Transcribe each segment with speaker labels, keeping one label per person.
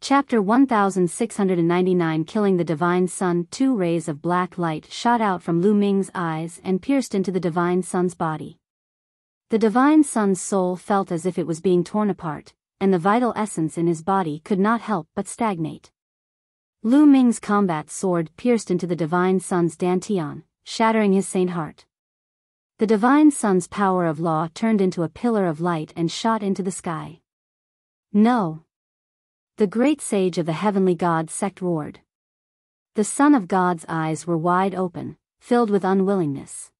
Speaker 1: Chapter 1699. Killing the Divine Sun. 2 rays of black light shot out from Lu Ming's eyes and pierced into the Divine Sun's body. The Divine Sun's soul felt as if it was being torn apart, and the vital essence in his body could not help but stagnate. Lu Ming's combat sword pierced into the Divine Sun's dantian, shattering his saint heart. The Divine Sun's power of law turned into a pillar of light and shot into the sky. No! The great sage of the heavenly god sect roared. The Son of God's eyes were wide open, filled with unwillingness.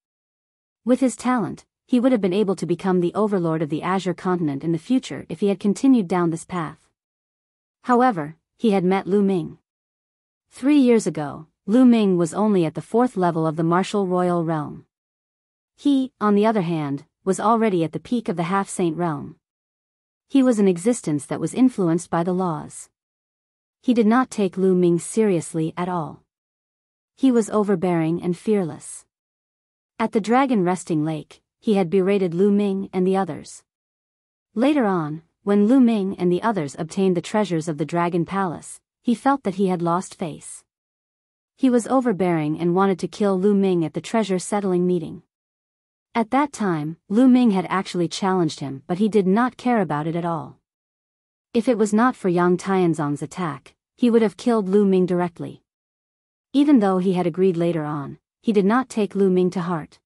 Speaker 1: With his talent, he would have been able to become the overlord of the Azure continent in the future if he had continued down this path. However, he had met Lu Ming. 3 years ago, Lu Ming was only at the 4th level of the martial royal realm. He, on the other hand, was already at the peak of the half-saint realm. He was an existence that was influenced by the laws. He did not take Lu Ming seriously at all. He was overbearing and fearless. At the Dragon Resting Lake, he had berated Lu Ming and the others. Later on, when Lu Ming and the others obtained the treasures of the Dragon Palace, he felt that he had lost face. He was overbearing and wanted to kill Lu Ming at the treasure settling meeting. At that time, Lu Ming had actually challenged him, but he did not care about it at all. If it was not for Yang Tianzong's attack, he would have killed Lu Ming directly. Even though he had agreed later on, he did not take Lu Ming to heart.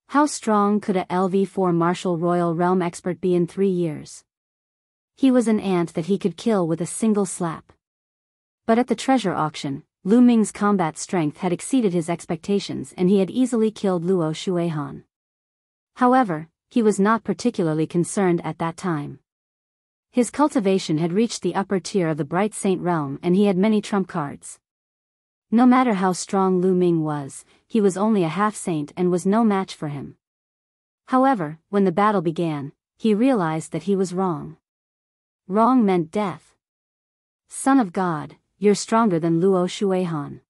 Speaker 1: How strong could a LV4 martial royal realm expert be in 3 years? He was an ant that he could kill with a single slap. But at the treasure auction, Lu Ming's combat strength had exceeded his expectations and he had easily killed Luo Shuihan. However, he was not particularly concerned at that time. His cultivation had reached the upper tier of the Bright Saint realm and he had many trump cards. No matter how strong Lu Ming was, he was only a half-saint and was no match for him. However, when the battle began, he realized that he was wrong. Wrong meant death. Son of God, you're stronger than Luo Shuihan.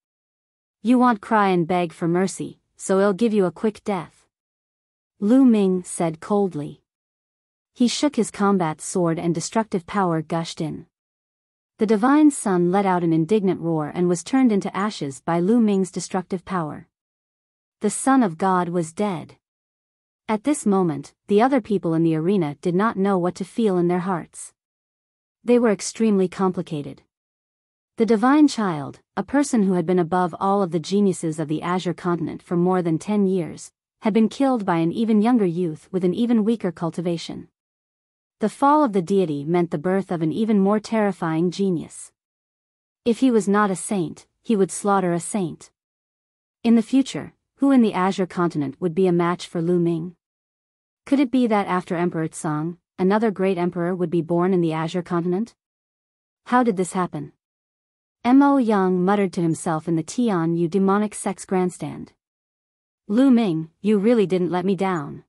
Speaker 1: You won't cry and beg for mercy, so I'll give you a quick death. Lu Ming said coldly. He shook his combat sword and destructive power gushed in. The Divine Sun let out an indignant roar and was turned into ashes by Lu Ming's destructive power. The Son of God was dead. At this moment, the other people in the arena did not know what to feel in their hearts. They were extremely complicated. The Divine Child, a person who had been above all of the geniuses of the Azure continent for more than 10 years, had been killed by an even younger youth with an even weaker cultivation. The fall of the deity meant the birth of an even more terrifying genius. If he was not a saint, he would slaughter a saint. In the future, who in the Azure continent would be a match for Lu Ming? Could it be that after Emperor Tsang, another great emperor would be born in the Azure continent? How did this happen? Mo Yang muttered to himself in the Tian Yu demonic sex grandstand. Lu Ming, you really didn't let me down.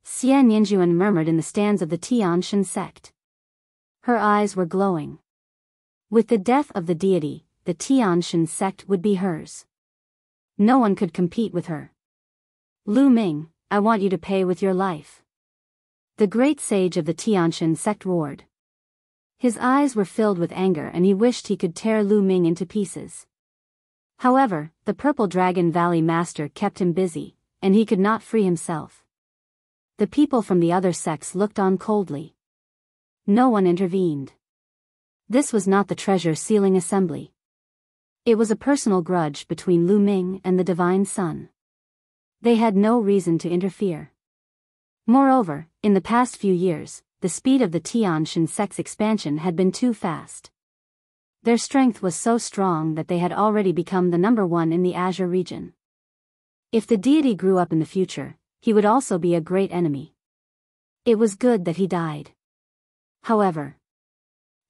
Speaker 1: Xian Yinjuan murmured in the stands of the Tian Shan sect. Her eyes were glowing. With the death of the deity, the Tian Shan sect would be hers. No one could compete with her. Lu Ming, I want you to pay with your life. The great sage of the Tianshan sect roared. His eyes were filled with anger and he wished he could tear Lu Ming into pieces. However, the Purple Dragon Valley Master kept him busy, and he could not free himself. The people from the other sects looked on coldly. No one intervened. This was not the treasure sealing assembly. It was a personal grudge between Lu Ming and the Divine Sun. They had no reason to interfere. Moreover, in the past few years, the speed of the Tianshan sect's expansion had been too fast. Their strength was so strong that they had already become the number 1 in the Azure region. If the deity grew up in the future, he would also be a great enemy. It was good that he died. However,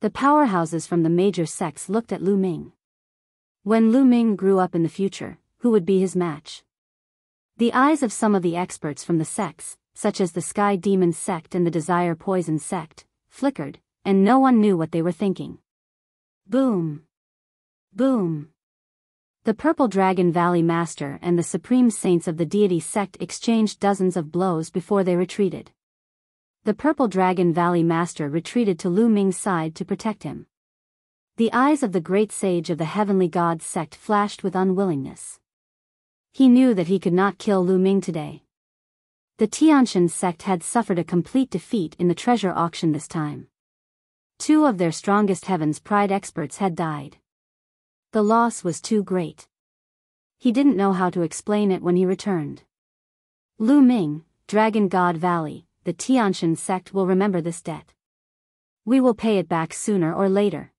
Speaker 1: the powerhouses from the major sects looked at Lu Ming. When Lu Ming grew up in the future, who would be his match? The eyes of some of the experts from the sects, such as the Sky Demon sect and the Desire Poison sect, flickered, and no one knew what they were thinking. Boom! Boom! The Purple Dragon Valley Master and the Supreme Saints of the Deity sect exchanged dozens of blows before they retreated. The Purple Dragon Valley Master retreated to Lu Ming's side to protect him. The eyes of the great sage of the heavenly god sect flashed with unwillingness. He knew that he could not kill Lu Ming today. The Tianshan sect had suffered a complete defeat in the treasure auction this time. 2 of their strongest Heaven's Pride experts had died. The loss was too great. He didn't know how to explain it when he returned. Lu Ming, Dragon God Valley, the Tianshan sect will remember this debt. We will pay it back sooner or later.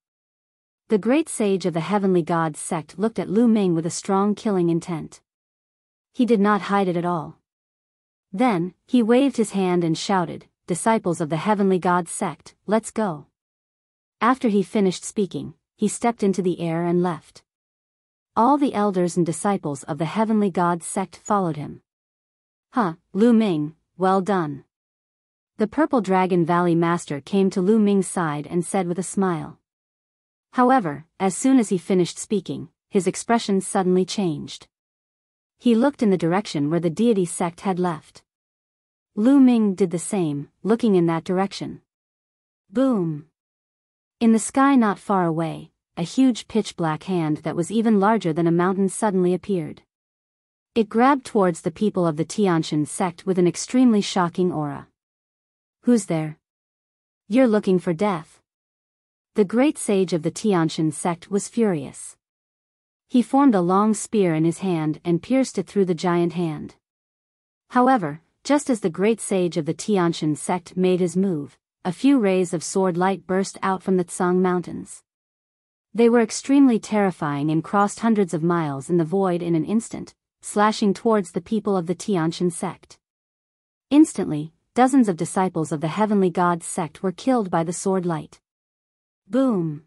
Speaker 1: The great sage of the heavenly god sect looked at Lu Ming with a strong killing intent. He did not hide it at all. Then, he waved his hand and shouted, "Disciples of the heavenly god sect, let's go." After he finished speaking, he stepped into the air and left. All the elders and disciples of the heavenly god sect followed him. Lu Ming, well done. The Purple Dragon Valley Master came to Lu Ming's side and said with a smile. However, as soon as he finished speaking, his expression suddenly changed. He looked in the direction where the deity sect had left. Lu Ming did the same, looking in that direction. Boom! In the sky not far away, a huge pitch-black hand that was even larger than a mountain suddenly appeared. It grabbed towards the people of the Tianshan sect with an extremely shocking aura. Who's there? You're looking for death. The great sage of the Tianshan sect was furious. He formed a long spear in his hand and pierced it through the giant hand. However, just as the great sage of the Tianshan sect made his move, a few rays of sword light burst out from the Tsang Mountains. They were extremely terrifying and crossed hundreds of miles in the void in an instant, slashing towards the people of the Tianshan sect. Instantly, dozens of disciples of the heavenly god sect were killed by the sword light. Boom!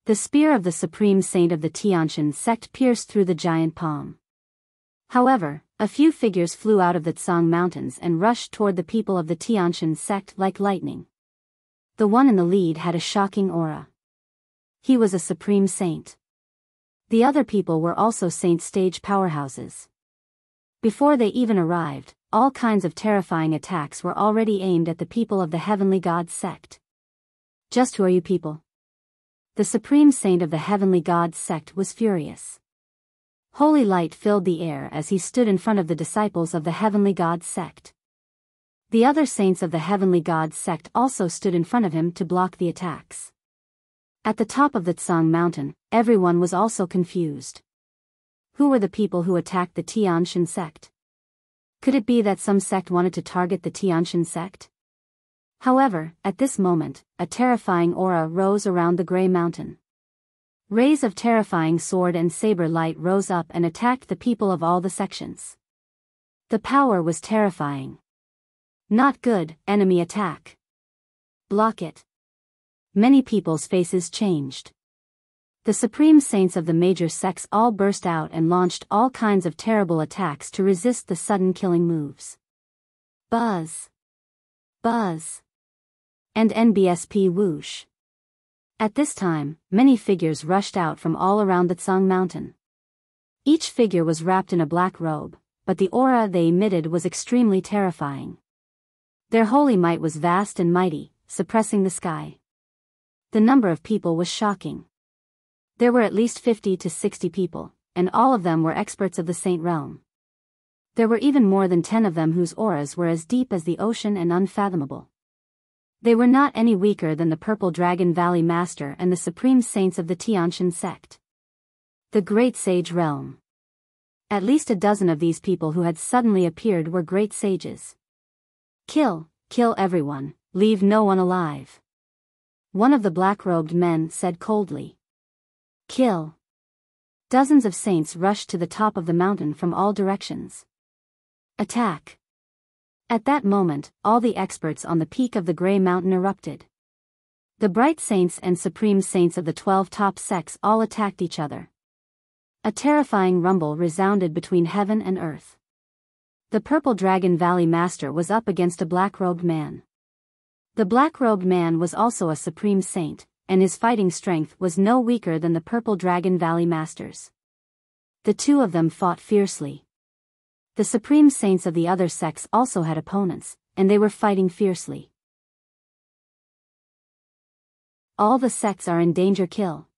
Speaker 1: The spear of the supreme saint of the Tianshan sect pierced through the giant palm. However, a few figures flew out of the Tsang Mountains and rushed toward the people of the Tianshan sect like lightning. The one in the lead had a shocking aura. He was a supreme saint. The other people were also saint stage powerhouses. Before they even arrived, all kinds of terrifying attacks were already aimed at the people of the heavenly god sect. Just who are you people? The supreme saint of the heavenly god sect was furious. Holy light filled the air as he stood in front of the disciples of the heavenly god sect. The other saints of the heavenly god sect also stood in front of him to block the attacks. At the top of the Tsang Mountain, everyone was also confused. Who were the people who attacked the Tianshan sect? Could it be that some sect wanted to target the Tianshan sect? However, at this moment, a terrifying aura rose around the Grey Mountain. Rays of terrifying sword and saber light rose up and attacked the people of all the sections. The power was terrifying. Not good, enemy attack. Block it. Many people's faces changed. The supreme saints of the major sects all burst out and launched all kinds of terrible attacks to resist the sudden killing moves. Buzz. Buzz. And NBSP whoosh. At this time, many figures rushed out from all around the Tsang Mountain. Each figure was wrapped in a black robe, but the aura they emitted was extremely terrifying. Their holy might was vast and mighty, suppressing the sky. The number of people was shocking. There were at least 50 to 60 people, and all of them were experts of the Saint Realm. There were even more than 10 of them whose auras were as deep as the ocean and unfathomable. They were not any weaker than the Purple Dragon Valley Master and the supreme saints of the Tianshan sect. The Great Sage Realm. At least a dozen of these people who had suddenly appeared were great sages. Kill everyone, leave no one alive. One of the black-robed men said coldly. Kill. Dozens of saints rushed to the top of the mountain from all directions. Attack. At that moment, all the experts on the peak of the Grey Mountain erupted. The bright saints and supreme saints of the 12 top sects all attacked each other. A terrifying rumble resounded between heaven and earth. The Purple Dragon Valley Master was up against a black-robed man. The black-robed man was also a supreme saint, and his fighting strength was no weaker than the Purple Dragon Valley Masters. The two of them fought fiercely. The supreme saints of the other sects also had opponents, and they were fighting fiercely. All the sects are in danger. Kill.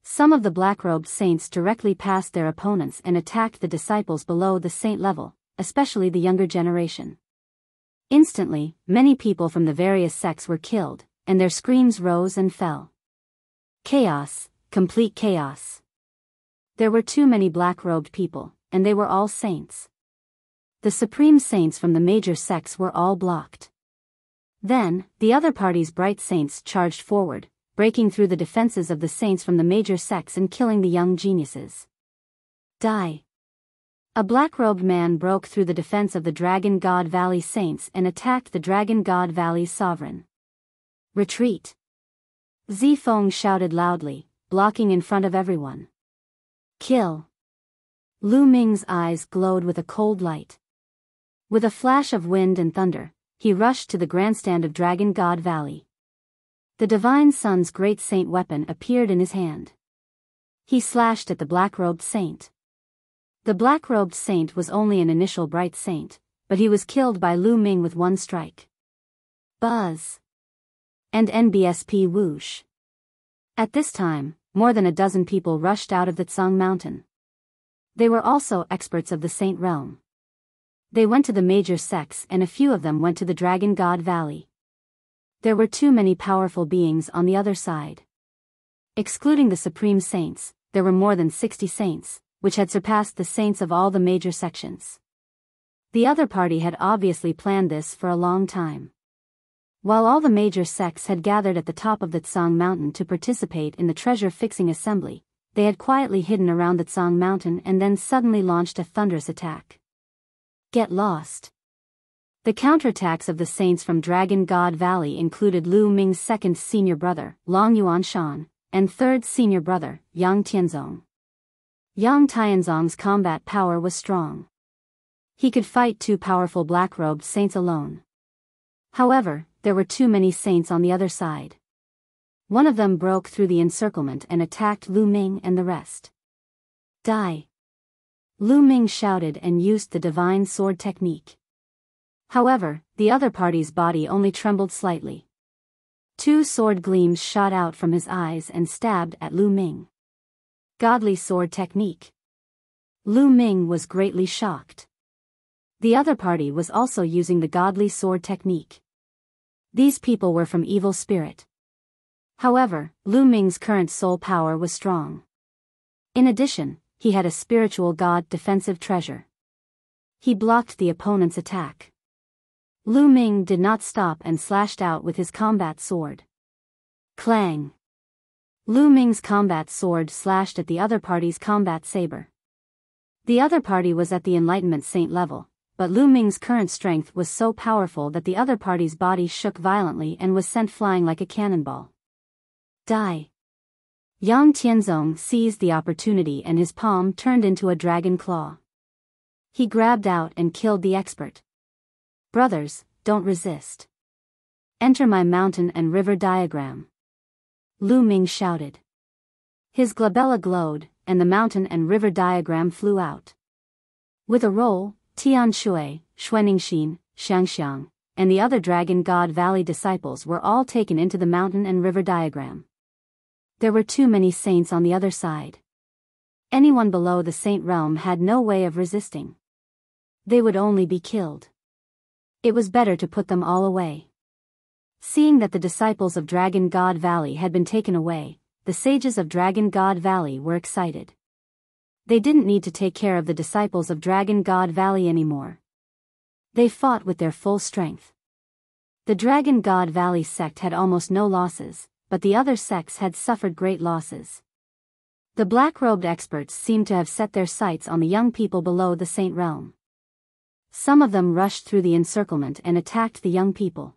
Speaker 1: Some of the black-robed saints directly passed their opponents and attacked the disciples below the saint level, especially the younger generation. Instantly, many people from the various sects were killed, and their screams rose and fell. Chaos, complete chaos. There were too many black-robed people, and they were all saints. The supreme saints from the major sects were all blocked. Then, the other party's bright saints charged forward, breaking through the defenses of the saints from the major sects and killing the young geniuses. Die. A black-robed man broke through the defense of the Dragon God Valley saints and attacked the Dragon God Valley's sovereign. Retreat. Zifeng shouted loudly, blocking in front of everyone. Kill. Lu Ming's eyes glowed with a cold light. With a flash of wind and thunder, he rushed to the grandstand of Dragon God Valley. The Divine Sun's great saint weapon appeared in his hand. He slashed at the black-robed saint. The black-robed saint was only an initial bright saint, but he was killed by Lu Ming with one strike. Buzz. And NBSP whoosh. At this time, more than a dozen people rushed out of the Tsang Mountain. They were also experts of the Saint Realm. They went to the major sects and a few of them went to the Dragon God Valley. There were too many powerful beings on the other side. Excluding the Supreme Saints, there were more than 60 saints, which had surpassed the saints of all the major sections. The other party had obviously planned this for a long time. While all the major sects had gathered at the top of the Tsang Mountain to participate in the treasure-fixing assembly, they had quietly hidden around the Tsang Mountain and then suddenly launched a thunderous attack. Get lost. The counterattacks of the saints from Dragon God Valley included Lu Ming's second senior brother, Long Yuanshan, and third senior brother, Yang Tianzong. Yang Tianzong's combat power was strong. He could fight two powerful black-robed saints alone. However, there were too many saints on the other side. One of them broke through the encirclement and attacked Lu Ming and the rest. Die. Lu Ming shouted and used the divine sword technique. However, the other party's body only trembled slightly. Two sword gleams shot out from his eyes and stabbed at Lu Ming. Godly sword technique. Lu Ming was greatly shocked. The other party was also using the godly sword technique. These people were from evil spirit. However, Lu Ming's current soul power was strong. In addition, he had a spiritual god defensive treasure. He blocked the opponent's attack. Lu Ming did not stop and slashed out with his combat sword. Clang! Lu Ming's combat sword slashed at the other party's combat saber. The other party was at the Enlightenment Saint level, but Lu Ming's current strength was so powerful that the other party's body shook violently and was sent flying like a cannonball. Die! Yang Tianzong seized the opportunity and his palm turned into a dragon claw. He grabbed out and killed the expert. Brothers, don't resist. Enter my mountain and river diagram. Lu Ming shouted. His glabella glowed, and the mountain and river diagram flew out. With a roll, Tian Shui, Xuaningxin, Xiangxiang, and the other Dragon God Valley disciples were all taken into the mountain and river diagram. There were too many saints on the other side. Anyone below the saint realm had no way of resisting. They would only be killed. It was better to put them all away. Seeing that the disciples of Dragon God Valley had been taken away, the sages of Dragon God Valley were excited. They didn't need to take care of the disciples of Dragon God Valley anymore. They fought with their full strength. The Dragon God Valley sect had almost no losses, but the other sects had suffered great losses. The black-robed experts seemed to have set their sights on the young people below the saint realm. Some of them rushed through the encirclement and attacked the young people.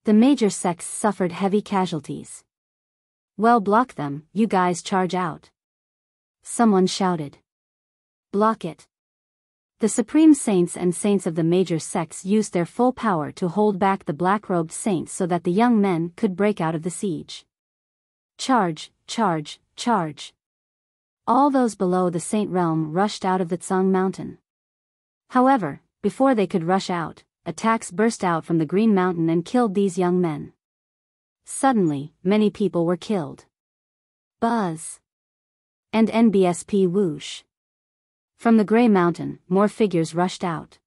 Speaker 1: The major sects suffered heavy casualties. Well, block them, you guys, charge out. Someone shouted. Block it. The supreme saints and saints of the major sects used their full power to hold back the black-robed saints so that the young men could break out of the siege. Charge, charge, charge. All those below the saint realm rushed out of the Tsang Mountain. However, before they could rush out, attacks burst out from the Green Mountain and killed these young men. Suddenly, many people were killed. Buzz. And NBSP whoosh. From the Grey Mountain, more figures rushed out.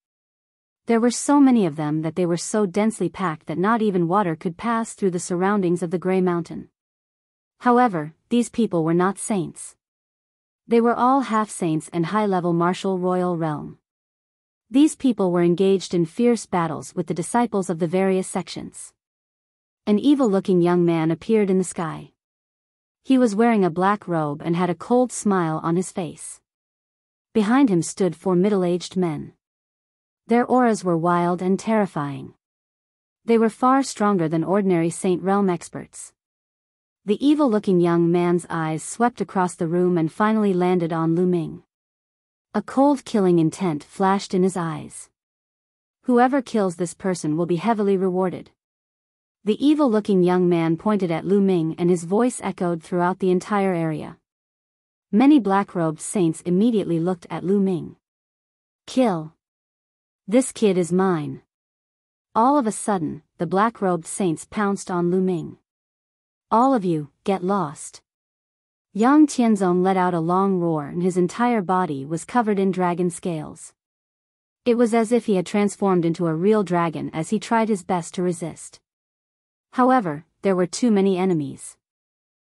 Speaker 1: There were so many of them that they were so densely packed that not even water could pass through the surroundings of the Grey Mountain. However, these people were not saints. They were all half-saints and high-level martial royal realm. These people were engaged in fierce battles with the disciples of the various sections. An evil-looking young man appeared in the sky. He was wearing a black robe and had a cold smile on his face. Behind him stood 4 middle-aged men. Their auras were wild and terrifying. They were far stronger than ordinary Saint Realm experts. The evil-looking young man's eyes swept across the room and finally landed on Lu Ming. A cold killing intent flashed in his eyes. Whoever kills this person will be heavily rewarded. The evil-looking young man pointed at Lu Ming and his voice echoed throughout the entire area. Many black-robed saints immediately looked at Lu Ming. Kill. This kid is mine. All of a sudden, the black-robed saints pounced on Lu Ming. All of you, get lost. Yang Tianzong let out a long roar and his entire body was covered in dragon scales. It was as if he had transformed into a real dragon as he tried his best to resist. However, there were too many enemies.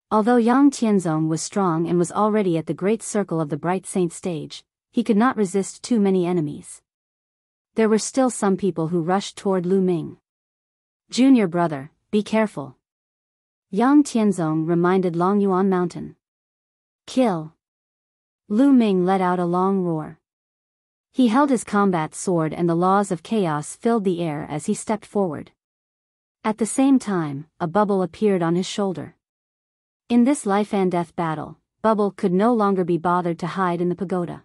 Speaker 1: Although Yang Tianzong was strong and was already at the great circle of the Bright Saint stage, he could not resist too many enemies. There were still some people who rushed toward Lu Ming. Junior brother, be careful. Yang Tianzong reminded Long Yuan Mountain. Kill. Lu Ming let out a long roar. He held his combat sword and the laws of chaos filled the air as he stepped forward. At the same time, a bubble appeared on his shoulder. In this life and death battle, Bubble could no longer be bothered to hide in the pagoda.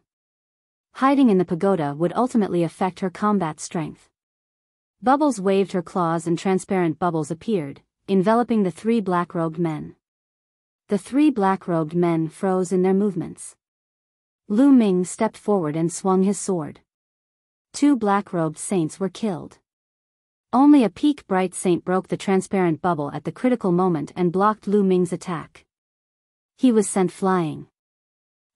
Speaker 1: Hiding in the pagoda would ultimately affect her combat strength. Bubbles waved her claws and transparent bubbles appeared, enveloping the 3 black-robed men. The 3 black-robed men froze in their movements. Lu Ming stepped forward and swung his sword. 2 black-robed saints were killed. Only a peak bright saint broke the transparent bubble at the critical moment and blocked Lu Ming's attack. He was sent flying.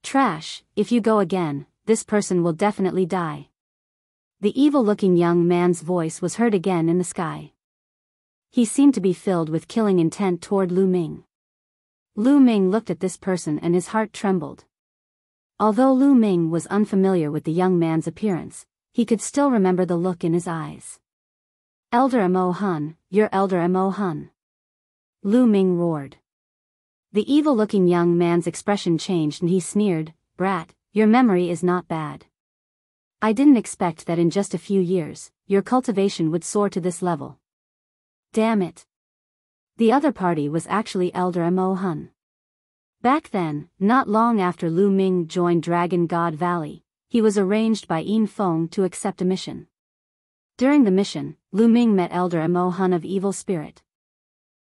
Speaker 1: Trash, if you go again, this person will definitely die. The evil-looking young man's voice was heard again in the sky. He seemed to be filled with killing intent toward Lu Ming. Lu Ming looked at this person and his heart trembled. Although Lu Ming was unfamiliar with the young man's appearance, he could still remember the look in his eyes. Elder Mo Hun, you're Elder Mo Hun. Lu Ming roared. The evil-looking young man's expression changed and he sneered, Brat, your memory is not bad. I didn't expect that in just a few years, your cultivation would soar to this level. Damn it. The other party was actually Elder Mo Hun. Back then, not long after Lu Ming joined Dragon God Valley, he was arranged by Yin Feng to accept a mission. During the mission, Lu Ming met Elder Mo Hun of Evil Spirit.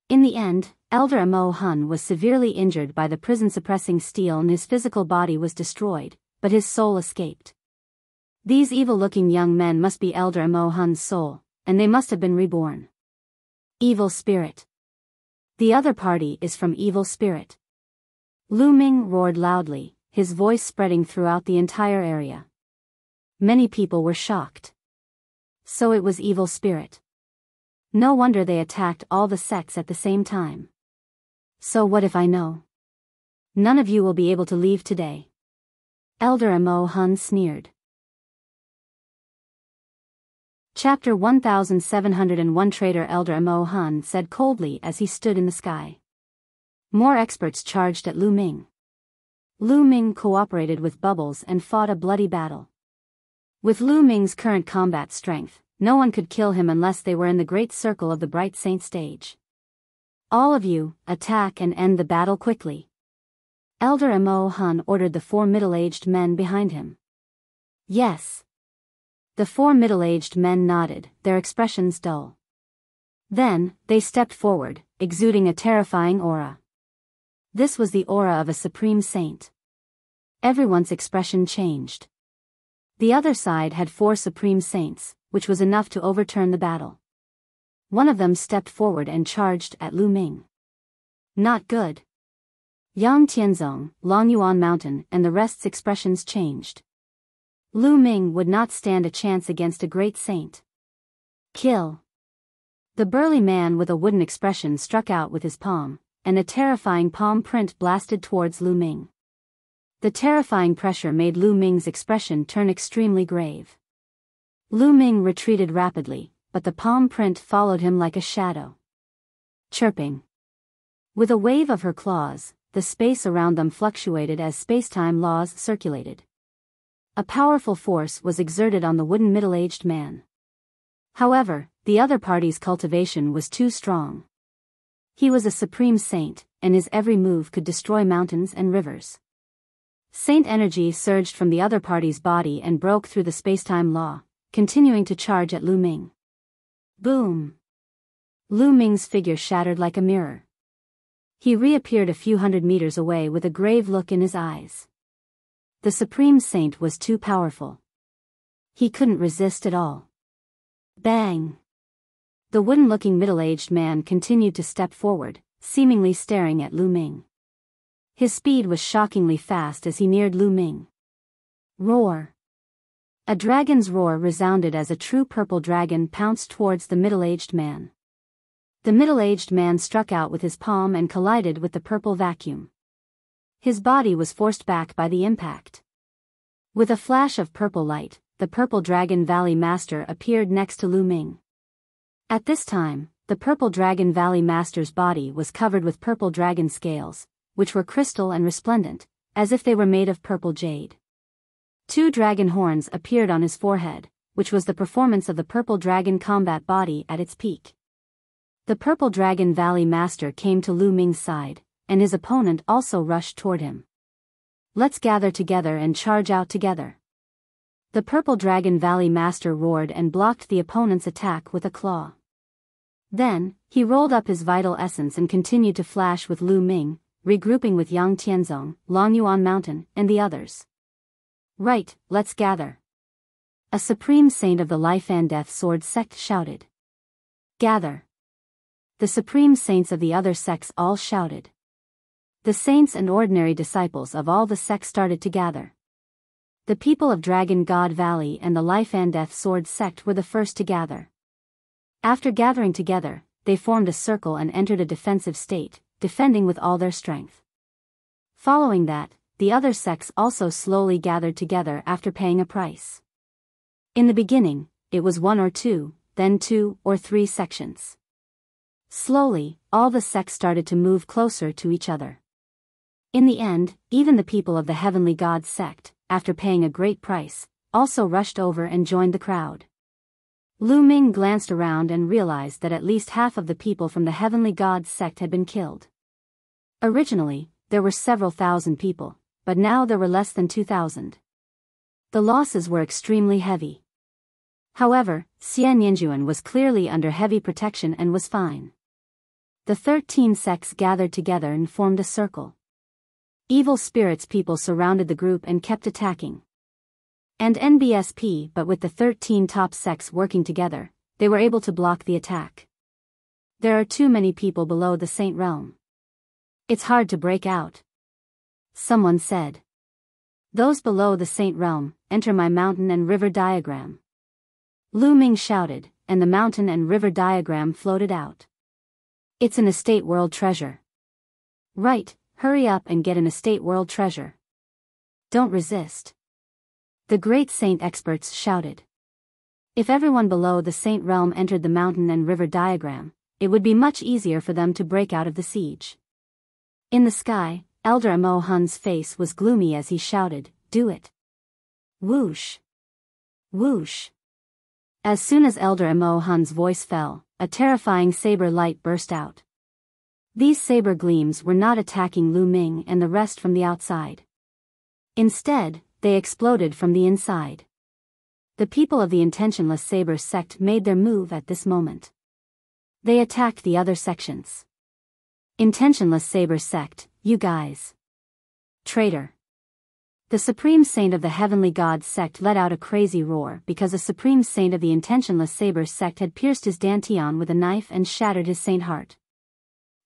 Speaker 1: In the end, Elder Mo Hun was severely injured by the prison-suppressing steel and his physical body was destroyed, but his soul escaped. These evil-looking young men must be Elder Mo Hun's soul, and they must have been reborn. Evil Spirit. The other party is from Evil Spirit. Lu Ming roared loudly, his voice spreading throughout the entire area. Many people were shocked. So it was Evil Spirit. No wonder they attacked all the sects at the same time. So what if I know? None of you will be able to leave today. Elder Mo Hun sneered. Chapter 1701 Traitor Elder Mo Hun said coldly as he stood in the sky. More experts charged at Lu Ming. Lu Ming cooperated with Bubbles and fought a bloody battle. With Lu Ming's current combat strength, no one could kill him unless they were in the great circle of the Bright Saint stage. All of you, attack and end the battle quickly. Elder Mo Hun ordered the 4 middle-aged men behind him. Yes. The 4 middle-aged men nodded, their expressions dull. Then, they stepped forward, exuding a terrifying aura. This was the aura of a supreme saint. Everyone's expression changed. The other side had 4 supreme saints, which was enough to overturn the battle. One of them stepped forward and charged at Lu Ming. Not good. Yang Tianzong, Long Yuan Mountain, and the rest's expressions changed. Lu Ming would not stand a chance against a great saint. Kill. The burly man with a wooden expression struck out with his palm, and a terrifying palm print blasted towards Lu Ming. The terrifying pressure made Lu Ming's expression turn extremely grave. Lu Ming retreated rapidly, but the palm print followed him like a shadow. Chirping. With a wave of her claws, the space around them fluctuated as spacetime laws circulated. A powerful force was exerted on the wooden middle-aged man. However, the other party's cultivation was too strong. He was a supreme saint, and his every move could destroy mountains and rivers. Saint energy surged from the other party's body and broke through the spacetime law, continuing to charge at Lu Ming. Boom! Lu Ming's figure shattered like a mirror. He reappeared a few hundred meters away with a grave look in his eyes. The supreme saint was too powerful. He couldn't resist at all. Bang! The wooden-looking middle-aged man continued to step forward, seemingly staring at Lu Ming. His speed was shockingly fast as he neared Lu Ming. Roar! A dragon's roar resounded as a true purple dragon pounced towards the middle-aged man. The middle-aged man struck out with his palm and collided with the purple vacuum. His body was forced back by the impact. With a flash of purple light, the Purple Dragon Valley Master appeared next to Lu Ming. At this time, the Purple Dragon Valley Master's body was covered with purple dragon scales, which were crystal and resplendent, as if they were made of purple jade. 2 dragon horns appeared on his forehead, which was the performance of the Purple Dragon combat body at its peak. The Purple Dragon Valley Master came to Lu Ming's side, and his opponent also rushed toward him. Let's gather together and charge out together. The Purple Dragon Valley Master roared and blocked the opponent's attack with a claw. Then, he rolled up his vital essence and continued to flash with Lu Ming, regrouping with Yang Tianzong, Long Yuan Mountain, and the others. Right, let's gather. A supreme saint of the Life and Death Sword sect shouted. Gather. The supreme saints of the other sects all shouted. The saints and ordinary disciples of all the sects started to gather. The people of Dragon God Valley and the Life and Death Sword sect were the first to gather. After gathering together, they formed a circle and entered a defensive state, defending with all their strength. Following that, the other sects also slowly gathered together after paying a price. In the beginning, it was 1 or 2, then 2 or 3 sections. Slowly, all the sects started to move closer to each other. In the end, even the people of the Heavenly God sect, after paying a great price, also rushed over and joined the crowd. Lu Ming glanced around and realized that at least half of the people from the Heavenly God sect had been killed. Originally, there were several thousand people, but now there were less than 2,000. The losses were extremely heavy. However, Xian Yinjuan was clearly under heavy protection and was fine. The 13 sects gathered together and formed a circle. Evil spirits people surrounded the group and kept attacking. And NBSP, but with the 13 top sects working together, they were able to block the attack. There are too many people below the Saint Realm. It's hard to break out. Someone said. Those below the Saint Realm, enter my mountain and river diagram. Lu Ming shouted, and the mountain and river diagram floated out. It's an estate world treasure. Right, hurry up and get an estate world treasure. Don't resist. The great saint experts shouted. If everyone below the Saint Realm entered the mountain and river diagram, it would be much easier for them to break out of the siege. In the sky, Elder Mo Hun's face was gloomy as he shouted, do it. Whoosh. Whoosh. As soon as Elder Mo Hun's voice fell, a terrifying saber light burst out. These saber gleams were not attacking Lu Ming and the rest from the outside. Instead, they exploded from the inside. The people of the Intentionless Saber sect made their move at this moment. They attacked the other sections. Intentionless Saber sect, you guys. Traitor. The Supreme Saint of the Heavenly Gods sect let out a crazy roar because a Supreme Saint of the Intentionless Saber sect had pierced his dantian with a knife and shattered his saint heart.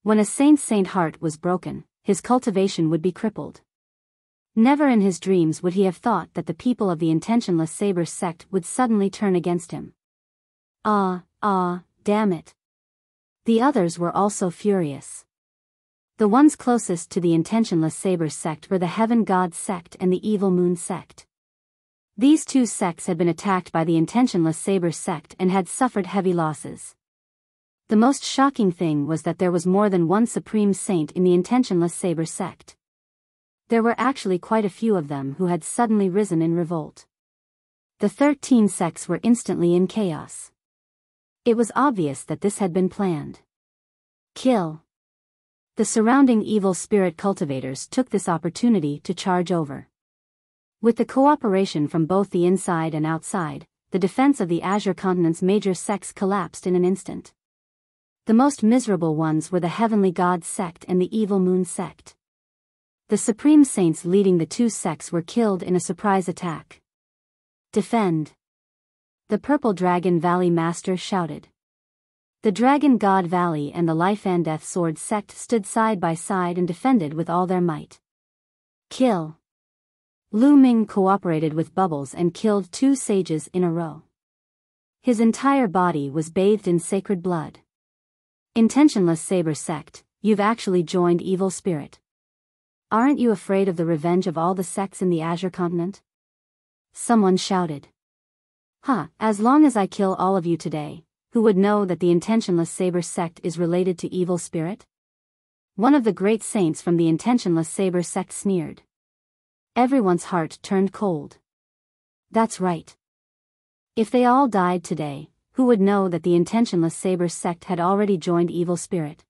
Speaker 1: When a saint's saint heart was broken, his cultivation would be crippled. Never in his dreams would he have thought that the people of the Intentionless Saber sect would suddenly turn against him. Damn it. The others were also furious. The ones closest to the Intentionless Saber sect were the Heaven God sect and the Evil Moon sect. These two sects had been attacked by the Intentionless Saber sect and had suffered heavy losses. The most shocking thing was that there was more than one Supreme Saint in the Intentionless Saber sect. There were actually quite a few of them who had suddenly risen in revolt. The 13 sects were instantly in chaos. It was obvious that this had been planned. Kill. The surrounding evil spirit cultivators took this opportunity to charge over. With the cooperation from both the inside and outside, the defense of the Azure Continent's major sects collapsed in an instant. The most miserable ones were the Heavenly God sect and the Evil Moon sect. The Supreme Saints leading the two sects were killed in a surprise attack. Defend. The Purple Dragon Valley Master shouted. The Dragon God Valley and the Life and Death Sword sect stood side by side and defended with all their might. Kill. Lu Ming cooperated with Bubbles and killed 2 sages in a row. His entire body was bathed in sacred blood. Intentionless Saber sect, you've actually joined Evil Spirit. Aren't you afraid of the revenge of all the sects in the Azure Continent? Someone shouted. As long as I kill all of you today, who would know that the Intentionless Saber sect is related to Evil Spirit? One of the great saints from the Intentionless Saber sect sneered. Everyone's heart turned cold. That's right. If they all died today, who would know that the Intentionless Saber sect had already joined Evil Spirit?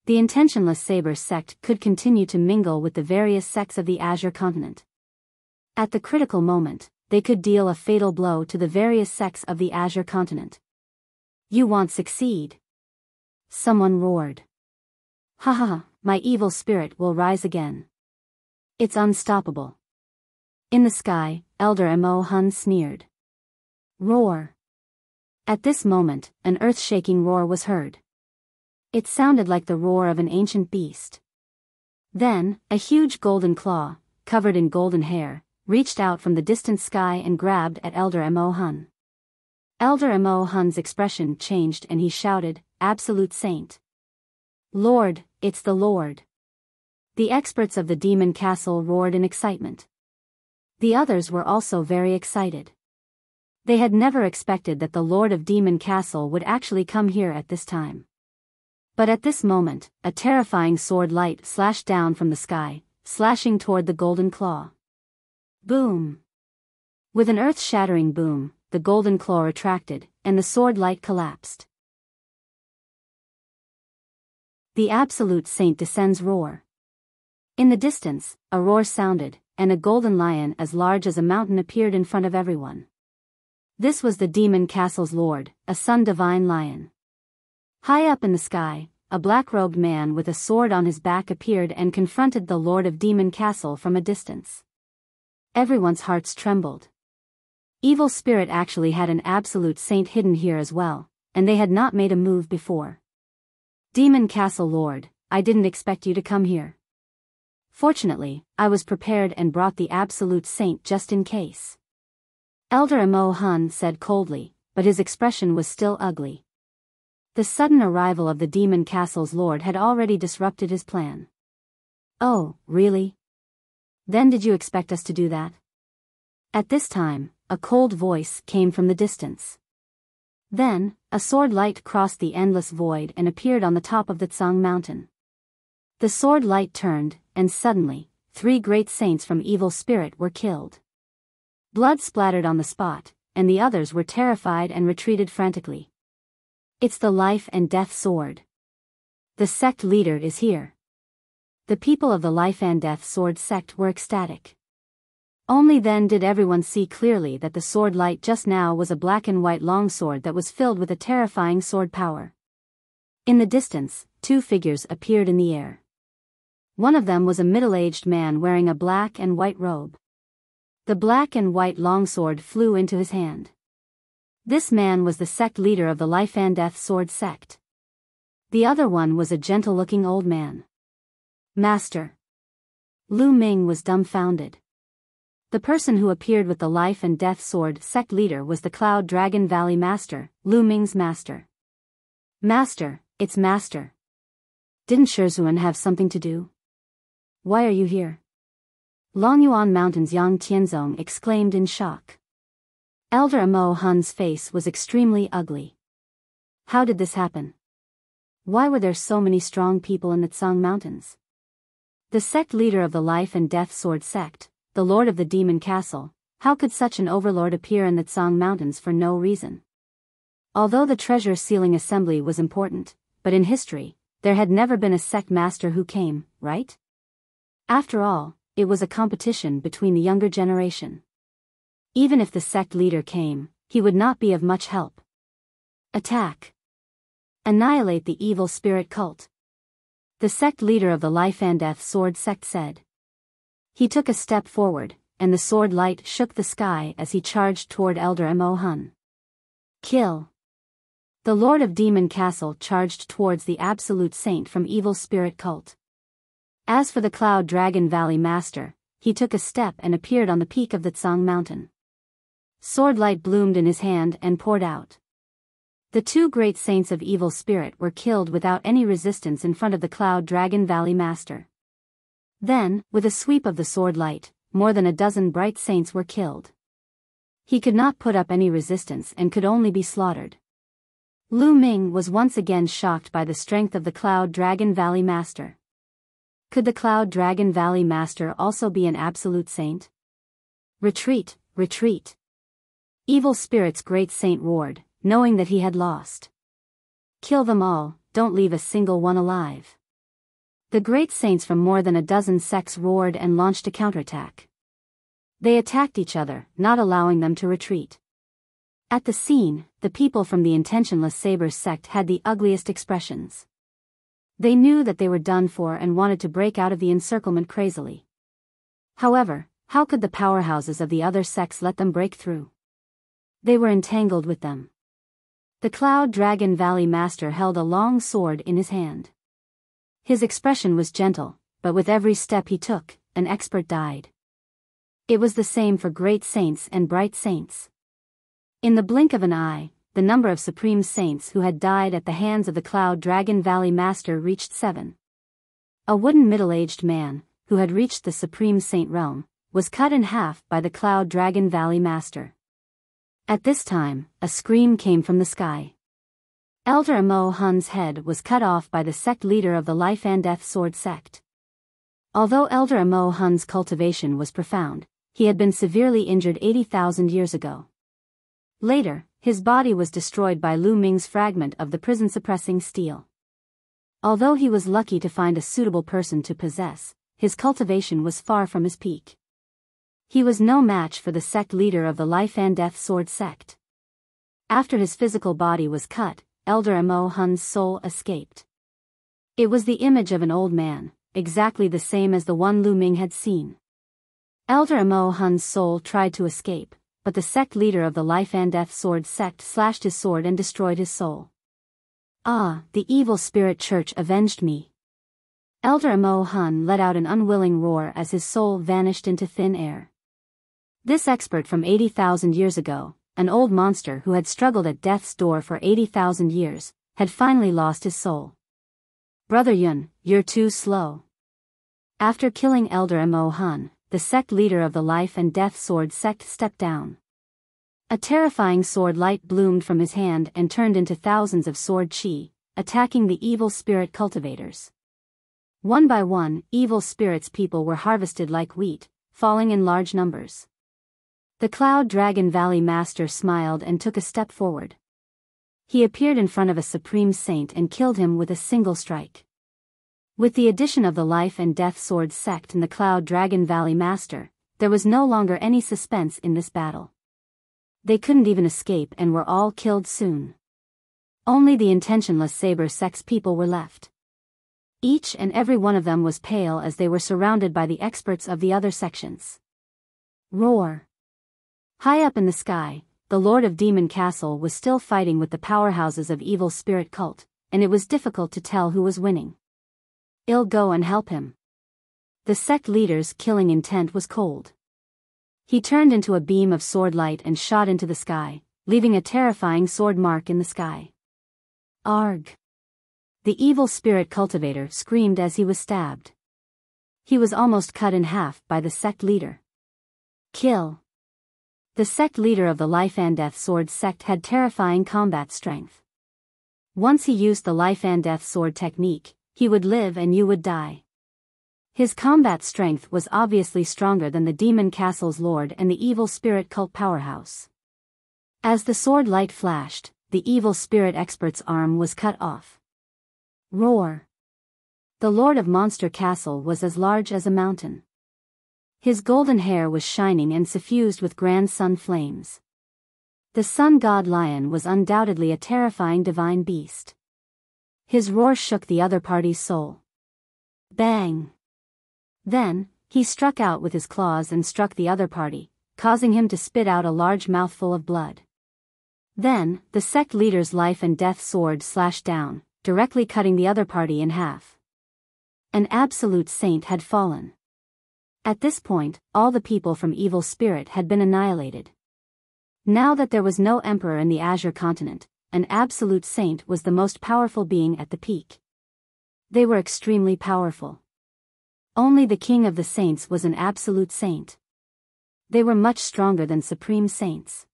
Speaker 1: The Intentionless Saber sect could continue to mingle with the various sects of the Azure Continent. At the critical moment, they could deal a fatal blow to the various sects of the Azure Continent. You won't succeed. Someone roared. My evil spirit will rise again. It's unstoppable. In the sky, Elder Mo Hun sneered. Roar. At this moment, an earth-shaking roar was heard. It sounded like the roar of an ancient beast. Then, a huge golden claw, covered in golden hair, reached out from the distant sky and grabbed at Elder Mo Hun. Elder Mo Hun's expression changed and he shouted, Absolute Saint. Lord, it's the Lord. The experts of the Demon Castle roared in excitement. The others were also very excited. They had never expected that the Lord of Demon Castle would actually come here at this time. But at this moment, a terrifying sword light slashed down from the sky, slashing toward the golden claw. Boom! With an earth-shattering boom, the golden claw retracted, and the sword light collapsed. The Absolute Saint descends roar. In the distance, a roar sounded, and a golden lion as large as a mountain appeared in front of everyone. This was the Demon Castle's lord, a sun divine lion. High up in the sky, a black-robed man with a sword on his back appeared and confronted the Lord of Demon Castle from a distance. Everyone's hearts trembled. Evil Spirit actually had an Absolute Saint hidden here as well, and they had not made a move before. Demon Castle Lord, I didn't expect you to come here. Fortunately, I was prepared and brought the Absolute Saint just in case. Elder Mo Hun said coldly, but his expression was still ugly. The sudden arrival of the Demon Castle's Lord had already disrupted his plan. Oh, really? Then did you expect us to do that? At this time, a cold voice came from the distance. Then, a sword light crossed the endless void and appeared on the top of the Tsang Mountain. The sword light turned, and suddenly, 3 great saints from Evil Spirit were killed. Blood splattered on the spot, and the others were terrified and retreated frantically. It's the Life and Death Sword. The sect leader is here. The people of the Life and Death Sword sect were ecstatic. Only then did everyone see clearly that the sword light just now was a black and white longsword that was filled with a terrifying sword power. In the distance, 2 figures appeared in the air. One of them was a middle-aged man wearing a black and white robe. The black and white longsword flew into his hand. This man was the sect leader of the Life and Death Sword sect. The other one was a gentle-looking old man. Master. Lu Ming was dumbfounded. The person who appeared with the Life and Death Sword sect leader was the Cloud Dragon Valley Master, Lu Ming's master. Master, it's Master. Didn't Shizhuan have something to do? Why are you here? Longyuan Mountain's Yang Tianzong exclaimed in shock. Elder Amo Hun's face was extremely ugly. How did this happen? Why were there so many strong people in the Tsang Mountains? The sect leader of the Life and Death Sword sect, the Lord of the Demon Castle, how could such an overlord appear in the Tsang Mountains for no reason? Although the treasure sealing assembly was important, but in history, there had never been a sect master who came, right? After all, it was a competition between the younger generation. Even if the sect leader came, he would not be of much help. Attack. Annihilate the evil spirit cult. The sect leader of the Life and Death Sword sect said. He took a step forward, and the sword light shook the sky as he charged toward Elder Amo Hun. Kill. The Lord of Demon Castle charged towards the absolute saint from evil spirit cult. As for the Cloud Dragon Valley Master, he took a step and appeared on the peak of the Tsang Mountain. Sword light bloomed in his hand and poured out. The two great saints of evil spirit were killed without any resistance in front of the Cloud Dragon Valley Master. Then, with a sweep of the sword light, more than a dozen bright saints were killed. He could not put up any resistance and could only be slaughtered. Lu Ming was once again shocked by the strength of the Cloud Dragon Valley Master. Could the Cloud Dragon Valley Master also be an absolute saint? Retreat, retreat. Evil Spirit's great saint roared, knowing that he had lost. Kill them all, don't leave a single one alive. The great saints from more than a dozen sects roared and launched a counterattack. They attacked each other, not allowing them to retreat. At the scene, the people from the Intentionless Saber sect had the ugliest expressions. They knew that they were done for and wanted to break out of the encirclement crazily. However, how could the powerhouses of the other sects let them break through? They were entangled with them. The Cloud Dragon Valley Master held a long sword in his hand. His expression was gentle, but with every step he took, an expert died. It was the same for great saints and bright saints. In the blink of an eye, the number of supreme saints who had died at the hands of the Cloud Dragon Valley Master reached 7. A wooden middle-aged man, who had reached the supreme saint realm, was cut in half by the Cloud Dragon Valley Master. At this time, a scream came from the sky. Elder Amo Hun's head was cut off by the sect leader of the Life and Death Sword sect. Although Elder Amo Hun's cultivation was profound, he had been severely injured 80,000 years ago. Later, his body was destroyed by Lu Ming's fragment of the prison-suppressing steel. Although he was lucky to find a suitable person to possess, his cultivation was far from his peak. He was no match for the sect leader of the Life and Death Sword sect. After his physical body was cut, Elder Amo Hun's soul escaped. It was the image of an old man, exactly the same as the one Lu Ming had seen. Elder Amo Hun's soul tried to escape, but the sect leader of the Life and Death Sword sect slashed his sword and destroyed his soul. Ah, the evil spirit church avenged me. Elder Amo Hun let out an unwilling roar as his soul vanished into thin air. This expert from 80,000 years ago, an old monster who had struggled at death's door for 80,000 years, had finally lost his soul. Brother Yun, you're too slow. After killing Elder Amo Hun, the sect leader of the Life and Death Sword sect stepped down. A terrifying sword light bloomed from his hand and turned into thousands of sword chi, attacking the evil spirit cultivators. One by one, evil spirits people were harvested like wheat, falling in large numbers. The Cloud Dragon Valley Master smiled and took a step forward. He appeared in front of a supreme saint and killed him with a single strike. With the addition of the Life and Death Sword sect and the Cloud Dragon Valley Master, there was no longer any suspense in this battle. They couldn't even escape and were all killed soon. Only the Intentionless Saber sect's people were left. Each and every one of them was pale as they were surrounded by the experts of the other sections. Roar! High up in the sky, the Lord of Demon Castle was still fighting with the powerhouses of evil spirit cult, and it was difficult to tell who was winning. I'll go and help him. The sect leader's killing intent was cold. He turned into a beam of sword light and shot into the sky, leaving a terrifying sword mark in the sky. Arg! The evil spirit cultivator screamed as he was stabbed. He was almost cut in half by the sect leader. Kill! The sect leader of the Life and Death Sword sect had terrifying combat strength. Once he used the Life and Death Sword technique, he would live and you would die. His combat strength was obviously stronger than the Demon Castle's lord and the evil spirit cult powerhouse. As the sword light flashed, the evil spirit expert's arm was cut off. Roar! The lord of Monster Castle was as large as a mountain. His golden hair was shining and suffused with grand sun flames. The sun god lion was undoubtedly a terrifying divine beast. His roar shook the other party's soul. Bang! Then, he struck out with his claws and struck the other party, causing him to spit out a large mouthful of blood. Then, the sect leader's life and death sword slashed down, directly cutting the other party in half. An absolute saint had fallen. At this point, all the people from Evil Spirit had been annihilated. Now that there was no emperor in the Azure continent, an absolute saint was the most powerful being at the peak. They were extremely powerful. Only the king of the saints was an absolute saint. They were much stronger than supreme saints.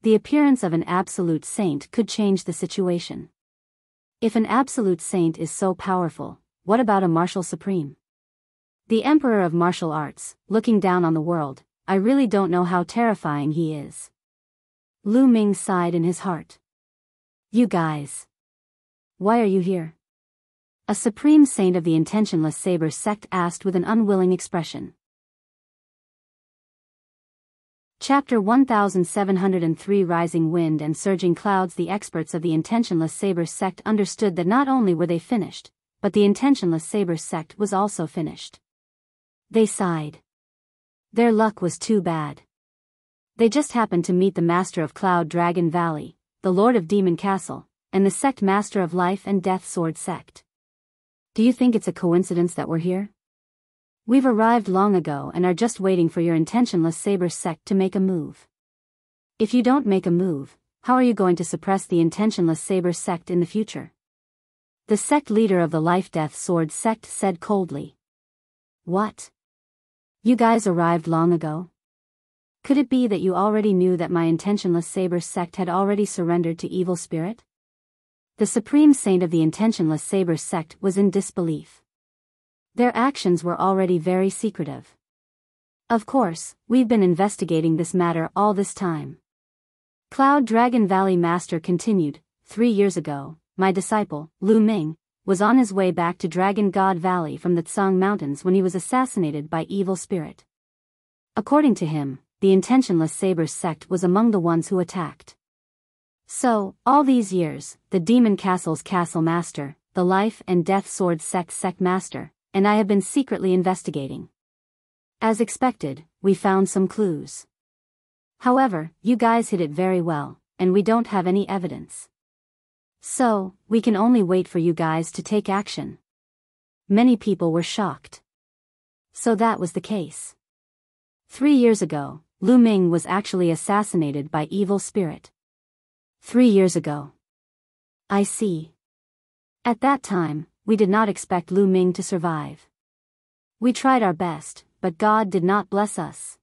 Speaker 1: The appearance of an absolute saint could change the situation. If an absolute saint is so powerful, what about a martial supreme? The emperor of martial arts, looking down on the world, I really don't know how terrifying he is. Lu Ming sighed in his heart. You guys. Why are you here? A supreme saint of the Intentionless Saber sect asked with an unwilling expression. Chapter 1703 Rising Wind and Surging Clouds. The experts of the Intentionless Saber sect understood that not only were they finished, but the Intentionless Saber sect was also finished. They sighed. Their luck was too bad. They just happened to meet the Master of Cloud Dragon Valley, the Lord of Demon Castle, and the sect Master of Life and Death Sword sect. Do you think it's a coincidence that we're here? We've arrived long ago and are just waiting for your Intentionless Saber sect to make a move. If you don't make a move, how are you going to suppress the Intentionless Saber sect in the future? The sect leader of the Life-Death Sword sect said coldly. What? You guys arrived long ago? Could it be that you already knew that my Intentionless Saber sect had already surrendered to evil spirit? The supreme saint of the Intentionless Saber sect was in disbelief. Their actions were already very secretive. Of course, we've been investigating this matter all this time. Cloud Dragon Valley Master continued. 3 years ago, my disciple, Lu Ming, was on his way back to Dragon God Valley from the Tsang Mountains when he was assassinated by evil spirit. According to him, the Intentionless Saber sect was among the ones who attacked. So, all these years, the Demon Castle's Castle Master, the Life and Death Sword sect Master, and I have been secretly investigating. As expected, we found some clues. However, you guys hid it very well, and we don't have any evidence. So, we can only wait for you guys to take action. Many people were shocked. So that was the case. 3 years ago, Lu Ming was actually assassinated by evil spirit. 3 years ago. I see. At that time, we did not expect Lu Ming to survive. We tried our best, but God did not bless us.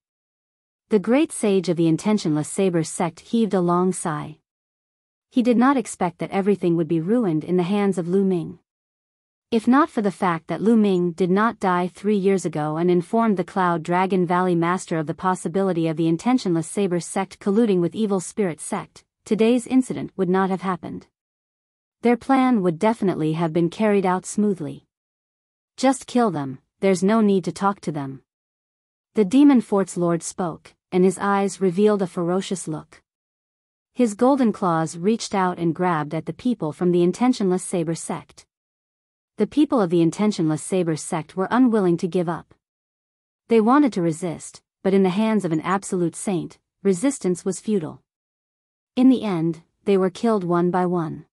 Speaker 1: The great sage of the Intentionless Saber sect heaved a long sigh. He did not expect that everything would be ruined in the hands of Lu Ming. If not for the fact that Lu Ming did not die 3 years ago and informed the Cloud Dragon Valley Master of the possibility of the Intentionless Saber sect colluding with Evil Spirit sect, today's incident would not have happened. Their plan would definitely have been carried out smoothly. Just kill them, there's no need to talk to them. The Demon Fort's Lord spoke, and his eyes revealed a ferocious look. His golden claws reached out and grabbed at the people from the Intentionless Saber sect. The people of the intentionless saber sect were unwilling to give up. They wanted to resist, but in the hands of an absolute saint, resistance was futile. In the end, they were killed one by one.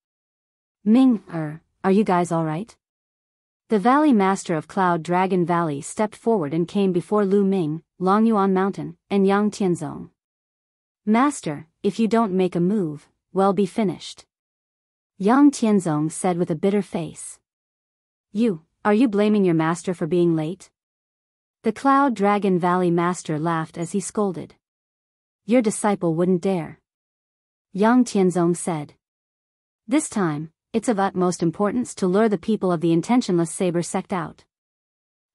Speaker 1: Ming, are you guys alright? The Valley Master of Cloud Dragon Valley stepped forward and came before Lu Ming, Longyuan Mountain, and Yang Tianzong. Master, if you don't make a move, we'll be finished. Yang Tianzong said with a bitter face. Are you blaming your master for being late? The Cloud Dragon Valley Master laughed as he scolded. Your disciple wouldn't dare. Yang Tianzong said. This time, it's of utmost importance to lure the people of the intentionless saber sect out.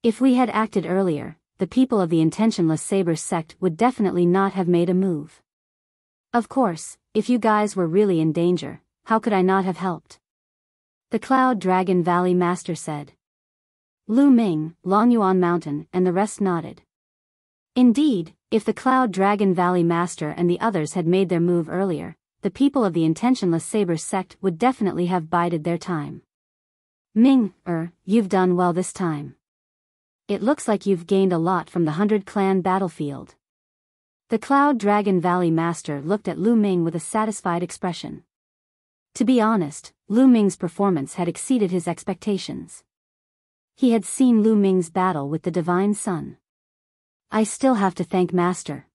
Speaker 1: If we had acted earlier, the people of the intentionless saber sect would definitely not have made a move. Of course, if you guys were really in danger, how could I not have helped? The Cloud Dragon Valley Master said. Lu Ming, Longyuan Mountain, and the rest nodded. Indeed, if the Cloud Dragon Valley Master and the others had made their move earlier, the people of the intentionless saber sect would definitely have bided their time. Ming, you've done well this time. It looks like you've gained a lot from the 100-clan battlefield. The Cloud Dragon Valley Master looked at Lu Ming with a satisfied expression. To be honest, Lu Ming's performance had exceeded his expectations. He had seen Lu Ming's battle with the Divine Sun. I still have to thank Master.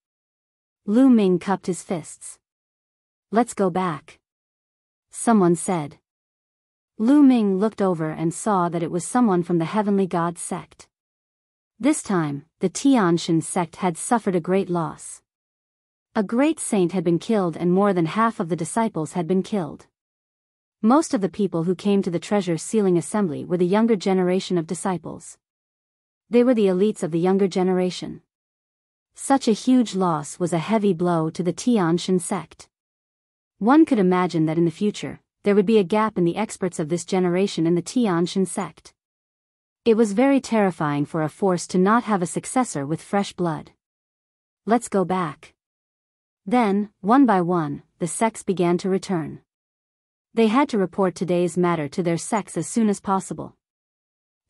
Speaker 1: Lu Ming cupped his fists. Let's go back. Someone said. Lu Ming looked over and saw that it was someone from the Heavenly God sect. This time, the Tianshan sect had suffered a great loss. A great saint had been killed and more than half of the disciples had been killed. Most of the people who came to the treasure sealing assembly were the younger generation of disciples. They were the elites of the younger generation. Such a huge loss was a heavy blow to the Tianshan sect. One could imagine that in the future, there would be a gap in the experts of this generation in the Tianshan sect. It was very terrifying for a force to not have a successor with fresh blood. Let's go back. Then, one by one, the sects began to return. They had to report today's matter to their sects as soon as possible.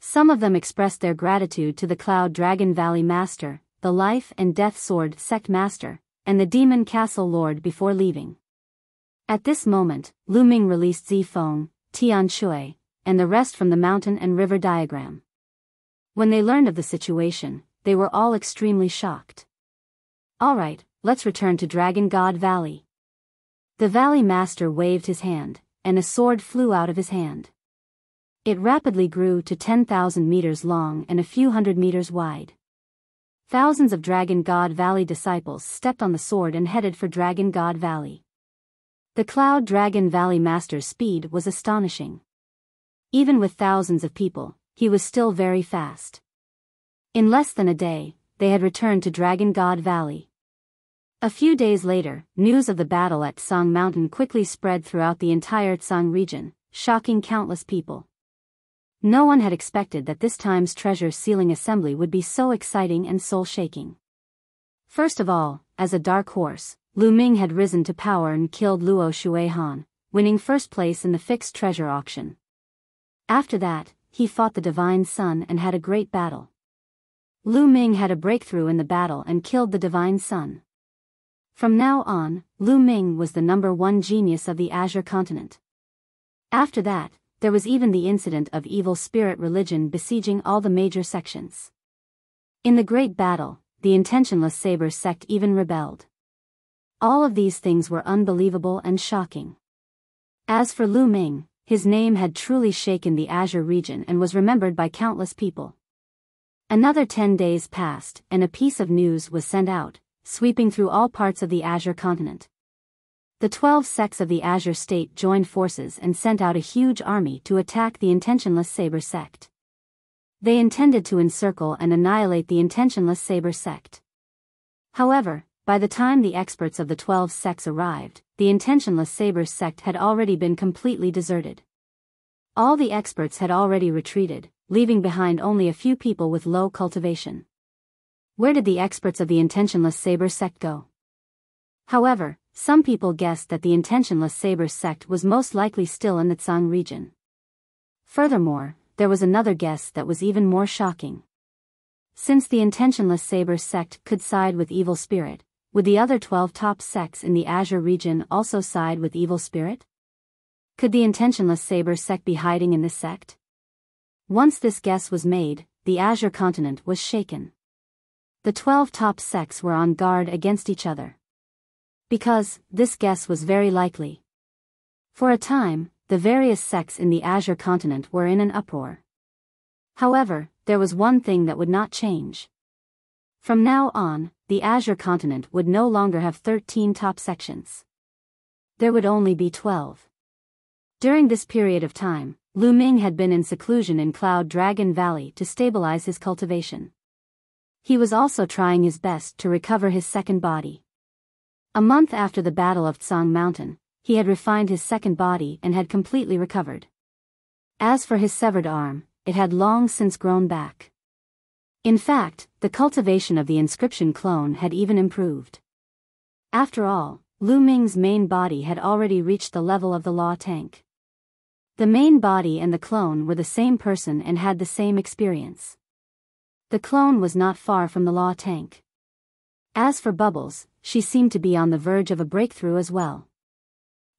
Speaker 1: Some of them expressed their gratitude to the Cloud Dragon Valley Master, the Life and Death Sword Sect Master, and the Demon Castle Lord before leaving. At this moment, Lu Ming released Zifeng, Tian Shui, and the rest from the mountain and river diagram. When they learned of the situation, they were all extremely shocked. Alright, let's return to Dragon God Valley. The Valley Master waved his hand, and a sword flew out of his hand. It rapidly grew to 10,000 meters long and a few hundred meters wide. Thousands of Dragon God Valley disciples stepped on the sword and headed for Dragon God Valley. The Cloud Dragon Valley Master's speed was astonishing. Even with thousands of people, he was still very fast. In less than a day, they had returned to Dragon God Valley. A few days later, news of the battle at Tsang Mountain quickly spread throughout the entire Tsang region, shocking countless people. No one had expected that this time's treasure sealing assembly would be so exciting and soul-shaking. First of all, as a dark horse, Lu Ming had risen to power and killed Luo Shuihan, winning first place in the fixed treasure auction. After that, he fought the Divine Sun and had a great battle. Lu Ming had a breakthrough in the battle and killed the Divine Sun. From now on, Lu Ming was the #1 genius of the Azure continent. After that, there was even the incident of evil spirit religion besieging all the major sections. In the great battle, the intentionless saber sect even rebelled. All of these things were unbelievable and shocking. As for Lu Ming, his name had truly shaken the Azure region and was remembered by countless people. Another 10 days passed and a piece of news was sent out, sweeping through all parts of the Azure continent. The 12 sects of the Azure state joined forces and sent out a huge army to attack the intentionless saber sect. They intended to encircle and annihilate the intentionless saber sect. However, by the time the experts of the 12 sects arrived, the intentionless saber sect had already been completely deserted. All the experts had already retreated, leaving behind only a few people with low cultivation. Where did the experts of the intentionless saber sect go? However, some people guessed that the intentionless saber sect was most likely still in the Tsang region. Furthermore, there was another guess that was even more shocking. Since the intentionless saber sect could side with evil spirit, would the other 12 top sects in the Azure region also side with evil spirit? Could the intentionless saber sect be hiding in this sect? Once this guess was made, the Azure continent was shaken. The 12 top sects were on guard against each other. Because this guess was very likely. For a time, the various sects in the Azure continent were in an uproar. However, there was one thing that would not change. From now on, the Azure continent would no longer have 13 top sections. There would only be 12. During this period of time, Lu Ming had been in seclusion in Cloud Dragon Valley to stabilize his cultivation. He was also trying his best to recover his second body. A month after the Battle of Tsang Mountain, he had refined his second body and had completely recovered. As for his severed arm, it had long since grown back. In fact, the cultivation of the inscription clone had even improved. After all, Lu Ming's main body had already reached the level of the law tank. The main body and the clone were the same person and had the same experience. The clone was not far from the law tank. As for Bubbles, she seemed to be on the verge of a breakthrough as well.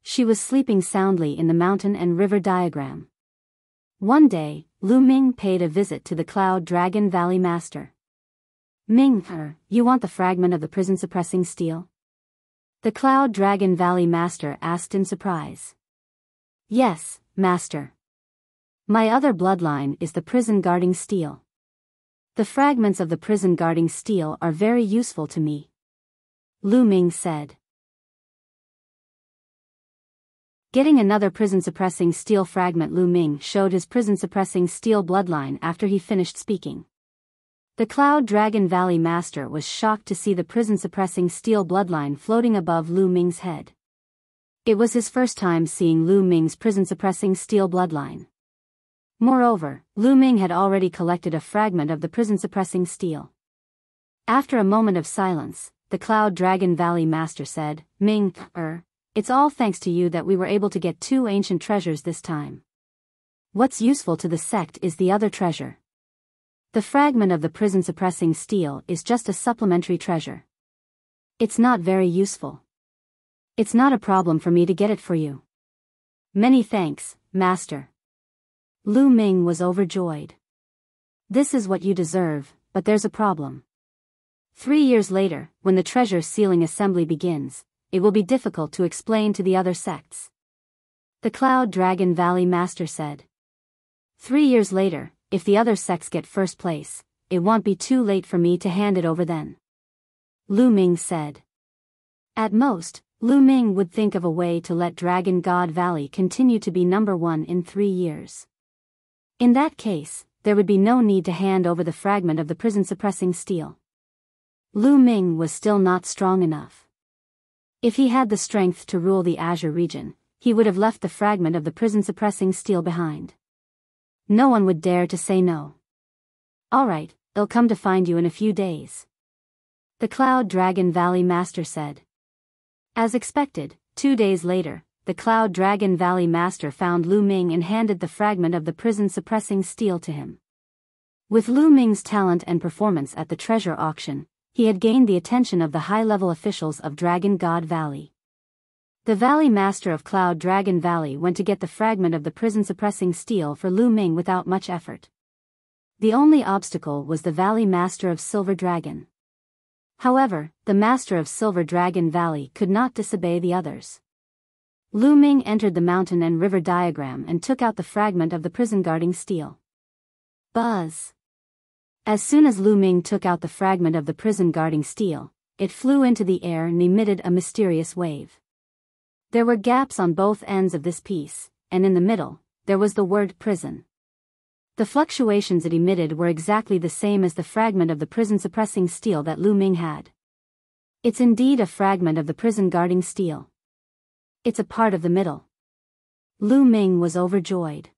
Speaker 1: She was sleeping soundly in the mountain and river diagram. One day, Lu Ming paid a visit to the Cloud Dragon Valley Master. "Ming, you want the fragment of the prison-suppressing steel?" The Cloud Dragon Valley Master asked in surprise. "Yes, Master. My other bloodline is the prison-guarding steel. The fragments of the prison-guarding steel are very useful to me," Lu Ming said. Getting another prison-suppressing steel fragment. Lu Ming showed his prison-suppressing steel bloodline after he finished speaking. The Cloud Dragon Valley Master was shocked to see the prison-suppressing steel bloodline floating above Lu Ming's head. It was his first time seeing Lu Ming's prison-suppressing steel bloodline. Moreover, Lu Ming had already collected a fragment of the prison-suppressing steel. After a moment of silence, the Cloud Dragon Valley Master said, "Ming, it's all thanks to you that we were able to get 2 ancient treasures this time. What's useful to the sect is the other treasure. The fragment of the prison-suppressing steel is just a supplementary treasure. It's not very useful. It's not a problem for me to get it for you." "Many thanks, Master." Lu Ming was overjoyed. "This is what you deserve, but there's a problem. 3 years later, when the treasure sealing assembly begins, it will be difficult to explain to the other sects," the Cloud Dragon Valley Master said. 3 years later, if the other sects get first place, it won't be too late for me to hand it over then," Lu Ming said. At most, Lu Ming would think of a way to let Dragon God Valley continue to be number 1 in 3 years. In that case, there would be no need to hand over the fragment of the prison-suppressing steel. Lu Ming was still not strong enough. If he had the strength to rule the Azure region, he would have left the fragment of the prison-suppressing steel behind. No one would dare to say no. "All right, I'll come to find you in a few days," the Cloud Dragon Valley Master said. As expected, 2 days later, the Cloud Dragon Valley Master found Lu Ming and handed the fragment of the prison-suppressing steel to him. With Lu Ming's talent and performance at the treasure auction, he had gained the attention of the high-level officials of Dragon God Valley. The Valley Master of Cloud Dragon Valley went to get the fragment of the prison-suppressing steel for Lu Ming without much effort. The only obstacle was the Valley Master of Silver Dragon. However, the Master of Silver Dragon Valley could not disobey the others. Lu Ming entered the mountain and river diagram and took out the fragment of the prison-guarding steel. Buzz! As soon as Lu Ming took out the fragment of the prison-guarding steel, it flew into the air and emitted a mysterious wave. There were gaps on both ends of this piece, and in the middle, there was the word prison. The fluctuations it emitted were exactly the same as the fragment of the prison-suppressing steel that Lu Ming had. It's indeed a fragment of the prison-guarding steel. It's a part of the middle. Lu Ming was overjoyed.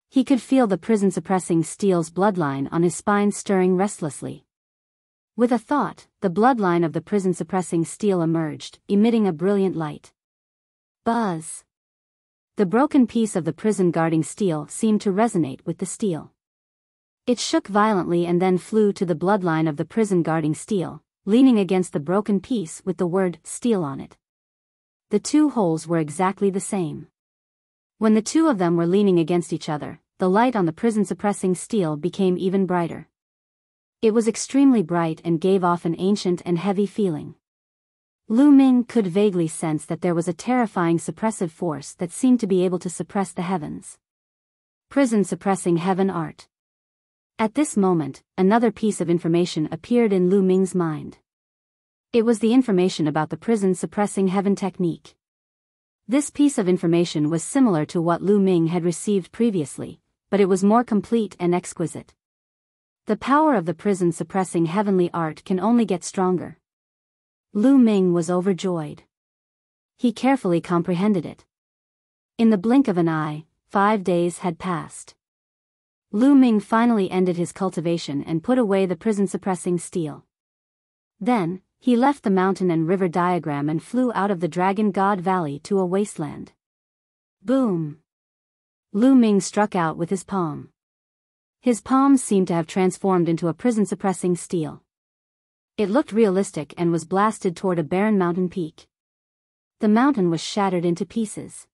Speaker 1: He could feel the prison-suppressing steel's bloodline on his spine stirring restlessly. With a thought, the bloodline of the prison-suppressing steel emerged, emitting a brilliant light. Buzz! The broken piece of the prison guarding steel seemed to resonate with the steel. It shook violently and then flew to the bloodline of the prison guarding steel, leaning against the broken piece with the word steel on it. The two holes were exactly the same. When the two of them were leaning against each other, the light on the prison-suppressing steel became even brighter. It was extremely bright and gave off an ancient and heavy feeling. Lu Ming could vaguely sense that there was a terrifying suppressive force that seemed to be able to suppress the heavens. Prison-suppressing heaven art. At this moment, another piece of information appeared in Lu Ming's mind. It was the information about the prison-suppressing heaven technique. This piece of information was similar to what Lu Ming had received previously, but it was more complete and exquisite. The power of the prison-suppressing heavenly art can only get stronger. Lu Ming was overjoyed. He carefully comprehended it. In the blink of an eye, 5 days had passed. Lu Ming finally ended his cultivation and put away the prison-suppressing steel. Then, he left the mountain and river diagram and flew out of the Dragon God Valley to a wasteland. Boom! Lu Ming struck out with his palm. His palm seemed to have transformed into a prison-suppressing steel. It looked realistic and was blasted toward a barren mountain peak. The mountain was shattered into pieces.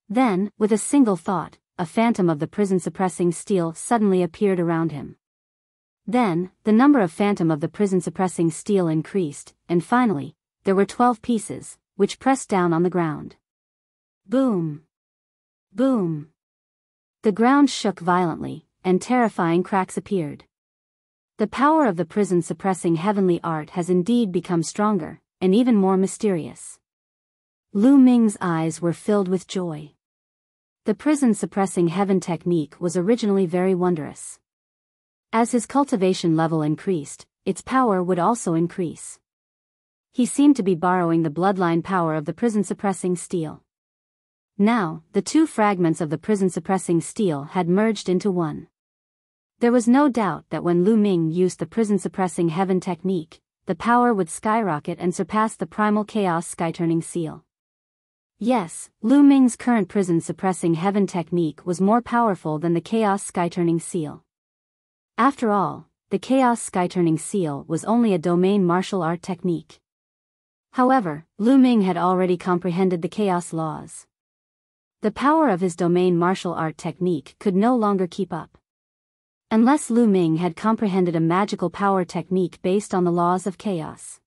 Speaker 1: Then, with a single thought, a phantom of the prison-suppressing steel suddenly appeared around him. Then, the number of phantom of the prison-suppressing steel increased, and finally, there were 12 pieces, which pressed down on the ground. Boom! Boom! The ground shook violently, and terrifying cracks appeared. The power of the prison-suppressing heavenly art has indeed become stronger, and even more mysterious. Lu Ming's eyes were filled with joy. The prison-suppressing heaven technique was originally very wondrous. As his cultivation level increased, its power would also increase. He seemed to be borrowing the bloodline power of the prison-suppressing steel. Now, the two fragments of the prison-suppressing steel had merged into one. There was no doubt that when Lu Ming used the prison-suppressing heaven technique, the power would skyrocket and surpass the primal chaos sky-turning seal. Yes, Lu Ming's current prison-suppressing heaven technique was more powerful than the chaos sky-turning seal. After all, the chaos sky-turning seal was only a domain martial art technique. However, Lu Ming had already comprehended the chaos laws. The power of his domain martial art technique could no longer keep up. Unless Lu Ming had comprehended a magical power technique based on the laws of chaos.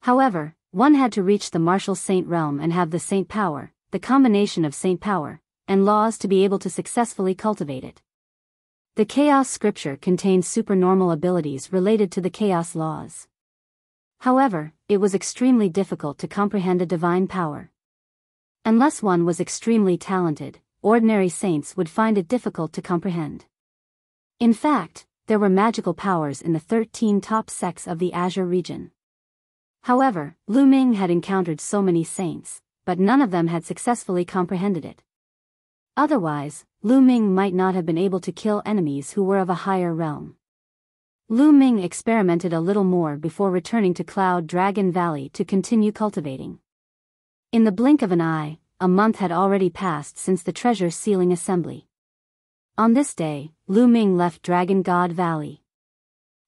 Speaker 1: However, one had to reach the martial saint realm and have the saint power, the combination of saint power, and laws to be able to successfully cultivate it. The chaos scripture contains supernormal abilities related to the chaos laws. However, it was extremely difficult to comprehend a divine power. Unless one was extremely talented, ordinary saints would find it difficult to comprehend. In fact, there were magical powers in the 13 top sects of the Azure region. However, Lu Ming had encountered so many saints, but none of them had successfully comprehended it. Otherwise, Lu Ming might not have been able to kill enemies who were of a higher realm. Lu Ming experimented a little more before returning to Cloud Dragon Valley to continue cultivating. In the blink of an eye, a month had already passed since the treasure sealing assembly. On this day, Lu Ming left Dragon God Valley.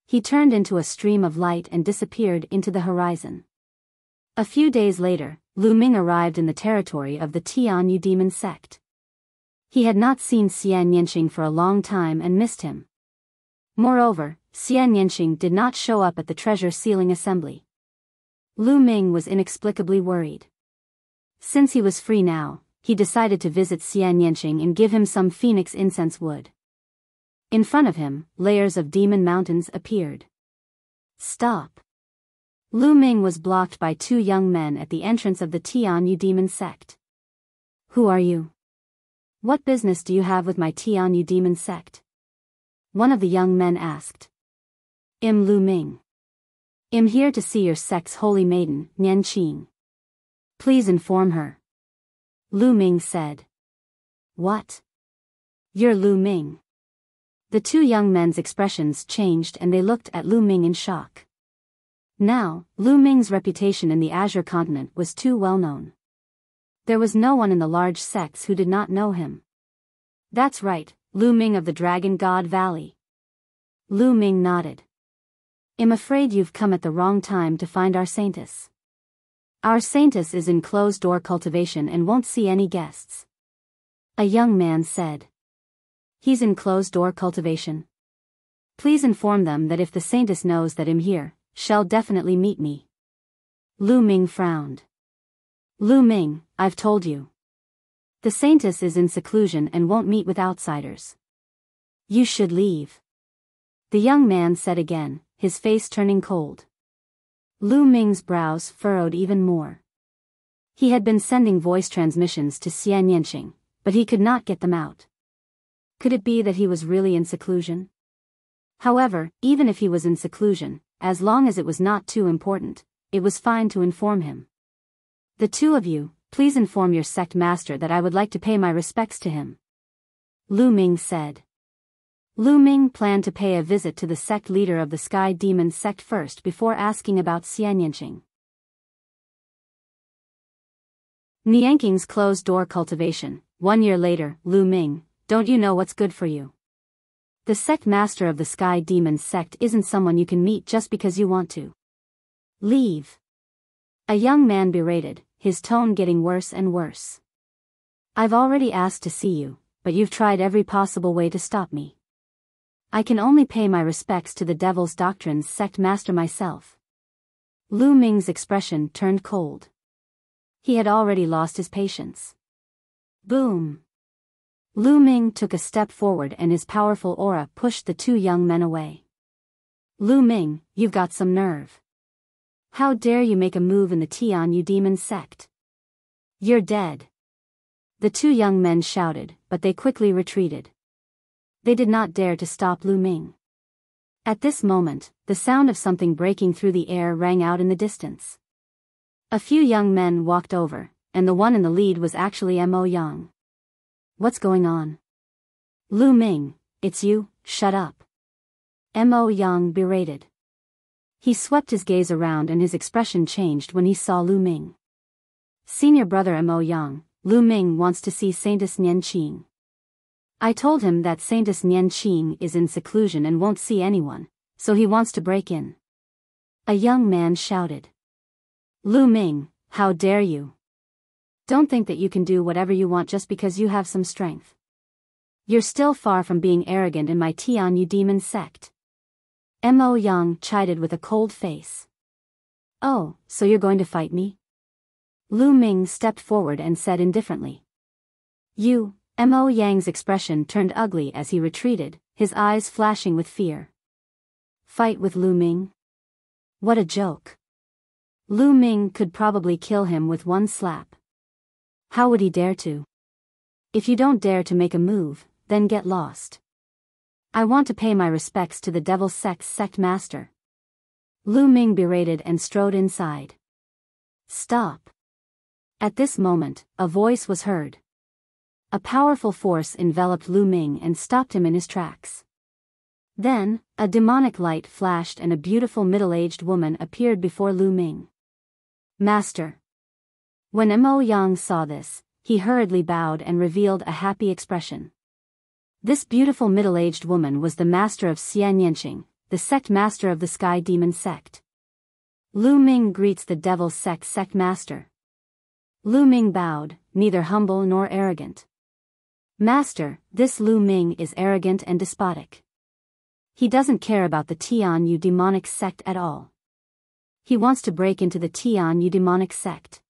Speaker 1: He turned into a stream of light and disappeared into the horizon. A few days later, Lu Ming arrived in the territory of the Tianyu demon sect. He had not seen Xian Yanqing for a long time and missed him. Moreover, Xian Yanqing did not show up at the treasure sealing assembly. Lu Ming was inexplicably worried. Since he was free now, he decided to visit Xian Yanqing and give him some phoenix incense wood. In front of him, layers of demon mountains appeared. Stop! Lu Ming was blocked by two young men at the entrance of the Tianyu demon sect. Who are you? What business do you have with my Tianyu demon sect? One of the young men asked. I'm Lu Ming. I'm here to see your sect's holy maiden, Nian Qing. Please inform her. Lu Ming said. What? You're Lu Ming. The two young men's expressions changed and they looked at Lu Ming in shock. Now, Lu Ming's reputation in the Azure continent was too well known. There was no one in the large sects who did not know him. That's right, Lu Ming of the Dragon God Valley. Lu Ming nodded. I'm afraid you've come at the wrong time to find our saintess. Our saintess is in closed-door cultivation and won't see any guests. A young man said. He's in closed-door cultivation. Please inform them that if the saintess knows that I'm here, she'll definitely meet me. Lu Ming frowned. Lu Ming, I've told you. The saintess is in seclusion and won't meet with outsiders. You should leave. The young man said again, his face turning cold. Lu Ming's brows furrowed even more. He had been sending voice transmissions to Xian Yanqing, but he could not get them out. Could it be that he was really in seclusion? However, even if he was in seclusion, as long as it was not too important, it was fine to inform him. The two of you, please inform your sect master that I would like to pay my respects to him. Lu Ming said. Lu Ming planned to pay a visit to the sect leader of the Sky Demon sect first before asking about Xian Yanqing. Nianking's closed-door cultivation. 1 year later, Lu Ming, don't you know what's good for you? The sect master of the Sky Demon sect isn't someone you can meet just because you want to. Leave. A young man berated, his tone getting worse and worse. I've already asked to see you, but you've tried every possible way to stop me. I can only pay my respects to the Devil's Doctrines sect master myself. Lu Ming's expression turned cold. He had already lost his patience. Boom. Lu Ming took a step forward and his powerful aura pushed the two young men away. Lu Ming, you've got some nerve. How dare you make a move in the Tianyu demon sect? You're dead. The two young men shouted, but they quickly retreated. They did not dare to stop Lu Ming. At this moment, the sound of something breaking through the air rang out in the distance. A few young men walked over, and the one in the lead was actually Mo Yang. What's going on? Lu Ming, it's you, shut up. Mo Yang berated. He swept his gaze around and his expression changed when he saw Lu Ming. Senior brother Mo Yang, Lu Ming wants to see Saintess Nianqing. I told him that Saintess Nianqing is in seclusion and won't see anyone, so he wants to break in. A young man shouted. Lu Ming, how dare you? Don't think that you can do whatever you want just because you have some strength. You're still far from being arrogant in my Tianyu demon sect. Mo Yang chided with a cold face. Oh, so you're going to fight me? Lu Ming stepped forward and said indifferently. You. Mo Yang's expression turned ugly as he retreated, his eyes flashing with fear. Fight with Lu Ming? What a joke. Lu Ming could probably kill him with one slap. How would he dare to? If you don't dare to make a move, then get lost. I want to pay my respects to the Devil's sect master. Lu Ming berated and strode inside. Stop. At this moment, a voice was heard. A powerful force enveloped Lu Ming and stopped him in his tracks. Then, a demonic light flashed and a beautiful middle-aged woman appeared before Lu Ming. Master. When Mo Yang saw this, he hurriedly bowed and revealed a happy expression. This beautiful middle-aged woman was the master of Xian Yanqing, the sect master of the Sky Demon sect. Lu Ming greets the Devil's sect master. Lu Ming bowed, neither humble nor arrogant. Master, this Lu Ming is arrogant and despotic. He doesn't care about the Tianyu demonic sect at all. He wants to break into the Tianyu demonic sect.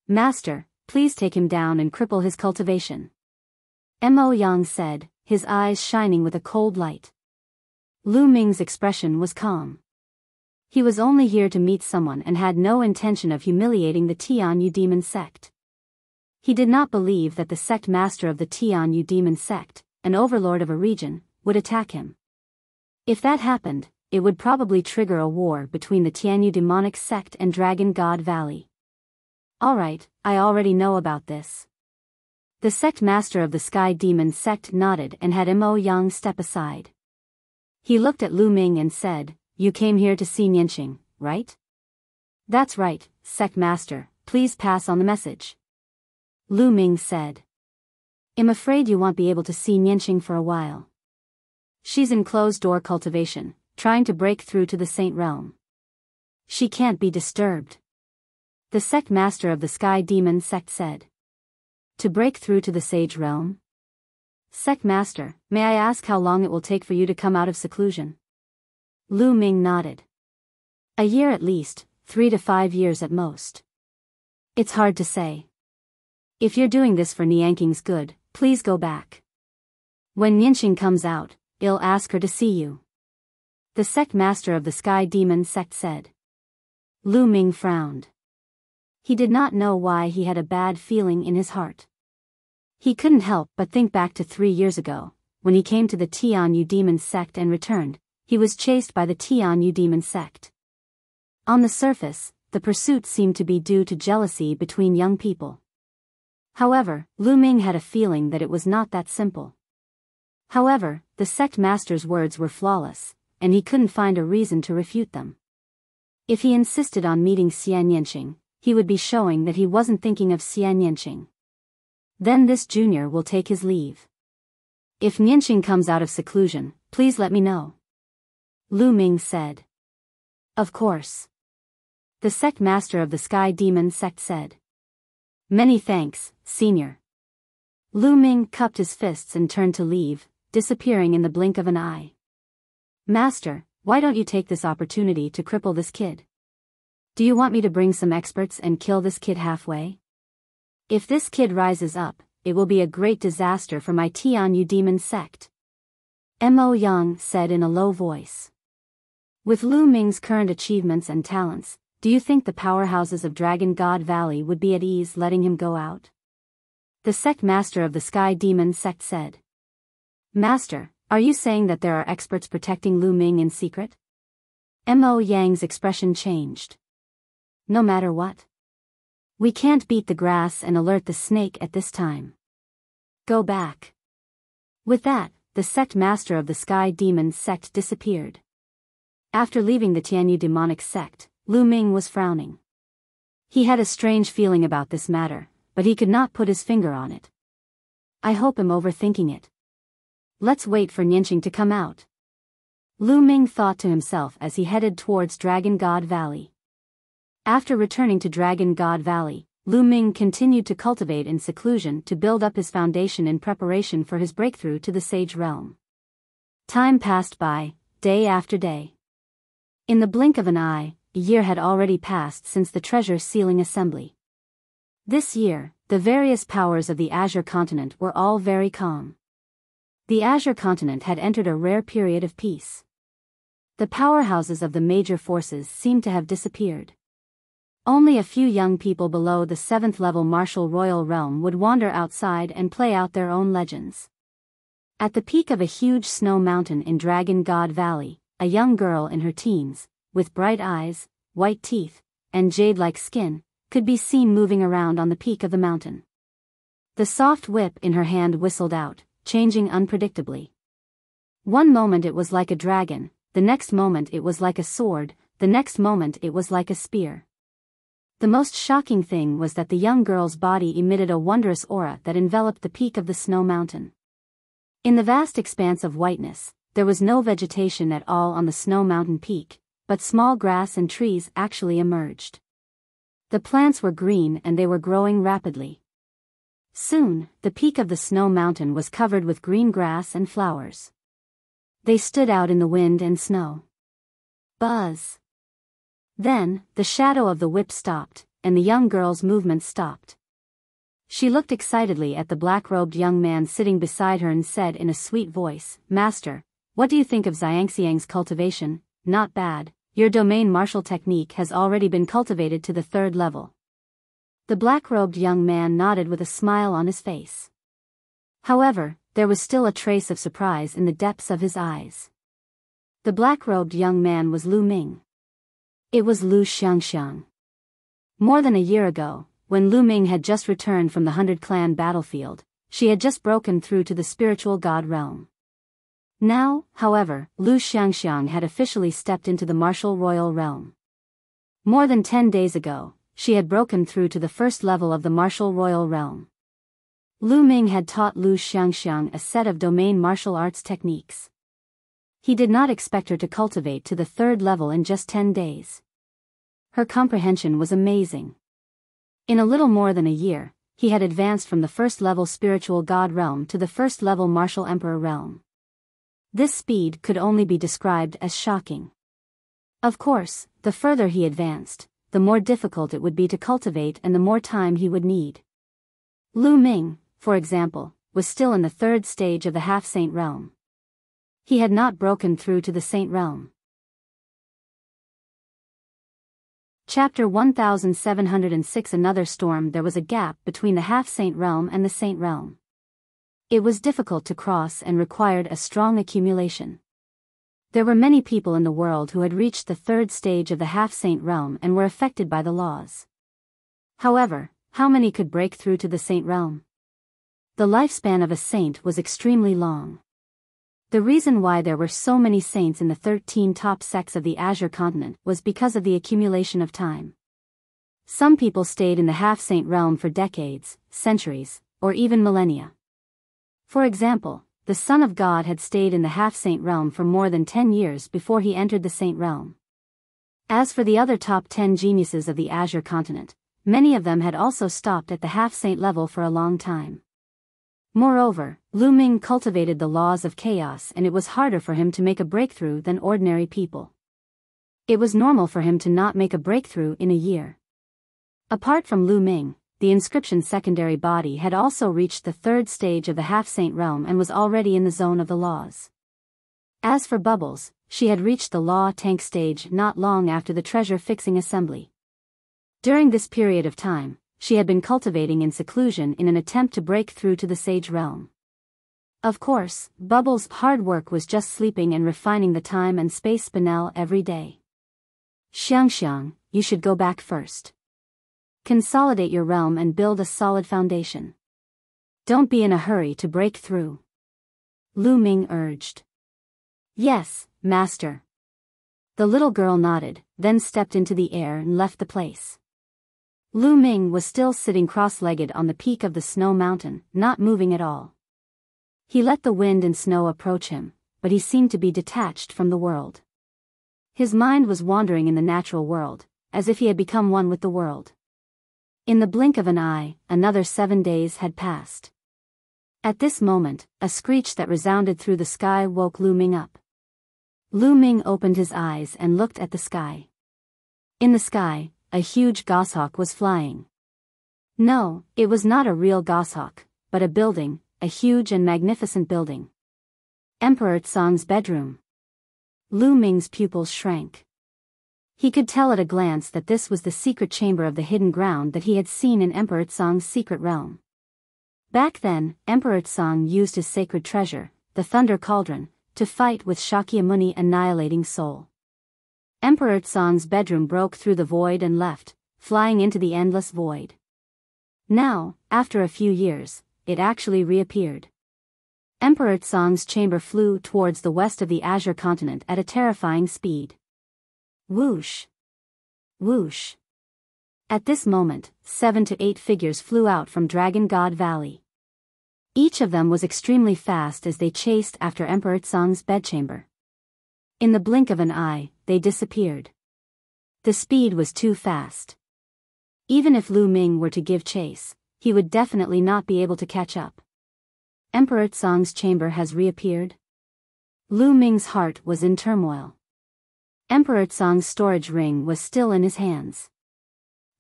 Speaker 1: Master, please take him down and cripple his cultivation. Mo Yang said, his eyes shining with a cold light. Lu Ming's expression was calm. He was only here to meet someone and had no intention of humiliating the Tianyu demon sect. He did not believe that the sect master of the Tianyu demon sect, an overlord of a region, would attack him. If that happened, it would probably trigger a war between the Tianyu demonic sect and Dragon God Valley. Alright, I already know about this. The sect master of the Sky Demon sect nodded and had Mo Yang step aside. He looked at Lu Ming and said, You came here to see Nianqing, right? That's right, sect master, please pass on the message. Lu Ming said. I'm afraid you won't be able to see Nianqing for a while. She's in closed-door cultivation, trying to break through to the Saint Realm. She can't be disturbed. The sect master of the Sky Demon sect said. To break through to the Sage Realm? Sect master, may I ask how long it will take for you to come out of seclusion? Lu Ming nodded. A year at least, 3 to 5 years at most. It's hard to say. If you're doing this for Nianqing's good, please go back. When Nianqing comes out, I'll ask her to see you. The sect master of the Sky Demon sect said. Lu Ming frowned. He did not know why he had a bad feeling in his heart. He couldn't help but think back to 3 years ago, when he came to the Tianyu Demon sect and returned. He was chased by the Tianyu Demon sect. On the surface, the pursuit seemed to be due to jealousy between young people. However, Lu Ming had a feeling that it was not that simple. However, the sect master's words were flawless, and he couldn't find a reason to refute them. If he insisted on meeting Xian Nianqing, he would be showing that he wasn't thinking of Xian Nianqing. Then this junior will take his leave. If Nianqing comes out of seclusion, please let me know. Lu Ming said. Of course. The sect master of the Sky Demon sect said. Many thanks, senior. Lu Ming cupped his fists and turned to leave, disappearing in the blink of an eye. Master, why don't you take this opportunity to cripple this kid? Do you want me to bring some experts and kill this kid halfway? If this kid rises up, it will be a great disaster for my Tianyu Demon sect. Mo Yang said in a low voice. With Lu Ming's current achievements and talents, do you think the powerhouses of Dragon God Valley would be at ease letting him go out? The sect master of the Sky Demon sect said. Master, are you saying that there are experts protecting Lu Ming in secret? Mo Yang's expression changed. No matter what. We can't beat the grass and alert the snake at this time. Go back. With that, the sect master of the Sky Demon sect disappeared. After leaving the Tianyu demonic sect, Lu Ming was frowning. He had a strange feeling about this matter, but he could not put his finger on it. I hope I'm overthinking it. Let's wait for Nianqing to come out. Lu Ming thought to himself as he headed towards Dragon God Valley. After returning to Dragon God Valley, Lu Ming continued to cultivate in seclusion to build up his foundation in preparation for his breakthrough to the Sage Realm. Time passed by, day after day. In the blink of an eye, a year had already passed since the treasure sealing assembly. This year, the various powers of the Azure Continent were all very calm. The Azure Continent had entered a rare period of peace. The powerhouses of the major forces seemed to have disappeared. Only a few young people below the 7th level martial royal realm would wander outside and play out their own legends. At the peak of a huge snow mountain in Dragon God Valley, a young girl in her teens, with bright eyes, white teeth, and jade-like skin, could be seen moving around on the peak of the mountain. The soft whip in her hand whistled out, changing unpredictably. One moment it was like a dragon, the next moment it was like a sword, the next moment it was like a spear. The most shocking thing was that the young girl's body emitted a wondrous aura that enveloped the peak of the snow mountain. In the vast expanse of whiteness, there was no vegetation at all on the snow mountain peak, but small grass and trees actually emerged. The plants were green and they were growing rapidly. Soon, the peak of the snow mountain was covered with green grass and flowers. They stood out in the wind and snow. Buzz! Then, the shadow of the whip stopped, and the young girl's movement stopped. She looked excitedly at the black-robed young man sitting beside her and said in a sweet voice, Master, what do you think of Xiangxiang's cultivation? Not bad, your domain martial technique has already been cultivated to the 3rd level. The black-robed young man nodded with a smile on his face. However, there was still a trace of surprise in the depths of his eyes. The black-robed young man was Lu Ming. It was Lu Xiangxiang. More than a year ago, when Lu Ming had just returned from the 100 Clan battlefield, she had just broken through to the spiritual god realm. Now, however, Lu Xiangxiang had officially stepped into the martial royal realm. More than 10 days ago, she had broken through to the 1st level of the martial royal realm. Lu Ming had taught Lu Xiangxiang a set of domain martial arts techniques. He did not expect her to cultivate to the 3rd level in just 10 days. Her comprehension was amazing. In a little more than a year, he had advanced from the 1st level spiritual god realm to the 1st level martial emperor realm. This speed could only be described as shocking. Of course, the further he advanced, the more difficult it would be to cultivate and the more time he would need. Lu Ming, for example, was still in the 3rd stage of the half-saint realm. He had not broken through to the saint realm. Chapter 1706. Another storm. There was a gap between the half-saint realm and the saint realm. It was difficult to cross and required a strong accumulation. There were many people in the world who had reached the 3rd stage of the half-saint realm and were affected by the laws. However, how many could break through to the saint realm? The lifespan of a saint was extremely long. The reason why there were so many saints in the 13 top sects of the Azure continent was because of the accumulation of time. Some people stayed in the half-saint realm for decades, centuries, or even millennia. For example, the Son of God had stayed in the half-saint realm for more than 10 years before he entered the saint realm. As for the other top 10 geniuses of the Azure continent, many of them had also stopped at the half-saint level for a long time. Moreover, Lu Ming cultivated the laws of chaos and it was harder for him to make a breakthrough than ordinary people. It was normal for him to not make a breakthrough in a year. Apart from Lu Ming, the inscription secondary body had also reached the 3rd stage of the half-saint realm and was already in the zone of the laws. As for Bubbles, she had reached the law tank stage not long after the treasure fixing assembly. During this period of time, she had been cultivating in seclusion in an attempt to break through to the sage realm. Of course, Bubbles' hard work was just sleeping and refining the time and space spinel every day. Xiangxiang, you should go back first. Consolidate your realm and build a solid foundation. Don't be in a hurry to break through. Lu Ming urged. Yes, master. The little girl nodded, then stepped into the air and left the place. Lu Ming was still sitting cross-legged on the peak of the snow mountain, not moving at all. He let the wind and snow approach him, but he seemed to be detached from the world. His mind was wandering in the natural world, as if he had become one with the world. In the blink of an eye, another 7 days had passed. At this moment, a screech that resounded through the sky woke Lu Ming up. Lu Ming opened his eyes and looked at the sky. In the sky, a huge goshawk was flying. No, it was not a real goshawk, but a building, a huge and magnificent building. Emperor Tsong's bedroom. Lu Ming's pupils shrank. He could tell at a glance that this was the secret chamber of the hidden ground that he had seen in Emperor Tsong's secret realm. Back then, Emperor Tsong used his sacred treasure, the Thunder Cauldron, to fight with Shakyamuni annihilating soul. Emperor Tsong's bedroom broke through the void and left, flying into the endless void. Now, after a few years, it actually reappeared. Emperor Tsong's chamber flew towards the west of the Azure continent at a terrifying speed. Whoosh! Whoosh! At this moment, 7 to 8 figures flew out from Dragon God Valley. Each of them was extremely fast as they chased after Emperor Tsong's bedchamber. In the blink of an eye, they disappeared. The speed was too fast. Even if Lu Ming were to give chase, he would definitely not be able to catch up. Emperor Tsong's chamber has reappeared. Lu Ming's heart was in turmoil. Emperor Tsong's storage ring was still in his hands.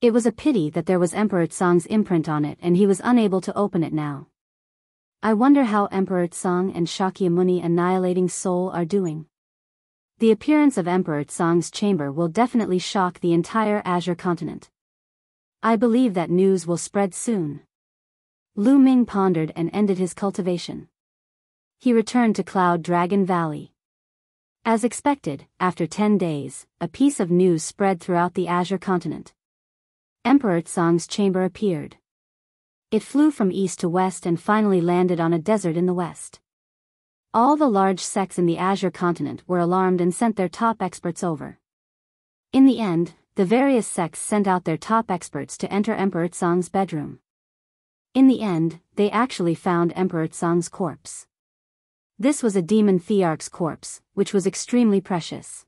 Speaker 1: It was a pity that there was Emperor Tsong's imprint on it and he was unable to open it now. I wonder how Emperor Tsong and Shakyamuni annihilating soul are doing. The appearance of Emperor Tsong's chamber will definitely shock the entire Azure continent. I believe that news will spread soon. Lu Ming pondered and ended his cultivation. He returned to Cloud Dragon Valley. As expected, after 10 days, a piece of news spread throughout the Azure continent. Emperor Tsong's chamber appeared. It flew from east to west and finally landed on a desert in the west. All the large sects in the Azure continent were alarmed and sent their top experts over. In the end, the various sects sent out their top experts to enter Emperor Tsong's bedroom. In the end, they actually found Emperor Tsang's corpse. This was a demon thearch's corpse, which was extremely precious.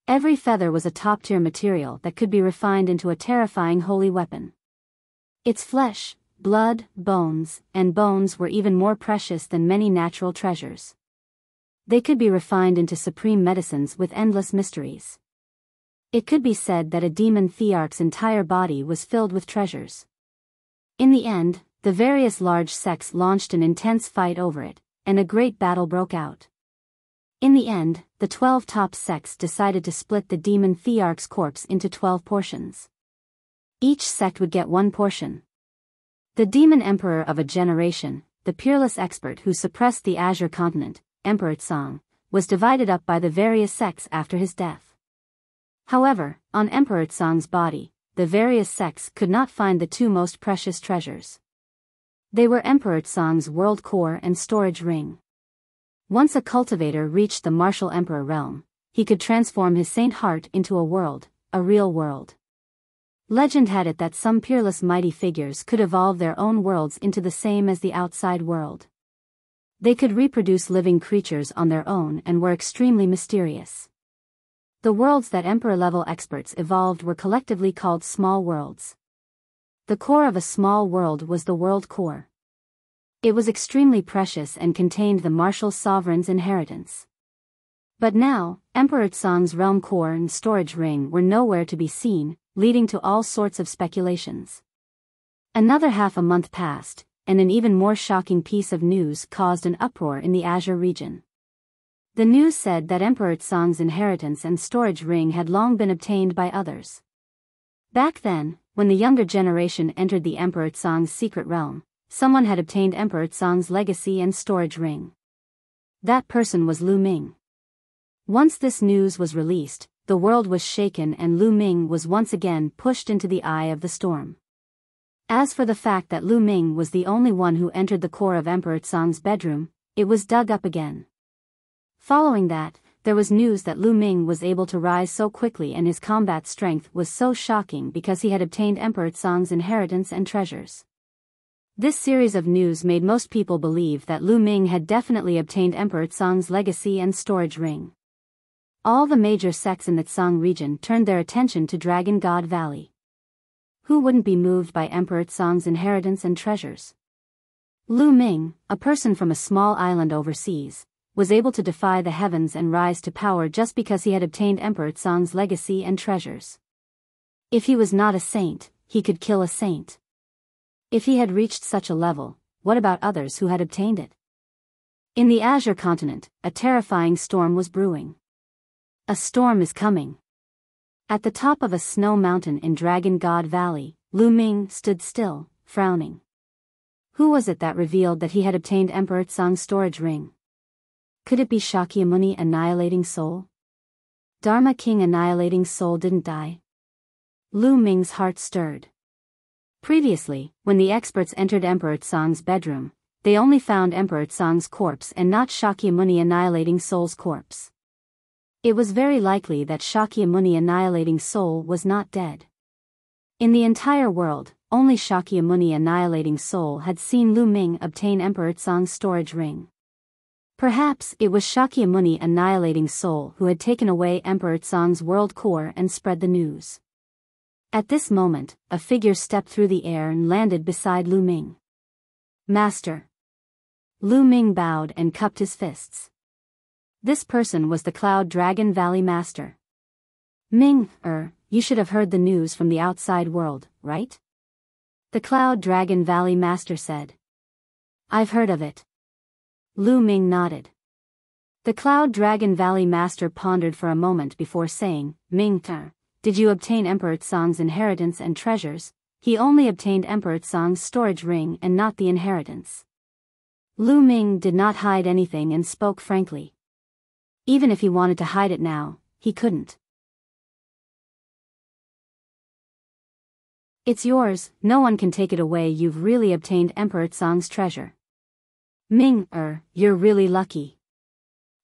Speaker 1: Every feather was a top-tier material that could be refined into a terrifying holy weapon. Its flesh, blood, bones, and bones were even more precious than many natural treasures. They could be refined into supreme medicines with endless mysteries. It could be said that a demon thearch's entire body was filled with treasures. In the end, the various large sects launched an intense fight over it, and a great battle broke out. In the end, the 12 top sects decided to split the demon thearch's corpse into 12 portions. Each sect would get one portion. The demon emperor of a generation, the peerless expert who suppressed the Azure continent, Emperor Tsang, was divided up by the various sects after his death. However, on Emperor Tsang's body, the various sects could not find the two most precious treasures. They were Emperor Tsang's world core and storage ring. Once a cultivator reached the martial emperor realm, he could transform his saint heart into a world, a real world. Legend had it that some peerless mighty figures could evolve their own worlds into the same as the outside world. They could reproduce living creatures on their own and were extremely mysterious. The worlds that emperor-level experts evolved were collectively called small worlds. The core of a small world was the world core. It was extremely precious and contained the martial sovereign's inheritance. But now, Emperor Tsang's realm core and storage ring were nowhere to be seen, leading to all sorts of speculations. Another half a month passed, and an even more shocking piece of news caused an uproar in the Azure region. The news said that Emperor Tsang's inheritance and storage ring had long been obtained by others. Back then, when the younger generation entered the Emperor Tsang's secret realm, someone had obtained Emperor Tsang's legacy and storage ring. That person was Lu Ming. Once this news was released, the world was shaken and Lu Ming was once again pushed into the eye of the storm. As for the fact that Lu Ming was the only one who entered the core of Emperor Tsang's bedroom, it was dug up again. Following that, there was news that Lu Ming was able to rise so quickly and his combat strength was so shocking because he had obtained Emperor Tsang's inheritance and treasures. This series of news made most people believe that Lu Ming had definitely obtained Emperor Tsang's legacy and storage ring. All the major sects in the Tsang region turned their attention to Dragon God Valley. Who wouldn't be moved by Emperor Tsang's inheritance and treasures? Lu Ming, a person from a small island overseas, was able to defy the heavens and rise to power just because he had obtained Emperor Tsang's legacy and treasures. If he was not a saint, he could kill a saint. If he had reached such a level, what about others who had obtained it? In the Azure continent, a terrifying storm was brewing. A storm is coming. At the top of a snow mountain in Dragon God Valley, Lu Ming stood still, frowning. Who was it that revealed that he had obtained Emperor Tsang's storage ring? Could it be Shakyamuni Annihilating Soul? Dharma King Annihilating Soul didn't die. Lu Ming's heart stirred. Previously, when the experts entered Emperor Tsang's bedroom, they only found Emperor Tsang's corpse and not Shakyamuni Annihilating Soul's corpse. It was very likely that Shakyamuni Annihilating Soul was not dead. In the entire world, only Shakyamuni Annihilating Soul had seen Lu Ming obtain Emperor Tsang's storage ring. Perhaps it was Shakyamuni Annihilating Soul who had taken away Emperor Tsang's world core and spread the news. At this moment, a figure stepped through the air and landed beside Lu Ming. Master. Lu Ming bowed and cupped his fists. This person was the Cloud Dragon Valley Master. Ming, you should have heard the news from the outside world, right? The Cloud Dragon Valley Master said. I've heard of it. Lu Ming nodded. The Cloud Dragon Valley Master pondered for a moment before saying, Ming, did you obtain Emperor Tsang's inheritance and treasures? He only obtained Emperor Tsang's storage ring and not the inheritance. Lu Ming did not hide anything and spoke frankly. Even if he wanted to hide it now, he couldn't. It's yours, no one can take it away. You've really obtained Emperor Tsang's treasure. Ming, you're really lucky.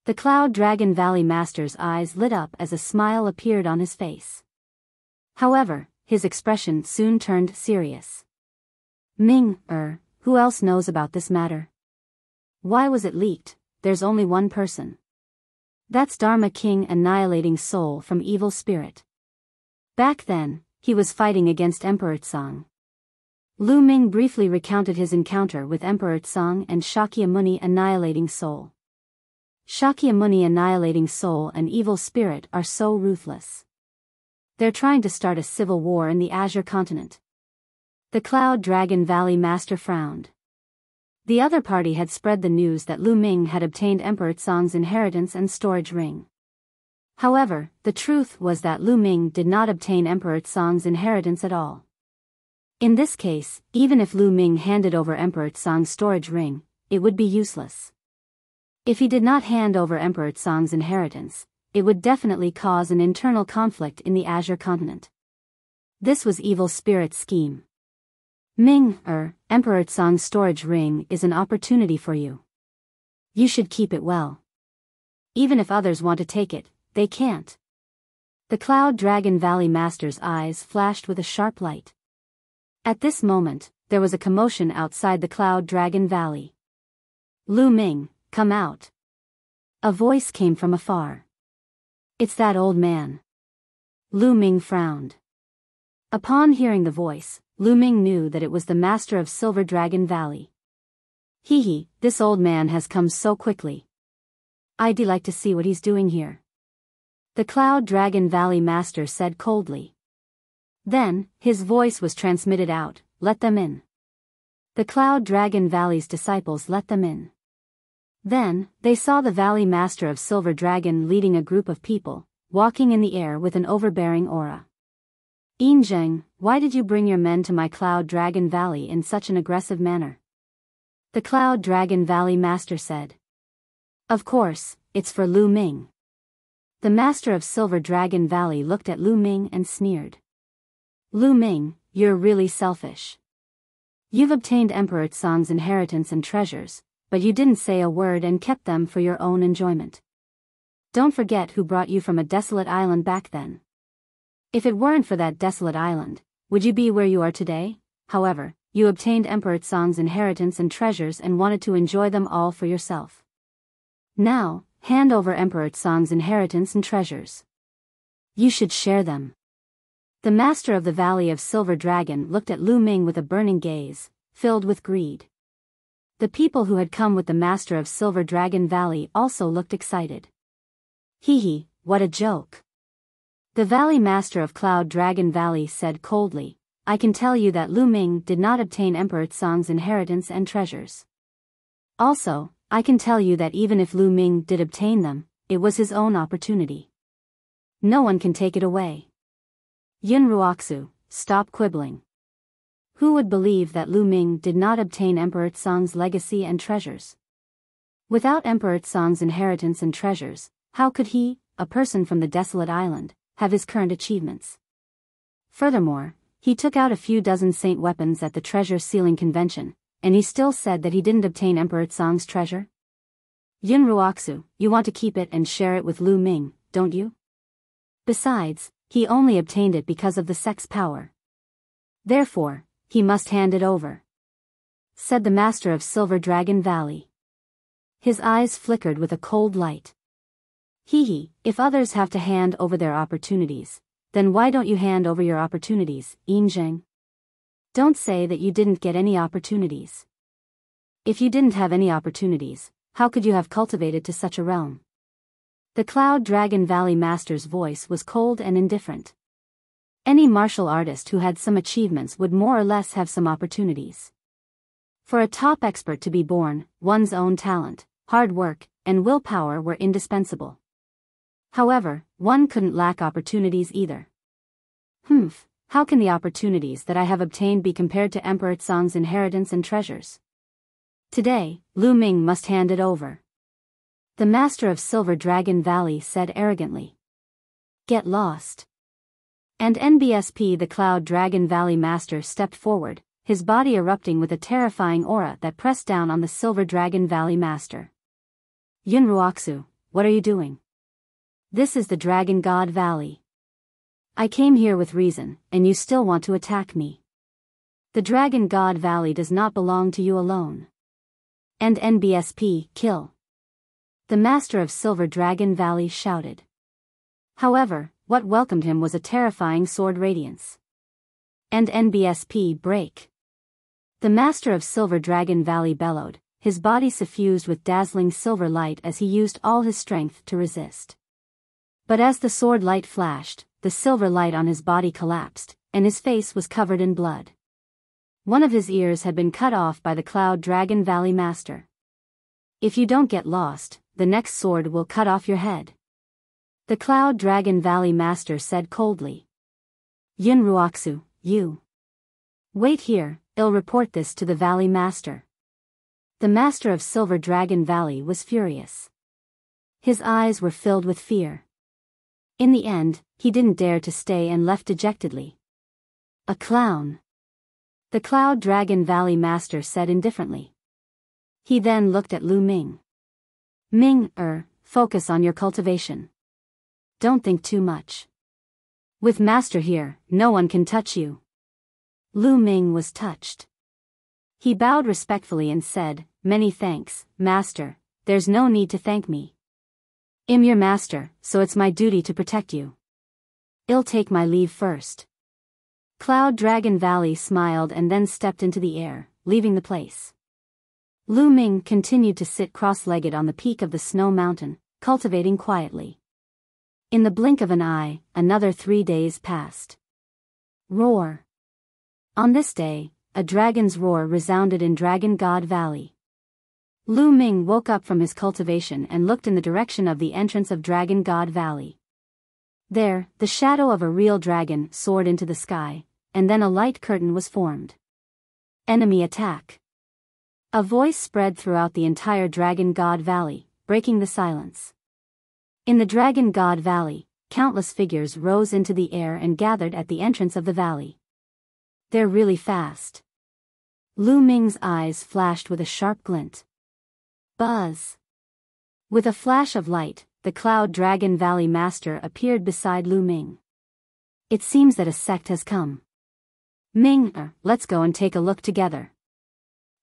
Speaker 1: The Cloud Dragon Valley Master's eyes lit up as a smile appeared on his face. However, his expression soon turned serious. Ming, who else knows about this matter? Why was it leaked? There's only one person. That's Dharma King annihilating soul from evil spirit. Back then, he was fighting against Emperor Tsang. Lu Ming briefly recounted his encounter with Emperor Tsang and Shakyamuni annihilating soul. Shakyamuni annihilating soul and evil spirit are so ruthless. They're trying to start a civil war in the Azure continent. The Cloud Dragon Valley Master frowned. The other party had spread the news that Lu Ming had obtained Emperor Tsang's inheritance and storage ring. However, the truth was that Lu Ming did not obtain Emperor Tsang's inheritance at all. In this case, even if Lu Ming handed over Emperor Tsang's storage ring, it would be useless. If he did not hand over Emperor Tsang's inheritance, it would definitely cause an internal conflict in the Azure continent. This was evil spirit's scheme. Ming, Emperor Tsang's storage ring is an opportunity for you. You should keep it well. Even if others want to take it, they can't. The Cloud Dragon Valley Master's eyes flashed with a sharp light. At this moment, there was a commotion outside the Cloud Dragon Valley. Lu Ming, come out. A voice came from afar. It's that old man. Lu Ming frowned. Upon hearing the voice, Lu Ming knew that it was the master of Silver Dragon Valley. This old man has come so quickly. I'd like to see what he's doing here. The Cloud Dragon Valley Master said coldly. Then, his voice was transmitted out, let them in. The Cloud Dragon Valley's disciples let them in. Then, they saw the Valley Master of Silver Dragon leading a group of people, walking in the air with an overbearing aura. Yinzheng, why did you bring your men to my Cloud Dragon Valley in such an aggressive manner? The Cloud Dragon Valley Master said. Of course, it's for Lu Ming. The Master of Silver Dragon Valley looked at Lu Ming and sneered. Lu Ming, you're really selfish. You've obtained Emperor Tsang's inheritance and treasures, but you didn't say a word and kept them for your own enjoyment. Don't forget who brought you from a desolate island back then. If it weren't for that desolate island, would you be where you are today? However, you obtained Emperor Tsang's inheritance and treasures and wanted to enjoy them all for yourself. Now, hand over Emperor Tsang's inheritance and treasures. You should share them. The Master of the Valley of Silver Dragon looked at Lu Ming with a burning gaze, filled with greed. The people who had come with the Master of Silver Dragon Valley also looked excited. What a joke. The Valley Master of Cloud Dragon Valley said coldly, I can tell you that Lu Ming did not obtain Emperor Tsang's inheritance and treasures. Also, I can tell you that even if Lu Ming did obtain them, it was his own opportunity. No one can take it away. Yun Ruoxu, stop quibbling. Who would believe that Lu Ming did not obtain Emperor Tsang's legacy and treasures? Without Emperor Tsang's inheritance and treasures, how could he, a person from the desolate island, have his current achievements? Furthermore, he took out a few dozen saint weapons at the treasure sealing convention, and he still said that he didn't obtain Emperor Tsang's treasure? Yun Ruoxu, you want to keep it and share it with Lu Ming, don't you? Besides, he only obtained it because of the sex power. Therefore, he must hand it over, said the Master of Silver Dragon Valley. His eyes flickered with a cold light. If others have to hand over their opportunities, then why don't you hand over your opportunities, Yinzheng? Don't say that you didn't get any opportunities. If you didn't have any opportunities, how could you have cultivated to such a realm? The Cloud Dragon Valley Master's voice was cold and indifferent. Any martial artist who had some achievements would more or less have some opportunities. For a top expert to be born, one's own talent, hard work, and willpower were indispensable. However, one couldn't lack opportunities either. How can the opportunities that I have obtained be compared to Emperor Tsang's inheritance and treasures? Today, Lu Ming must hand it over. The Master of Silver Dragon Valley said arrogantly. Get lost. And NBSP the Cloud Dragon Valley Master stepped forward, his body erupting with a terrifying aura that pressed down on the Silver Dragon Valley Master. Yun Ruoxu, what are you doing? This is the Dragon God Valley. I came here with reason, and you still want to attack me. The Dragon God Valley does not belong to you alone. And NBSP, kill. The master of Silver Dragon Valley shouted. However, what welcomed him was a terrifying sword radiance. And NBSP, break. The master of Silver Dragon Valley bellowed, his body suffused with dazzling silver light as he used all his strength to resist. But as the sword light flashed, the silver light on his body collapsed, and his face was covered in blood. One of his ears had been cut off by the Cloud Dragon Valley master. If you don't get lost, the next sword will cut off your head. The Cloud Dragon Valley master said coldly. Yin Ruoxu, you. Wait here, I'll report this to the valley master. The master of Silver Dragon Valley was furious. His eyes were filled with fear. In the end, he didn't dare to stay and left dejectedly. A clown. The Cloud Dragon Valley master said indifferently. He then looked at Lu Ming. Focus on your cultivation. Don't think too much. With master here, no one can touch you. Lu Ming was touched. He bowed respectfully and said, many thanks, master, there's no need to thank me. I'm your master, so it's my duty to protect you. I'll take my leave first. Cloud Dragon Valley smiled and then stepped into the air, leaving the place. Lu Ming continued to sit cross-legged on the peak of the snow mountain, cultivating quietly. In the blink of an eye, another 3 days passed. Roar. On this day, a dragon's roar resounded in Dragon God Valley. Lu Ming woke up from his cultivation and looked in the direction of the entrance of Dragon God Valley. There, the shadow of a real dragon soared into the sky, and then a light curtain was formed. Enemy attack. A voice spread throughout the entire Dragon God Valley, breaking the silence. In the Dragon God Valley, countless figures rose into the air and gathered at the entrance of the valley. They're really fast. Lu Ming's eyes flashed with a sharp glint. Buzz. With a flash of light, the Cloud Dragon Valley master appeared beside Lu Ming. It seems that a sect has come. Let's go and take a look together.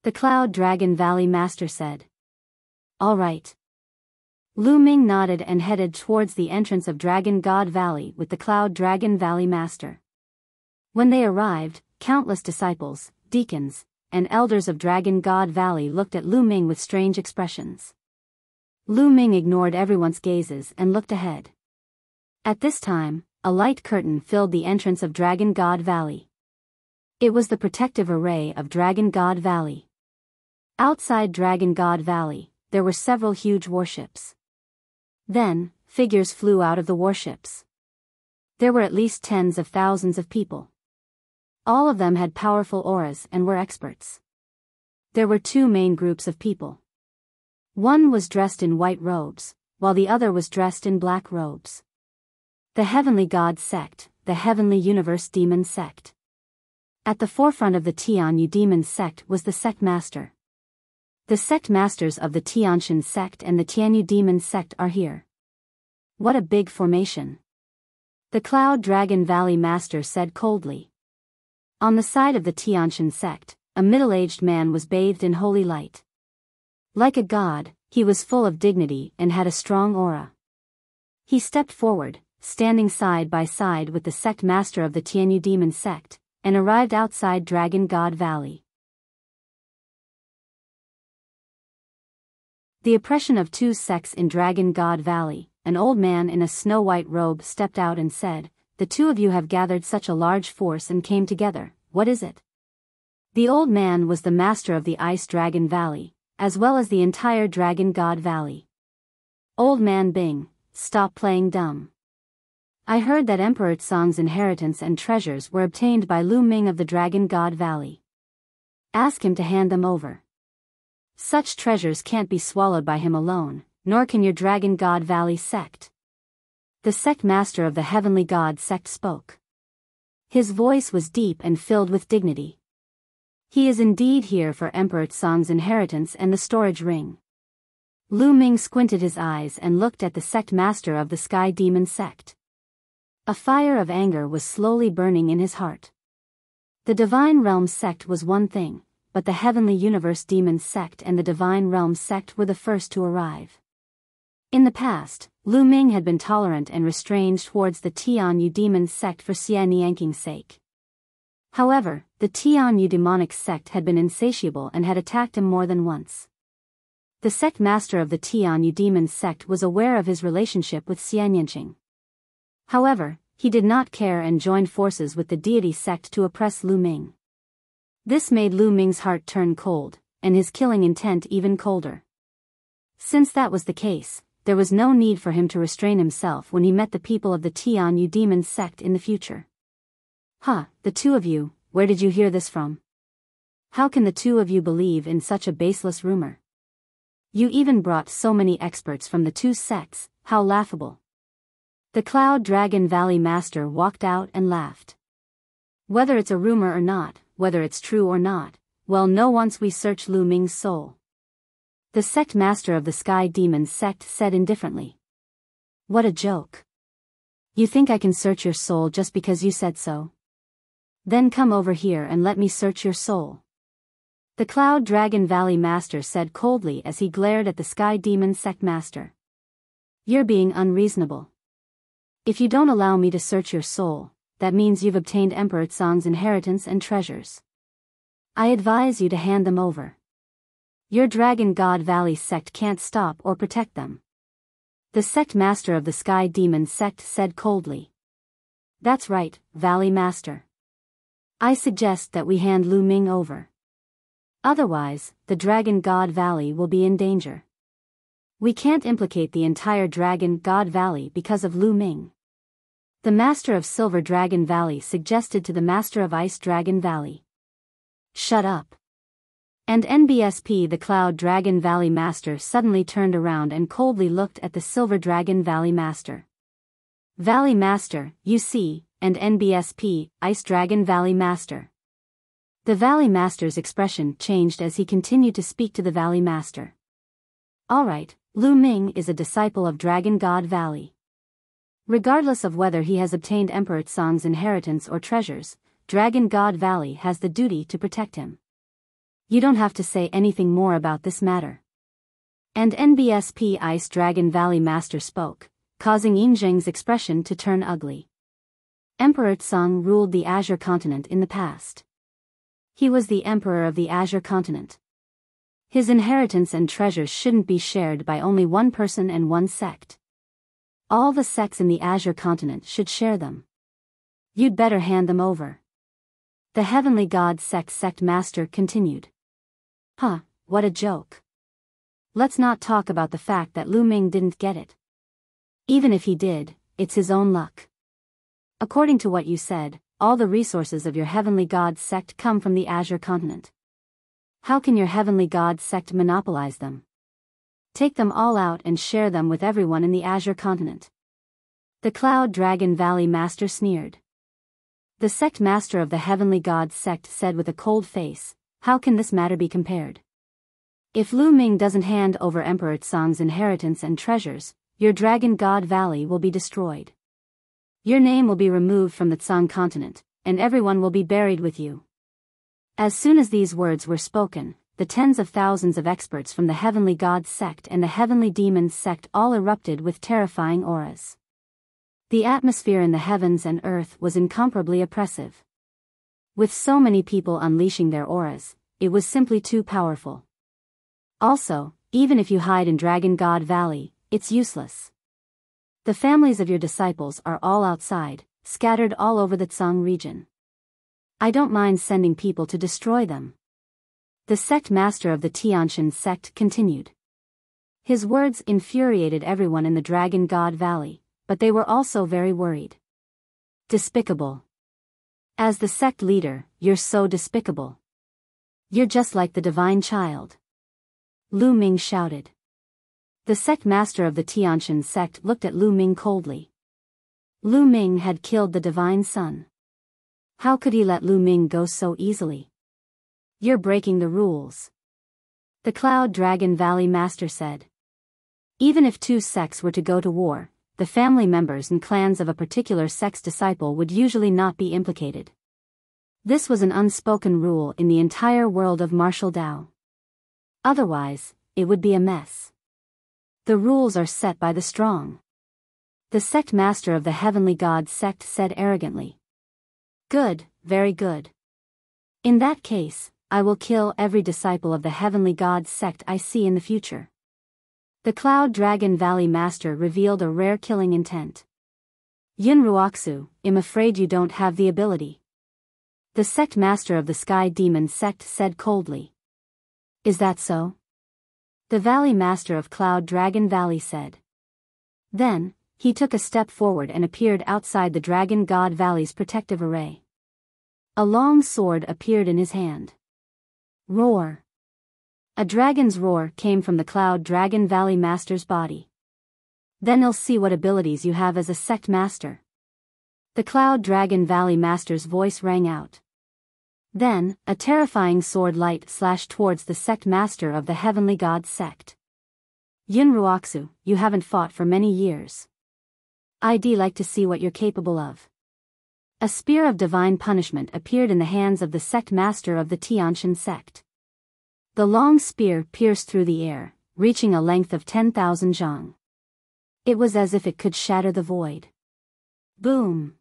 Speaker 1: The Cloud Dragon Valley master said. All right. Lu Ming nodded and headed towards the entrance of Dragon God Valley with the Cloud Dragon Valley master. When they arrived, countless disciples, deacons, and elders of Dragon God Valley looked at Lu Ming with strange expressions. Lu Ming ignored everyone's gazes and looked ahead. At this time, a light curtain filled the entrance of Dragon God Valley. It was the protective array of Dragon God Valley. Outside Dragon God Valley, there were several huge warships. Then, figures flew out of the warships. There were at least tens of thousands of people. All of them had powerful auras and were experts. There were 2 main groups of people. One was dressed in white robes, while the other was dressed in black robes. The Heavenly God Sect, the Heavenly Universe Demon Sect. At the forefront of the Tianyu Demon Sect was the Sect Master. The Sect Masters of the Tianshan Sect and the Tianyu Demon Sect are here. What a big formation. The Cloud Dragon Valley Master said coldly. On the side of the Tianshan Sect, a middle-aged man was bathed in holy light. Like a god, he was full of dignity and had a strong aura. He stepped forward, standing side by side with the Sect Master of the Tianyu Demon Sect, and arrived outside Dragon God Valley. The oppression of 2 sects in Dragon God Valley. An old man in a snow-white robe stepped out and said, "The 2 of you have gathered such a large force and came together, what is it?" The old man was the master of the Ice Dragon Valley, as well as the entire Dragon God Valley. Old man Bing, stop playing dumb. I heard that Emperor Tsong's inheritance and treasures were obtained by Lu Ming of the Dragon God Valley. Ask him to hand them over. Such treasures can't be swallowed by him alone, nor can your Dragon God Valley sect. The sect master of the Heavenly God Sect spoke. His voice was deep and filled with dignity. He is indeed here for Emperor Tsong's inheritance and the storage ring. Lu Ming squinted his eyes and looked at the sect master of the Sky Demon Sect. A fire of anger was slowly burning in his heart. The Divine Realm sect was one thing, but the Heavenly Universe Demon sect and the Divine Realm sect were the first to arrive. In the past, Lu Ming had been tolerant and restrained towards the Tianyu Demon sect for Xie Nianking's sake. However, the Tianyu demonic sect had been insatiable and had attacked him more than once. The sect master of the Tianyu demon sect was aware of his relationship with Xie Nianqing. However, he did not care and joined forces with the deity sect to oppress Lu Ming. This made Lu Ming's heart turn cold, and his killing intent even colder. Since that was the case, there was no need for him to restrain himself when he met the people of the Tianyu demon sect in the future. The two of you, where did you hear this from? How can the two of you believe in such a baseless rumor? You even brought so many experts from the two sects, how laughable. The Cloud Dragon Valley Master walked out and laughed. Whether it's a rumor or not, whether it's true or not, well, no, once we search Lu Ming's soul. The sect master of the Sky Demon sect said indifferently. What a joke. You think I can search your soul just because you said so? Then come over here and let me search your soul. The Cloud Dragon Valley Master said coldly as he glared at the Sky Demon sect master. You're being unreasonable. If you don't allow me to search your soul, that means you've obtained Emperor Tsang's inheritance and treasures. I advise you to hand them over. Your Dragon God Valley sect can't stop or protect them. The sect master of the Sky Demon sect said coldly. That's right, Valley Master. I suggest that we hand Lu Ming over. Otherwise, the Dragon God Valley will be in danger. We can't implicate the entire Dragon God Valley because of Lu Ming. The Master of Silver Dragon Valley suggested to the Master of Ice Dragon Valley. Shut up. And NBSP, the Cloud Dragon Valley Master, suddenly turned around and coldly looked at the Silver Dragon Valley Master. Valley Master, you see, and NBSP, Ice Dragon Valley Master. The Valley Master's expression changed as he continued to speak to the Valley Master. Alright, Lu Ming is a disciple of Dragon God Valley. Regardless of whether he has obtained Emperor Tsang's inheritance or treasures, Dragon God Valley has the duty to protect him. You don't have to say anything more about this matter. And NBSP Ice Dragon Valley Master spoke, causing Yin Zheng's expression to turn ugly. Emperor Tsang ruled the Azure Continent in the past. He was the Emperor of the Azure Continent. His inheritance and treasures shouldn't be shared by only one person and one sect. All the sects in the Azure Continent should share them. You'd better hand them over. The Heavenly God sect master continued. What a joke. Let's not talk about the fact that Lu Ming didn't get it. Even if he did, it's his own luck. According to what you said, all the resources of your Heavenly God sect come from the Azure Continent. How can your Heavenly God sect monopolize them? Take them all out and share them with everyone in the Azure Continent. The Cloud Dragon Valley Master sneered. The sect master of the Heavenly God sect said with a cold face, how can this matter be compared? If Lu Ming doesn't hand over Emperor Tsang's inheritance and treasures, your Dragon God Valley will be destroyed. Your name will be removed from the Tsang continent, and everyone will be buried with you. As soon as these words were spoken, the tens of thousands of experts from the Heavenly God sect and the Heavenly Demon sect all erupted with terrifying auras. The atmosphere in the heavens and earth was incomparably oppressive. With so many people unleashing their auras, it was simply too powerful. Also, even if you hide in Dragon God Valley, it's useless. The families of your disciples are all outside, scattered all over the Tsang region. I don't mind sending people to destroy them. The sect master of the Tianshan sect continued. His words infuriated everyone in the Dragon God Valley, but they were also very worried. Despicable. As the sect leader, you're so despicable. You're just like the divine child. Lu Ming shouted. The sect master of the Tianshan sect looked at Lu Ming coldly. Lu Ming had killed the divine son. How could he let Lu Ming go so easily? You're breaking the rules. The Cloud Dragon Valley Master said. Even if two sects were to go to war, the family members and clans of a particular sect's disciple would usually not be implicated. This was an unspoken rule in the entire world of martial Tao. Otherwise, it would be a mess. The rules are set by the strong. The sect master of the heavenly god sect said arrogantly. Good, very good. In that case, I will kill every disciple of the heavenly god sect I see in the future. The Cloud Dragon Valley Master revealed a rare killing intent. Yun Ruoxu, I'm afraid you don't have the ability. The sect master of the Sky Demon sect said coldly. Is that so? The Valley Master of Cloud Dragon Valley said. Then, he took a step forward and appeared outside the Dragon God Valley's protective array. A long sword appeared in his hand. Roar! A dragon's roar came from the Cloud Dragon Valley Master's body. Then I'll see what abilities you have as a sect master. The Cloud Dragon Valley Master's voice rang out. Then, a terrifying sword light slashed towards the sect master of the Heavenly God sect. Yun Ruoxu, you haven't fought for many years. I'd like to see what you're capable of. A spear of divine punishment appeared in the hands of the sect master of the Tianshan sect. The long spear pierced through the air, reaching a length of 10,000 zhang. It was as if it could shatter the void. Boom!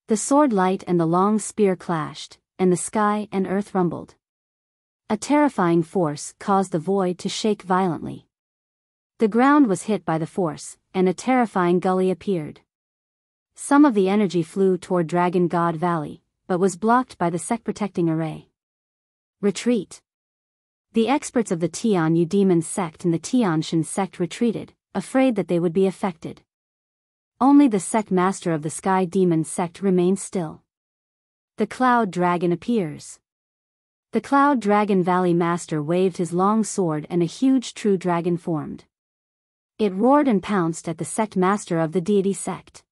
Speaker 1: The sword light and the long spear clashed, and the sky and earth rumbled. A terrifying force caused the void to shake violently. The ground was hit by the force, and a terrifying gully appeared. Some of the energy flew toward Dragon God Valley, but was blocked by the sect-protecting array. Retreat! The experts of the Tianyu Demon sect and the Tianshan sect retreated, afraid that they would be affected. Only the sect master of the Sky Demon sect remained still. The Cloud Dragon appears. The Cloud Dragon Valley Master waved his long sword and a huge true dragon formed. It roared and pounced at the sect master of the deity sect.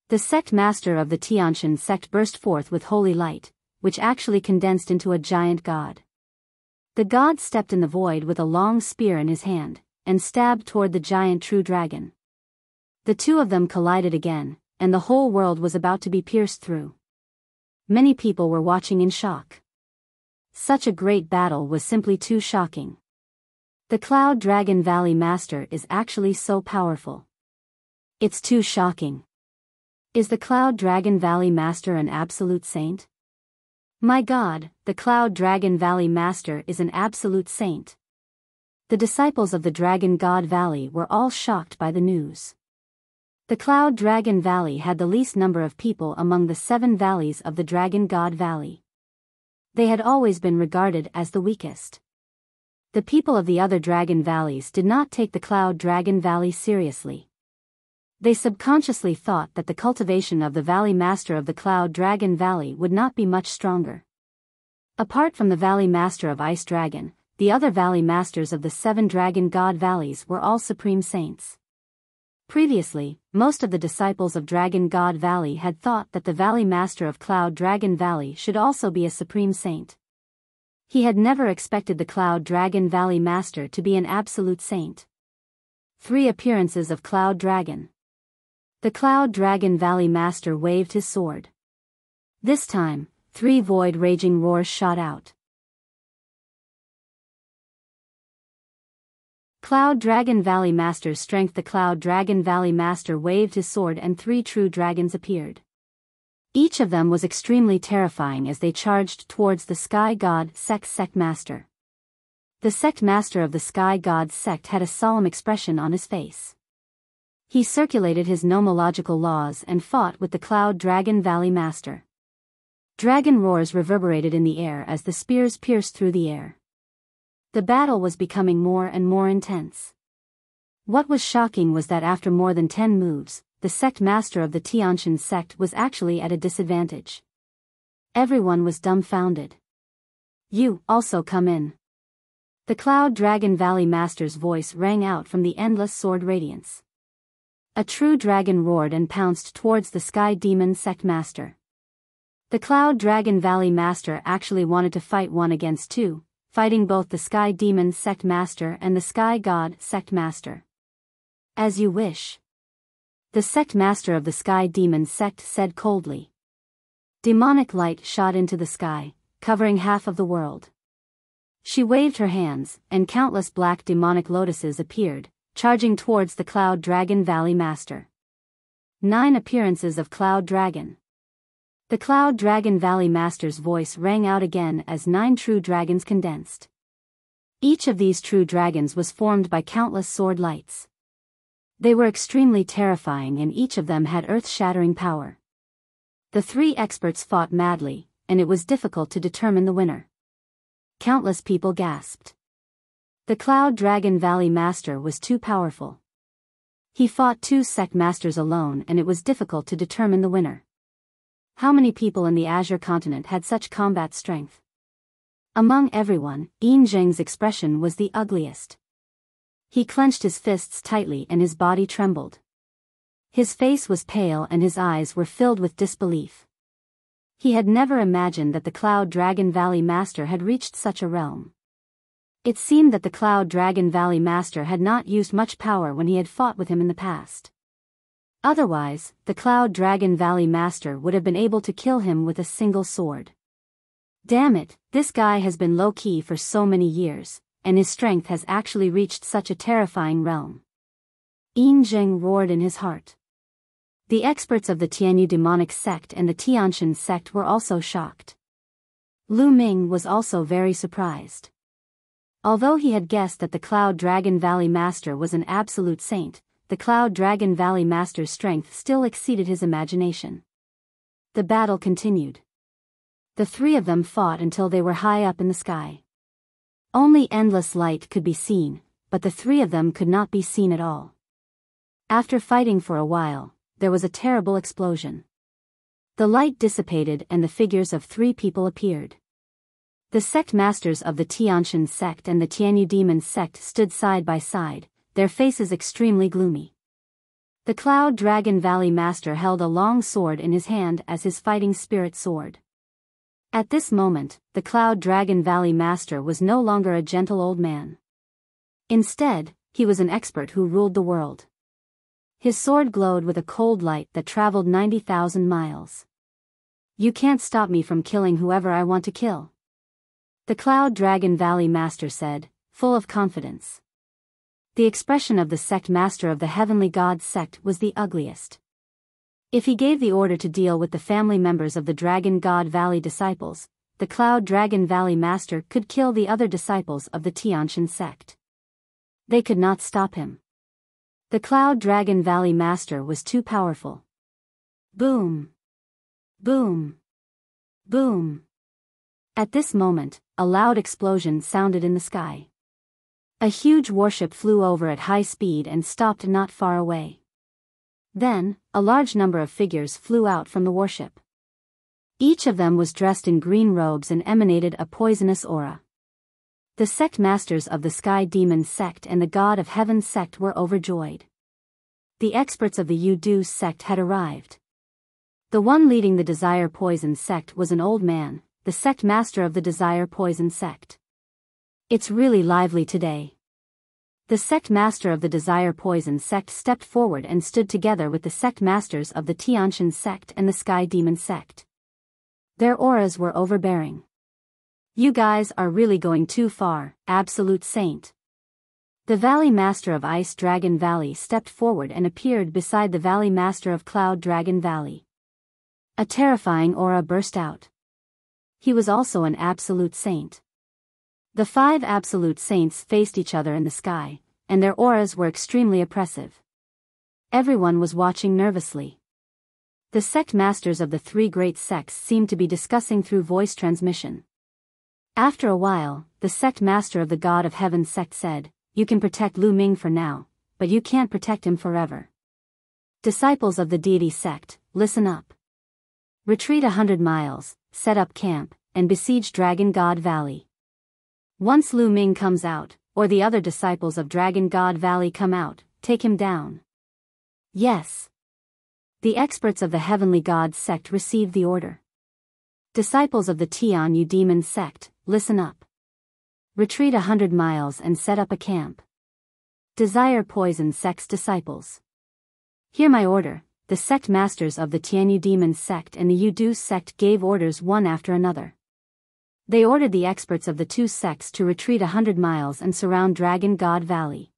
Speaker 1: The sect master of the Tianshan sect burst forth with holy light, which actually condensed into a giant god. The god stepped in the void with a long spear in his hand, and stabbed toward the giant true dragon. The two of them collided again, and the whole world was about to be pierced through. Many people were watching in shock. Such a great battle was simply too shocking. The Cloud Dragon Valley Master is actually so powerful. It's too shocking. Is the Cloud Dragon Valley Master an absolute saint? My God, the Cloud Dragon Valley Master is an absolute saint. The disciples of the Dragon God Valley were all shocked by the news. The Cloud Dragon Valley had the least number of people among the 7 valleys of the Dragon God Valley. They had always been regarded as the weakest. The people of the other Dragon Valleys did not take the Cloud Dragon Valley seriously. They subconsciously thought that the cultivation of the Valley Master of the Cloud Dragon Valley would not be much stronger. Apart from the Valley Master of Ice Dragon, the other Valley Masters of the 7 Dragon God Valleys were all supreme saints. Previously, most of the disciples of Dragon God Valley had thought that the Valley Master of Cloud Dragon Valley should also be a supreme saint. He had never expected the Cloud Dragon Valley Master to be an absolute saint. 3 appearances of Cloud Dragon. The Cloud Dragon Valley Master waved his sword. This time, 3 void-raging roars shot out. Cloud Dragon Valley Master's strength. The Cloud Dragon Valley Master waved his sword and 3 true dragons appeared. Each of them was extremely terrifying as they charged towards the Sky God sect master. The sect master of the Sky God sect had a solemn expression on his face. He circulated his nomological laws and fought with the Cloud Dragon Valley Master. Dragon roars reverberated in the air as the spears pierced through the air. The battle was becoming more and more intense. What was shocking was that after more than 10 moves, the sect master of the Tianshan sect was actually at a disadvantage. Everyone was dumbfounded. You also come in. The Cloud Dragon Valley Master's voice rang out from the endless sword radiance. A true dragon roared and pounced towards the Sky Demon sect master. The Cloud Dragon Valley Master actually wanted to fight 1 against 2, fighting both the Sky Demon sect master and the Sky God sect master. As you wish. The sect master of the Sky Demon sect said coldly. Demonic light shot into the sky, covering half of the world. She waved her hands, and countless black demonic lotuses appeared, charging towards the Cloud Dragon Valley Master. 9 appearances of Cloud Dragon. The Cloud Dragon Valley Master's voice rang out again as 9 true dragons condensed. Each of these true dragons was formed by countless sword lights. They were extremely terrifying and each of them had earth-shattering power. The 3 experts fought madly, and it was difficult to determine the winner. Countless people gasped. The Cloud Dragon Valley Master was too powerful. He fought 2 sect masters alone and it was difficult to determine the winner. How many people in the Azure continent had such combat strength? Among everyone, Yin Zheng's expression was the ugliest. He clenched his fists tightly and his body trembled. His face was pale and his eyes were filled with disbelief. He had never imagined that the Cloud Dragon Valley Master had reached such a realm. It seemed that the Cloud Dragon Valley Master had not used much power when he had fought with him in the past. Otherwise, the Cloud Dragon Valley Master would have been able to kill him with a single sword. Damn it, this guy has been low-key for so many years, and his strength has actually reached such a terrifying realm. Yin Zheng roared in his heart. The experts of the Tianyu demonic sect and the Tianshan sect were also shocked. Lu Ming was also very surprised. Although he had guessed that the Cloud Dragon Valley Master was an absolute saint, the Cloud Dragon Valley Master's strength still exceeded his imagination. The battle continued. The 3 of them fought until they were high up in the sky. Only endless light could be seen, but the 3 of them could not be seen at all. After fighting for a while, there was a terrible explosion. The light dissipated and the figures of 3 people appeared. The sect masters of the Tianshan sect and the Tianyu demon sect stood side by side, their faces extremely gloomy. The Cloud Dragon Valley Master held a long sword in his hand as his fighting spirit sword. At this moment, the Cloud Dragon Valley Master was no longer a gentle old man. Instead, he was an expert who ruled the world. His sword glowed with a cold light that traveled 90,000 miles. You can't stop me from killing whoever I want to kill. The Cloud Dragon Valley Master said, full of confidence. The expression of the sect master of the Heavenly God sect was the ugliest. If he gave the order to deal with the family members of the Dragon God Valley disciples, the Cloud Dragon Valley Master could kill the other disciples of the Tianshan sect. They could not stop him. The Cloud Dragon Valley Master was too powerful. Boom! Boom! Boom! At this moment, a loud explosion sounded in the sky. A huge warship flew over at high speed and stopped not far away. Then, a large number of figures flew out from the warship. Each of them was dressed in green robes and emanated a poisonous aura. The sect masters of the Sky Demon sect and the God of Heaven sect were overjoyed. The experts of the Yudu sect had arrived. The one leading the Desire Poison sect was an old man, the sect master of the Desire Poison sect. It's really lively today. The sect master of the Desire Poison sect stepped forward and stood together with the sect masters of the Tianshan sect and the Sky Demon sect. Their auras were overbearing. You guys are really going too far, absolute saint. The Valley Master of Ice Dragon Valley stepped forward and appeared beside the Valley Master of Cloud Dragon Valley. A terrifying aura burst out. He was also an absolute saint. The 5 absolute saints faced each other in the sky, and their auras were extremely oppressive. Everyone was watching nervously. The sect masters of the 3 great sects seemed to be discussing through voice transmission. After a while, the sect master of the God of Heaven sect said, "You can protect Lu Ming for now, but you can't protect him forever. Disciples of the deity sect, listen up. Retreat 100 miles, set up camp, and besiege Dragon God Valley. Once Lu Ming comes out, or the other disciples of Dragon God Valley come out, take him down." Yes. The experts of the Heavenly God sect received the order. Disciples of the Tianyu demon sect, listen up. Retreat 100 miles and set up a camp. Desire Poison sect's disciples. Hear my order, the sect masters of the Tianyu Demon sect and the Yudu sect gave orders one after another. They ordered the experts of the two sects to retreat 100 miles and surround Dragon God Valley.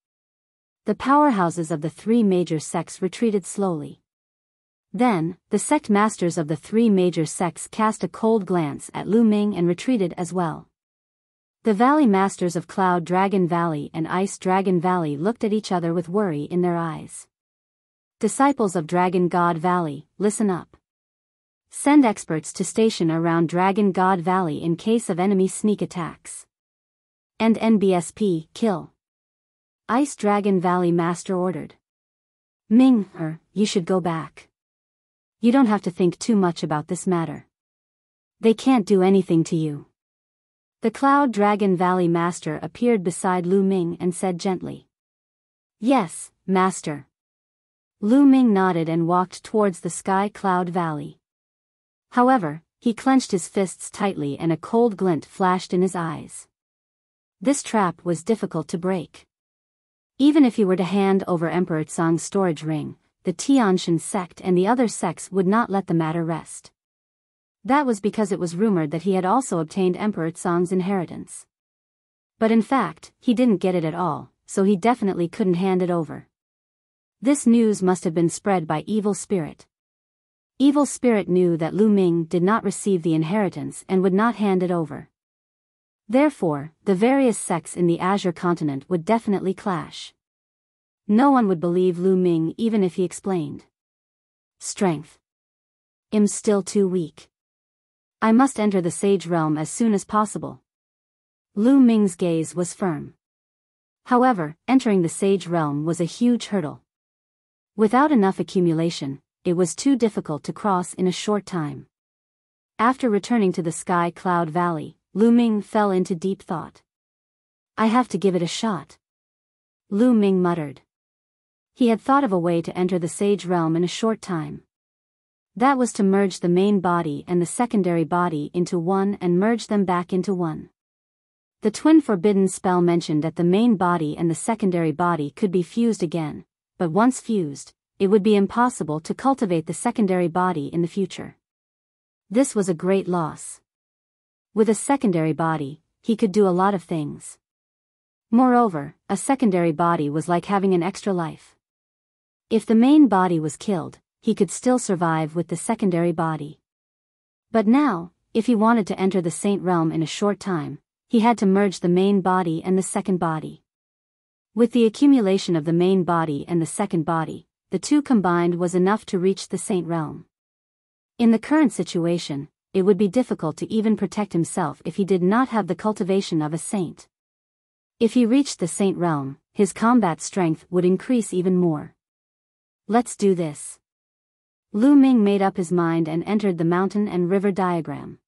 Speaker 1: The powerhouses of the three major sects retreated slowly. Then, the sect masters of the three major sects cast a cold glance at Lu Ming and retreated as well. The valley masters of Cloud Dragon Valley and Ice Dragon Valley looked at each other with worry in their eyes. Disciples of Dragon God Valley, listen up. Send experts to station around Dragon God Valley in case of enemy sneak attacks. And NBSP, kill. Ice Dragon Valley Master ordered. Ming, you should go back. You don't have to think too much about this matter. They can't do anything to you. The Cloud Dragon Valley Master appeared beside Lu Ming and said gently. Yes, Master. Lu Ming nodded and walked towards the Sky Cloud Valley. However, he clenched his fists tightly and a cold glint flashed in his eyes. This trap was difficult to break. Even if he were to hand over Emperor Tsang's storage ring, the Tianshan sect and the other sects would not let the matter rest. That was because it was rumored that he had also obtained Emperor Tsang's inheritance. But in fact, he didn't get it at all, so he definitely couldn't hand it over. This news must have been spread by Evil Spirit. Evil Spirit knew that Lu Ming did not receive the inheritance and would not hand it over. Therefore, the various sects in the Azure continent would definitely clash. No one would believe Lu Ming even if he explained. Strength. I'm still too weak. I must enter the Sage Realm as soon as possible. Lu Ming's gaze was firm. However, entering the Sage Realm was a huge hurdle. Without enough accumulation, it was too difficult to cross in a short time. After returning to the Sky Cloud Valley, Lu Ming fell into deep thought. I have to give it a shot. Lu Ming muttered. He had thought of a way to enter the Sage Realm in a short time. That was to merge the main body and the secondary body into one and merge them back into one. The twin forbidden spell mentioned that the main body and the secondary body could be fused again, but once fused, it would be impossible to cultivate the secondary body in the future. This was a great loss. With a secondary body, he could do a lot of things. Moreover, a secondary body was like having an extra life. If the main body was killed, he could still survive with the secondary body. But now, if he wanted to enter the Saint Realm in a short time, he had to merge the main body and the second body. With the accumulation of the main body and the second body, the two combined was enough to reach the Saint Realm. In the current situation, it would be difficult to even protect himself if he did not have the cultivation of a saint. If he reached the Saint Realm, his combat strength would increase even more. Let's do this. Lu Ming made up his mind and entered the mountain and river diagram.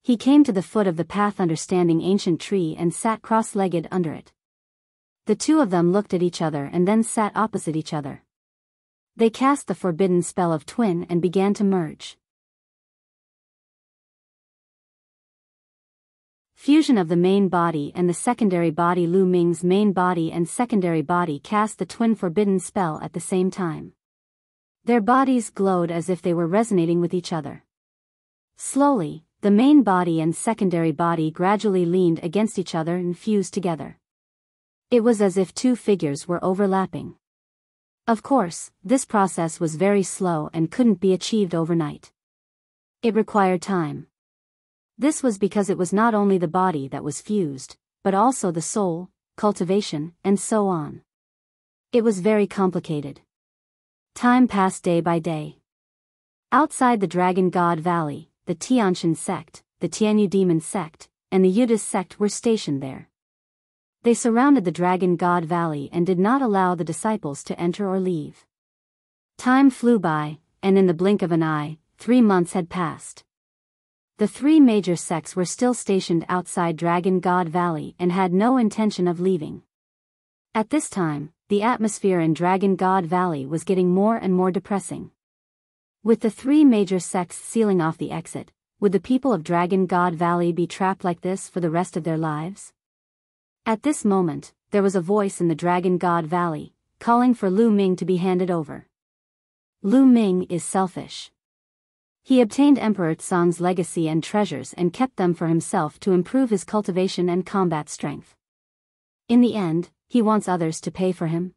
Speaker 1: He came to the foot of the path understanding ancient tree and sat cross-legged under it. The two of them looked at each other and then sat opposite each other. They cast the forbidden spell of twin and began to merge. Fusion of the main body and the secondary body. Lu Ming's main body and secondary body cast the twin forbidden spell at the same time. Their bodies glowed as if they were resonating with each other. Slowly, the main body and secondary body gradually leaned against each other and fused together. It was as if two figures were overlapping. Of course, this process was very slow and couldn't be achieved overnight. It required time. This was because it was not only the body that was fused, but also the soul, cultivation, and so on. It was very complicated. Time passed day by day. Outside the Dragon God Valley, the Tianshan sect, the Tianyu Demon sect, and the Yuda sect were stationed there. They surrounded the Dragon God Valley and did not allow the disciples to enter or leave. Time flew by, and in the blink of an eye, 3 months had passed. The three major sects were still stationed outside Dragon God Valley and had no intention of leaving. At this time, the atmosphere in Dragon God Valley was getting more and more depressing. With the three major sects sealing off the exit, would the people of Dragon God Valley be trapped like this for the rest of their lives? At this moment, there was a voice in the Dragon God Valley, calling for Lu Ming to be handed over. Lu Ming is selfish. He obtained Emperor Tsang's legacy and treasures and kept them for himself to improve his cultivation and combat strength. In the end, he wants others to pay for him.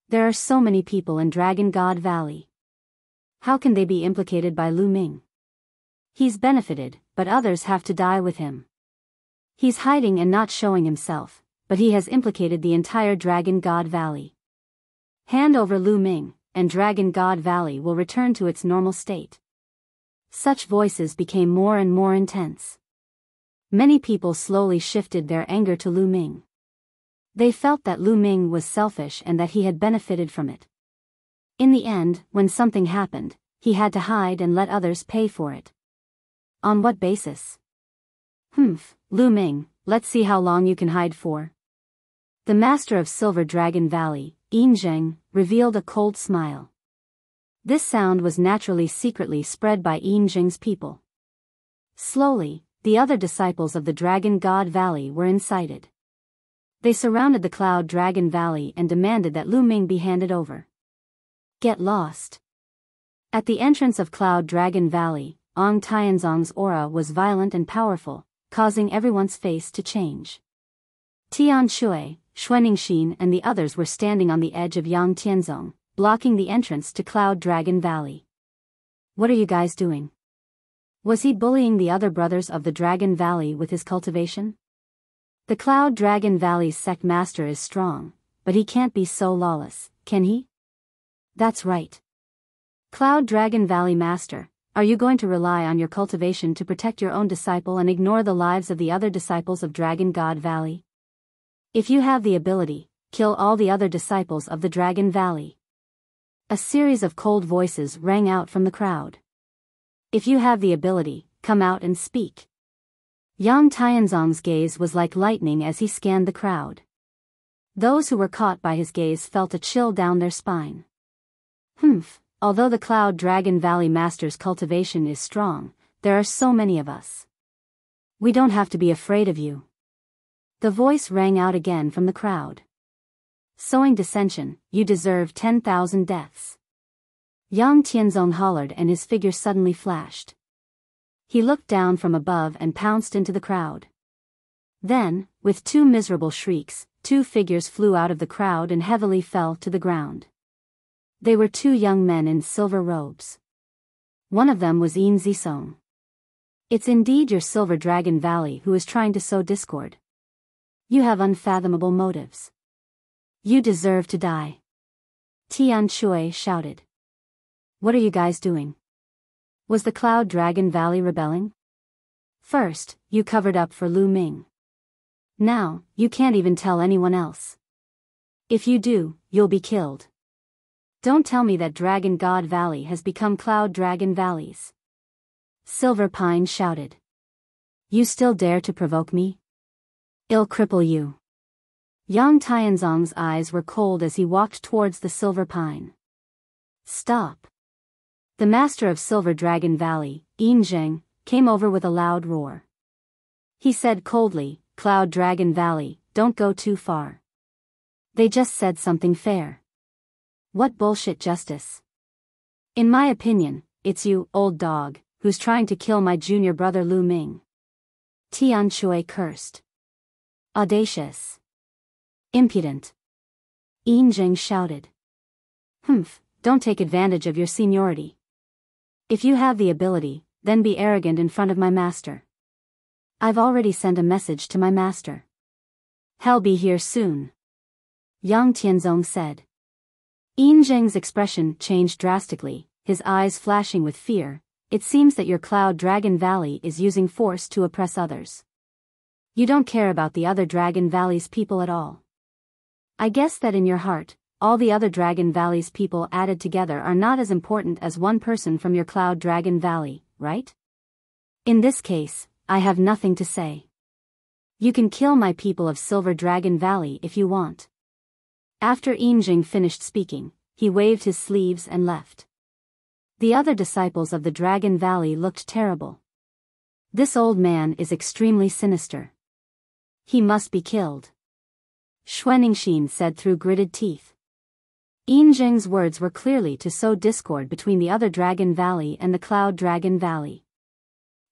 Speaker 1: There are so many people in Dragon God Valley. How can they be implicated by Lu Ming? He's benefited, but others have to die with him. He's hiding and not showing himself, but he has implicated the entire Dragon God Valley. Hand over Lu Ming, and Dragon God Valley will return to its normal state. Such voices became more and more intense. Many people slowly shifted their anger to Lu Ming. They felt that Lu Ming was selfish and that he had benefited from it. In the end, when something happened, he had to hide and let others pay for it. On what basis? Lu Ming, let's see how long you can hide for. The master of Silver Dragon Valley, Yin Zheng, revealed a cold smile. This sound was naturally secretly spread by Yin Zheng's people. Slowly, the other disciples of the Dragon God Valley were incited. They surrounded the Cloud Dragon Valley and demanded that Lu Ming be handed over. Get lost. At the entrance of Cloud Dragon Valley, Ong Tianzong's aura was violent and powerful, causing everyone's face to change. Tian Shui, Xuaningxin and the others were standing on the edge of Yang Tianzong, blocking the entrance to Cloud Dragon Valley. What are you guys doing? Was he bullying the other brothers of the Dragon Valley with his cultivation? The Cloud Dragon Valley's sect master is strong, but he can't be so lawless, can he? That's right. Cloud Dragon Valley Master, are you going to rely on your cultivation to protect your own disciple and ignore the lives of the other disciples of Dragon God Valley? If you have the ability, kill all the other disciples of the Dragon Valley. A series of cold voices rang out from the crowd. If you have the ability, come out and speak. Yang Tianzong's gaze was like lightning as he scanned the crowd. Those who were caught by his gaze felt a chill down their spine. Although the Cloud Dragon Valley Master's cultivation is strong, there are so many of us. We don't have to be afraid of you. The voice rang out again from the crowd. Sowing dissension, you deserve 10,000 deaths. Yang Tianzong hollered and his figure suddenly flashed. He looked down from above and pounced into the crowd. Then, with two miserable shrieks, two figures flew out of the crowd and heavily fell to the ground. They were two young men in silver robes. One of them was Yin Zisong. It's indeed your Silver Dragon Valley who is trying to sow discord. You have unfathomable motives. You deserve to die. Tian Shui shouted. What are you guys doing? Was the Cloud Dragon Valley rebelling? First, you covered up for Lu Ming. Now, you can't even tell anyone else. If you do, you'll be killed. Don't tell me that Dragon God Valley has become Cloud Dragon Valleys. Silver Pine shouted. You still dare to provoke me? I'll cripple you. Yang Tianzong's eyes were cold as he walked towards the Silver Pine. Stop. The master of Silver Dragon Valley, Yin Zheng, came over with a loud roar. He said coldly, Cloud Dragon Valley, don't go too far. They just said something fair. What bullshit justice? In my opinion, it's you, old dog, who's trying to kill my junior brother Lu Ming. Tian Shui cursed. Audacious. Impudent. Yin Zheng shouted. Don't take advantage of your seniority. If you have the ability, then be arrogant in front of my master. I've already sent a message to my master. He'll be here soon. Yang Tianzong said. Yin Zheng's expression changed drastically, his eyes flashing with fear. It seems that your Cloud Dragon Valley is using force to oppress others. You don't care about the other Dragon Valley's people at all. I guess that in your heart, all the other Dragon Valley's people added together are not as important as one person from your Cloud Dragon Valley, right? In this case, I have nothing to say. You can kill my people of Silver Dragon Valley if you want. After Yin Zheng finished speaking, he waved his sleeves and left. The other disciples of the Dragon Valley looked terrible. This old man is extremely sinister. He must be killed. Xuaningxin said through gritted teeth. Yin Zheng's words were clearly to sow discord between the other Dragon Valley and the Cloud Dragon Valley.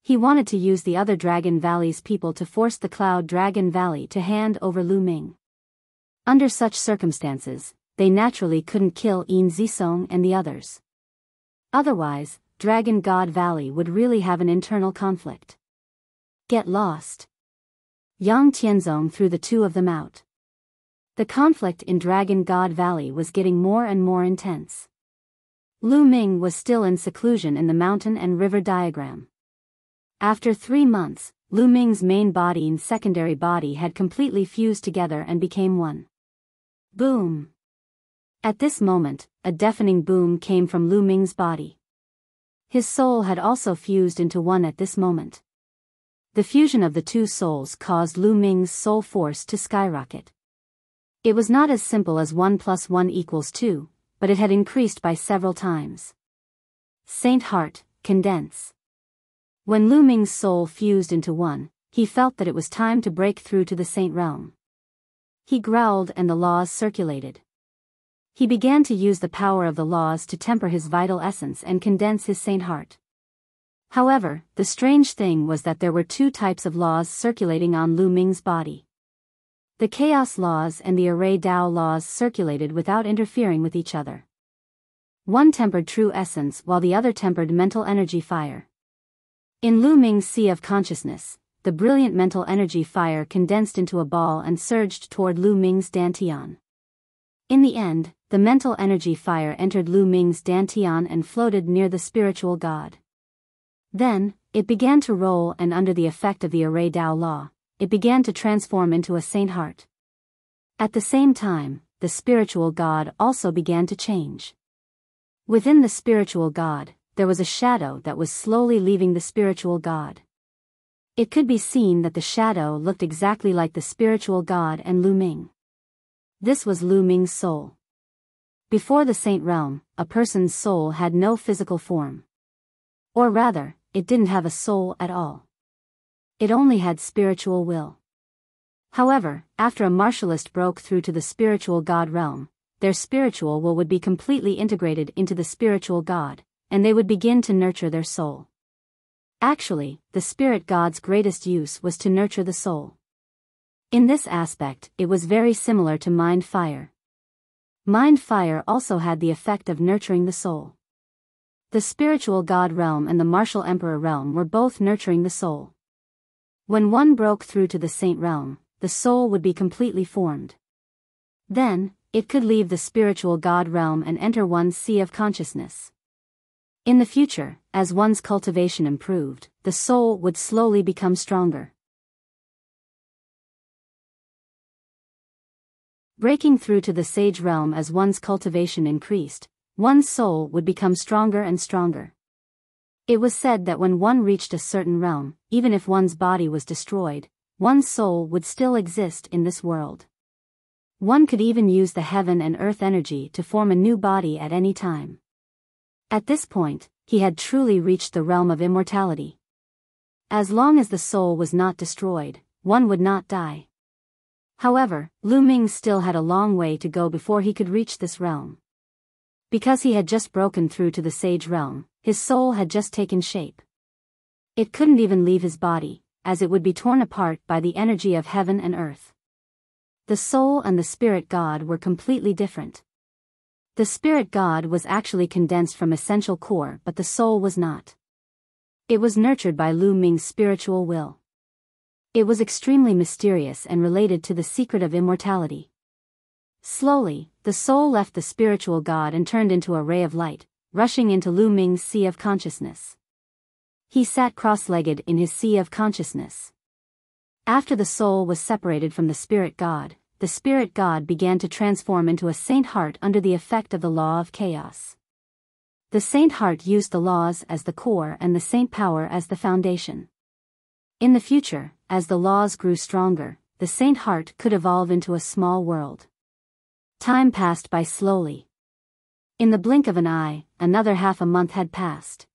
Speaker 1: He wanted to use the other Dragon Valley's people to force the Cloud Dragon Valley to hand over Lu Ming. Under such circumstances, they naturally couldn't kill Yin Zisong and the others. Otherwise, Dragon God Valley would really have an internal conflict. Get lost. Yang Tianzong threw the two of them out. The conflict in Dragon God Valley was getting more and more intense. Lu Ming was still in seclusion in the mountain and river diagram. After 3 months, Lu Ming's main body and secondary body had completely fused together and became one. Boom! At this moment, a deafening boom came from Lu Ming's body. His soul had also fused into one at this moment. The fusion of the two souls caused Lu Ming's soul force to skyrocket. It was not as simple as 1 + 1 = 2, but it had increased by several times. Saint Heart, condense. When Lu Ming's soul fused into one, he felt that it was time to break through to the Saint realm. He growled and the laws circulated. He began to use the power of the laws to temper his vital essence and condense his Saint Heart. However, the strange thing was that there were two types of laws circulating on Lu Ming's body. The chaos laws and the array Dao laws circulated without interfering with each other. One tempered true essence while the other tempered mental energy fire. In Lu Ming's sea of consciousness, the brilliant mental energy fire condensed into a ball and surged toward Lu Ming's dantian. In the end, the mental energy fire entered Lu Ming's dantian and floated near the spiritual god. Then, it began to roll and under the effect of the array Dao law, it began to transform into a Saint Heart. At the same time, the spiritual god also began to change. Within the spiritual god, there was a shadow that was slowly leaving the spiritual god. It could be seen that the shadow looked exactly like the spiritual god and Lu Ming. This was Lu Ming's soul. Before the Saint realm, a person's soul had no physical form. Or rather, it didn't have a soul at all. It only had spiritual will. However, after a martialist broke through to the spiritual god realm, their spiritual will would be completely integrated into the spiritual god, and they would begin to nurture their soul. Actually, the spirit god's greatest use was to nurture the soul. In this aspect, it was very similar to mind fire. Mind fire also had the effect of nurturing the soul. The spiritual god realm and the martial emperor realm were both nurturing the soul. When one broke through to the saint realm, the soul would be completely formed. Then, it could leave the spiritual god realm and enter one's sea of consciousness. In the future, as one's cultivation improved, the soul would slowly become stronger. Breaking through to the sage realm as one's cultivation increased, one's soul would become stronger and stronger. It was said that when one reached a certain realm, even if one's body was destroyed, one's soul would still exist in this world. One could even use the heaven and earth energy to form a new body at any time. At this point, he had truly reached the realm of immortality. As long as the soul was not destroyed, one would not die. However, Lu Ming still had a long way to go before he could reach this realm. Because he had just broken through to the sage realm, his soul had just taken shape. It couldn't even leave his body, as it would be torn apart by the energy of heaven and earth. The soul and the spirit god were completely different. The spirit god was actually condensed from essential core, but the soul was not. It was nurtured by Lu Ming's spiritual will. It was extremely mysterious and related to the secret of immortality. Slowly, the soul left the spiritual god and turned into a ray of light, rushing into Lu Ming's sea of consciousness. He sat cross-legged in his sea of consciousness. After the soul was separated from the spirit god began to transform into a saint heart under the effect of the law of chaos. The saint heart used the laws as the core and the saint power as the foundation. In the future, as the laws grew stronger, the saint heart could evolve into a small world. Time passed by slowly. In the blink of an eye, another half a month had passed.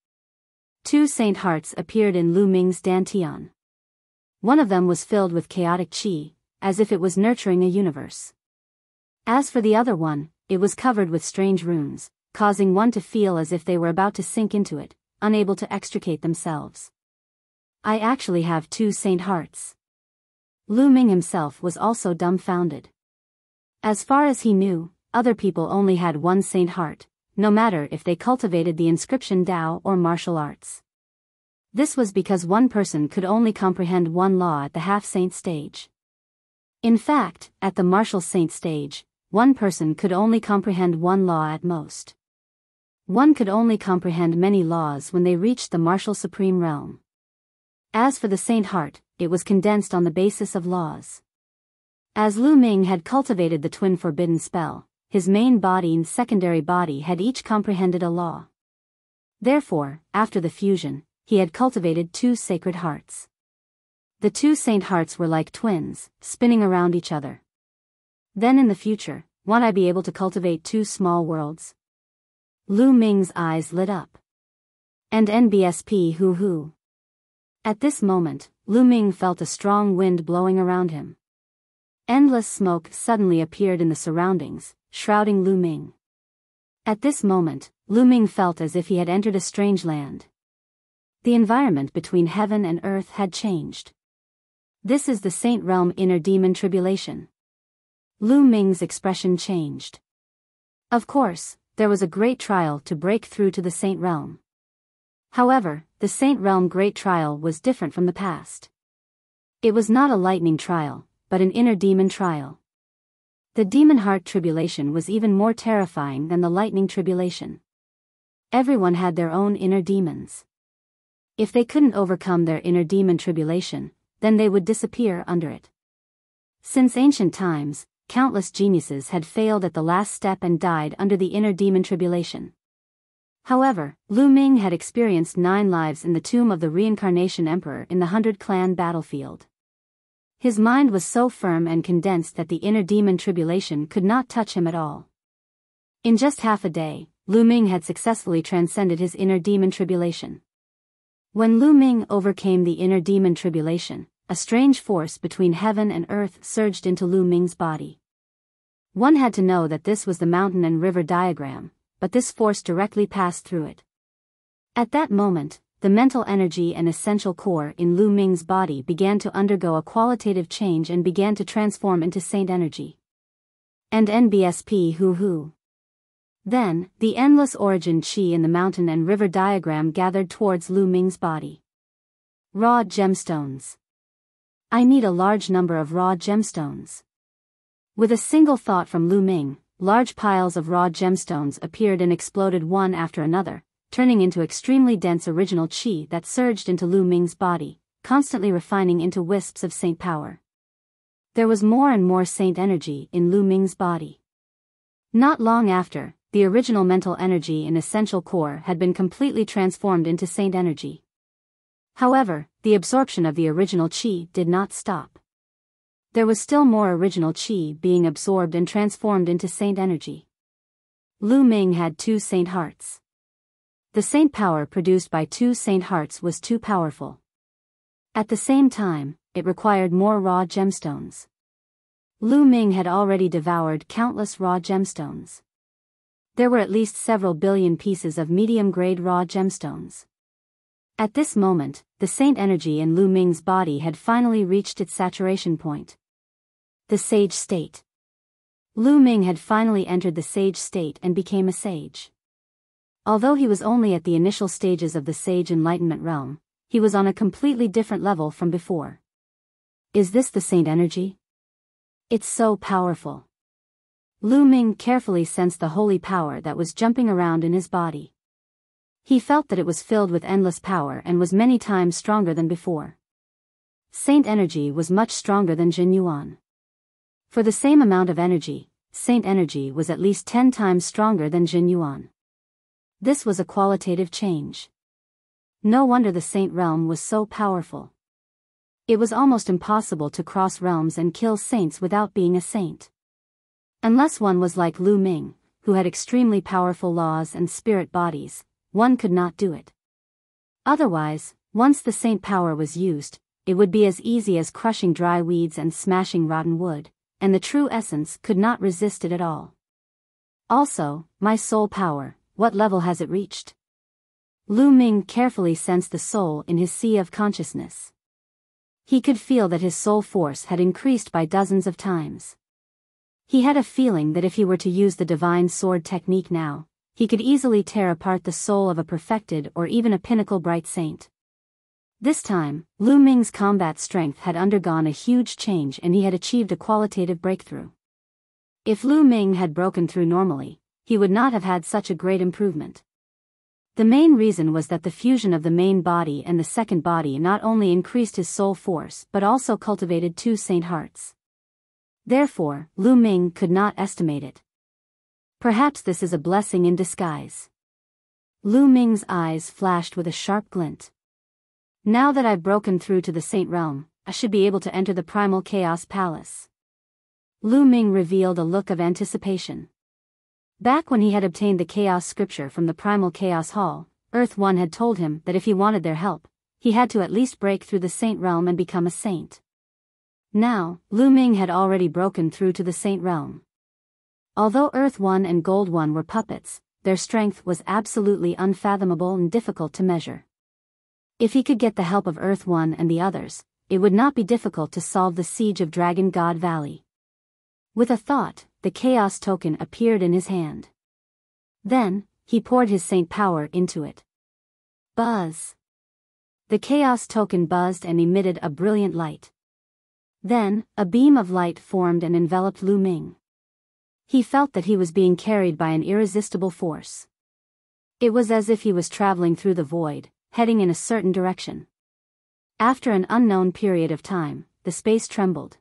Speaker 1: 2 saint hearts appeared in Lu Ming's dantian. One of them was filled with chaotic qi, as if it was nurturing a universe. As for the other one, it was covered with strange runes, causing one to feel as if they were about to sink into it, unable to extricate themselves. I actually have 2 saint hearts. Lu Ming himself was also dumbfounded. As far as he knew, other people only had 1 saint heart, no matter if they cultivated the inscription Tao or martial arts. This was because one person could only comprehend 1 law at the half-saint stage. In fact, at the martial saint stage, one person could only comprehend 1 law at most. One could only comprehend many laws when they reached the martial supreme realm. As for the saint heart, it was condensed on the basis of laws. As Lu Ming had cultivated the twin forbidden spell, his main body and secondary body had each comprehended a law. Therefore, after the fusion, he had cultivated 2 sacred hearts. The 2 saint hearts were like twins, spinning around each other. Then in the future, won't I be able to cultivate 2 small worlds? Lu Ming's eyes lit up. And NBSP hoo-hoo. At this moment, Lu Ming felt a strong wind blowing around him. Endless smoke suddenly appeared in the surroundings, shrouding Lu Ming. At this moment, Lu Ming felt as if he had entered a strange land. The environment between heaven and earth had changed. This is the saint realm inner demon tribulation. Lu Ming's expression changed. Of course, there was a great trial to break through to the saint realm. However, the saint realm great trial was different from the past. It was not a lightning trial, but an inner demon trial. The demon heart tribulation was even more terrifying than the lightning tribulation. Everyone had their own inner demons. If they couldn't overcome their inner demon tribulation, then they would disappear under it. Since ancient times, countless geniuses had failed at the last step and died under the inner demon tribulation. However, Lu Ming had experienced 9 lives in the tomb of the reincarnation emperor in the 100-clan battlefield. His mind was so firm and condensed that the inner demon tribulation could not touch him at all. In just half a day, Lu Ming had successfully transcended his inner demon tribulation. When Lu Ming overcame the inner demon tribulation, a strange force between heaven and earth surged into Lu Ming's body. One had to know that this was the mountain and river diagram, but this force directly passed through it. At that moment, the mental energy and essential core in Lu Ming's body began to undergo a qualitative change and began to transform into saint energy. And NBSP hoo-hoo. Then, the endless origin chi in the mountain and river diagram gathered towards Lu Ming's body. Raw gemstones. I need a large number of raw gemstones. With a single thought from Lu Ming, large piles of raw gemstones appeared and exploded one after another, turning into extremely dense original chi that surged into Lu Ming's body, constantly refining into wisps of saint power. There was more and more saint energy in Lu Ming's body. Not long after, the original mental energy in essential core had been completely transformed into saint energy. However, the absorption of the original chi did not stop. There was still more original chi being absorbed and transformed into saint energy. Lu Ming had 2 saint hearts. The saint power produced by 2 saint hearts was too powerful. At the same time, it required more raw gemstones. Lu Ming had already devoured countless raw gemstones. There were at least several billion pieces of medium-grade raw gemstones. At this moment, the saint energy in Lu Ming's body had finally reached its saturation point. The sage state. Lu Ming had finally entered the sage state and became a sage. Although he was only at the initial stages of the sage enlightenment realm, he was on a completely different level from before. Is this the saint energy? It's so powerful. Lu Ming carefully sensed the holy power that was jumping around in his body. He felt that it was filled with endless power and was many times stronger than before. Saint energy was much stronger than Jin Yuan. For the same amount of energy, saint energy was at least 10 times stronger than Jin Yuan. This was a qualitative change. No wonder the saint realm was so powerful. It was almost impossible to cross realms and kill saints without being a saint. Unless one was like Lu Ming, who had extremely powerful laws and spirit bodies, one could not do it. Otherwise, once the saint power was used, it would be as easy as crushing dry weeds and smashing rotten wood, and the true essence could not resist it at all. Also, my soul power, what level has it reached? Lu Ming carefully sensed the soul in his sea of consciousness. He could feel that his soul force had increased by dozens of times. He had a feeling that if he were to use the divine sword technique now, he could easily tear apart the soul of a perfected or even a pinnacle bright saint. This time, Lu Ming's combat strength had undergone a huge change and he had achieved a qualitative breakthrough. If Lu Ming had broken through normally, he would not have had such a great improvement. The main reason was that the fusion of the main body and the second body not only increased his soul force but also cultivated 2 saint hearts. Therefore, Lu Ming could not estimate it. Perhaps this is a blessing in disguise. Lu Ming's eyes flashed with a sharp glint. Now that I've broken through to the saint realm, I should be able to enter the primal chaos palace. Lu Ming revealed a look of anticipation. Back when he had obtained the chaos scripture from the primal chaos hall, Earth One had told him that if he wanted their help, he had to at least break through the saint realm and become a saint. Now, Lu Ming had already broken through to the saint realm. Although Earth One and Gold One were puppets, their strength was absolutely unfathomable and difficult to measure. If he could get the help of Earth One and the others, it would not be difficult to solve the siege of Dragon God Valley. With a thought, the chaos token appeared in his hand. Then, he poured his saint power into it. Buzz! The chaos token buzzed and emitted a brilliant light. Then, a beam of light formed and enveloped Lu Ming. He felt that he was being carried by an irresistible force. It was as if he was traveling through the void, heading in a certain direction. After an unknown period of time, the space trembled.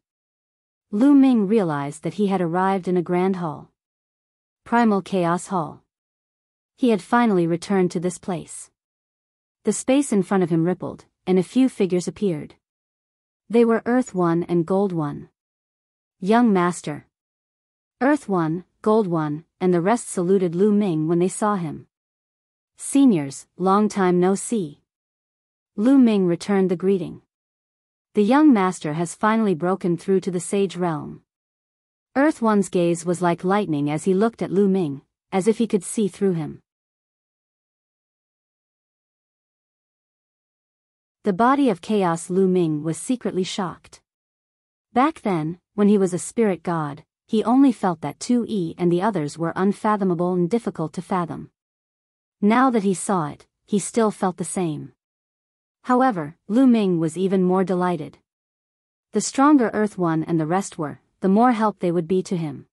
Speaker 1: Lu Ming realized that he had arrived in a grand hall. Primal Chaos Hall. He had finally returned to this place. The space in front of him rippled, and a few figures appeared. They were Earth One and Gold One. Young Master. Earth One, Gold One, and the rest saluted Lu Ming when they saw him. Seniors, long time no see. Lu Ming returned the greeting. The young master has finally broken through to the sage realm. Earth One's gaze was like lightning as he looked at Lu Ming, as if he could see through him. The body of chaos Lu Ming was secretly shocked. Back then, when he was a spirit god, he only felt that 2E and the others were unfathomable and difficult to fathom. Now that he saw it, he still felt the same. However, Lu Ming was even more delighted. The stronger Earth One and the rest were, the more help they would be to him.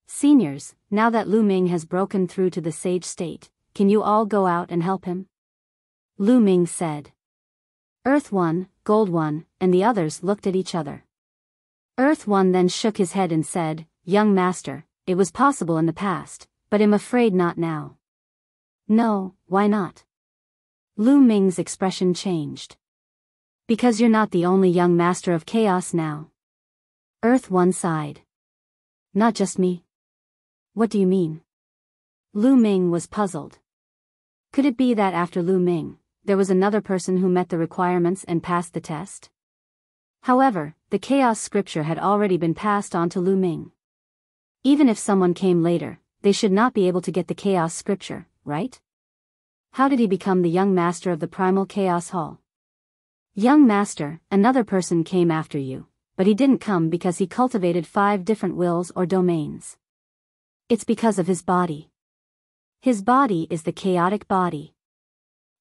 Speaker 1: Seniors, now that Lu Ming has broken through to the sage state, can you all go out and help him? Lu Ming said. Earth One, Gold One, and the others looked at each other. Earth One then shook his head and said, Young Master, it was possible in the past, but I'm afraid not now. No, why not? Lu Ming's expression changed. Because you're not the only young master of chaos now. Earth One sighed. Not just me. What do you mean? Lu Ming was puzzled. Could it be that after Lu Ming, there was another person who met the requirements and passed the test? However, the chaos scripture had already been passed on to Lu Ming. Even if someone came later, they should not be able to get the chaos scripture, right? How did he become the young master of the primal chaos hall? Young master, another person came after you, but he didn't come because he cultivated 5 different wills or domains. It's because of his body. His body is the chaotic body.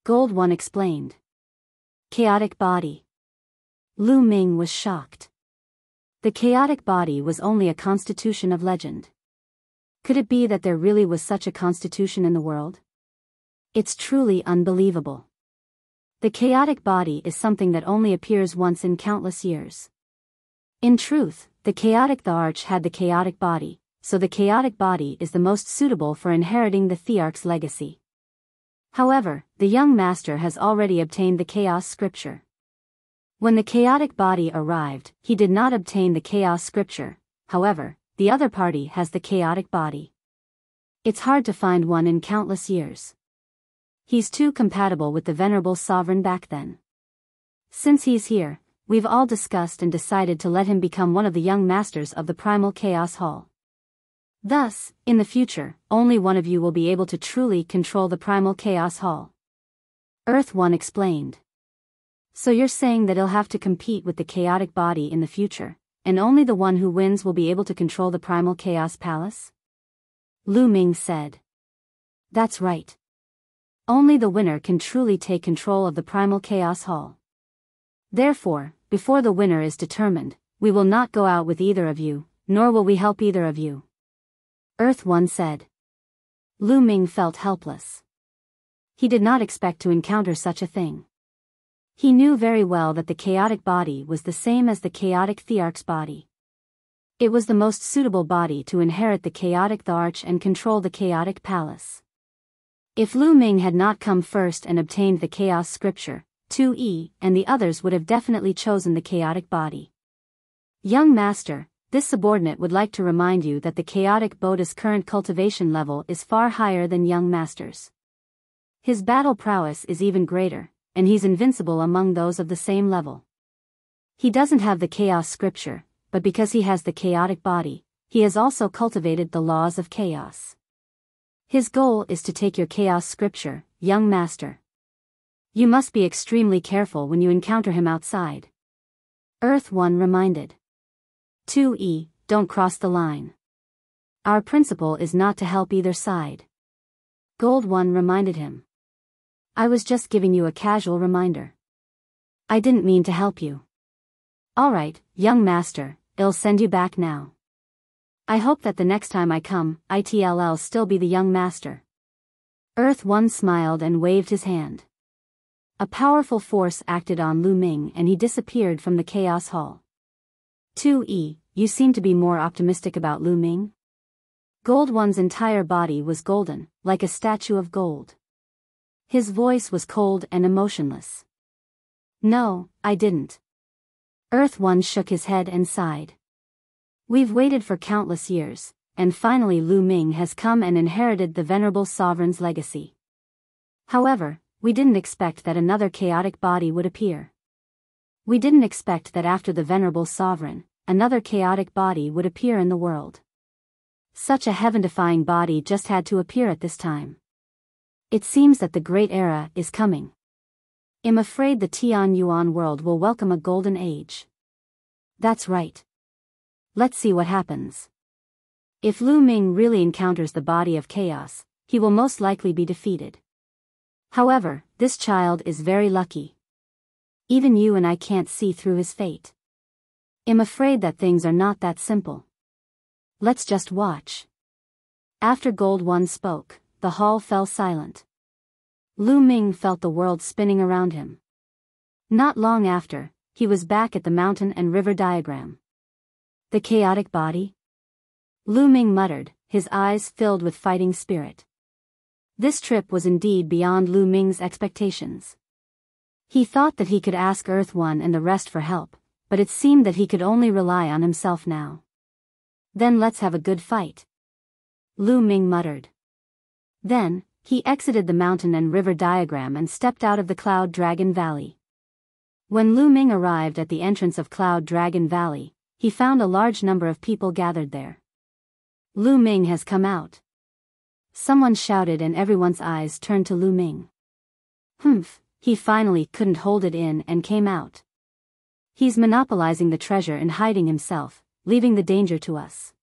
Speaker 1: Gold One explained. Chaotic body. Lu Ming was shocked. The chaotic body was only a constitution of legend. Could it be that there really was such a constitution in the world? It's truly unbelievable. The chaotic body is something that only appears once in countless years. In truth, the Arch had the chaotic body, so the chaotic body is the most suitable for inheriting the Thearch's legacy. However, the young master has already obtained the chaos scripture. When the chaotic body arrived, he did not obtain the chaos scripture. However, the other party has the chaotic body. It's hard to find one in countless years. He's too compatible with the venerable sovereign back then. Since he's here, we've all discussed and decided to let him become one of the young masters of the primal chaos hall. Thus, in the future, only one of you will be able to truly control the primal chaos hall. Earth One explained. So you're saying that he'll have to compete with the chaotic body in the future, and only the one who wins will be able to control the primal chaos palace? Lu Ming said. That's right. Only the winner can truly take control of the primal chaos hall. Therefore, before the winner is determined, we will not go out with either of you, nor will we help either of you. Earth One said. Lu Ming felt helpless. He did not expect to encounter such a thing. He knew very well that the chaotic body was the same as the chaotic thearch's body. It was the most suitable body to inherit the chaotic thearch and control the chaotic palace. If Lu Ming had not come first and obtained the chaos scripture, 2E, and the others would have definitely chosen the chaotic body. Young master, this subordinate would like to remind you that the chaotic Buddha's current cultivation level is far higher than young master's. His battle prowess is even greater, and he's invincible among those of the same level. He doesn't have the chaos scripture, but because he has the chaotic body, he has also cultivated the laws of chaos. His goal is to take your chaos scripture, young master. You must be extremely careful when you encounter him outside. Earth One reminded. 2E, don't cross the line. Our principle is not to help either side. Gold One reminded him. I was just giving you a casual reminder. I didn't mean to help you. Alright, young master, I'll send you back now. I hope that the next time I come, I'll still be the young master. Earth One smiled and waved his hand. A powerful force acted on Lu Ming and he disappeared from the chaos hall. 2E, you seem to be more optimistic about Lu Ming? Gold One's entire body was golden, like a statue of gold. His voice was cold and emotionless. No, I didn't. Earth One shook his head and sighed. We've waited for countless years, and finally Lu Ming has come and inherited the venerable sovereign's legacy. However, we didn't expect that another chaotic body would appear. We didn't expect that after the venerable sovereign, another chaotic body would appear in the world. Such a heaven-defying body just had to appear at this time. It seems that the great era is coming. I'm afraid the Tian Yuan world will welcome a golden age. That's right. Let's see what happens. If Lu Ming really encounters the body of chaos, he will most likely be defeated. However, this child is very lucky. Even you and I can't see through his fate. I'm afraid that things are not that simple. Let's just watch. After Gold One spoke, the hall fell silent. Lu Ming felt the world spinning around him. Not long after, he was back at the mountain and river diagram. The chaotic body? Lu Ming muttered, his eyes filled with fighting spirit. This trip was indeed beyond Lu Ming's expectations. He thought that he could ask Earth One and the rest for help, but it seemed that he could only rely on himself now. Then let's have a good fight. Lu Ming muttered. Then, he exited the mountain and river diagram and stepped out of the Cloud Dragon Valley. When Lu Ming arrived at the entrance of Cloud Dragon Valley, he found a large number of people gathered there. Lu Ming has come out. Someone shouted and everyone's eyes turned to Lu Ming. Humph, he finally couldn't hold it in and came out. He's monopolizing the treasure and hiding himself, leaving the danger to us.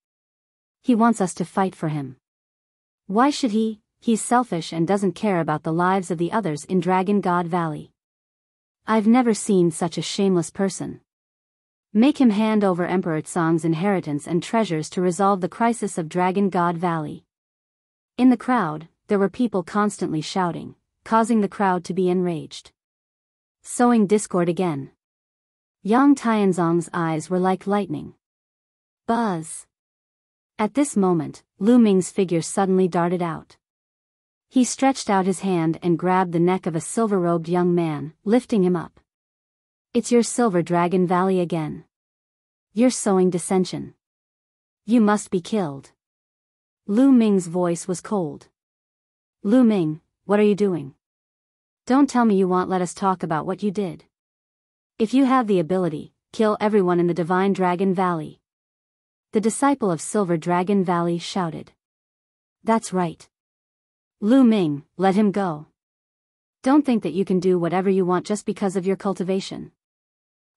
Speaker 1: He wants us to fight for him. Why should he? He's selfish and doesn't care about the lives of the others in Dragon God Valley. I've never seen such a shameless person. Make him hand over Emperor Tsong's inheritance and treasures to resolve the crisis of Dragon God Valley. In the crowd, there were people constantly shouting, causing the crowd to be enraged. Sowing discord again. Yang Tianzong's eyes were like lightning. Buzz. At this moment, Lu Ming's figure suddenly darted out. He stretched out his hand and grabbed the neck of a silver-robed young man, lifting him up. It's your Silver Dragon Valley again. You're sowing dissension. You must be killed. Lu Ming's voice was cold. Lu Ming, what are you doing? Don't tell me you won't let us talk about what you did. If you have the ability, kill everyone in the Divine Dragon Valley. The disciple of Silver Dragon Valley shouted. That's right. Lu Ming, let him go. Don't think that you can do whatever you want just because of your cultivation.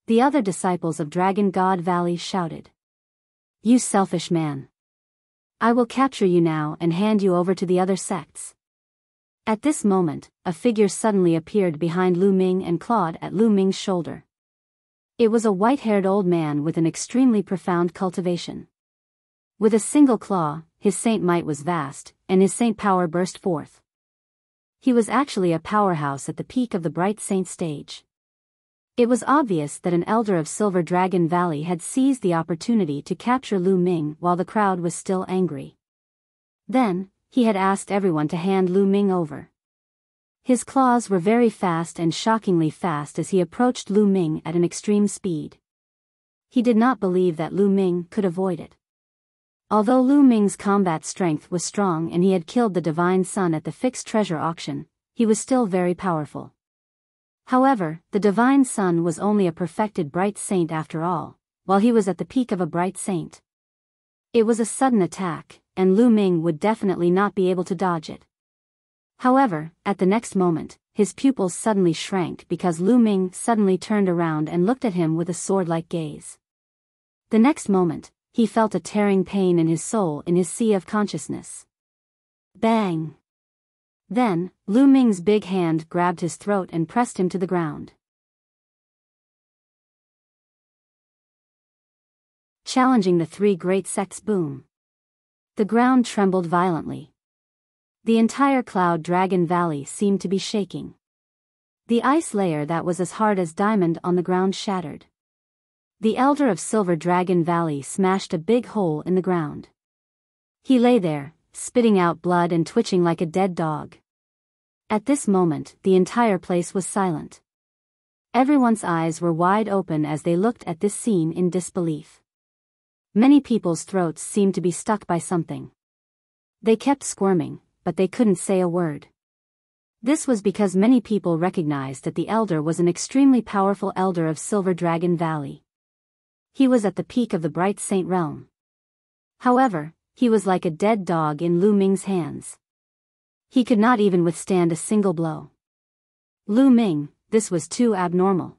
Speaker 1: The other disciples of Dragon God Valley shouted. You selfish man. I will capture you now and hand you over to the other sects. At this moment, a figure suddenly appeared behind Lu Ming and clawed at Lu Ming's shoulder. It was a white-haired old man with an extremely profound cultivation. With a single claw, his saint might was vast, and his saint power burst forth. He was actually a powerhouse at the peak of the bright saint stage. It was obvious that an elder of Silver Dragon Valley had seized the opportunity to capture Lu Ming while the crowd was still angry. Then, he had asked everyone to hand Lu Ming over. His claws were very fast and shockingly fast as he approached Lu Ming at an extreme speed. He did not believe that Lu Ming could avoid it. Although Lu Ming's combat strength was strong and he had killed the Divine Sun at the fixed treasure auction, he was still very powerful. However, the Divine Sun was only a perfected bright saint after all, while he was at the peak of a bright saint. It was a sudden attack, and Lu Ming would definitely not be able to dodge it. However, at the next moment, his pupils suddenly shrank because Lu Ming suddenly turned around and looked at him with a sword-like gaze. The next moment, he felt a tearing pain in his soul in his sea of consciousness. Bang! Then, Lu Ming's big hand grabbed his throat and pressed him to the ground. Challenging the three great sects boom. The ground trembled violently. The entire Cloud Dragon Valley seemed to be shaking. The ice layer that was as hard as diamond on the ground shattered. The elder of Silver Dragon Valley smashed a big hole in the ground. He lay there, spitting out blood and twitching like a dead dog. At this moment, the entire place was silent. Everyone's eyes were wide open as they looked at this scene in disbelief. Many people's throats seemed to be stuck by something. They kept squirming, but they couldn't say a word. This was because many people recognized that the elder was an extremely powerful elder of Silver Dragon Valley. He was at the peak of the Bright Saint realm. However, he was like a dead dog in Lu Ming's hands. He could not even withstand a single blow. Lu Ming, this was too abnormal.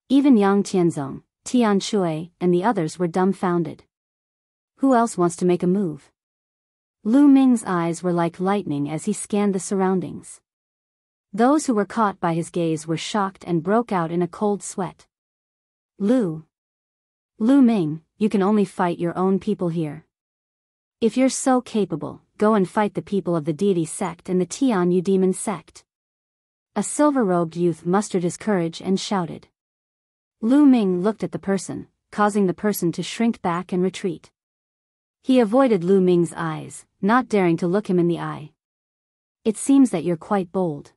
Speaker 1: Even Yang Tianzong, Tian Shui, and the others were dumbfounded. Who else wants to make a move? Lu Ming's eyes were like lightning as he scanned the surroundings. Those who were caught by his gaze were shocked and broke out in a cold sweat. Lu Ming, you can only fight your own people here. If you're so capable, go and fight the people of the deity sect and the Tianyu demon sect. A silver-robed youth mustered his courage and shouted. Lu Ming looked at the person, causing the person to shrink back and retreat. He avoided Lu Ming's eyes, not daring to look him in the eye. It seems that you're quite bold.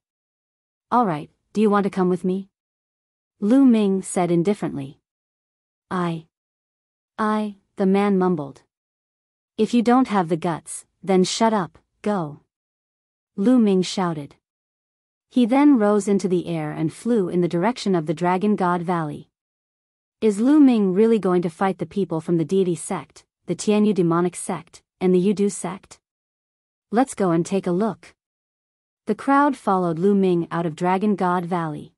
Speaker 1: All right, do you want to come with me? Lu Ming said indifferently. The man mumbled. If you don't have the guts, then shut up, go. Lu Ming shouted. He then rose into the air and flew in the direction of the Dragon God Valley. Is Lu Ming really going to fight the people from the deity sect, the Tianyu demonic sect, and the Yudu sect? Let's go and take a look. The crowd followed Lu Ming out of Dragon God Valley.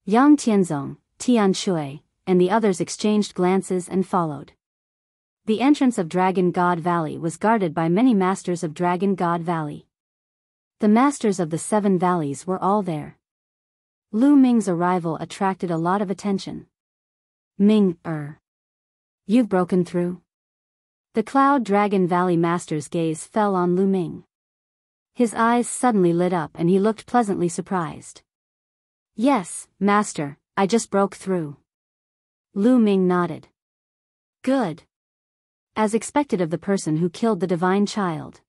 Speaker 1: Yang Tianzong, Tian Shui, and the others exchanged glances and followed. The entrance of Dragon God Valley was guarded by many masters of Dragon God Valley. The masters of the 7 valleys were all there. Lu Ming's arrival attracted a lot of attention. Ming, you've broken through? The Cloud Dragon Valley master's gaze fell on Lu Ming. His eyes suddenly lit up and he looked pleasantly surprised. Yes, master, I just broke through. Lu Ming nodded. Good. As expected of the person who killed the divine child.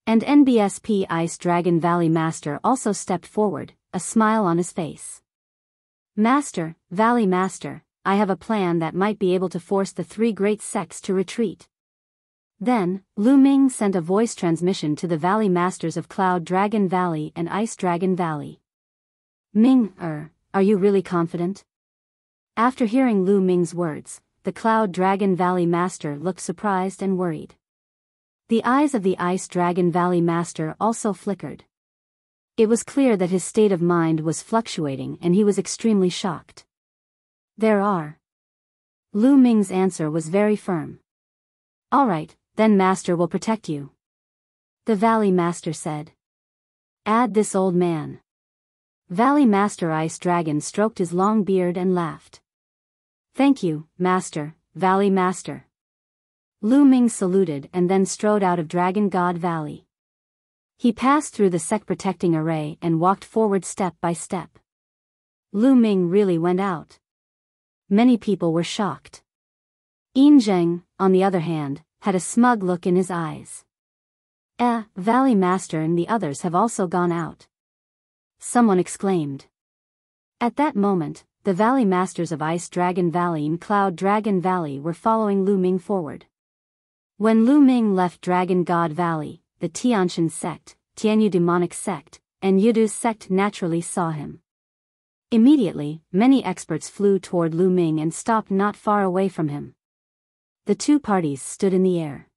Speaker 1: And NBSP Ice Dragon Valley Master also stepped forward, a smile on his face. Master, Valley Master, I have a plan that might be able to force the 3 great sects to retreat. Then, Lu Ming sent a voice transmission to the Valley Masters of Cloud Dragon Valley and Ice Dragon Valley. Ming, are you really confident? After hearing Lu Ming's words, the Cloud Dragon Valley Master looked surprised and worried. The eyes of the Ice Dragon Valley Master also flickered. It was clear that his state of mind was fluctuating and he was extremely shocked. There are. Lu Ming's answer was very firm. All right, then Master will protect you. The Valley Master said. Add this old man. Valley Master Ice Dragon stroked his long beard and laughed. Thank you, Master, Valley Master. Lu Ming saluted and then strode out of Dragon God Valley. He passed through the sect-protecting array and walked forward step by step. Lu Ming really went out. Many people were shocked. Yin Zheng, on the other hand, had a smug look in his eyes. Valley Master and the others have also gone out. Someone exclaimed. At that moment, the Valley Masters of Ice Dragon Valley and Cloud Dragon Valley were following Lu Ming forward. When Lu Ming left Dragon God Valley, the Tianshan sect, Tianyu Demonic sect, and Yudu's sect naturally saw him. Immediately, many experts flew toward Lu Ming and stopped not far away from him. The two parties stood in the air.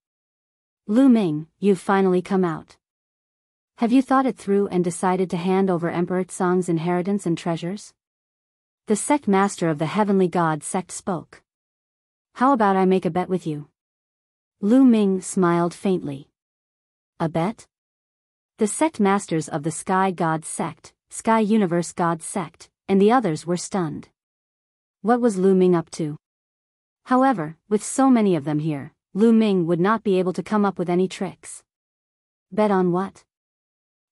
Speaker 1: Lu Ming, you've finally come out. Have you thought it through and decided to hand over Emperor Tsang's inheritance and treasures? The sect master of the Heavenly God sect spoke. How about I make a bet with you? Lu Ming smiled faintly. A bet? The sect masters of the Sky God sect, Sky Universe God sect, and the others were stunned. What was Lu Ming up to? However, with so many of them here, Lu Ming would not be able to come up with any tricks. Bet on what?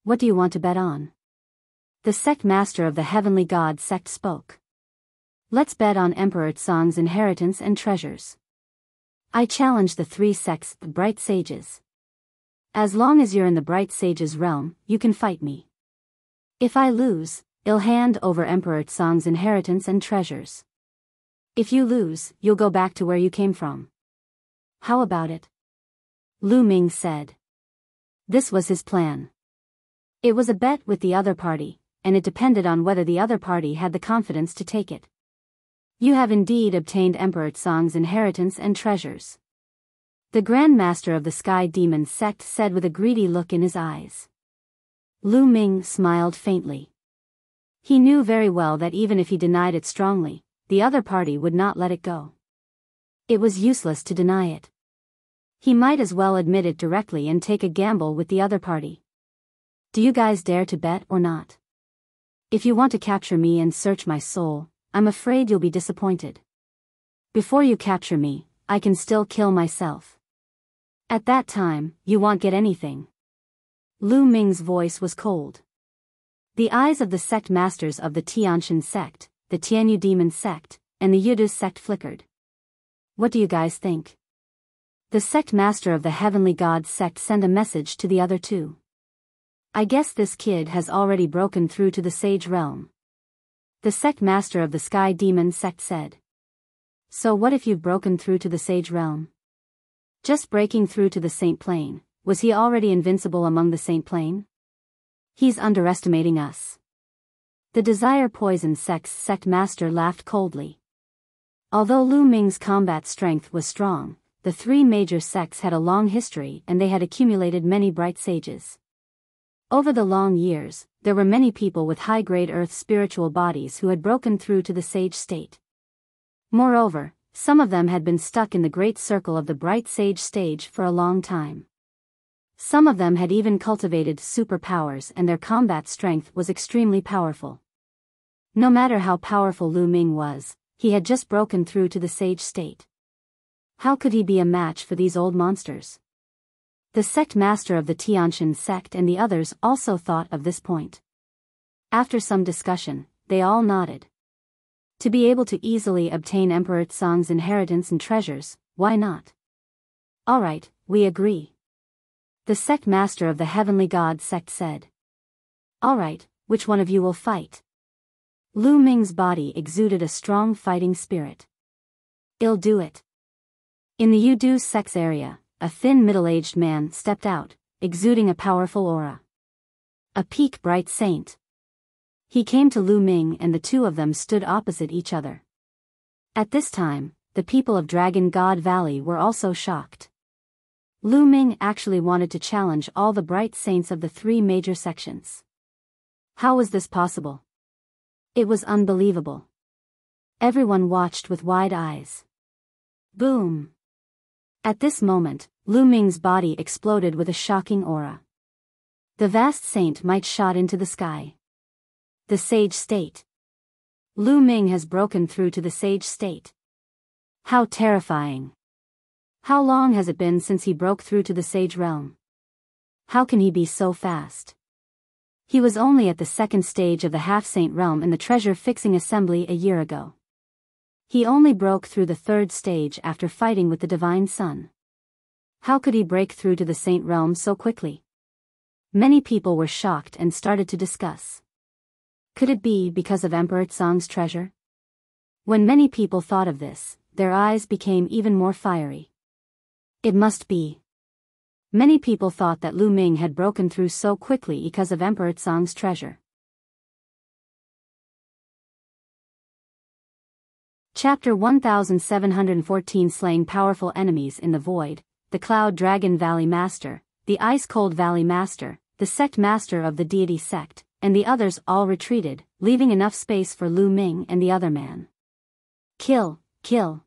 Speaker 1: What do you want to bet on? The sect master of the Heavenly God sect spoke. Let's bet on Emperor Tsang's inheritance and treasures. I challenge the three sects, the Bright Sages. As long as you're in the Bright Sages realm, you can fight me. If I lose, I'll hand over Emperor Tsang's inheritance and treasures. If you lose, you'll go back to where you came from. How about it? Lu Ming said. This was his plan. It was a bet with the other party, and it depended on whether the other party had the confidence to take it. You have indeed obtained Emperor Tsang's inheritance and treasures. The Grand Master of the Sky Demon sect said with a greedy look in his eyes. Lu Ming smiled faintly. He knew very well that even if he denied it strongly, the other party would not let it go. It was useless to deny it. He might as well admit it directly and take a gamble with the other party. Do you guys dare to bet or not? If you want to capture me and search my soul, I'm afraid you'll be disappointed. Before you capture me, I can still kill myself. At that time, you won't get anything. Lu Ming's voice was cold. The eyes of the sect masters of the Tianshan sect, the Tianyu Demon sect, and the Yudu sect flickered. What do you guys think? The sect master of the Heavenly God sect sent a message to the other two. I guess this kid has already broken through to the Sage realm. The sect master of the Sky Demon sect said. So what if you've broken through to the Sage realm? Just breaking through to the Saint Plane, was he already invincible among the Saint Plane? He's underestimating us. The Desire Poison sect's sect master laughed coldly. Although Lu Ming's combat strength was strong, the three major sects had a long history and they had accumulated many bright sages. Over the long years, there were many people with high-grade earth spiritual bodies who had broken through to the sage state. Moreover, some of them had been stuck in the great circle of the bright sage stage for a long time. Some of them had even cultivated superpowers and their combat strength was extremely powerful. No matter how powerful Lu Ming was, he had just broken through to the sage state. How could he be a match for these old monsters? The sect master of the Tianshan sect and the others also thought of this point. After some discussion, they all nodded. To be able to easily obtain Emperor Tsang's inheritance and treasures, why not? All right, we agree. The sect master of the Heavenly God sect said. All right, which one of you will fight? Lu Ming's body exuded a strong fighting spirit. I'll do it. In the Yudu sect's area, a thin middle-aged man stepped out, exuding a powerful aura. A peak bright saint. He came to Lu Ming and the two of them stood opposite each other. At this time, the people of Dragon God Valley were also shocked. Lu Ming actually wanted to challenge all the bright saints of the three major sections. How was this possible? It was unbelievable. Everyone watched with wide eyes. Boom! At this moment, Lu Ming's body exploded with a shocking aura. The vast saint might shot into the sky. The sage state. Lu Ming has broken through to the sage state. How terrifying! How long has it been since he broke through to the sage realm? How can he be so fast? He was only at the second stage of the half-saint realm in the treasure-fixing assembly a year ago. He only broke through the third stage after fighting with the Divine Sun. How could he break through to the saint realm so quickly? Many people were shocked and started to discuss. Could it be because of Emperor Tsang's treasure? When many people thought of this, their eyes became even more fiery. It must be. Many people thought that Lu Ming had broken through so quickly because of Emperor Tsang's treasure. Chapter 1714 Slaying Powerful Enemies in the Void, the Cloud Dragon Valley Master, the Ice Cold Valley Master, the Sect Master of the Deity Sect, and the others all retreated, leaving enough space for Lu Ming and the other man. Kill, kill!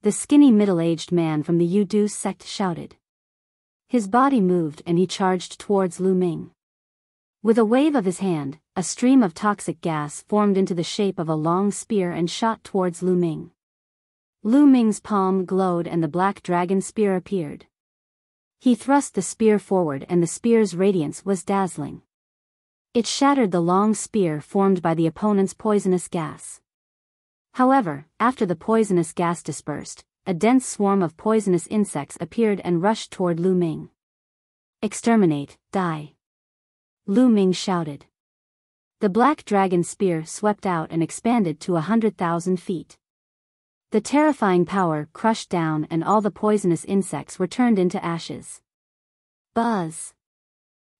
Speaker 1: The skinny middle-aged man from the Yudu sect shouted. His body moved and he charged towards Lu Ming. With a wave of his hand, a stream of toxic gas formed into the shape of a long spear and shot towards Lu Ming. Lu Ming's palm glowed and the black dragon spear appeared. He thrust the spear forward and the spear's radiance was dazzling. It shattered the long spear formed by the opponent's poisonous gas. However, after the poisonous gas dispersed, a dense swarm of poisonous insects appeared and rushed toward Lu Ming. Exterminate, die! Lu Ming shouted. The black dragon spear swept out and expanded to 100,000 feet. The terrifying power crushed down and all the poisonous insects were turned into ashes. Buzz!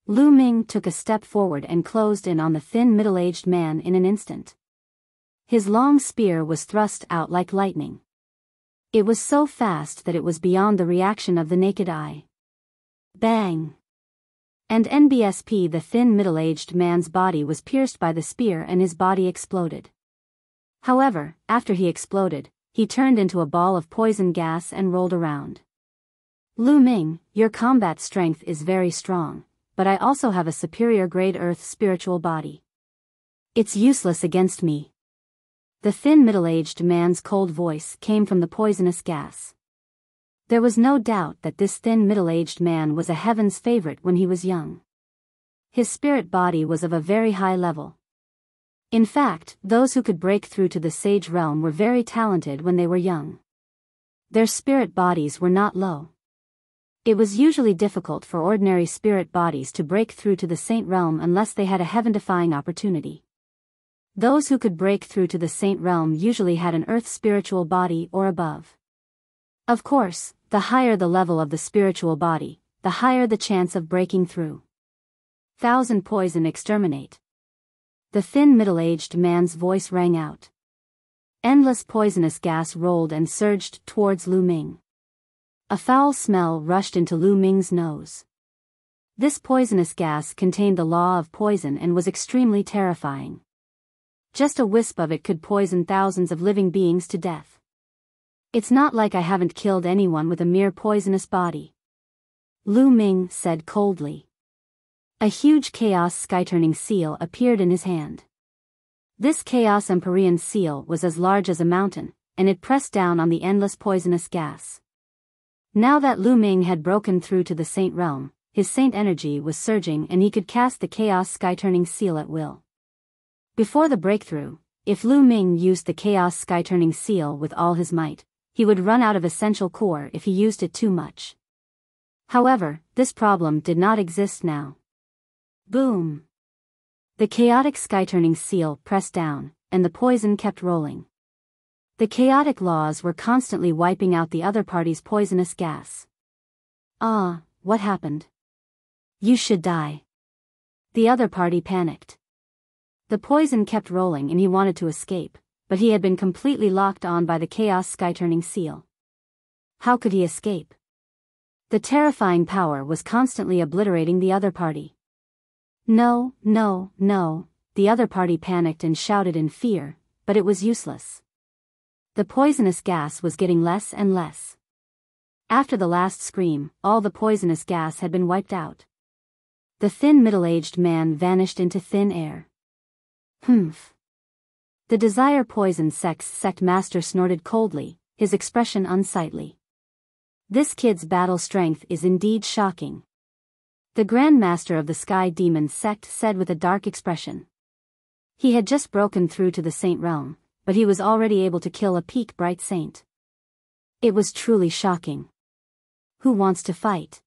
Speaker 1: Lu Ming took a step forward and closed in on the thin middle-aged man in an instant. His long spear was thrust out like lightning. It was so fast that it was beyond the reaction of the naked eye. Bang! And NBSP, the thin middle-aged man's body was pierced by the spear and his body exploded. However, after he exploded, he turned into a ball of poison gas and rolled around. Lu Ming, your combat strength is very strong, but I also have a superior grade earth spiritual body. It's useless against me. The thin middle-aged man's cold voice came from the poisonous gas. There was no doubt that this thin middle-aged man was a heaven's favorite when he was young. His spirit body was of a very high level. In fact, those who could break through to the sage realm were very talented when they were young. Their spirit bodies were not low. It was usually difficult for ordinary spirit bodies to break through to the saint realm unless they had a heaven-defying opportunity. Those who could break through to the saint realm usually had an earth spiritual body or above. Of course, the higher the level of the spiritual body, the higher the chance of breaking through. Thousand poison exterminate. The thin middle-aged man's voice rang out. Endless poisonous gas rolled and surged towards Lu Ming. A foul smell rushed into Lu Ming's nose. This poisonous gas contained the law of poison and was extremely terrifying. Just a wisp of it could poison thousands of living beings to death. It's not like I haven't killed anyone with a mere poisonous body. Lu Ming said coldly. A huge chaos sky-turning seal appeared in his hand. This chaos Empyrean seal was as large as a mountain, and it pressed down on the endless poisonous gas. Now that Lu Ming had broken through to the saint realm, his saint energy was surging and he could cast the chaos sky-turning seal at will. Before the breakthrough, if Lu Ming used the chaos sky-turning seal with all his might, he would run out of essential core if he used it too much. However, this problem did not exist now. Boom! The chaotic sky-turning seal pressed down, and the poison kept rolling. The chaotic laws were constantly wiping out the other party's poisonous gas. Ah, what happened? You should die. The other party panicked. The poison kept rolling and he wanted to escape, but he had been completely locked on by the Chaos Sky-turning seal. How could he escape? The terrifying power was constantly obliterating the other party. No, no, no, the other party panicked and shouted in fear, but it was useless. The poisonous gas was getting less and less. After the last scream, all the poisonous gas had been wiped out. The thin middle-aged man vanished into thin air. Humph. The desire poison sect master snorted coldly, his expression unsightly. This kid's battle strength is indeed shocking. The Grand Master of the Sky Demon sect said with a dark expression. He had just broken through to the Saint realm, but he was already able to kill a peak bright saint. It was truly shocking. Who wants to fight?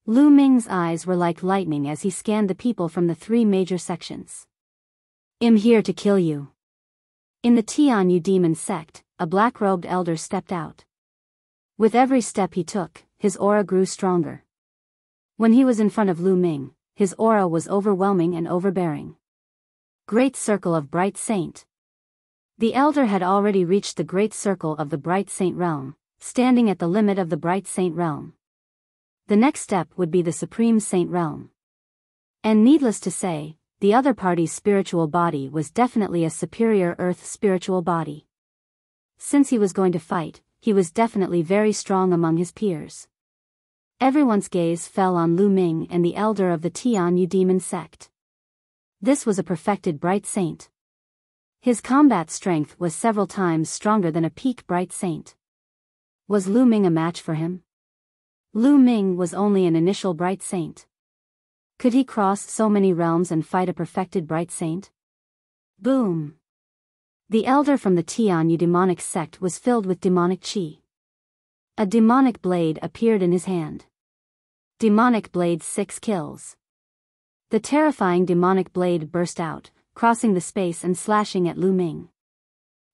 Speaker 1: Lu Ming's eyes were like lightning as he scanned the people from the three major sections. I'm here to kill you. In the Tianyu demon sect, a black-robed elder stepped out. With every step he took, his aura grew stronger. When he was in front of Lu Ming, his aura was overwhelming and overbearing. Great Circle of Bright Saint. The elder had already reached the Great Circle of the Bright Saint realm, standing at the limit of the Bright Saint realm. The next step would be the Supreme Saint realm. And needless to say, the other party's spiritual body was definitely a superior earth spiritual body. Since he was going to fight, he was definitely very strong among his peers. Everyone's gaze fell on Lu Ming and the elder of the Tianyu demon sect. This was a perfected bright saint. His combat strength was several times stronger than a peak bright saint. Was Lu Ming a match for him? Lu Ming was only an initial bright saint. Could he cross so many realms and fight a perfected bright saint? Boom! The elder from the Tianyu demonic sect was filled with demonic chi. A demonic blade appeared in his hand. Demonic blade 6 kills. The terrifying demonic blade burst out, crossing the space and slashing at Lu Ming.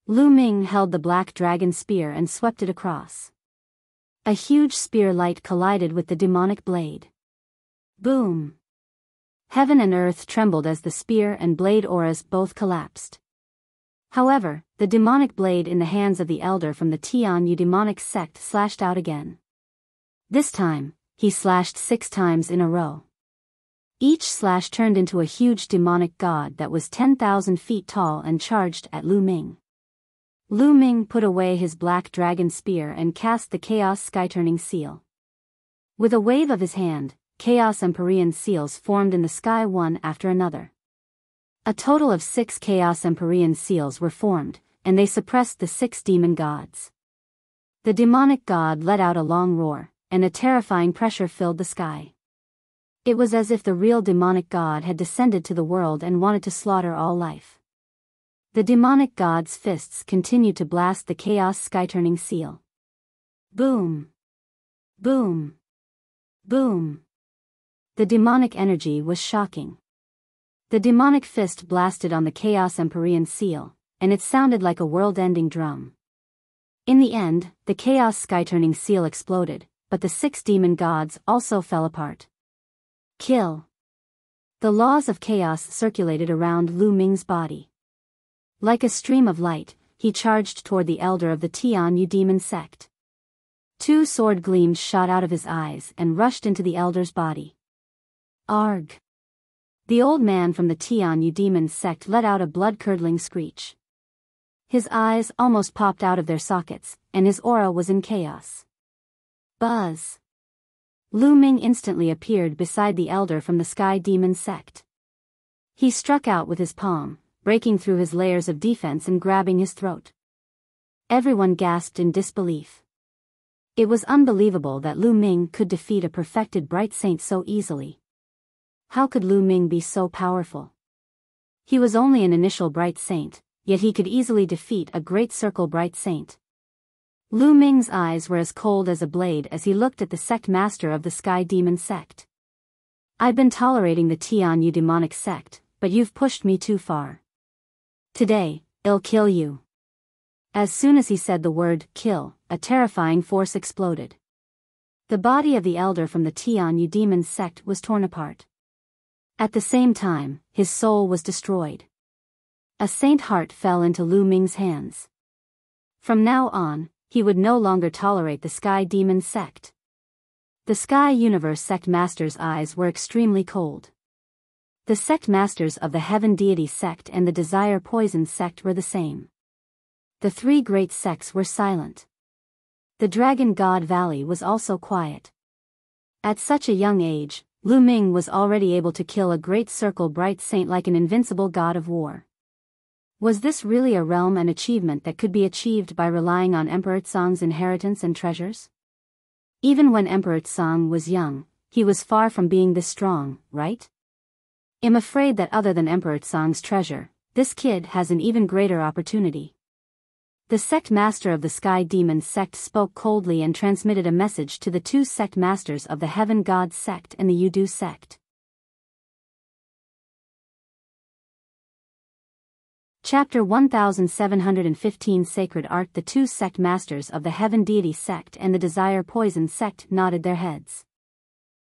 Speaker 1: Lu Ming held the black dragon spear and swept it across. A huge spear light collided with the demonic blade. Boom! Heaven and earth trembled as the spear and blade auras both collapsed. However, the demonic blade in the hands of the elder from the Tianyu demonic sect slashed out again. This time, he slashed 6 times in a row. Each slash turned into a huge demonic god that was 10,000 feet tall and charged at Lu Ming. Lu Ming put away his black dragon spear and cast the Chaos Sky-turning seal. With a wave of his hand, Chaos Empyrean seals formed in the sky one after another. A total of 6 Chaos Empyrean seals were formed, and they suppressed the 6 demon gods. The demonic god let out a long roar, and a terrifying pressure filled the sky. It was as if the real demonic god had descended to the world and wanted to slaughter all life. The demonic god's fists continued to blast the Chaos Sky-turning seal. Boom! Boom! Boom! The demonic energy was shocking. The demonic fist blasted on the Chaos Empyrean seal, and it sounded like a world-ending drum. In the end, the Chaos Sky-turning seal exploded, but the 6 demon gods also fell apart. Kill! The laws of chaos circulated around Lu Ming's body. Like a stream of light, he charged toward the elder of the Tianyu demon sect. 2 sword gleams shot out of his eyes and rushed into the elder's body. Arg! The old man from the Tianyu demon sect let out a blood-curdling screech. His eyes almost popped out of their sockets, and his aura was in chaos. Buzz! Lu Ming instantly appeared beside the elder from the Sky Demon sect. He struck out with his palm, breaking through his layers of defense and grabbing his throat. Everyone gasped in disbelief. It was unbelievable that Lu Ming could defeat a perfected bright saint so easily. How could Lu Ming be so powerful? He was only an initial bright saint, yet he could easily defeat a great circle bright saint. Lu Ming's eyes were as cold as a blade as he looked at the sect master of the Sky Demon sect. I've been tolerating the Tianyu demonic sect, but you've pushed me too far. Today, I'll kill you. As soon as he said the word kill, a terrifying force exploded. The body of the elder from the Tianyu demon sect was torn apart. At the same time, his soul was destroyed. A saint heart fell into Lu Ming's hands. From now on, he would no longer tolerate the Sky Demon sect. The Sky Universe sect masters' eyes were extremely cold. The sect masters of the Heaven Deity sect and the Desire Poison sect were the same. The three great sects were silent. The Dragon God Valley was also quiet. At such a young age, Lu Ming was already able to kill a great circle bright saint like an invincible god of war. Was this really a realm and achievement that could be achieved by relying on Emperor Tsong's inheritance and treasures? Even when Emperor Tsong was young, he was far from being this strong, right? I'm afraid that other than Emperor Tsong's treasure, this kid has an even greater opportunity. The sect master of the Sky Demon sect spoke coldly and transmitted a message to the two sect masters of the Heaven God sect and the Yudu sect. Chapter 1715 Sacred Art. The two sect masters of the Heaven Deity sect and the Desire Poison sect nodded their heads.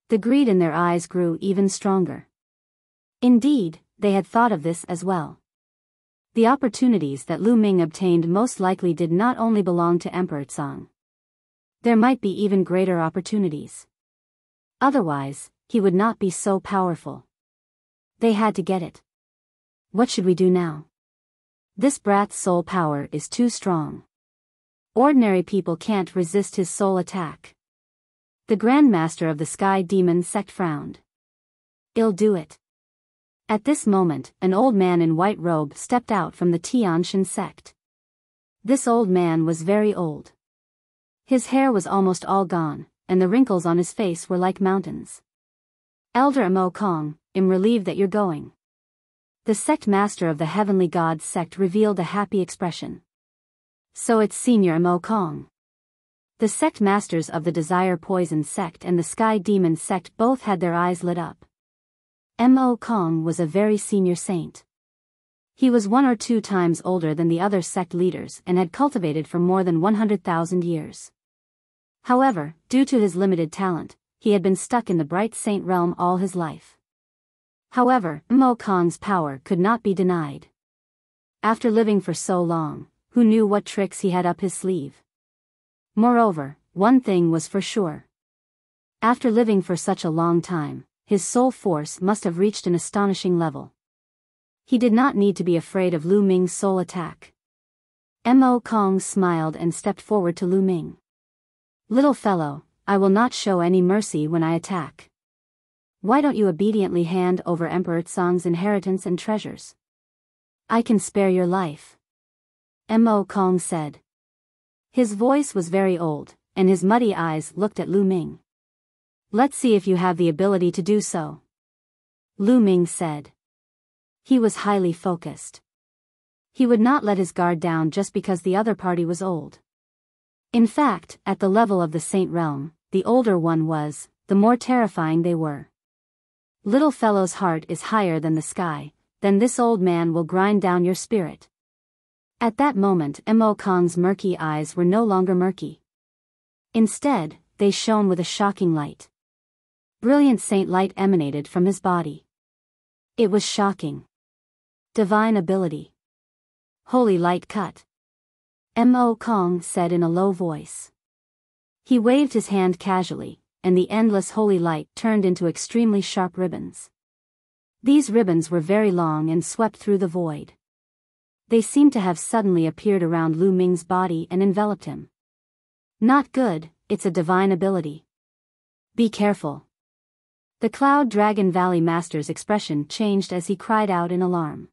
Speaker 1: The greed in their eyes grew even stronger. Indeed, they had thought of this as well. The opportunities that Lu Ming obtained most likely did not only belong to Emperor Tsong. There might be even greater opportunities. Otherwise, he would not be so powerful. They had to get it. What should we do now? This brat's soul power is too strong. Ordinary people can't resist his soul attack. The Grand Master of the Sky Demon sect frowned. I'll do it. At this moment, an old man in white robe stepped out from the Tianshan sect. This old man was very old. His hair was almost all gone, and the wrinkles on his face were like mountains. Elder Mo Kong, I'm relieved that you're going. The sect master of the Heavenly Gods sect revealed a happy expression. So it's Senior Mo Kong. The sect masters of the Desire Poison sect and the Sky Demon sect both had their eyes lit up. Mo Kong was a very senior saint. He was 1 or 2 times older than the other sect leaders and had cultivated for more than 100,000 years. However, due to his limited talent, he had been stuck in the bright saint realm all his life. However, Mo Kong's power could not be denied. After living for so long, who knew what tricks he had up his sleeve? Moreover, one thing was for sure. After living for such a long time, his soul force must have reached an astonishing level. He did not need to be afraid of Lu Ming's soul attack. Mo Kong smiled and stepped forward to Lu Ming. Little fellow, I will not show any mercy when I attack. Why don't you obediently hand over Emperor Tsong's inheritance and treasures? I can spare your life. Mo Kong said. His voice was very old, and his muddy eyes looked at Lu Ming. Let's see if you have the ability to do so. Lu Ming said. He was highly focused. He would not let his guard down just because the other party was old. In fact, at the level of the saint realm, the older one was, the more terrifying they were. Little fellow's heart is higher than the sky, then this old man will grind down your spirit. At that moment Mo Kong's murky eyes were no longer murky. Instead, they shone with a shocking light. Brilliant saint light emanated from his body. It was shocking. Divine ability. Holy light cut. Mo Kong said in a low voice. He waved his hand casually, and the endless holy light turned into extremely sharp ribbons. These ribbons were very long and swept through the void. They seemed to have suddenly appeared around Lu Ming's body and enveloped him. Not good, it's a divine ability. Be careful. The Cloud Dragon Valley Master's expression changed as he cried out in alarm.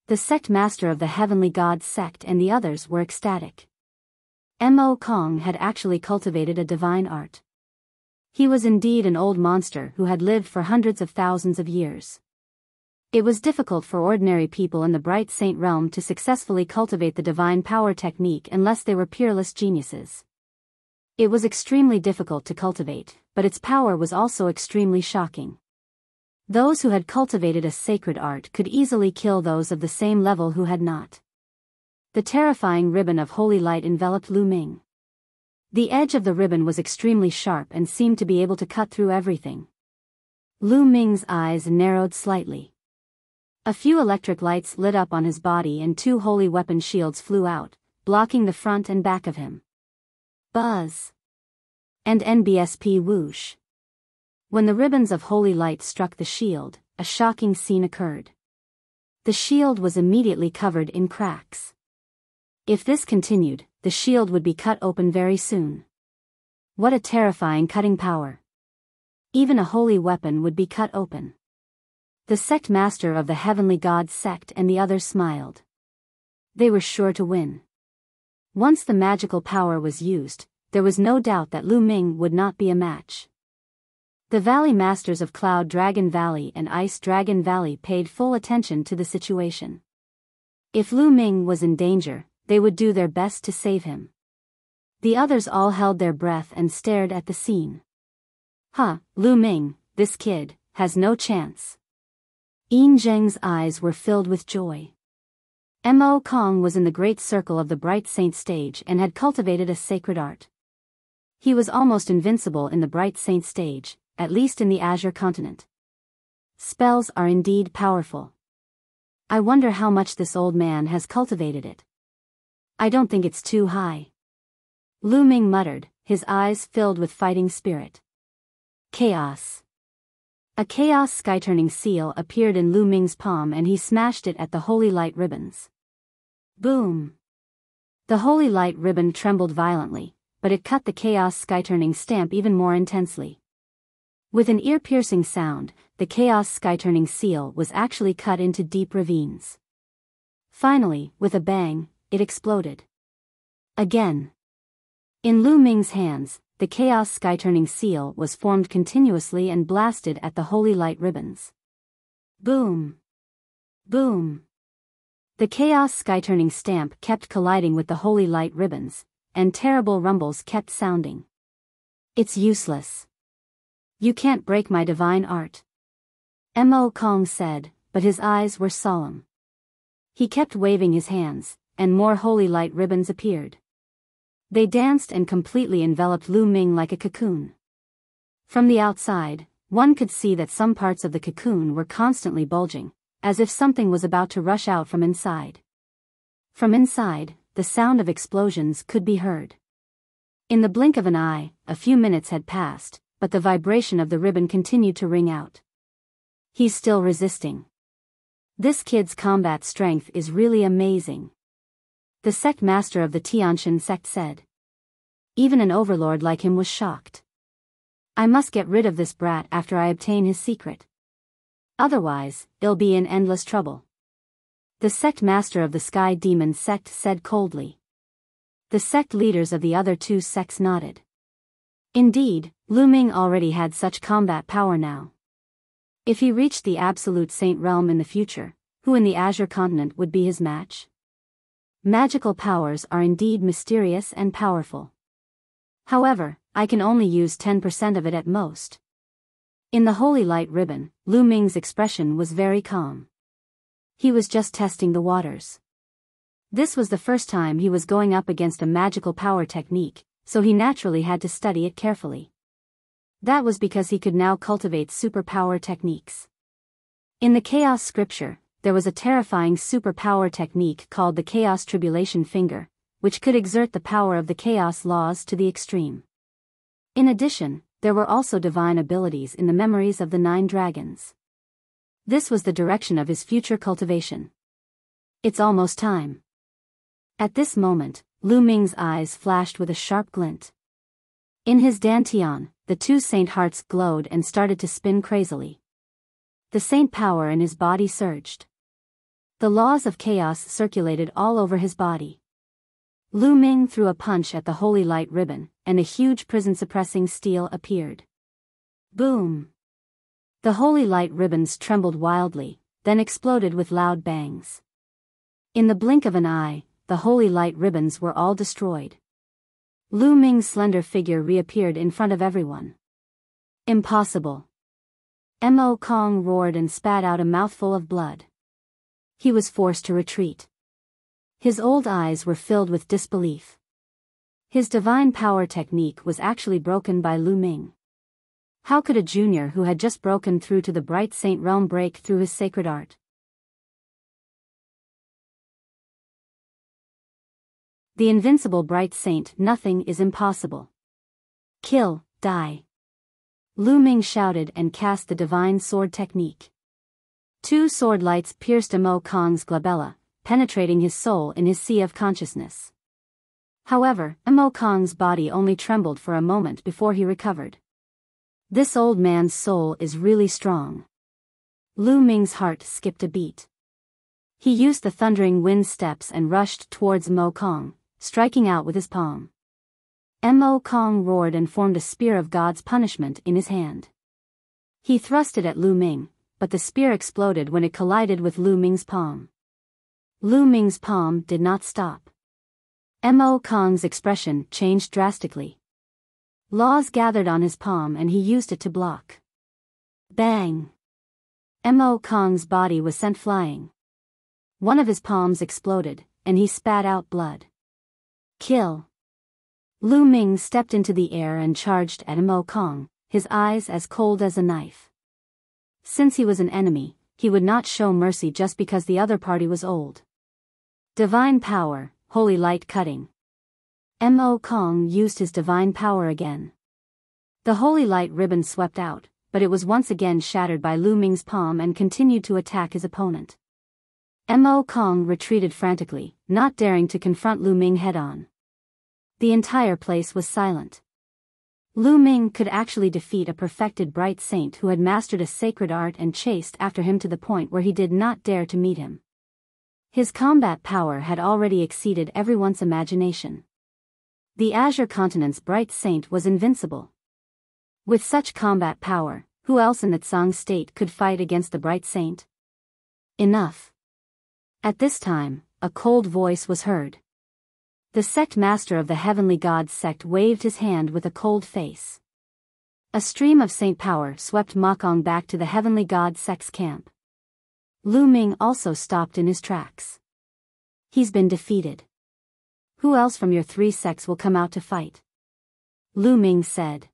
Speaker 1: The sect master of the Heavenly Gods sect and the others were ecstatic. Mo Kong had actually cultivated a divine art. He was indeed an old monster who had lived for hundreds of thousands of years. It was difficult for ordinary people in the Bright Saint realm to successfully cultivate the divine power technique unless they were peerless geniuses. It was extremely difficult to cultivate, but its power was also extremely shocking. Those who had cultivated a sacred art could easily kill those of the same level who had not. The terrifying ribbon of holy light enveloped Lu Ming. The edge of the ribbon was extremely sharp and seemed to be able to cut through everything. Lu Ming's eyes narrowed slightly. A few electric lights lit up on his body and 2 holy weapon shields flew out, blocking the front and back of him. Buzz! And NBSP whoosh. When the ribbons of holy light struck the shield, a shocking scene occurred. The shield was immediately covered in cracks. If this continued, the shield would be cut open very soon. What a terrifying cutting power. Even a holy weapon would be cut open. The sect master of the heavenly god sect and the others smiled. They were sure to win. Once the magical power was used, there was no doubt that Lu Ming would not be a match. The Valley Masters of Cloud Dragon Valley and Ice Dragon Valley paid full attention to the situation. If Lu Ming was in danger, they would do their best to save him. The others all held their breath and stared at the scene. Lu Ming, this kid, has no chance. Yin Zheng's eyes were filled with joy. Mo Kong was in the great circle of the Bright Saint stage and had cultivated a sacred art. He was almost invincible in the Bright Saint stage, at least in the Azure continent. Spells are indeed powerful. I wonder how much this old man has cultivated it. I don't think it's too high. Lu Ming muttered, his eyes filled with fighting spirit. Chaos. A chaos sky-turning seal appeared in Lu Ming's palm and he smashed it at the holy light ribbons. Boom! The holy light ribbon trembled violently, but it cut the chaos sky-turning stamp even more intensely. With an ear-piercing sound, the chaos sky-turning seal was actually cut into deep ravines. Finally, with a bang, it exploded. Again. In Lu Ming's hands, the chaos sky-turning seal was formed continuously and blasted at the holy light ribbons. Boom! Boom! The chaos sky-turning stamp kept colliding with the holy light ribbons, and terrible rumbles kept sounding. It's useless. You can't break my divine art. Mo Kong said, but his eyes were solemn. He kept waving his hands, and more holy light ribbons appeared. They danced and completely enveloped Lu Ming like a cocoon. From the outside, one could see that some parts of the cocoon were constantly bulging, as if something was about to rush out from inside. From inside, the sound of explosions could be heard. In the blink of an eye, a few minutes had passed, but the vibration of the ribbon continued to ring out. He's still resisting. This kid's combat strength is really amazing. The sect master of the Tianshan sect said. Even an overlord like him was shocked. I must get rid of this brat after I obtain his secret. Otherwise, he'll be in endless trouble. The sect master of the Sky Demon sect said coldly. The sect leaders of the other 2 sects nodded. Indeed, Lu Ming already had such combat power now. If he reached the Absolute Saint realm in the future, who in the Azure continent would be his match? Magical powers are indeed mysterious and powerful. However, I can only use 10% of it at most. In the holy light ribbon, Lu Ming's expression was very calm. He was just testing the waters. This was the first time he was going up against a magical power technique, so he naturally had to study it carefully. That was because he could now cultivate superpower techniques. In the Chaos scripture, there was a terrifying superpower technique called the Chaos Tribulation Finger, which could exert the power of the Chaos laws to the extreme. In addition, there were also divine abilities in the memories of the 9 dragons. This was the direction of his future cultivation. It's almost time. At this moment, Lu Ming's eyes flashed with a sharp glint. In his dantian, the 2 saint hearts glowed and started to spin crazily. The saint power in his body surged. The laws of chaos circulated all over his body. Lu Ming threw a punch at the holy light ribbon, and a huge prison-suppressing steel appeared. Boom! The holy light ribbons trembled wildly, then exploded with loud bangs. In the blink of an eye, the holy light ribbons were all destroyed. Lu Ming's slender figure reappeared in front of everyone. Impossible! Mo Kong roared and spat out a mouthful of blood. He was forced to retreat. His old eyes were filled with disbelief. His divine power technique was actually broken by Lu Ming. How could a junior who had just broken through to the Bright Saint realm break through his sacred art? The invincible bright saint, nothing is impossible. Kill, die. Lu Ming shouted and cast the divine sword technique. Two sword lights pierced Amo Kong's glabella, penetrating his soul in his sea of consciousness. However, Amo Kong's body only trembled for a moment before he recovered. This old man's soul is really strong. Lu Ming's heart skipped a beat. He used the thundering wind steps and rushed towards Amo Kong, striking out with his palm. Amo Kong roared and formed a spear of God's punishment in his hand. He thrust it at Lu Ming, but the spear exploded when it collided with Lu Ming's palm. Lu Ming's palm did not stop. Amo Kong's expression changed drastically. Laws gathered on his palm and he used it to block. Bang! Amo Kong's body was sent flying. One of his palms exploded, and he spat out blood. Kill! Lu Ming stepped into the air and charged at Amo Kong, his eyes as cold as a knife. Since he was an enemy, he would not show mercy just because the other party was old. Divine power, holy light cutting. Amo Kong used his divine power again. The holy light ribbon swept out, but it was once again shattered by Lu Ming's palm and continued to attack his opponent. Amo Kong retreated frantically, not daring to confront Lu Ming head-on. The entire place was silent. Lu Ming could actually defeat a perfected bright saint who had mastered a sacred art and chased after him to the point where he did not dare to meet him. His combat power had already exceeded everyone's imagination. The Azure Continent's bright saint was invincible. With such combat power, who else in the Tsang state could fight against the bright saint? Enough. At this time, a cold voice was heard. The sect master of the Heavenly Gods sect waved his hand with a cold face. A stream of saint power swept Mokong back to the Heavenly Gods sect's camp. Lu Ming also stopped in his tracks. He's been defeated. Who else from your three sects will come out to fight? Lu Ming said.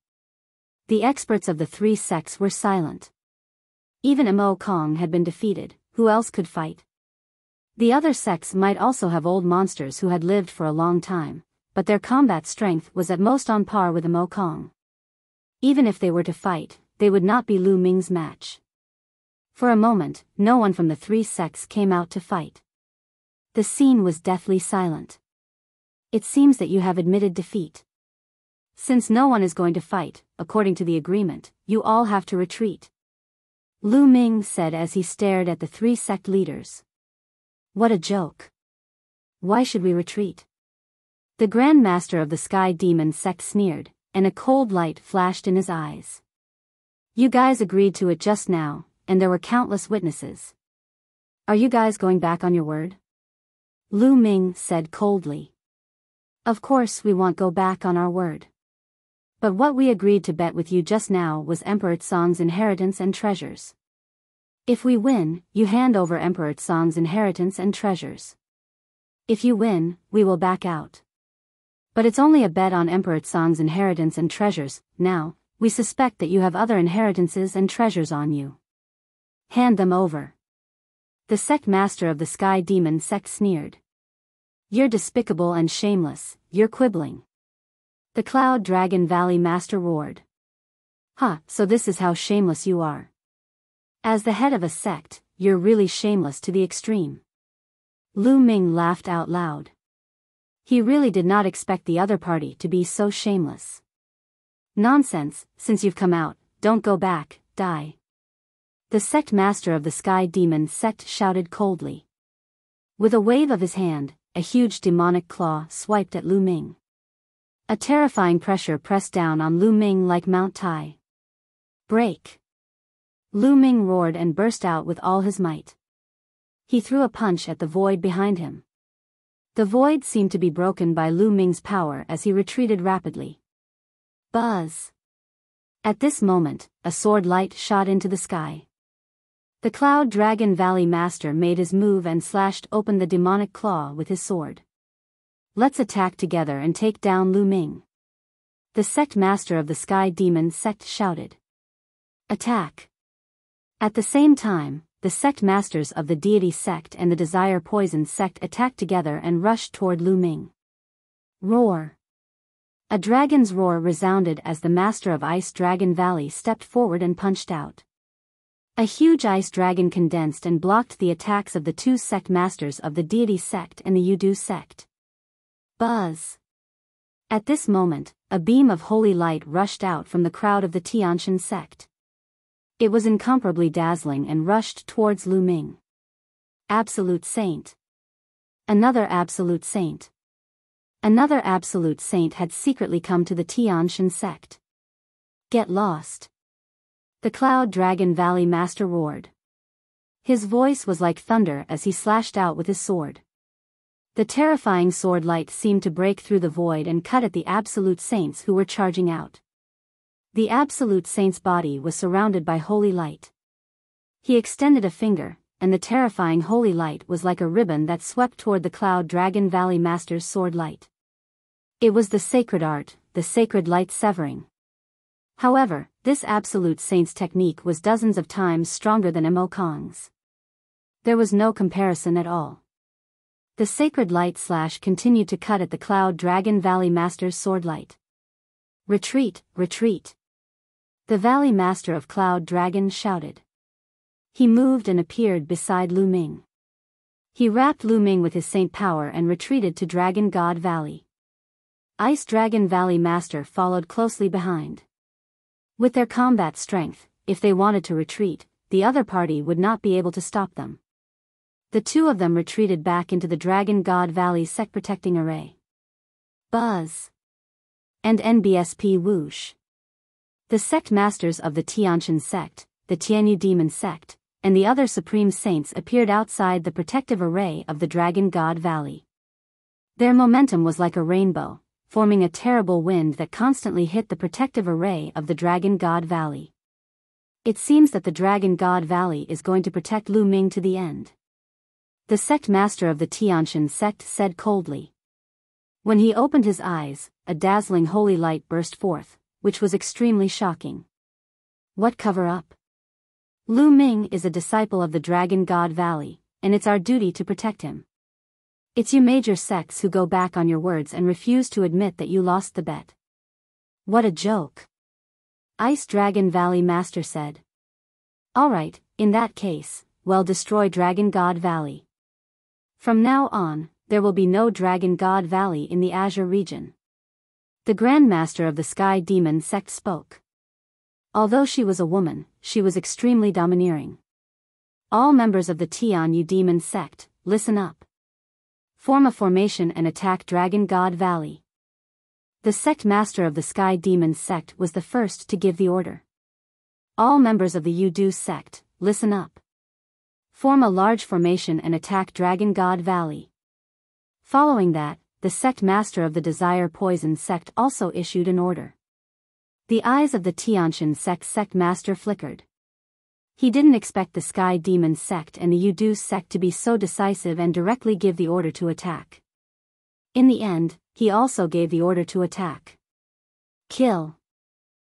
Speaker 1: The experts of the three sects were silent. Even Amo Kong had been defeated, who else could fight? The other sects might also have old monsters who had lived for a long time, but their combat strength was at most on par with Amo Kong. Even if they were to fight, they would not be Lu Ming's match. For a moment, no one from the three sects came out to fight. The scene was deathly silent. It seems that you have admitted defeat. Since no one is going to fight, according to the agreement, you all have to retreat. Lu Ming said as he stared at the three sect leaders. What a joke. Why should we retreat? The Grand Master of the Sky Demon sect sneered, and a cold light flashed in his eyes. You guys agreed to it just now, and there were countless witnesses. Are you guys going back on your word? Lu Ming said coldly. Of course we won't go back on our word. But what we agreed to bet with you just now was Emperor Tsong's inheritance and treasures. If we win, you hand over Emperor Tsong's inheritance and treasures. If you win, we will back out. But it's only a bet on Emperor Tsong's inheritance and treasures. Now, we suspect that you have other inheritances and treasures on you. Hand them over. The sect master of the Sky Demon sect sneered. You're despicable and shameless, you're quibbling. The Cloud Dragon Valley master roared. Ha, so this is how shameless you are. As the head of a sect, you're really shameless to the extreme. Lu Ming laughed out loud. He really did not expect the other party to be so shameless. Nonsense, since you've come out, don't go back, die. The sect master of the Sky Demon sect shouted coldly. With a wave of his hand, a huge demonic claw swiped at Lu Ming. A terrifying pressure pressed down on Lu Ming like Mount Tai. Break! Lu Ming roared and burst out with all his might. He threw a punch at the void behind him. The void seemed to be broken by Lu Ming's power as he retreated rapidly. Buzz! At this moment, a sword light shot into the sky. The Cloud Dragon Valley Master made his move and slashed open the demonic claw with his sword. Let's attack together and take down Lu Ming. The sect master of the Sky Demon sect shouted. Attack! At the same time, the sect masters of the Deity sect and the Desire Poison sect attacked together and rushed toward Lu Ming. Roar. A dragon's roar resounded as the master of Ice Dragon Valley stepped forward and punched out. A huge ice dragon condensed and blocked the attacks of the two sect masters of the deity sect and the Yudu sect. Buzz. At this moment, a beam of holy light rushed out from the crowd of the Tianshan sect. It was incomparably dazzling and rushed towards Lu Ming. Absolute Saint. Another Absolute Saint. Another Absolute Saint had secretly come to the Tianshan sect. Get lost. The Cloud Dragon Valley Master roared. His voice was like thunder as he slashed out with his sword. The terrifying sword light seemed to break through the void and cut at the Absolute Saints who were charging out. The Absolute Saint's body was surrounded by holy light. He extended a finger, and the terrifying holy light was like a ribbon that swept toward the Cloud Dragon Valley Master's sword light. It was the sacred art, the sacred light severing. However, this Absolute Saint's technique was dozens of times stronger than Mo Kong's. There was no comparison at all. The sacred light slash continued to cut at the Cloud Dragon Valley Master's sword light. Retreat, retreat. The Valley Master of Cloud Dragon shouted. He moved and appeared beside Lu Ming. He wrapped Lu Ming with his saint power and retreated to Dragon God Valley. Ice Dragon Valley Master followed closely behind. With their combat strength, if they wanted to retreat, the other party would not be able to stop them. The two of them retreated back into the Dragon God Valley sect protecting array. Buzz. And NBSP whoosh. The sect masters of the Tianshan sect, the Tianyu demon sect, and the other supreme saints appeared outside the protective array of the Dragon God Valley. Their momentum was like a rainbow, forming a terrible wind that constantly hit the protective array of the Dragon God Valley. It seems that the Dragon God Valley is going to protect Lu Ming to the end. The sect master of the Tianshan sect said coldly. When he opened his eyes, a dazzling holy light burst forth, which was extremely shocking. What cover-up? Lu Ming is a disciple of the Dragon God Valley, and it's our duty to protect him. It's you major sects who go back on your words and refuse to admit that you lost the bet. What a joke. Ice Dragon Valley Master said. Alright, in that case, well, destroy Dragon God Valley. From now on, there will be no Dragon God Valley in the Azure region. The Grand Master of the Sky Demon sect spoke. Although she was a woman, she was extremely domineering. All members of the Tianyu demon sect, listen up. Form a formation and attack Dragon God Valley. The sect master of the Sky Demon sect was the first to give the order. All members of the Yudu sect, listen up. Form a large formation and attack Dragon God Valley. Following that, the sect master of the Desire Poison sect also issued an order. The eyes of the Tianshan sect master flickered. He didn't expect the Sky Demon sect and the Yudu sect to be so decisive and directly give the order to attack. In the end, he also gave the order to attack. Kill.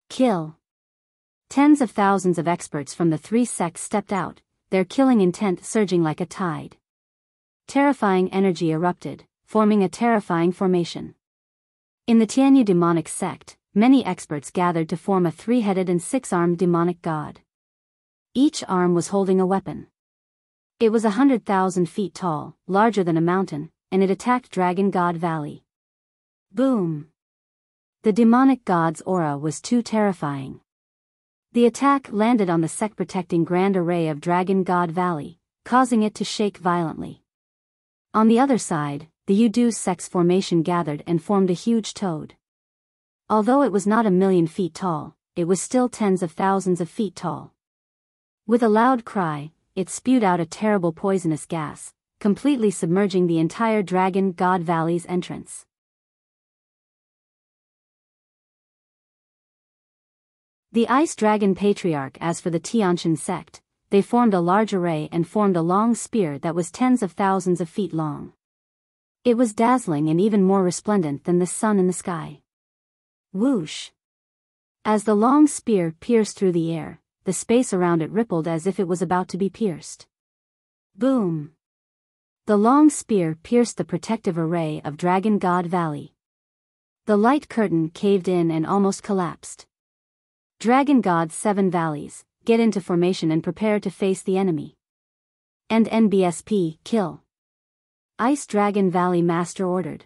Speaker 1: Kill. Tens of thousands of experts from the three sects stepped out, their killing intent surging like a tide. Terrifying energy erupted, forming a terrifying formation. In the Tianyu demonic sect, many experts gathered to form a three-headed and six-armed demonic god. Each arm was holding a weapon. It was 100,000 feet tall, larger than a mountain, and it attacked Dragon God Valley. Boom! The demonic god's aura was too terrifying. The attack landed on the sect-protecting grand array of Dragon God Valley, causing it to shake violently. On the other side, the Yudu sect's formation gathered and formed a huge toad. Although it was not 1,000,000 feet tall, it was still tens of thousands of feet tall. With a loud cry, it spewed out a terrible poisonous gas, completely submerging the entire Dragon God Valley's entrance. The Ice Dragon Patriarch. As for the Tianshan sect, they formed a large array and formed a long spear that was tens of thousands of feet long. It was dazzling and even more resplendent than the sun in the sky. Whoosh! As the long spear pierced through the air, the space around it rippled as if it was about to be pierced. Boom! The long spear pierced the protective array of Dragon God Valley, The light curtain caved in and almost collapsed. Dragon God's 7 valleys, get into formation and prepare to face the enemy. And NBSP, kill. Ice Dragon Valley Master ordered.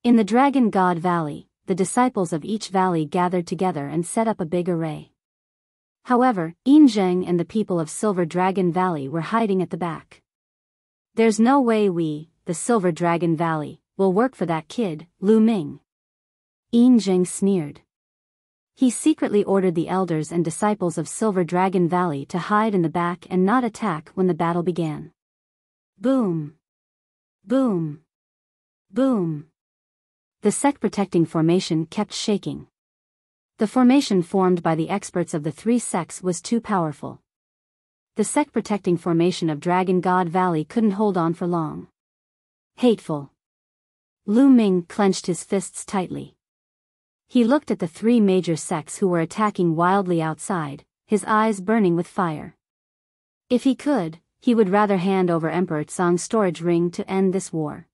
Speaker 1: In the Dragon God Valley, the disciples of each valley gathered together and set up a big array. However, Yin Zheng and the people of Silver Dragon Valley were hiding at the back. There's no way we, the Silver Dragon Valley, will work for that kid, Lu Ming. Yin Zheng sneered. He secretly ordered the elders and disciples of Silver Dragon Valley to hide in the back and not attack when the battle began. Boom! Boom! Boom! The sect-protecting formation kept shaking. The formation formed by the experts of the 3 sects was too powerful. The sect-protecting formation of Dragon God Valley couldn't hold on for long. Hateful. Lu Ming clenched his fists tightly. He looked at the 3 major sects who were attacking wildly outside, his eyes burning with fire. If he could, he would rather hand over Emperor Tsang's storage ring to end this war.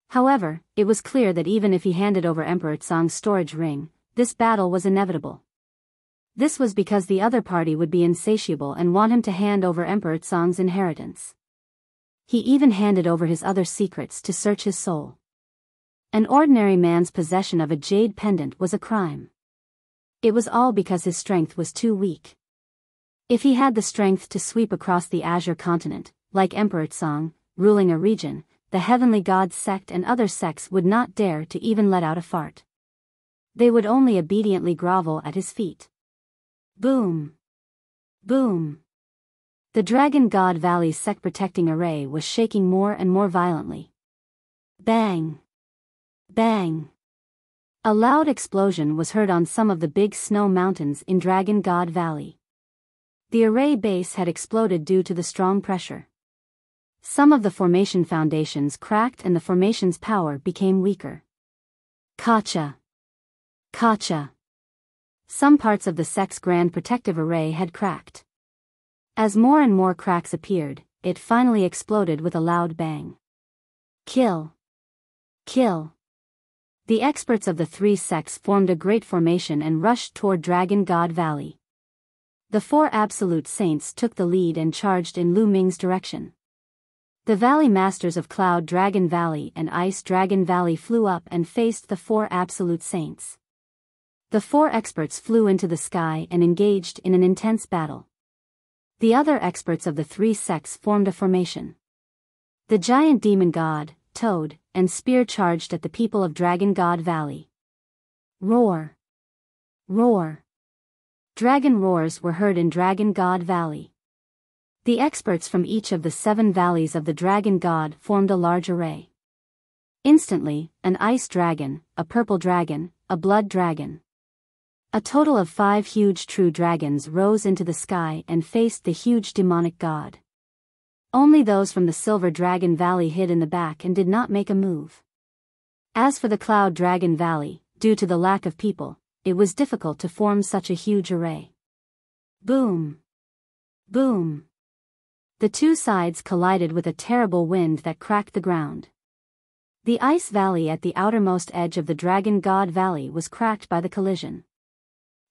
Speaker 1: However, it was clear that even if he handed over Emperor Tsang's storage ring, this battle was inevitable. This was because the other party would be insatiable and want him to hand over Emperor Tsang's inheritance. He even handed over his other secrets to search his soul. An ordinary man's possession of a jade pendant was a crime. It was all because his strength was too weak. If he had the strength to sweep across the Azure continent, like Emperor Tsang, ruling a region, the Heavenly God sect and other sects would not dare to even let out a fart. They would only obediently grovel at his feet. Boom! Boom! The Dragon God Valley's sect-protecting array was shaking more and more violently. Bang! Bang! A loud explosion was heard on some of the big snow mountains in Dragon God Valley. The array base had exploded due to the strong pressure. Some of the formation foundations cracked and the formation's power became weaker. Kacha! Kacha! Some parts of the sect's grand protective array had cracked. As more and more cracks appeared, it finally exploded with a loud bang. Kill! Kill! The experts of the 3 sects formed a great formation and rushed toward Dragon God Valley. The 4 absolute saints took the lead and charged in Lu Ming's direction. The valley masters of Cloud Dragon Valley and Ice Dragon Valley flew up and faced the 4 absolute saints. The 4 experts flew into the sky and engaged in an intense battle. The other experts of the 3 sects formed a formation. The giant demon god, Toad, and Spear charged at the people of Dragon God Valley. Roar! Roar! Dragon roars were heard in Dragon God Valley. The experts from each of the 7 valleys of the Dragon God formed a large array. Instantly, an ice dragon, a purple dragon, a blood dragon. A total of 5 huge true dragons rose into the sky and faced the huge demonic god. Only those from the Silver Dragon Valley hid in the back and did not make a move. As for the Cloud Dragon Valley, due to the lack of people, it was difficult to form such a huge array. Boom! Boom! The 2 sides collided with a terrible wind that cracked the ground. The ice valley at the outermost edge of the Dragon God Valley was cracked by the collision.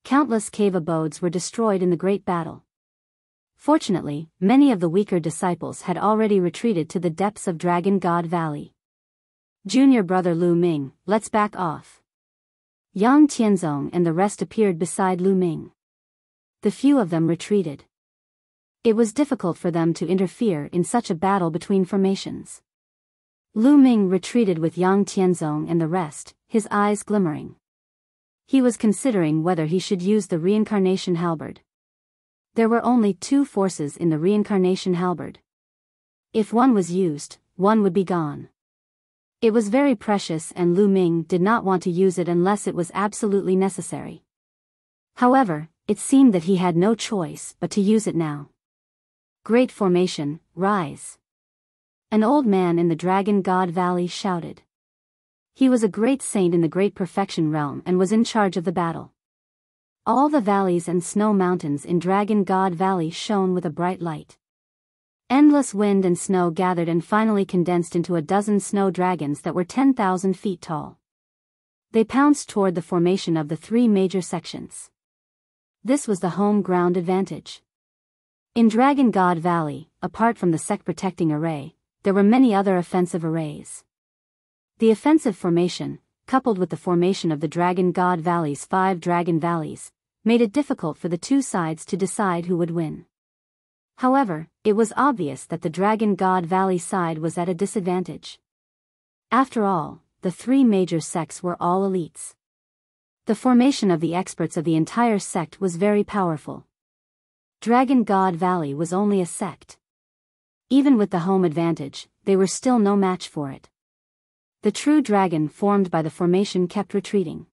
Speaker 1: Countless cave abodes were destroyed in the great battle. Fortunately, many of the weaker disciples had already retreated to the depths of Dragon God Valley. Junior brother Lu Ming, let's back off. Yang Tianzong and the rest appeared beside Lu Ming. The few of them retreated. It was difficult for them to interfere in such a battle between formations. Lu Ming retreated with Yang Tianzong and the rest, his eyes glimmering. He was considering whether he should use the reincarnation halberd. There were only 2 forces in the reincarnation halberd. If one was used, one would be gone. It was very precious and Lu Ming did not want to use it unless it was absolutely necessary. However, it seemed that he had no choice but to use it now. Great formation, rise! An old man in the Dragon God Valley shouted. He was a great saint in the Great Perfection Realm and was in charge of the battle. All the valleys and snow mountains in Dragon God Valley shone with a bright light. Endless wind and snow gathered and finally condensed into a dozen snow dragons that were 10,000 feet tall. They pounced toward the formation of the three major sections. This was the home ground advantage. In Dragon God Valley, apart from the sect-protecting array, there were many other offensive arrays. The offensive formation, coupled with the formation of the Dragon God Valley's 5 Dragon Valleys, made it difficult for the two sides to decide who would win. However, it was obvious that the Dragon God Valley side was at a disadvantage. After all, the three major sects were all elites. The formation of the experts of the entire sect was very powerful. Dragon God Valley was only a sect. Even with the home advantage, they were still no match for it. The true dragon formed by the formation kept retreating.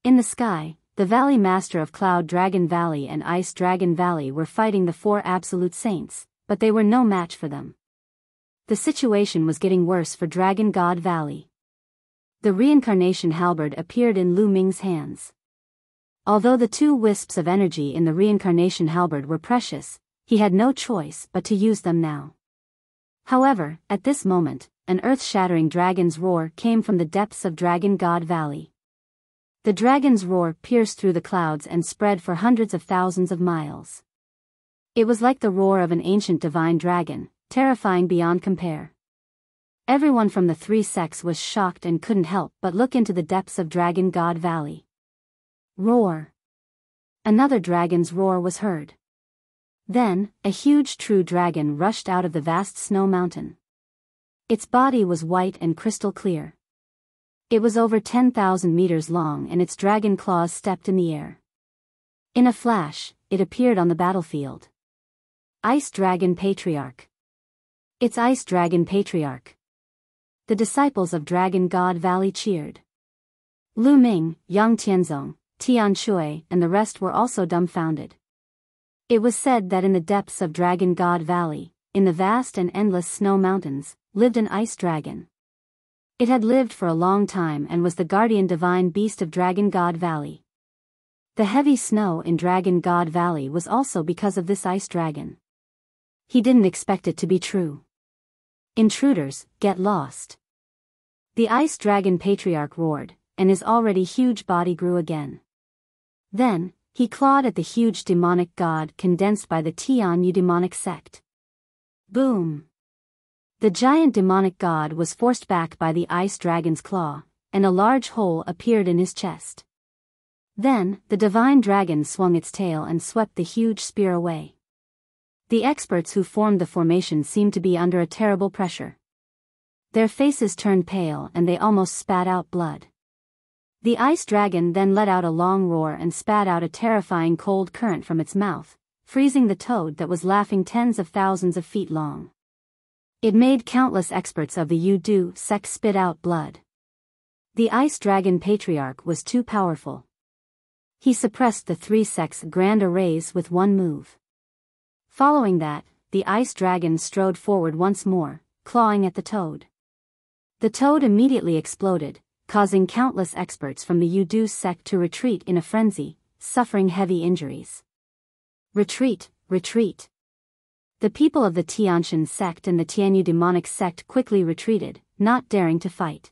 Speaker 1: In the sky, the Valley Master of Cloud Dragon Valley and Ice Dragon Valley were fighting the 4 Absolute Saints, but they were no match for them. The situation was getting worse for Dragon God Valley. The reincarnation halberd appeared in Lu Ming's hands. Although the 2 wisps of energy in the reincarnation halberd were precious, he had no choice but to use them now. However, at this moment, an earth-shattering dragon's roar came from the depths of Dragon God Valley. The dragon's roar pierced through the clouds and spread for hundreds of thousands of miles. It was like the roar of an ancient divine dragon, terrifying beyond compare. Everyone from the 3 sects was shocked and couldn't help but look into the depths of Dragon God Valley. Roar. Another dragon's roar was heard. Then, a huge true dragon rushed out of the vast snow mountain. Its body was white and crystal clear. It was over 10,000 meters long and its dragon claws stepped in the air. In a flash, it appeared on the battlefield. Ice Dragon Patriarch. It's Ice Dragon Patriarch. The disciples of Dragon God Valley cheered. Lu Ming, Yang Tianzong, Tian Shui and the rest were also dumbfounded. It was said that in the depths of Dragon God Valley, in the vast and endless snow mountains, lived an ice dragon. It had lived for a long time and was the guardian divine beast of Dragon God Valley. The heavy snow in Dragon God Valley was also because of this ice dragon. He didn't expect it to be true. Intruders, get lost. The Ice Dragon Patriarch roared, and his already huge body grew again. Then, he clawed at the huge demonic god condensed by the Tian Yu demonic sect. Boom! The giant demonic god was forced back by the ice dragon's claw, and a large hole appeared in his chest. Then, the divine dragon swung its tail and swept the huge spear away. The experts who formed the formation seemed to be under a terrible pressure. Their faces turned pale and they almost spat out blood. The ice dragon then let out a long roar and spat out a terrifying cold current from its mouth, freezing the toad that was laughing tens of thousands of feet long. It made countless experts of the Yu-Du sect spit out blood. The Ice Dragon Patriarch was too powerful. He suppressed the 3 sects' grand arrays with one move. Following that, the ice dragon strode forward once more, clawing at the toad. The toad immediately exploded, causing countless experts from the Yu-Du sect to retreat in a frenzy, suffering heavy injuries. Retreat, retreat. The people of the Tianshan sect and the Tianyu demonic sect quickly retreated, not daring to fight.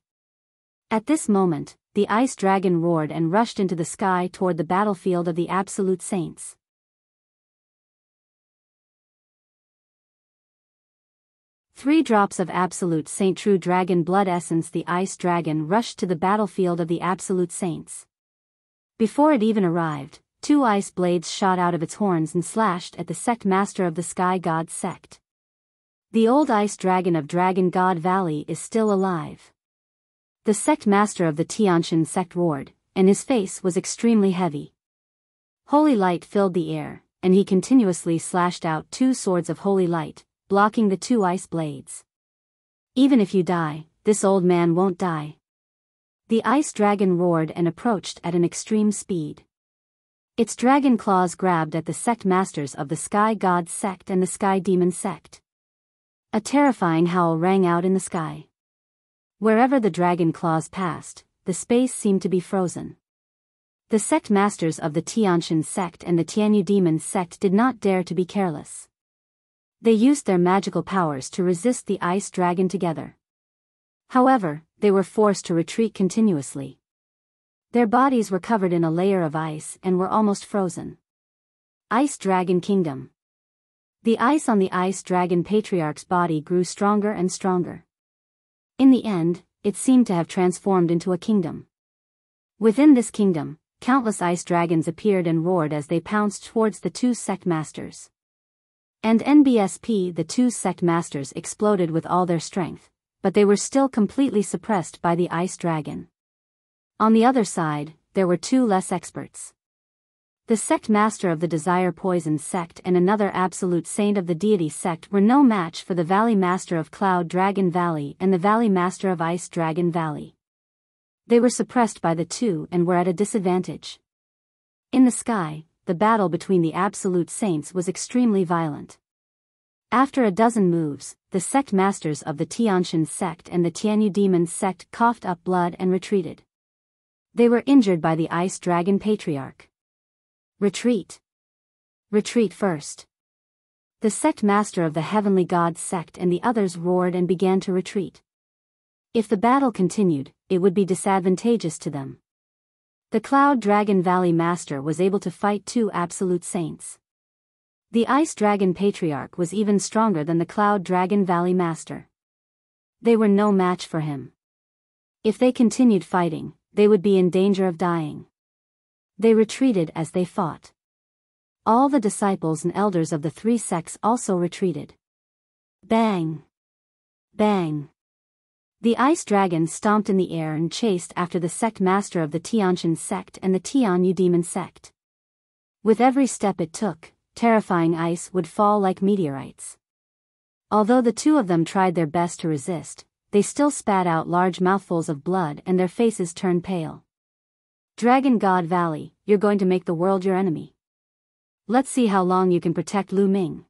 Speaker 1: At this moment, the ice dragon roared and rushed into the sky toward the battlefield of the Absolute Saints. Three drops of Absolute Saint True Dragon Blood Essence. The ice dragon rushed to the battlefield of the Absolute Saints. Before it even arrived, 2 ice blades shot out of its horns and slashed at the sect master of the Sky God sect. The old ice dragon of Dragon God Valley is still alive. The sect master of the Tianshan sect roared, and his face was extremely heavy. Holy light filled the air, and he continuously slashed out 2 swords of holy light, blocking the 2 ice blades. Even if you die, this old man won't die. The ice dragon roared and approached at an extreme speed. Its dragon claws grabbed at the sect masters of the Sky God sect and the Sky Demon sect. A terrifying howl rang out in the sky. Wherever the dragon claws passed, the space seemed to be frozen. The sect masters of the Tianshan sect and the Tianyu Demon sect did not dare to be careless. They used their magical powers to resist the ice dragon together. However, they were forced to retreat continuously. Their bodies were covered in a layer of ice and were almost frozen. Ice Dragon Kingdom. The ice on the Ice Dragon Patriarch's body grew stronger and stronger. In the end, it seemed to have transformed into a kingdom. Within this kingdom, countless ice dragons appeared and roared as they pounced towards the two sect masters. And NBSP, the two sect masters, exploded with all their strength, but they were still completely suppressed by the ice dragon. On the other side, there were two less experts. The sect master of the Desire Poison sect and another absolute saint of the Deity sect were no match for the Valley Master of Cloud Dragon Valley and the Valley Master of Ice Dragon Valley. They were suppressed by the two and were at a disadvantage. In the sky, the battle between the absolute saints was extremely violent. After a dozen moves, the sect masters of the Tianshan sect and the Tianyu Demon sect coughed up blood and retreated. They were injured by the Ice Dragon Patriarch. Retreat. Retreat first. The sect master of the Heavenly God sect and the others roared and began to retreat. If the battle continued, it would be disadvantageous to them. The Cloud Dragon Valley Master was able to fight two absolute saints. The Ice Dragon Patriarch was even stronger than the Cloud Dragon Valley Master. They were no match for him. If they continued fighting, they would be in danger of dying. They retreated as they fought. All the disciples and elders of the three sects also retreated. Bang! Bang! The ice dragon stomped in the air and chased after the sect master of the Tianshan sect and the Tianyu Demon sect. With every step it took, terrifying ice would fall like meteorites. Although the two of them tried their best to resist, they still spat out large mouthfuls of blood and their faces turned pale. Dragon God Valley, you're going to make the world your enemy. Let's see how long you can protect Lu Ming.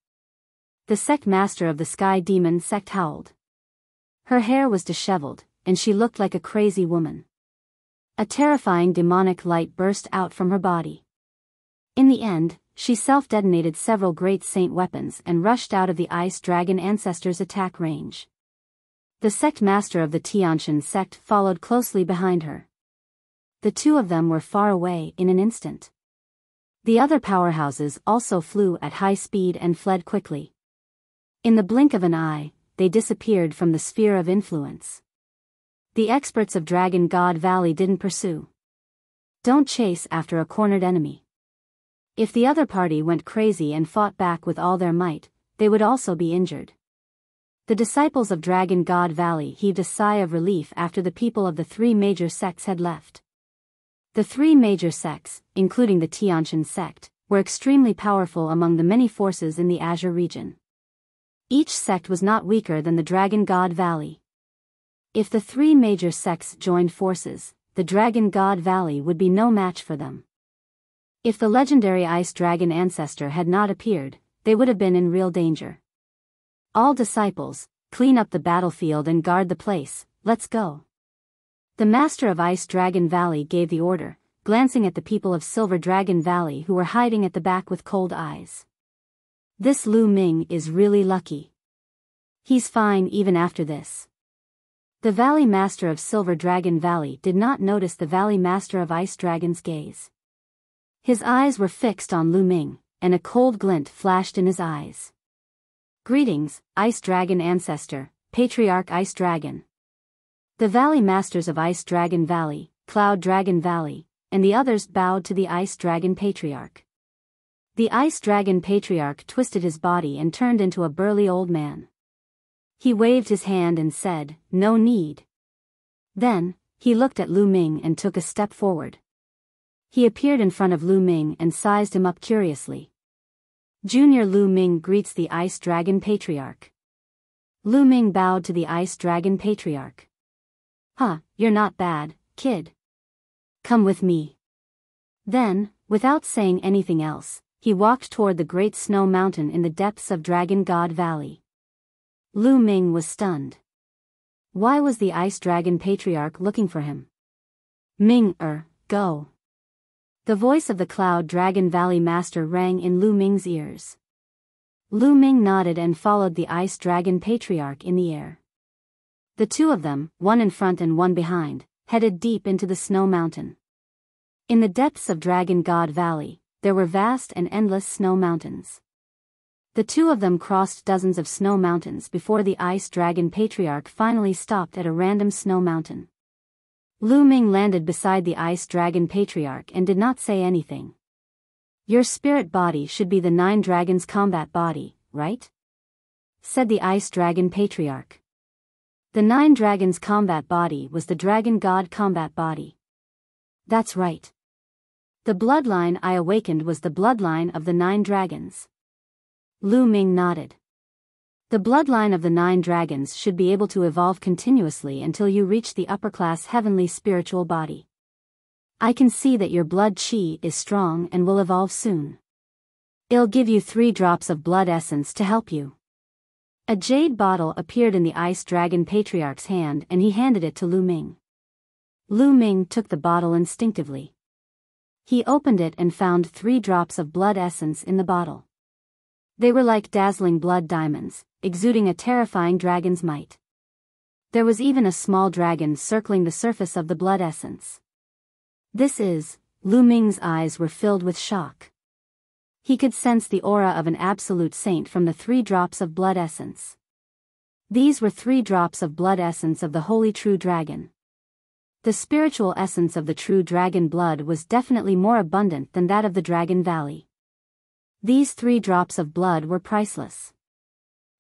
Speaker 1: The sect master of the Sky Demon sect howled. Her hair was disheveled, and she looked like a crazy woman. A terrifying demonic light burst out from her body. In the end, she self-detonated several great saint weapons and rushed out of the Ice Dragon Ancestor's attack range. The sect master of the Tianshan sect followed closely behind her. The two of them were far away in an instant. The other powerhouses also flew at high speed and fled quickly. In the blink of an eye, they disappeared from the sphere of influence. The experts of Dragon God Valley didn't pursue. Don't chase after a cornered enemy. If the other party went crazy and fought back with all their might, they would also be injured. The disciples of Dragon God Valley heaved a sigh of relief after the people of the three major sects had left. The three major sects, including the Tianshan sect, were extremely powerful among the many forces in the Azure region. Each sect was not weaker than the Dragon God Valley. If the three major sects joined forces, the Dragon God Valley would be no match for them. If the legendary Ice Dragon Ancestor had not appeared, they would have been in real danger. All disciples, clean up the battlefield and guard the place, let's go. The master of Ice Dragon Valley gave the order, glancing at the people of Silver Dragon Valley who were hiding at the back with cold eyes. This Lu Ming is really lucky. He's fine even after this. The Valley Master of Silver Dragon Valley did not notice the Valley Master of Ice Dragon's gaze. His eyes were fixed on Lu Ming, and a cold glint flashed in his eyes. Greetings, Ice Dragon Ancestor, Patriarch Ice Dragon. The Valley Masters of Ice Dragon Valley, Cloud Dragon Valley, and the others bowed to the Ice Dragon Patriarch. The Ice Dragon Patriarch twisted his body and turned into a burly old man. He waved his hand and said, "No need." Then, he looked at Lu Ming and took a step forward. He appeared in front of Lu Ming and sized him up curiously. Junior Lu Ming greets the Ice Dragon Patriarch. Lu Ming bowed to the Ice Dragon Patriarch. "Huh, you're not bad, kid. Come with me." Then, without saying anything else, he walked toward the great snow mountain in the depths of Dragon God Valley. Lu Ming was stunned. Why was the Ice Dragon Patriarch looking for him? Go. The voice of the Cloud Dragon Valley Master rang in Lu Ming's ears. Lu Ming nodded and followed the Ice Dragon Patriarch in the air. The two of them, one in front and one behind, headed deep into the snow mountain. In the depths of Dragon God Valley, there were vast and endless snow mountains. The two of them crossed dozens of snow mountains before the Ice Dragon Patriarch finally stopped at a random snow mountain. Lu Ming landed beside the Ice Dragon Patriarch and did not say anything. "Your spirit body should be the 9 dragons' combat body, right?" said the Ice Dragon Patriarch. The 9 dragons' combat body was the Dragon God combat body. "That's right. The bloodline I awakened was the bloodline of the 9 dragons." Lu Ming nodded. "The bloodline of the 9 dragons should be able to evolve continuously until you reach the upper-class heavenly spiritual body. I can see that your blood chi is strong and will evolve soon. I'll give you 3 drops of blood essence to help you." A jade bottle appeared in the Ice Dragon Patriarch's hand and he handed it to Lu Ming. Lu Ming took the bottle instinctively. He opened it and found 3 drops of blood essence in the bottle. They were like dazzling blood diamonds, exuding a terrifying dragon's might. There was even a small dragon circling the surface of the blood essence. Lu Ming's eyes were filled with shock. He could sense the aura of an absolute saint from the 3 drops of blood essence. These were 3 drops of blood essence of the holy true dragon. The spiritual essence of the true dragon blood was definitely more abundant than that of the Dragon Valley. These 3 drops of blood were priceless.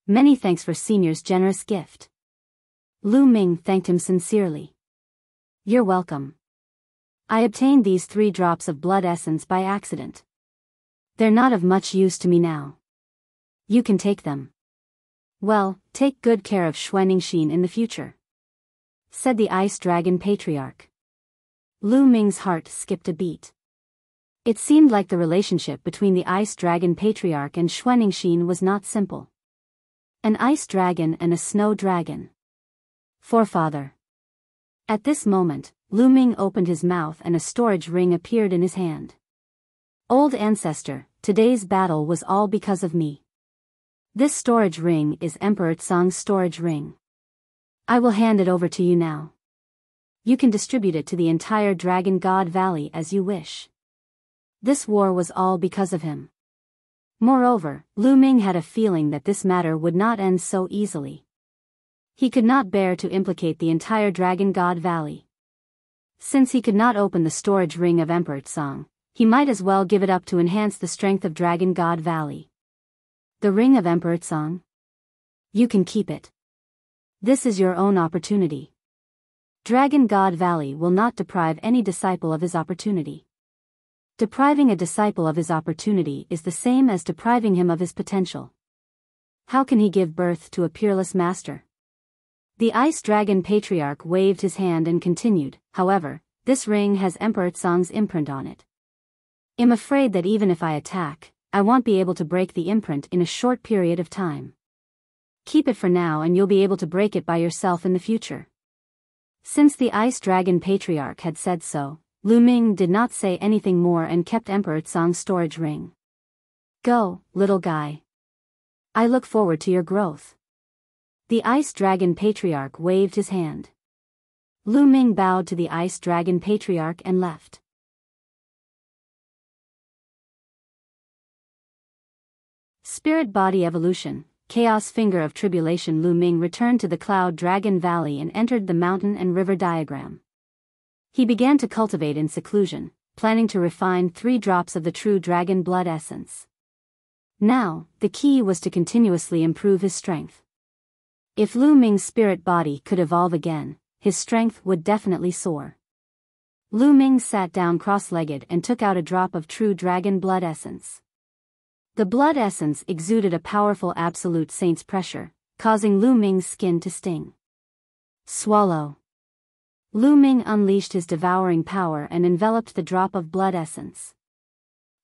Speaker 1: "Many thanks for Senior's generous gift." Lu Ming thanked him sincerely. "You're welcome. I obtained these 3 drops of blood essence by accident. They're not of much use to me now. You can take them. Well, take good care of Xuanixin in the future," said the Ice Dragon Patriarch. Lu Ming's heart skipped a beat. It seemed like the relationship between the Ice Dragon Patriarch and Xuanixin was not simple. An ice dragon and a snow dragon. Forefather. At this moment, Lu Ming opened his mouth and a storage ring appeared in his hand. "Old ancestor, today's battle was all because of me. This storage ring is Emperor Tsang's storage ring. I will hand it over to you now. You can distribute it to the entire Dragon God Valley as you wish. This war was all because of him." Moreover, Lu Ming had a feeling that this matter would not end so easily. He could not bear to implicate the entire Dragon God Valley. Since he could not open the storage ring of Emperor Tsang, he might as well give it up to enhance the strength of Dragon God Valley. "The ring of Emperor Tsang? You can keep it. This is your own opportunity. Dragon God Valley will not deprive any disciple of his opportunity. Depriving a disciple of his opportunity is the same as depriving him of his potential. How can he give birth to a peerless master?" The Ice Dragon Patriarch waved his hand and continued, "However, this ring has Emperor Tsang's imprint on it. I'm afraid that even if I attack, I won't be able to break the imprint in a short period of time. Keep it for now and you'll be able to break it by yourself in the future." Since the Ice Dragon Patriarch had said so, Lu Ming did not say anything more and kept Emperor Tsang's storage ring. "Go, little guy. I look forward to your growth." The Ice Dragon Patriarch waved his hand. Lu Ming bowed to the Ice Dragon Patriarch and left. Spirit Body Evolution, Chaos Finger of Tribulation. Lu Ming returned to the Cloud Dragon Valley and entered the mountain and river diagram. He began to cultivate in seclusion, planning to refine 3 drops of the true dragon blood essence. Now, the key was to continuously improve his strength. If Lu Ming's spirit body could evolve again, his strength would definitely soar. Lu Ming sat down cross-legged and took out a drop of true dragon blood essence. The blood essence exuded a powerful absolute saint's pressure, causing Lu Ming's skin to sting. Swallow. Lu Ming unleashed his devouring power and enveloped the drop of blood essence.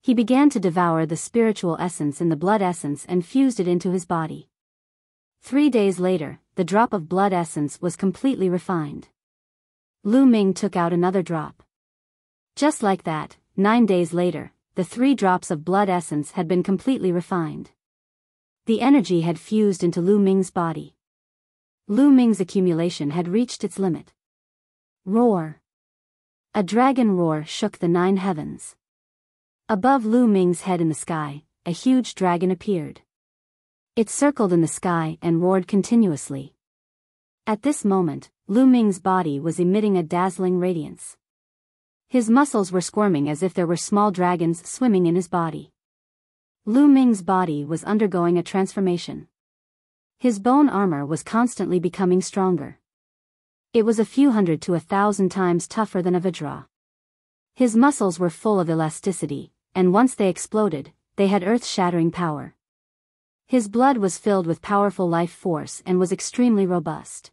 Speaker 1: He began to devour the spiritual essence in the blood essence and fused it into his body. 3 days later, the drop of blood essence was completely refined. Lu Ming took out another drop. Just like that, 9 days later, the 3 drops of blood essence had been completely refined. The energy had fused into Lu Ming's body. Lu Ming's accumulation had reached its limit. Roar. A dragon roar shook the 9 heavens. Above Lu Ming's head in the sky, a huge dragon appeared. It circled in the sky and roared continuously. At this moment, Lu Ming's body was emitting a dazzling radiance. His muscles were squirming as if there were small dragons swimming in his body. Lu Ming's body was undergoing a transformation. His bone armor was constantly becoming stronger. It was a few hundred to 1,000 times tougher than a Vajra. His muscles were full of elasticity, and once they exploded, they had earth-shattering power. His blood was filled with powerful life force and was extremely robust.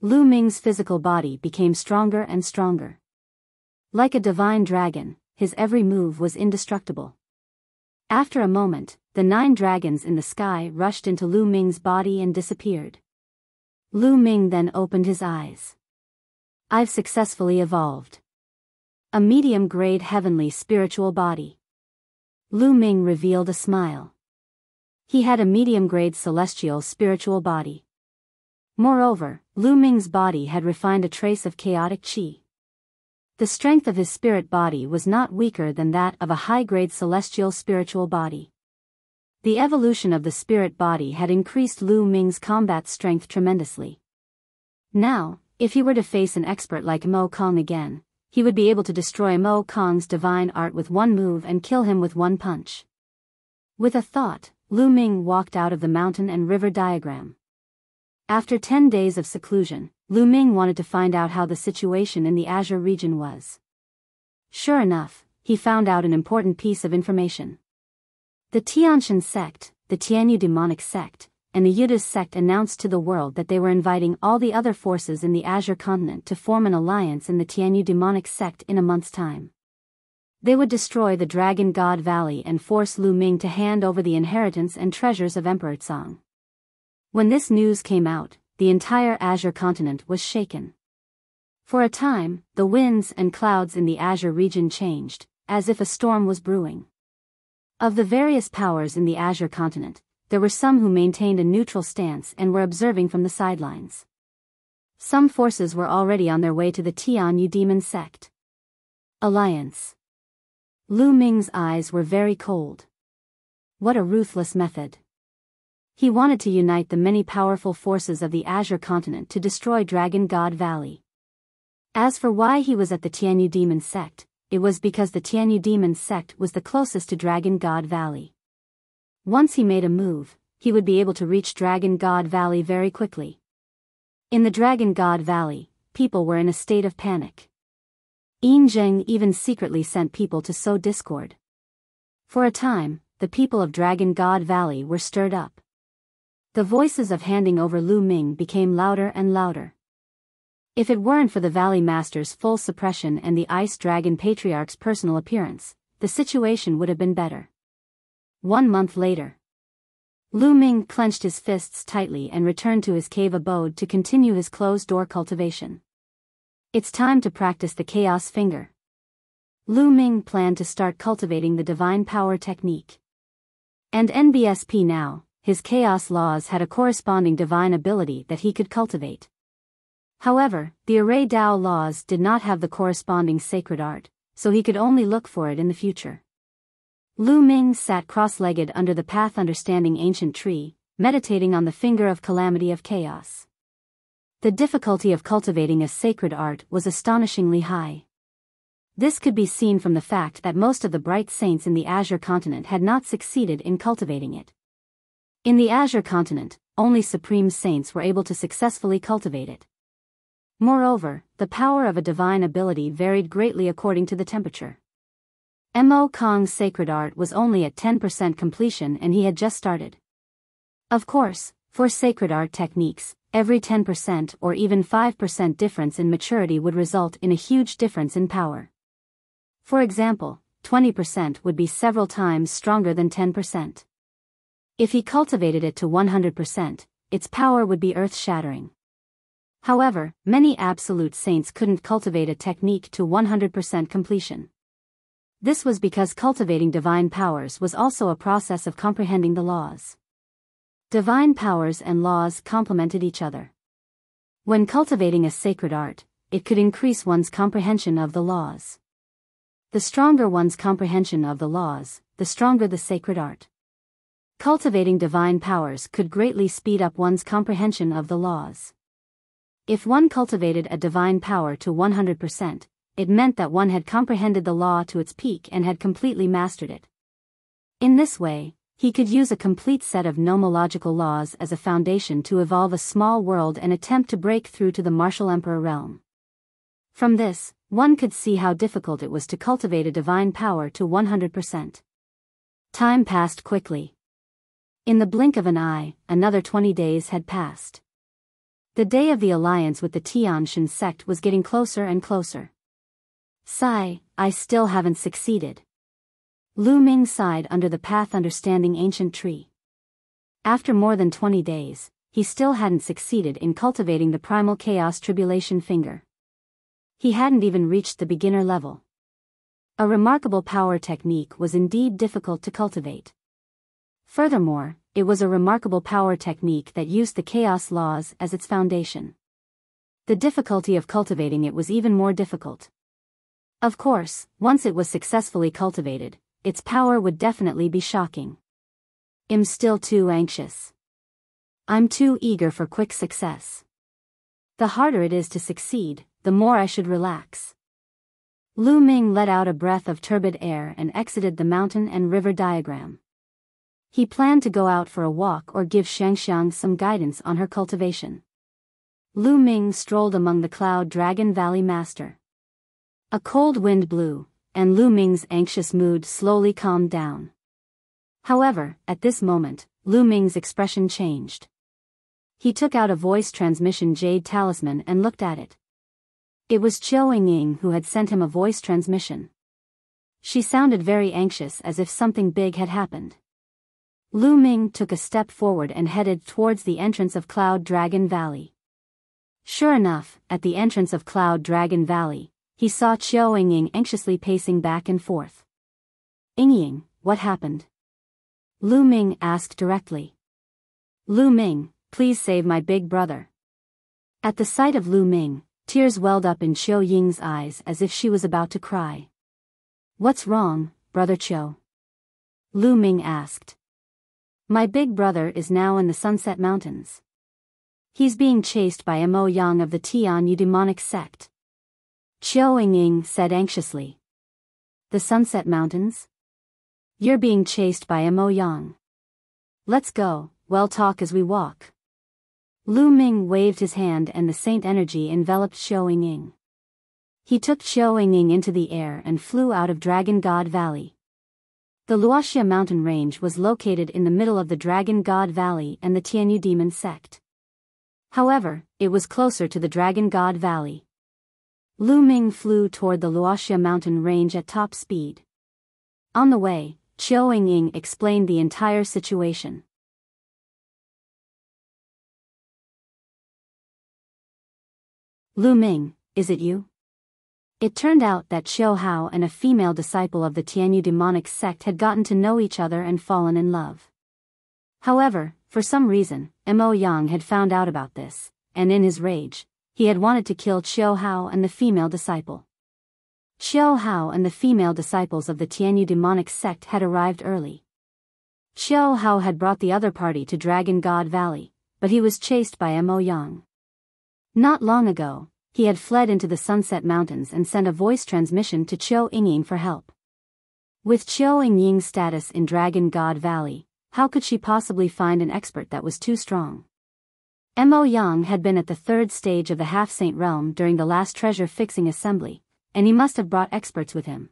Speaker 1: Lu Ming's physical body became stronger and stronger. Like a divine dragon, his every move was indestructible. After a moment, the 9 dragons in the sky rushed into Lu Ming's body and disappeared. Lu Ming then opened his eyes. I've successfully evolved. A medium-grade heavenly spiritual body. Lu Ming revealed a smile. He had a medium-grade celestial spiritual body. Moreover, Lu Ming's body had refined a trace of chaotic qi. The strength of his spirit body was not weaker than that of a high-grade celestial spiritual body. The evolution of the spirit body had increased Lu Ming's combat strength tremendously. Now, if he were to face an expert like Mo Kong again, he would be able to destroy Mo Kong's divine art with one move and kill him with one punch. With a thought, Lu Ming walked out of the mountain and river diagram. After 10 days of seclusion, Lu Ming wanted to find out how the situation in the Azure region was. Sure enough, he found out an important piece of information. The Tianshan sect, the Tianyu demonic sect, and the Yudis sect announced to the world that they were inviting all the other forces in the Azure continent to form an alliance in the Tianyu demonic sect in a month's time. They would destroy the Dragon God Valley and force Lu Ming to hand over the inheritance and treasures of Emperor Tsang. When this news came out, the entire Azure continent was shaken. For a time, the winds and clouds in the Azure region changed, as if a storm was brewing. Of the various powers in the Azure continent, there were some who maintained a neutral stance and were observing from the sidelines. Some forces were already on their way to the Tianyu demon sect. Alliance. Lu Ming's eyes were very cold. What a ruthless method. He wanted to unite the many powerful forces of the Azure continent to destroy Dragon God Valley. As for why he was at the Tianyu demon sect, it was because the Tianyu demon sect was the closest to Dragon God Valley. Once he made a move, he would be able to reach Dragon God Valley very quickly. In the Dragon God Valley, people were in a state of panic. Yin Zheng even secretly sent people to sow discord. For a time, the people of Dragon God Valley were stirred up. The voices of handing over Lu Ming became louder and louder. If it weren't for the Valley Master's full suppression and the Ice Dragon Patriarch's personal appearance, the situation would have been better. 1 month later, Lu Ming clenched his fists tightly and returned to his cave abode to continue his closed-door cultivation. It's time to practice the Chaos Finger. Lu Ming planned to start cultivating the Divine Power technique. And NBSP now, his Chaos laws had a corresponding divine ability that he could cultivate. However, the Array Dao laws did not have the corresponding sacred art, so he could only look for it in the future. Lu Ming sat cross-legged under the Path Understanding Ancient Tree, meditating on the Finger of Calamity of Chaos. The difficulty of cultivating a sacred art was astonishingly high. This could be seen from the fact that most of the bright saints in the Azure continent had not succeeded in cultivating it. In the Azure continent, only supreme saints were able to successfully cultivate it. Moreover, the power of a divine ability varied greatly according to the temperature. Mo Kong's sacred art was only at 10% completion and he had just started. Of course, for sacred art techniques, every 10% or even 5% difference in maturity would result in a huge difference in power. For example, 20% would be several times stronger than 10%. If he cultivated it to 100%, its power would be earth-shattering. However, many absolute saints couldn't cultivate a technique to 100% completion. This was because cultivating divine powers was also a process of comprehending the laws. Divine powers and laws complemented each other. When cultivating a sacred art, it could increase one's comprehension of the laws. The stronger one's comprehension of the laws, the stronger the sacred art. Cultivating divine powers could greatly speed up one's comprehension of the laws. If one cultivated a divine power to 100%, it meant that one had comprehended the law to its peak and had completely mastered it. In this way, he could use a complete set of nomological laws as a foundation to evolve a small world and attempt to break through to the martial emperor realm. From this, one could see how difficult it was to cultivate a divine power to 100%. Time passed quickly. In the blink of an eye, another 20 days had passed. The day of the alliance with the Tianshan sect was getting closer and closer. Sigh, I still haven't succeeded. Lu Ming sighed under the path understanding ancient tree. After more than 20 days, he still hadn't succeeded in cultivating the primal chaos tribulation finger. He hadn't even reached the beginner level. A remarkable power technique was indeed difficult to cultivate. Furthermore, it was a remarkable power technique that used the chaos laws as its foundation. The difficulty of cultivating it was even more difficult. Of course, once it was successfully cultivated, its power would definitely be shocking. I'm still too anxious. I'm too eager for quick success. The harder it is to succeed, the more I should relax. Lu Ming let out a breath of turbid air and exited the mountain and river diagram. He planned to go out for a walk or give Shangxiang some guidance on her cultivation. Lu Ming strolled among the Cloud Dragon Valley Master. A cold wind blew, and Lu Ming's anxious mood slowly calmed down. However, at this moment, Lu Ming's expression changed. He took out a voice transmission jade talisman and looked at it. It was Qiao Ying who had sent him a voice transmission. She sounded very anxious as if something big had happened. Lu Ming took a step forward and headed towards the entrance of Cloud Dragon Valley. Sure enough, at the entrance of Cloud Dragon Valley, he saw Qiao Ying anxiously pacing back and forth. Ying, what happened? Lu Ming asked directly. Lu Ming, please save my big brother. At the sight of Lu Ming, tears welled up in Qiao Ying's eyes as if she was about to cry. What's wrong, brother Qiao? Lu Ming asked. My big brother is now in the Sunset Mountains. He's being chased by Mo Yang of the Tian demonic sect. Qiao Ying said anxiously. The Sunset Mountains? You're being chased by Mo Yang. Let's go, we'll talk as we walk. Lu Ming waved his hand and the saint energy enveloped Qiao Ying. He took Qiao Ying into the air and flew out of Dragon God Valley. The Wuxia mountain range was located in the middle of the Dragon God Valley and the Tianyu demon sect. However, it was closer to the Dragon God Valley. Lu Ming flew toward the Wuxia mountain range at top speed. On the way, Qiao Ying explained the entire situation. Lu Ming, is it you? It turned out that Qiao Hao and a female disciple of the Tianyu demonic sect had gotten to know each other and fallen in love. However, for some reason, Mo Yang had found out about this, and in his rage, he had wanted to kill Qiao Hao and the female disciple. Qiao Hao and the female disciples of the Tianyu demonic sect had arrived early. Qiao Hao had brought the other party to Dragon God Valley, but he was chased by Mo Yang. Not long ago, he had fled into the Sunset Mountains and sent a voice transmission to Qiao Ying for help. With Qiao Ying's status in Dragon God Valley, how could she possibly find an expert that was too strong? Mo Yang had been at the third stage of the half-saint realm during the last treasure-fixing assembly, and he must have brought experts with him.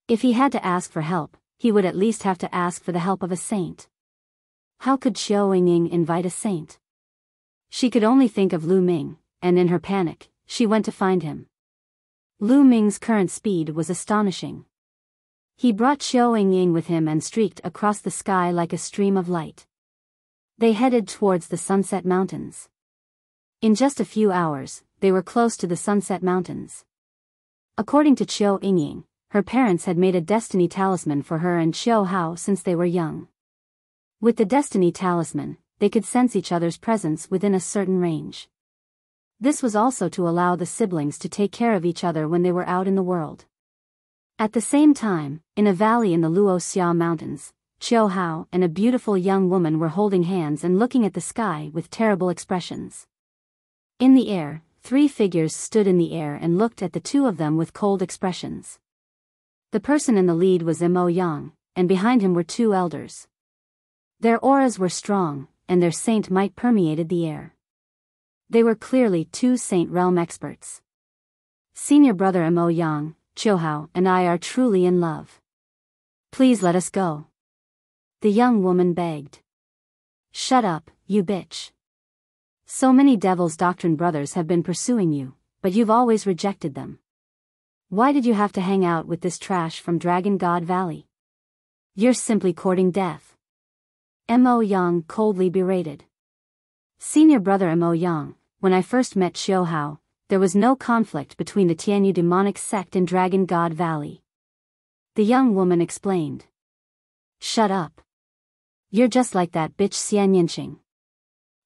Speaker 1: If he had to ask for help, he would at least have to ask for the help of a saint. How could Qiao Ying invite a saint? She could only think of Lu Ming, and in her panic, she went to find him. Lu Ming's current speed was astonishing. He brought Qiao Ying with him and streaked across the sky like a stream of light. They headed towards the Sunset Mountains. In just a few hours, they were close to the Sunset Mountains. According to Qiao Ying, her parents had made a destiny talisman for her and Qiao Hao since they were young. With the destiny talisman, they could sense each other's presence within a certain range. This was also to allow the siblings to take care of each other when they were out in the world. At the same time, in a valley in the Luoxia Mountains, Qiu Hao and a beautiful young woman were holding hands and looking at the sky with terrible expressions. In the air, 3 figures stood in the air and looked at the two of them with cold expressions. The person in the lead was Mo Yang, and behind him were 2 elders. Their auras were strong, and their saint might permeated the air. They were clearly 2 saint realm experts. Senior brother Mo Yang, Qiu Hao and I are truly in love. Please let us go. The young woman begged. Shut up, you bitch. So many Devil's Doctrine brothers have been pursuing you, but you've always rejected them. Why did you have to hang out with this trash from Dragon God Valley? You're simply courting death. Mo Yang coldly berated. Senior brother Mo Yang, when I first met Qiu Hao, there was no conflict between the Tianyu demonic sect and Dragon God Valley. The young woman explained. Shut up. You're just like that bitch Xian Yinqing.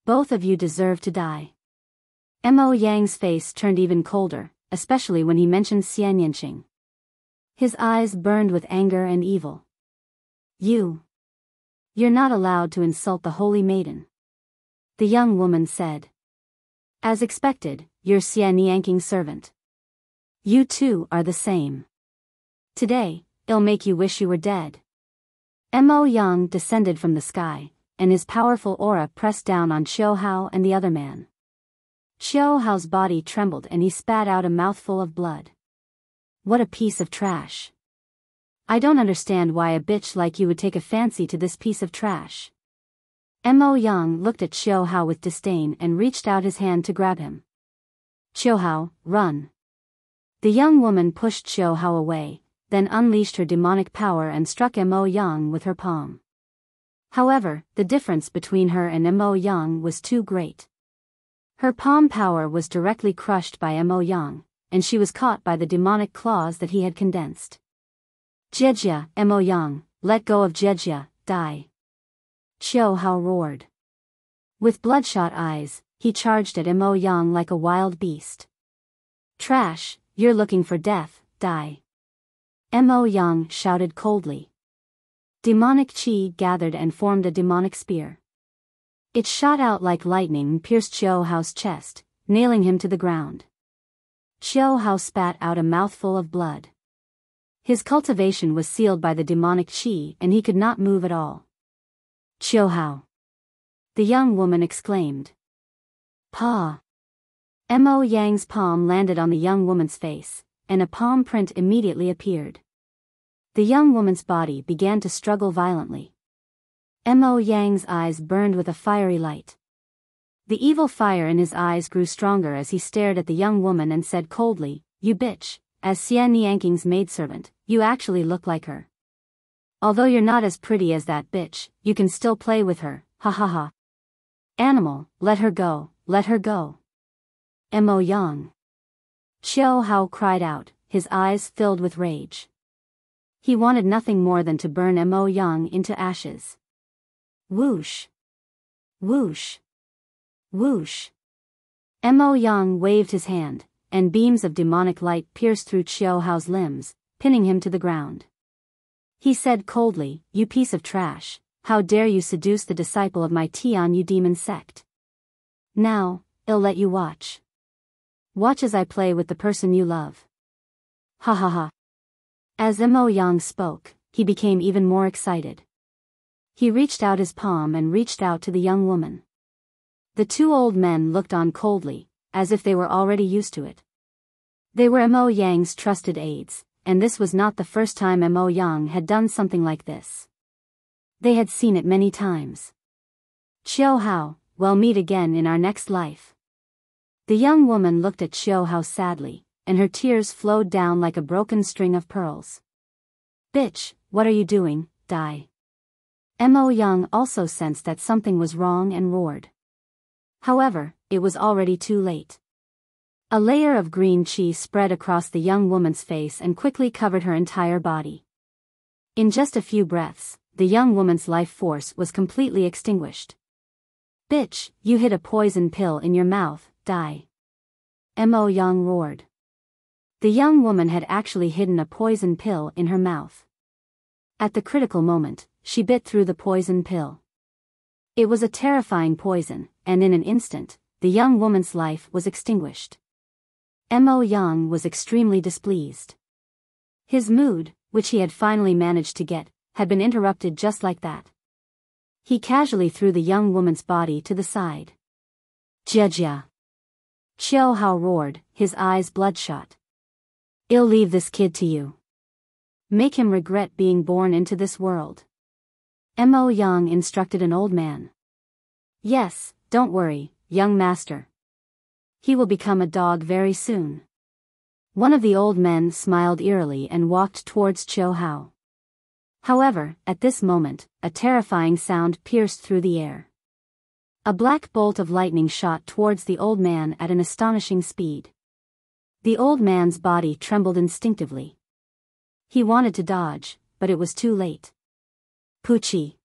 Speaker 1: Both of you deserve to die. Mo Yang's face turned even colder, especially when he mentioned Xian Yinqing. His eyes burned with anger and evil. You're not allowed to insult the holy maiden. The young woman said. As expected, you're Xian Yinqing's servant. You two are the same. Today, it'll make you wish you were dead. Mo Yang descended from the sky, and his powerful aura pressed down on Qiu Hao and the other man. Qiu Hao's body trembled and he spat out a mouthful of blood. What a piece of trash. I don't understand why a bitch like you would take a fancy to this piece of trash. Mo Yang looked at Qiu Hao with disdain and reached out his hand to grab him. Qiu Hao, run. The young woman pushed Qiu Hao away, then unleashed her demonic power and struck Mo Yang with her palm. However, the difference between her and Mo Yang was too great. Her palm power was directly crushed by Mo Yang, and she was caught by the demonic claws that he had condensed. Jiejia, Mo Yang, let go of Jiejia, die. Qiu Hao roared. With bloodshot eyes, he charged at Mo Yang like a wild beast. Trash, you're looking for death, die. Mo Yang shouted coldly. Demonic chi gathered and formed a demonic spear. It shot out like lightning and pierced Qiu Hao's chest, nailing him to the ground. Qiu Hao spat out a mouthful of blood. His cultivation was sealed by the demonic chi and he could not move at all. Qiu Hao. The young woman exclaimed. Pa. Mo Yang's palm landed on the young woman's face, and a palm print immediately appeared. The young woman's body began to struggle violently. Mo Yang's eyes burned with a fiery light. The evil fire in his eyes grew stronger as he stared at the young woman and said coldly, You bitch, as Xian Yinqing's maidservant, you actually look like her. Although you're not as pretty as that bitch, you can still play with her, ha ha ha. Animal, let her go, let her go. Mo Yang. Qiu Hao cried out, his eyes filled with rage. He wanted nothing more than to burn Mo Yang into ashes. Whoosh. Whoosh. Whoosh. Mo Yang waved his hand, and beams of demonic light pierced through Qiu Hao's limbs, pinning him to the ground. He said coldly, You piece of trash, how dare you seduce the disciple of my Tianyu demon sect? Now, I'll let you watch. Watch as I play with the person you love. Ha ha ha. As Mo Yang spoke, he became even more excited. He reached out his palm and reached out to the young woman. The 2 old men looked on coldly, as if they were already used to it. They were Mo Yang's trusted aides, and this was not the first time Mo Yang had done something like this. They had seen it many times. Qiu Hao, we'll meet again in our next life. The young woman looked at Qiu Hao sadly, and her tears flowed down like a broken string of pearls. Bitch, what are you doing, die. Mo Yang also sensed that something was wrong and roared. However, it was already too late. A layer of green chi spread across the young woman's face and quickly covered her entire body. In just a few breaths, the young woman's life force was completely extinguished. Bitch, you hid a poison pill in your mouth, die. Mo Yang roared. The young woman had actually hidden a poison pill in her mouth. At the critical moment, she bit through the poison pill. It was a terrifying poison, and in an instant, the young woman's life was extinguished. Mo Yang was extremely displeased. His mood, which he had finally managed to get, had been interrupted just like that. He casually threw the young woman's body to the side. Jia! Qiu Hao roared, his eyes bloodshot. I'll leave this kid to you. Make him regret being born into this world. Mo Yang instructed an old man. Yes, don't worry, young master. He will become a dog very soon. One of the old men smiled eerily and walked towards Qiu Hao. However, at this moment, a terrifying sound pierced through the air. A black bolt of lightning shot towards the old man at an astonishing speed. The old man's body trembled instinctively. He wanted to dodge, but it was too late. Puchi!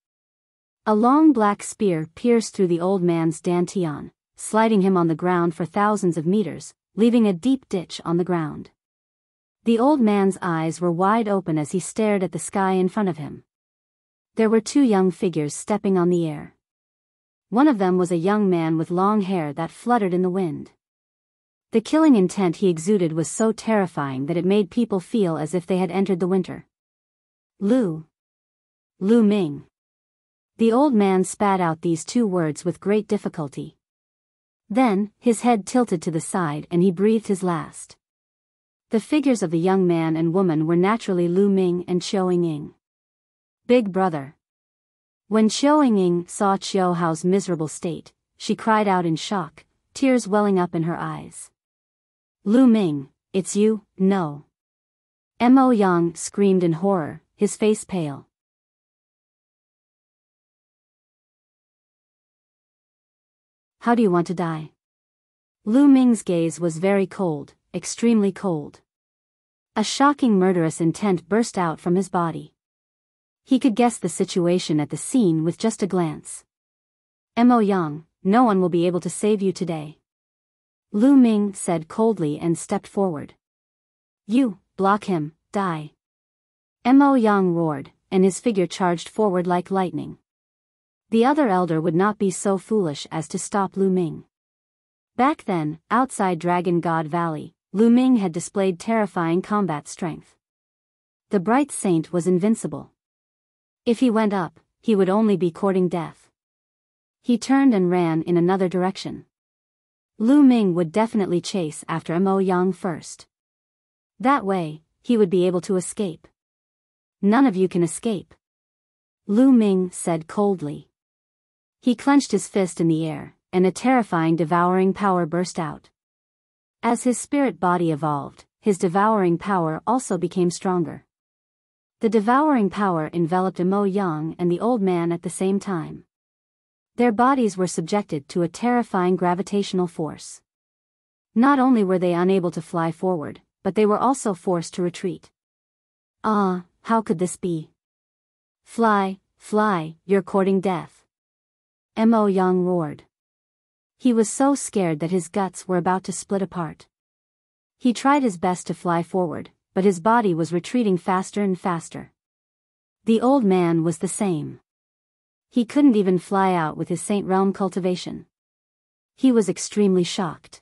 Speaker 1: A long black spear pierced through the old man's dantian, sliding him on the ground for thousands of meters, leaving a deep ditch on the ground. The old man's eyes were wide open as he stared at the sky in front of him. There were two young figures stepping on the air. One of them was a young man with long hair that fluttered in the wind. The killing intent he exuded was so terrifying that it made people feel as if they had entered the winter. Lu Ming. The old man spat out these two words with great difficulty. Then, his head tilted to the side and he breathed his last. The figures of the young man and woman were naturally Lu Ming and Qiu Ying. Big brother. When Qiu Ying saw Qiu Hao's miserable state, she cried out in shock, tears welling up in her eyes. Lu Ming, it's you, no. Mo Yang screamed in horror, his face pale. How do you want to die? Lu Ming's gaze was very cold, extremely cold. A shocking murderous intent burst out from his body. He could guess the situation at the scene with just a glance. Mo Yang, no one will be able to save you today. Lu Ming said coldly and stepped forward. You, block him, die. Mo Yang roared, and his figure charged forward like lightning. The other elder would not be so foolish as to stop Lu Ming. Back then, outside Dragon God Valley, Lu Ming had displayed terrifying combat strength. The bright saint was invincible. If he went up, he would only be courting death. He turned and ran in another direction. Lu Ming would definitely chase after Mo Yang first. That way, he would be able to escape. None of you can escape. Lu Ming said coldly. He clenched his fist in the air, and a terrifying devouring power burst out. As his spirit body evolved, his devouring power also became stronger. The devouring power enveloped Mo Yang and the old man at the same time. Their bodies were subjected to a terrifying gravitational force. Not only were they unable to fly forward, but they were also forced to retreat. Ah, how could this be? Fly, fly, you're courting death. Mo Yang roared. He was so scared that his guts were about to split apart. He tried his best to fly forward, but his body was retreating faster and faster. The old man was the same. He couldn't even fly out with his Saint Realm cultivation. He was extremely shocked.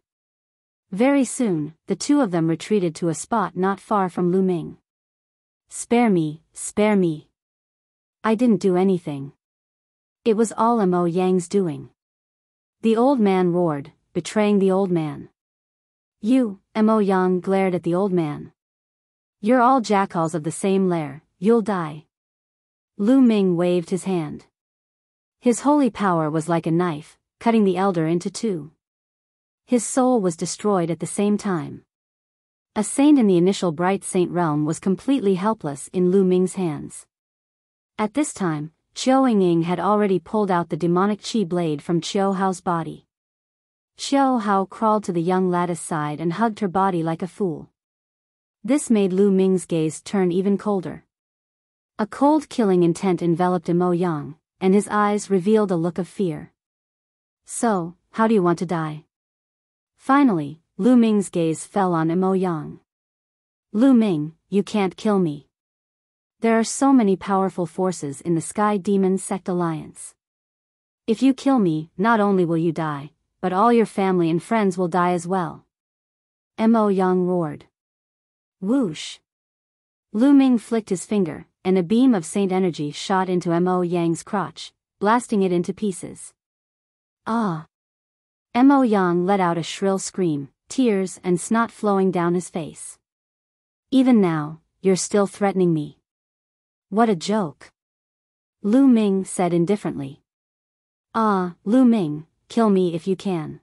Speaker 1: Very soon, the two of them retreated to a spot not far from Lu Ming. Spare me, spare me. I didn't do anything. It was all Mo Yang's doing. The old man roared, betraying the old man. You, Mo Yang glared at the old man. You're all jackals of the same lair, you'll die. Lu Ming waved his hand. His holy power was like a knife, cutting the elder into two. His soul was destroyed at the same time. A saint in the initial bright saint realm was completely helpless in Lu Ming's hands. At this time, Qiu Ying had already pulled out the demonic chi blade from Qiu Hao's body. Qiu Hao crawled to the young lattice side and hugged her body like a fool. This made Lu Ming's gaze turn even colder. A cold killing intent enveloped Mo Yang, and his eyes revealed a look of fear. So, how do you want to die? Finally, Lu Ming's gaze fell on Mo Yang. Lu Ming, you can't kill me. There are so many powerful forces in the Sky Demon Sect Alliance. If you kill me, not only will you die, but all your family and friends will die as well. Mo Yang roared. Whoosh! Lu Ming flicked his finger, and a beam of Saint energy shot into Mo Yang's crotch, blasting it into pieces. Ah! Mo Yang let out a shrill scream, tears and snot flowing down his face. Even now, you're still threatening me. What a joke. Lu Ming said indifferently. Ah, Lu Ming, kill me if you can.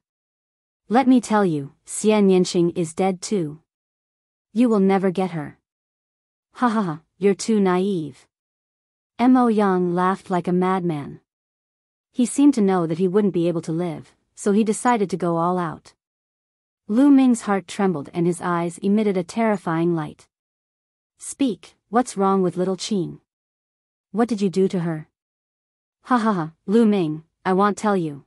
Speaker 1: Let me tell you, Xian Yinxing is dead too. You will never get her. Ha ha ha, you're too naive. Mo Yang laughed like a madman. He seemed to know that he wouldn't be able to live, so he decided to go all out. Lu Ming's heart trembled and his eyes emitted a terrifying light. Speak, what's wrong with little Qin? What did you do to her? Ha ha ha, Lu Ming, I won't tell you.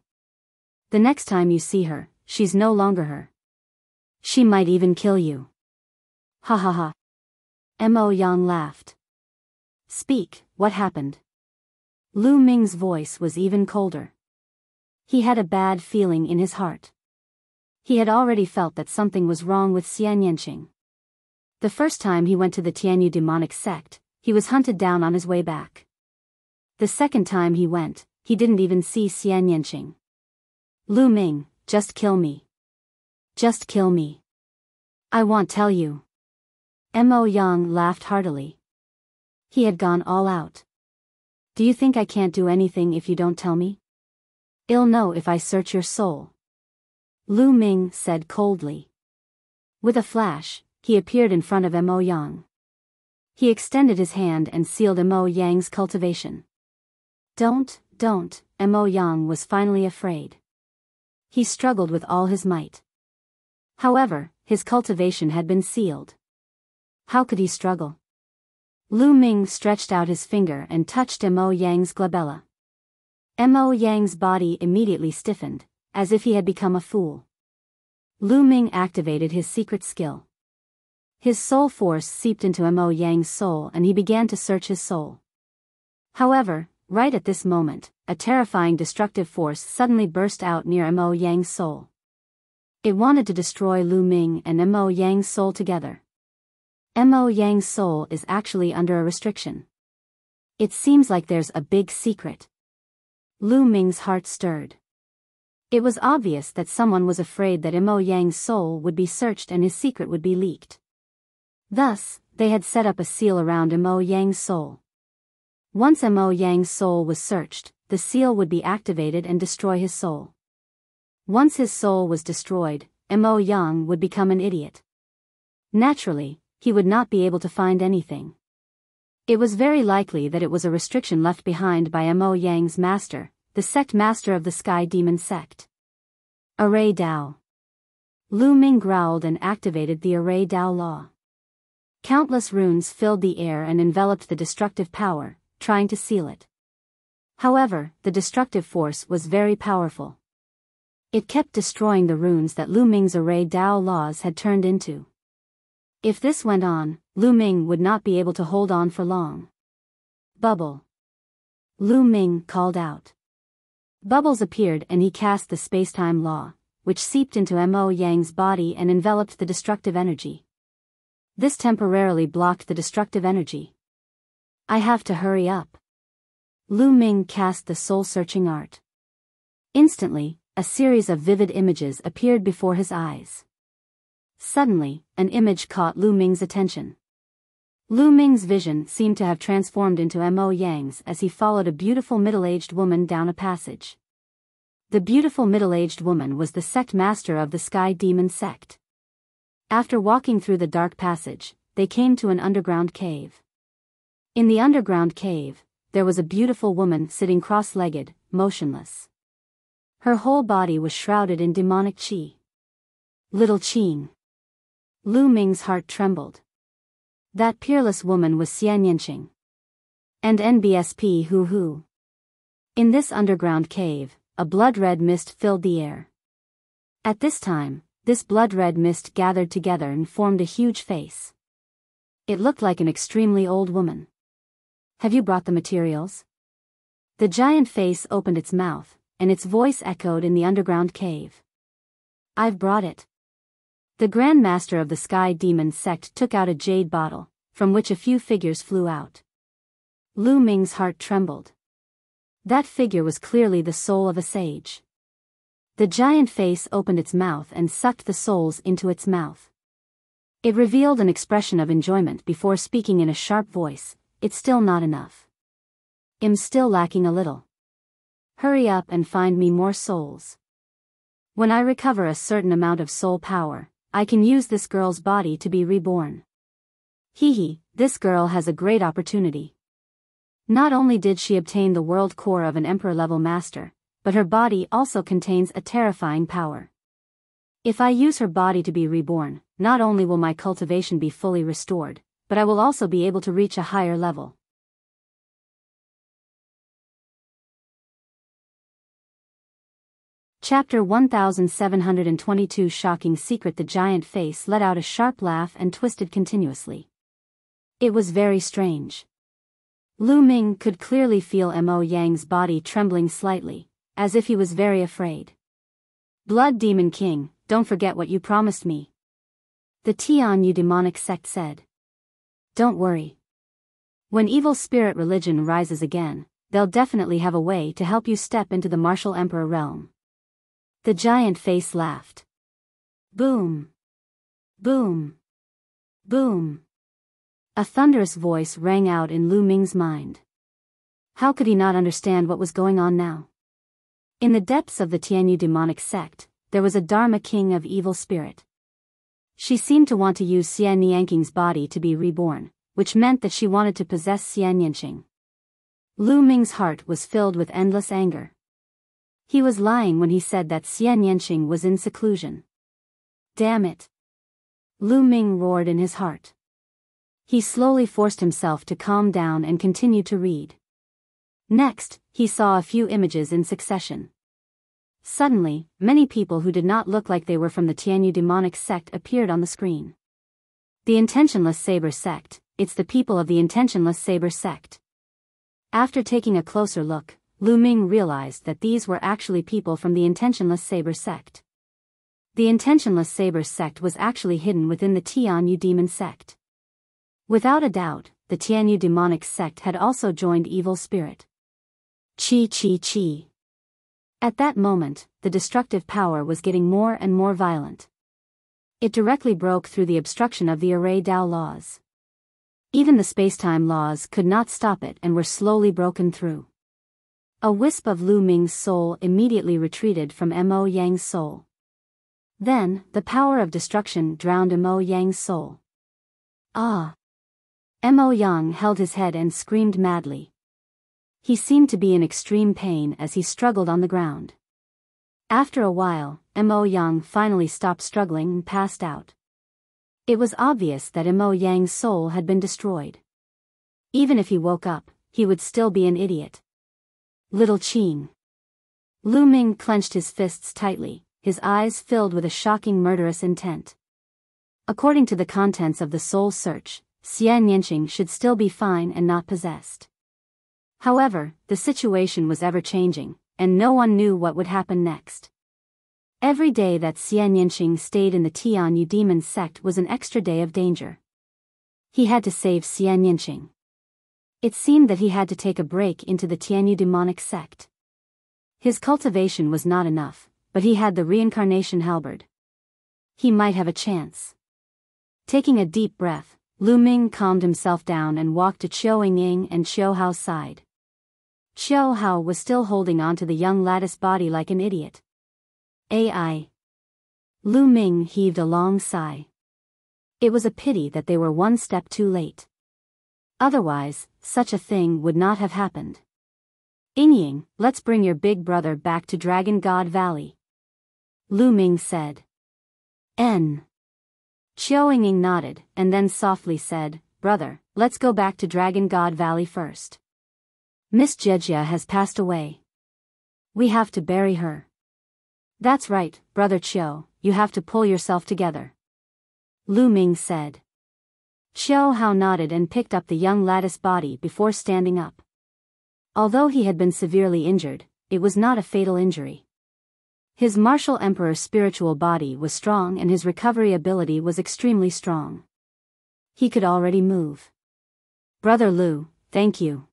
Speaker 1: The next time you see her, she's no longer her. She might even kill you. Ha ha ha. Mo Yang laughed. Speak, what happened? Lu Ming's voice was even colder. He had a bad feeling in his heart. He had already felt that something was wrong with Xian Yinxing. The first time he went to the Tianyu demonic sect, he was hunted down on his way back. The second time he went, he didn't even see Xian Yinxing. Lu Ming, just kill me. Just kill me. I won't tell you. Mo Yang laughed heartily. He had gone all out. Do you think I can't do anything if you don't tell me? I'll know if I search your soul. Lu Ming said coldly. With a flash, he appeared in front of Mo Yang. He extended his hand and sealed Mo Yang's cultivation. Don't, Mo Yang was finally afraid. He struggled with all his might. However, his cultivation had been sealed. How could he struggle? Lu Ming stretched out his finger and touched Mo Yang's glabella. Mo Yang's body immediately stiffened, as if he had become a fool. Lu Ming activated his secret skill. His soul force seeped into Mo Yang's soul and he began to search his soul. However, right at this moment, a terrifying destructive force suddenly burst out near Mo Yang's soul. It wanted to destroy Lu Ming and Mo Yang's soul together. Mo Yang's soul is actually under a restriction. It seems like there's a big secret. Lu Ming's heart stirred. It was obvious that someone was afraid that Mo Yang's soul would be searched and his secret would be leaked. Thus, they had set up a seal around Mo Yang's soul. Once Mo Yang's soul was searched, the seal would be activated and destroy his soul. Once his soul was destroyed, Mo Yang would become an idiot. Naturally, he would not be able to find anything. It was very likely that it was a restriction left behind by Mo Yang's master, the sect master of the Sky Demon Sect. Array Dao. Lu Ming growled and activated the Array Dao law. Countless runes filled the air and enveloped the destructive power, trying to seal it. However, the destructive force was very powerful. It kept destroying the runes that Lu Ming's Array Dao laws had turned into. If this went on, Lu Ming would not be able to hold on for long. Bubble. Lu Ming called out. Bubbles appeared and he cast the spacetime law, which seeped into Mo Yang's body and enveloped the destructive energy. This temporarily blocked the destructive energy. I have to hurry up. Lu Ming cast the soul-searching art. Instantly, a series of vivid images appeared before his eyes. Suddenly, an image caught Lu Ming's attention. Lu Ming's vision seemed to have transformed into Mo Yang's as he followed a beautiful middle-aged woman down a passage. The beautiful middle-aged woman was the sect master of the Sky Demon Sect. After walking through the dark passage, they came to an underground cave. In the underground cave, there was a beautiful woman sitting cross-legged, motionless. Her whole body was shrouded in demonic qi. Little Qin. Lu Ming's heart trembled. That peerless woman was Xian Yinxing. And NBSP Hu. In this underground cave, a blood-red mist filled the air. At this time, This blood-red mist gathered together and formed a huge face. It looked like an extremely old woman. Have you brought the materials? The giant face opened its mouth, and its voice echoed in the underground cave. I've brought it. The Grand Master of the Sky Demon sect took out a jade bottle, from which a few figures flew out. Lu Ming's heart trembled. That figure was clearly the soul of a sage. The giant face opened its mouth and sucked the souls into its mouth. It revealed an expression of enjoyment before speaking in a sharp voice, "It's still not enough. I'm still lacking a little. Hurry up and find me more souls. When I recover a certain amount of soul power, I can use this girl's body to be reborn." Hee, this girl has a great opportunity. Not only did she obtain the world core of an emperor-level master, but her body also contains a terrifying power. If I use her body to be reborn, not only will my cultivation be fully restored, but I will also be able to reach a higher level. Chapter 1722 Shocking Secret. The giant face let out a sharp laugh and twisted continuously. It was very strange. Lu Ming could clearly feel Mo Yang's body trembling slightly, as if he was very afraid. Blood Demon King, don't forget what you promised me. The Tianyu demonic sect said. Don't worry. When evil spirit religion rises again, they'll definitely have a way to help you step into the martial emperor realm. The giant face laughed. Boom. Boom. Boom. A thunderous voice rang out in Lu Ming's mind. How could he not understand what was going on now? In the depths of the Tianyu demonic sect, there was a Dharma king of evil spirit. She seemed to want to use Xian Yanqing's body to be reborn, which meant that she wanted to possess Xian Yanqing. Lu Ming's heart was filled with endless anger. He was lying when he said that Xian Yanqing was in seclusion. Damn it! Lu Ming roared in his heart. He slowly forced himself to calm down and continue to read. Next, he saw a few images in succession. Suddenly, many people who did not look like they were from the Tianyu demonic sect appeared on the screen. The Intentionless Saber Sect, it's the people of the Intentionless Saber Sect. After taking a closer look, Lu Ming realized that these were actually people from the Intentionless Saber Sect. The Intentionless Saber Sect was actually hidden within the Tianyu demon sect. Without a doubt, the Tianyu demonic sect had also joined evil spirit. Chi chi chi. At that moment, the destructive power was getting more and more violent. It directly broke through the obstruction of the array Dao laws. Even the space-time laws could not stop it and were slowly broken through. A wisp of Lu Ming's soul immediately retreated from Mo Yang's soul. Then, the power of destruction drowned Mo Yang's soul. Ah! Mo Yang held his head and screamed madly. He seemed to be in extreme pain as he struggled on the ground. After a while, Mo Yang finally stopped struggling and passed out. It was obvious that Mo Yang's soul had been destroyed. Even if he woke up, he would still be an idiot. Little Qing. Lu Ming clenched his fists tightly, his eyes filled with a shocking murderous intent. According to the contents of the soul search, Xian Yanqing should still be fine and not possessed. However, the situation was ever-changing, and no one knew what would happen next. Every day that Xian Yanqing stayed in the Tianyu demon sect was an extra day of danger. He had to save Xian Yanqing. It seemed that he had to take a break into the Tianyu demonic sect. His cultivation was not enough, but he had the reincarnation halberd. He might have a chance. Taking a deep breath, Lu Ming calmed himself down and walked to Qiu Ying and Qiu Hao's side. Qiu Hao was still holding on to the young lattice body like an idiot. AI. Lu Ming heaved a long sigh. It was a pity that they were one step too late. Otherwise, such a thing would not have happened. Ying, let's bring your big brother back to Dragon God Valley. Lu Ming said. N. Qiu Ying nodded, and then softly said, Brother, let's go back to Dragon God Valley first. Miss Jejia has passed away. We have to bury her. That's right, Brother Qiu, you have to pull yourself together. Lu Ming said. Qiu Hao nodded and picked up the young lattice body before standing up. Although he had been severely injured, it was not a fatal injury. His martial emperor's spiritual body was strong and his recovery ability was extremely strong. He could already move. Brother Lu, thank you.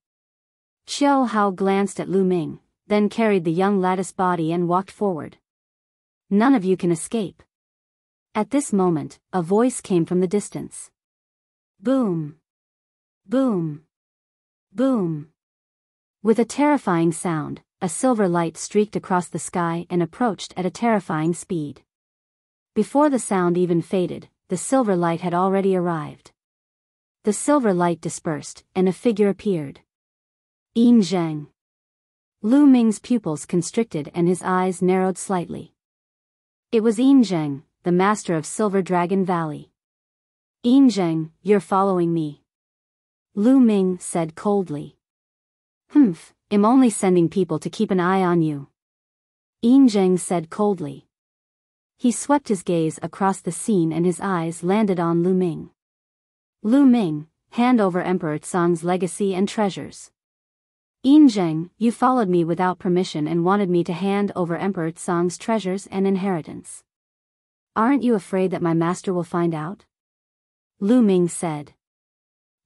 Speaker 1: Qiu Hao glanced at Lu Ming, then carried the young lattice body and walked forward. None of you can escape. At this moment, a voice came from the distance. Boom! Boom! Boom! With a terrifying sound, a silver light streaked across the sky and approached at a terrifying speed. Before the sound even faded, the silver light had already arrived. The silver light dispersed, and a figure appeared. Yin Zheng. Lu Ming's pupils constricted and his eyes narrowed slightly. It was Yin Zheng, the master of Silver Dragon Valley. Yin Zheng, you're following me. Lu Ming said coldly. Humph, I'm only sending people to keep an eye on you. Yin Zheng said coldly. He swept his gaze across the scene and his eyes landed on Lu Ming. Lu Ming, hand over Emperor Tsang's legacy and treasures. Yin Zheng, you followed me without permission and wanted me to hand over Emperor Tsang's treasures and inheritance. Aren't you afraid that my master will find out? Lu Ming said.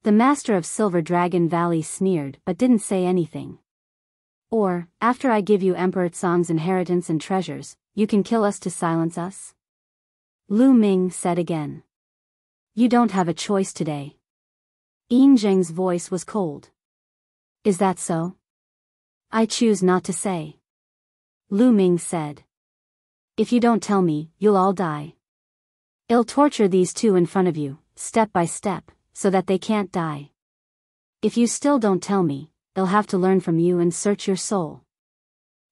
Speaker 1: The master of Silver Dragon Valley sneered but didn't say anything. Or, after I give you Emperor Tsang's inheritance and treasures, you can kill us to silence us? Lu Ming said again. You don't have a choice today. Yin Zheng's voice was cold. Is that so? I choose not to say. Lu Ming said. If you don't tell me, you'll all die. I'll torture these two in front of you, step by step, so that they can't die. If you still don't tell me, they'll have to learn from you and search your soul.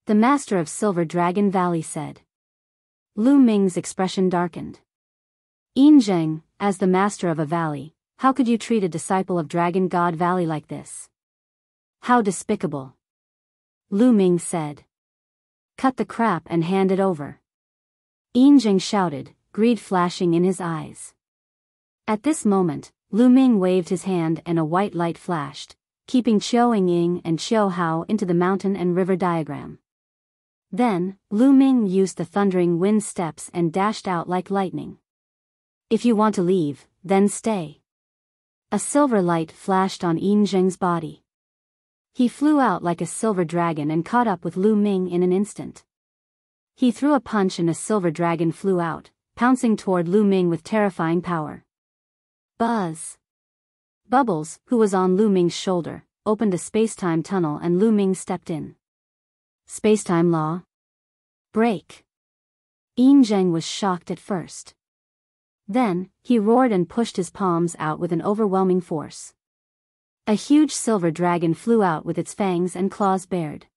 Speaker 1: The master of Silver Dragon Valley said. Lu Ming's expression darkened. Yin Zheng, as the master of a valley, how could you treat a disciple of Dragon God Valley like this? How despicable. Lu Ming said. Cut the crap and hand it over. Yin Zheng shouted, greed flashing in his eyes. At this moment, Lu Ming waved his hand and a white light flashed, keeping Qiu Ying and Qiu Hao into the mountain and river diagram. Then, Lu Ming used the thundering wind steps and dashed out like lightning. If you want to leave, then stay. A silver light flashed on Yin Zheng's body. He flew out like a silver dragon and caught up with Lu Ming in an instant. He threw a punch and a silver dragon flew out, pouncing toward Lu Ming with terrifying power. Buzz! Bubbles, who was on Lu Ming's shoulder, opened a space-time tunnel and Lu Ming stepped in. Space-time law? Break! Yin Zheng was shocked at first. Then, he roared and pushed his palms out with an overwhelming force. A huge silver dragon flew out with its fangs and claws bared.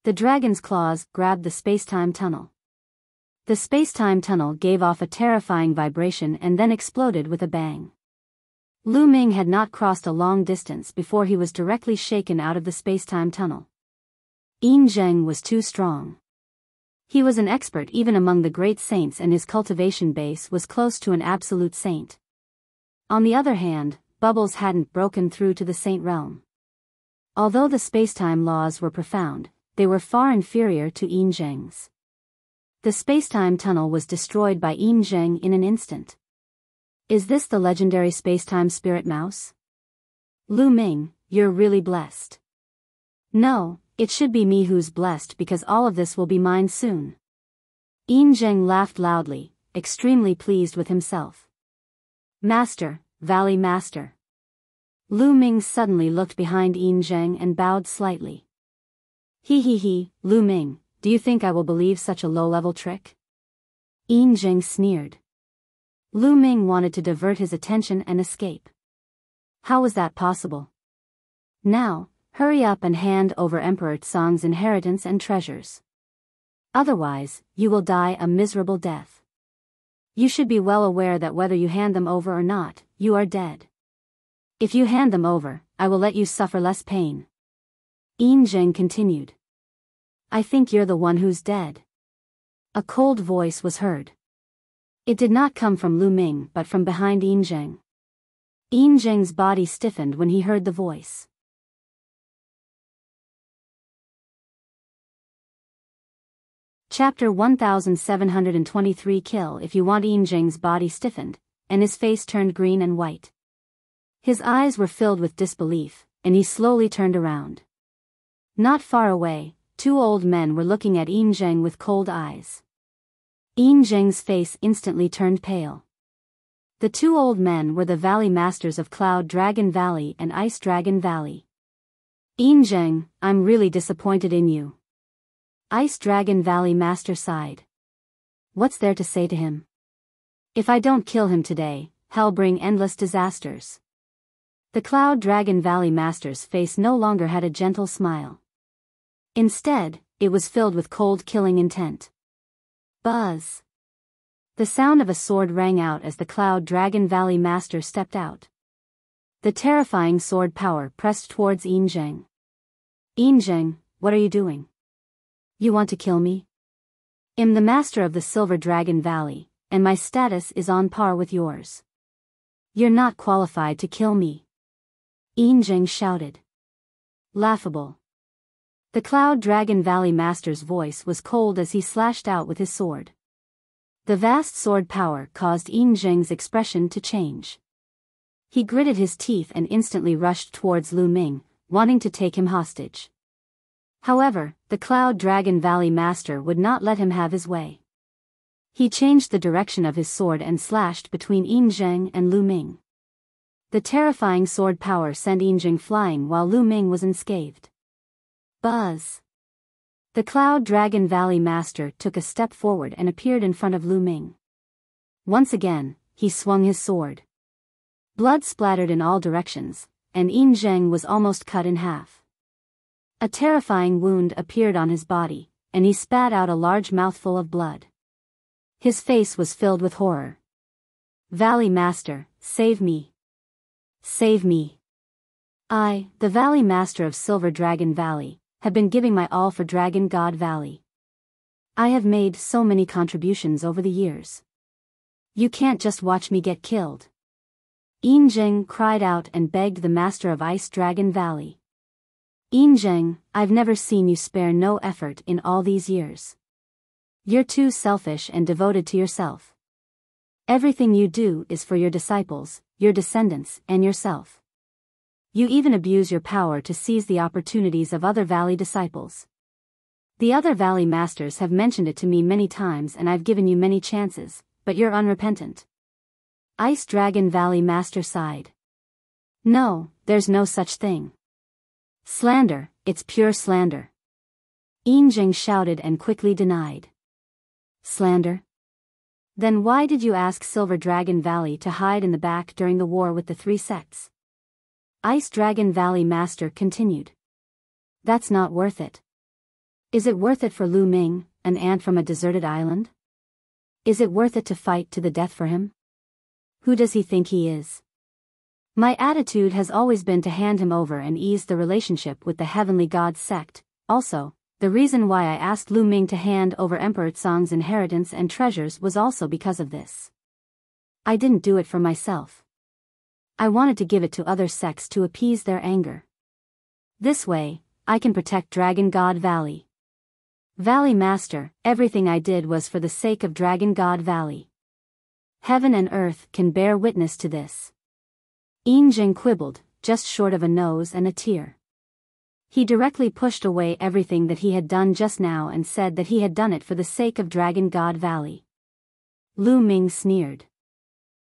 Speaker 1: The dragon's claws grabbed the space-time tunnel. The space-time tunnel gave off a terrifying vibration and then exploded with a bang. Lu Ming had not crossed a long distance before he was directly shaken out of the space-time tunnel. Yin Zheng was too strong. He was an expert even among the great saints and his cultivation base was close to an absolute saint. On the other hand, Bubbles hadn't broken through to the saint realm. Although the space-time laws were profound, they were far inferior to Yin Zheng's. The space-time tunnel was destroyed by Yin Zheng in an instant. Is this the legendary space-time spirit mouse? Lu Ming, you're really blessed. No, it should be me who's blessed because all of this will be mine soon. Yin Zheng laughed loudly, extremely pleased with himself. Master, Valley Master. Lu Ming suddenly looked behind Yin Zheng and bowed slightly. He, Lu Ming, do you think I will believe such a low-level trick? Yin Zheng sneered. Lu Ming wanted to divert his attention and escape. How was that possible? Now, hurry up and hand over Emperor Tsang's inheritance and treasures. Otherwise, you will die a miserable death. You should be well aware that whether you hand them over or not, you are dead. If you hand them over, I will let you suffer less pain. Yin Zheng continued. I think you're the one who's dead. A cold voice was heard. It did not come from Lu Ming but from behind Yin Zheng. Yin Zheng's body stiffened when he heard the voice. Chapter 1723. Kill if you want. Yin Zheng's body stiffened, and his face turned green and white. His eyes were filled with disbelief, and he slowly turned around. Not far away, two old men were looking at Yin Zheng with cold eyes. Yin Zheng's face instantly turned pale. The two old men were the Valley Masters of Cloud Dragon Valley and Ice Dragon Valley. Yin Zheng, I'm really disappointed in you. Ice Dragon Valley Master sighed. What's there to say to him? If I don't kill him today, hell bring endless disasters. The Cloud Dragon Valley Master's face no longer had a gentle smile. Instead, it was filled with cold killing intent. Buzz. The sound of a sword rang out as the Cloud Dragon Valley Master stepped out. The terrifying sword power pressed towards Yin Zheng. Yin Zheng, what are you doing? You want to kill me? I'm the master of the Silver Dragon Valley, and my status is on par with yours. You're not qualified to kill me. Yin Zheng shouted. Laughable. The Cloud Dragon Valley Master's voice was cold as he slashed out with his sword. The vast sword power caused Yin Zheng's expression to change. He gritted his teeth and instantly rushed towards Lu Ming, wanting to take him hostage. However, the Cloud Dragon Valley Master would not let him have his way. He changed the direction of his sword and slashed between Yin Zheng and Lu Ming. The terrifying sword power sent Yin Zheng flying while Lu Ming was unscathed. Buzz. The Cloud Dragon Valley Master took a step forward and appeared in front of Lu Ming. Once again, he swung his sword. Blood splattered in all directions, and Yin Zheng was almost cut in half. A terrifying wound appeared on his body, and he spat out a large mouthful of blood. His face was filled with horror. Valley Master, save me. Save me. I, the Valley Master of Silver Dragon Valley, have been giving my all for Dragon God Valley. I have made so many contributions over the years. You can't just watch me get killed. Yin Zheng cried out and begged the Master of Ice Dragon Valley. Yin Zheng, I've never seen you spare no effort in all these years. You're too selfish and devoted to yourself. Everything you do is for your disciples, your descendants, and yourself. You even abuse your power to seize the opportunities of other Valley disciples. The other Valley Masters have mentioned it to me many times and I've given you many chances, but you're unrepentant. Ice Dragon Valley Master sighed. No, there's no such thing. Slander, it's pure slander. Yin Zheng shouted and quickly denied. Slander? Then why did you ask Silver Dragon Valley to hide in the back during the war with the three sects? Ice Dragon Valley Master continued. That's not worth it. Is it worth it for Lu Ming, an ant from a deserted island? Is it worth it to fight to the death for him? Who does he think he is? My attitude has always been to hand him over and ease the relationship with the Heavenly God sect. Also, the reason why I asked Lu Ming to hand over Emperor Tsang's inheritance and treasures was also because of this. I didn't do it for myself. I wanted to give it to other sects to appease their anger. This way, I can protect Dragon God Valley. Valley Master, everything I did was for the sake of Dragon God Valley. Heaven and earth can bear witness to this. Yin Zheng quibbled, just short of a nose and a tear. He directly pushed away everything that he had done just now and said that he had done it for the sake of Dragon God Valley. Lu Ming sneered.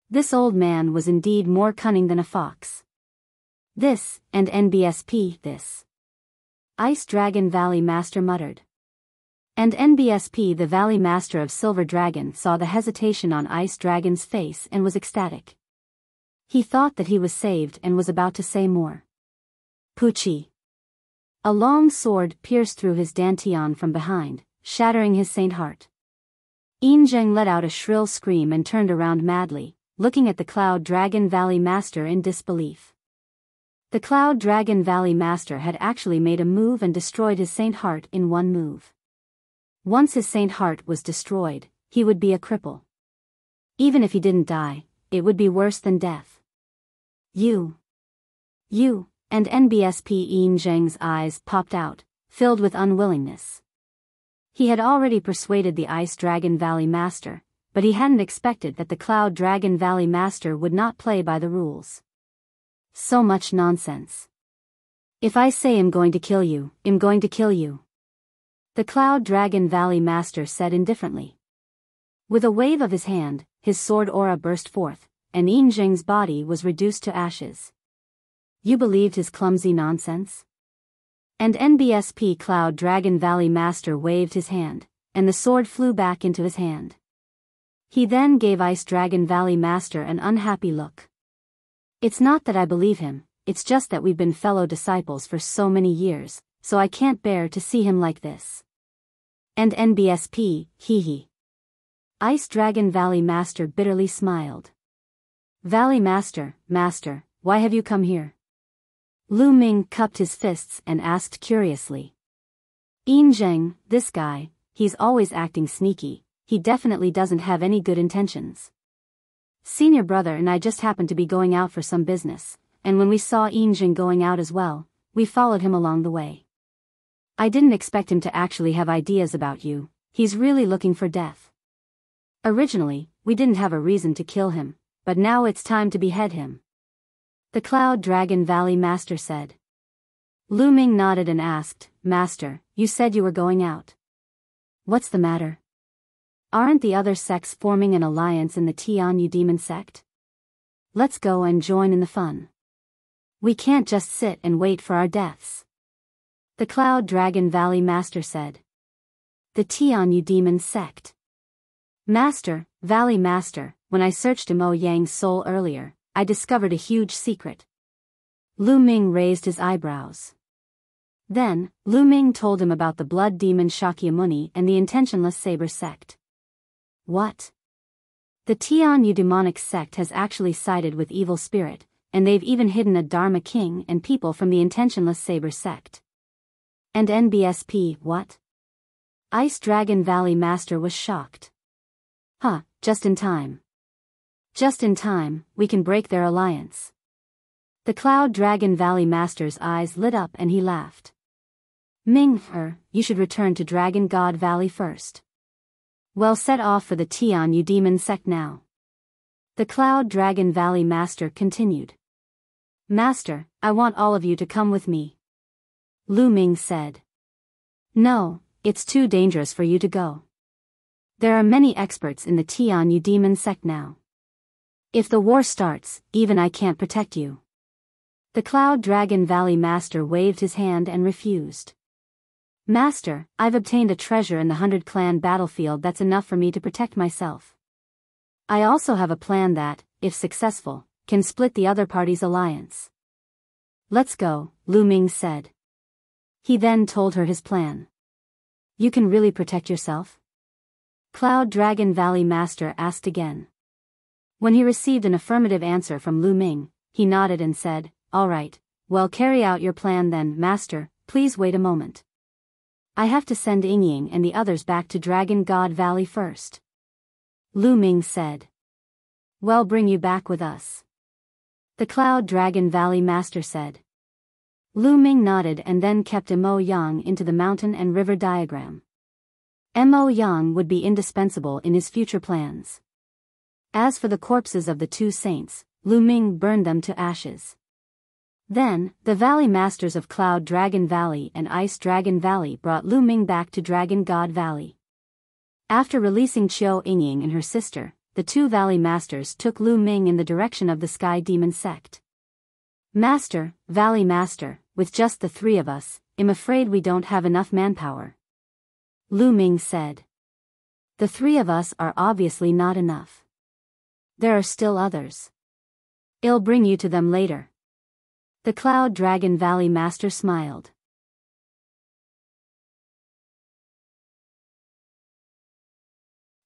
Speaker 1: This old man was indeed more cunning than a fox. This, and NBSP, this. Ice Dragon Valley Master muttered. And NBSP, the Valley Master of Silver Dragon, saw the hesitation on Ice Dragon's face and was ecstatic. He thought that he was saved and was about to say more. Puchi. A long sword pierced through his dantian from behind, shattering his saint heart. Yin Zheng let out a shrill scream and turned around madly, looking at the Cloud Dragon Valley Master in disbelief. The Cloud Dragon Valley Master had actually made a move and destroyed his saint heart in one move. Once his saint heart was destroyed, he would be a cripple. Even if he didn't die, it would be worse than death. You, and NBSP Yin Zheng's eyes popped out, filled with unwillingness. He had already persuaded the Ice Dragon Valley Master, but he hadn't expected that the Cloud Dragon Valley Master would not play by the rules. So much nonsense. If I say I'm going to kill you, I'm going to kill you. The Cloud Dragon Valley Master said indifferently. With a wave of his hand, his sword aura burst forth, and Yin Zheng's body was reduced to ashes. You believed his clumsy nonsense? And NBSP Cloud Dragon Valley Master waved his hand, and the sword flew back into his hand. He then gave Ice Dragon Valley Master an unhappy look. It's not that I believe him, it's just that we've been fellow disciples for so many years, so I can't bear to see him like this. And NBSP, hee. Ice Dragon Valley Master bitterly smiled. Valley Master, why have you come here? Lu Ming cupped his fists and asked curiously. Yin Zheng, this guy, he's always acting sneaky, he definitely doesn't have any good intentions. Senior brother and I just happened to be going out for some business, and when we saw Yin Zheng going out as well, we followed him along the way. I didn't expect him to actually have ideas about you, he's really looking for death. Originally, we didn't have a reason to kill him, but now it's time to behead him. The Cloud Dragon Valley Master said. Lu Ming nodded and asked, Master, you said you were going out. What's the matter? Aren't the other sects forming an alliance in the Tianyu Demon sect? Let's go and join in the fun. We can't just sit and wait for our deaths. The Cloud Dragon Valley Master said. The Tianyu Demon sect. Master, Valley Master, when I searched Mo Yang's soul earlier, I discovered a huge secret. Lu Ming raised his eyebrows. Then, Lu Ming told him about the blood demon Shakyamuni and the intentionless saber sect. What? The Tianyu demonic sect has actually sided with evil spirit, and they've even hidden a Dharma king and people from the intentionless saber sect. And NBSP, what? Ice Dragon Valley Master was shocked. Huh, just in time. Just in time, we can break their alliance. The Cloud Dragon Valley Master's eyes lit up and he laughed. Ming, you should return to Dragon God Valley first. Well, set off for the Tianyu Demon sect now. The Cloud Dragon Valley Master continued. Master, I want all of you to come with me. Lu Ming said. No, it's too dangerous for you to go. There are many experts in the Tianyu Demon sect now. If the war starts, even I can't protect you. The Cloud Dragon Valley Master waved his hand and refused. Master, I've obtained a treasure in the 100 Clan battlefield that's enough for me to protect myself. I also have a plan that, if successful, can split the other party's alliance. Let's go, Lu Ming said. He then told her his plan. You can really protect yourself? Cloud Dragon Valley Master asked again. When he received an affirmative answer from Lu Ming, he nodded and said, All right, well, carry out your plan then, Master, please wait a moment. I have to send Yingying and the others back to Dragon God Valley first. Lu Ming said. Well, bring you back with us. The Cloud Dragon Valley Master said. Lu Ming nodded and then kept Mo Yang into the mountain and river diagram. Mo Yang would be indispensable in his future plans. As for the corpses of the two saints, Lu Ming burned them to ashes. Then, the Valley Masters of Cloud Dragon Valley and Ice Dragon Valley brought Lu Ming back to Dragon God Valley. After releasing Qiu Yingying and her sister, the two Valley Masters took Lu Ming in the direction of the Sky Demon sect. Master, Valley Master, with just the three of us, I'm afraid we don't have enough manpower. Lu Ming said. The three of us are obviously not enough. There are still others. I'll bring you to them later. The Cloud Dragon Valley Master smiled.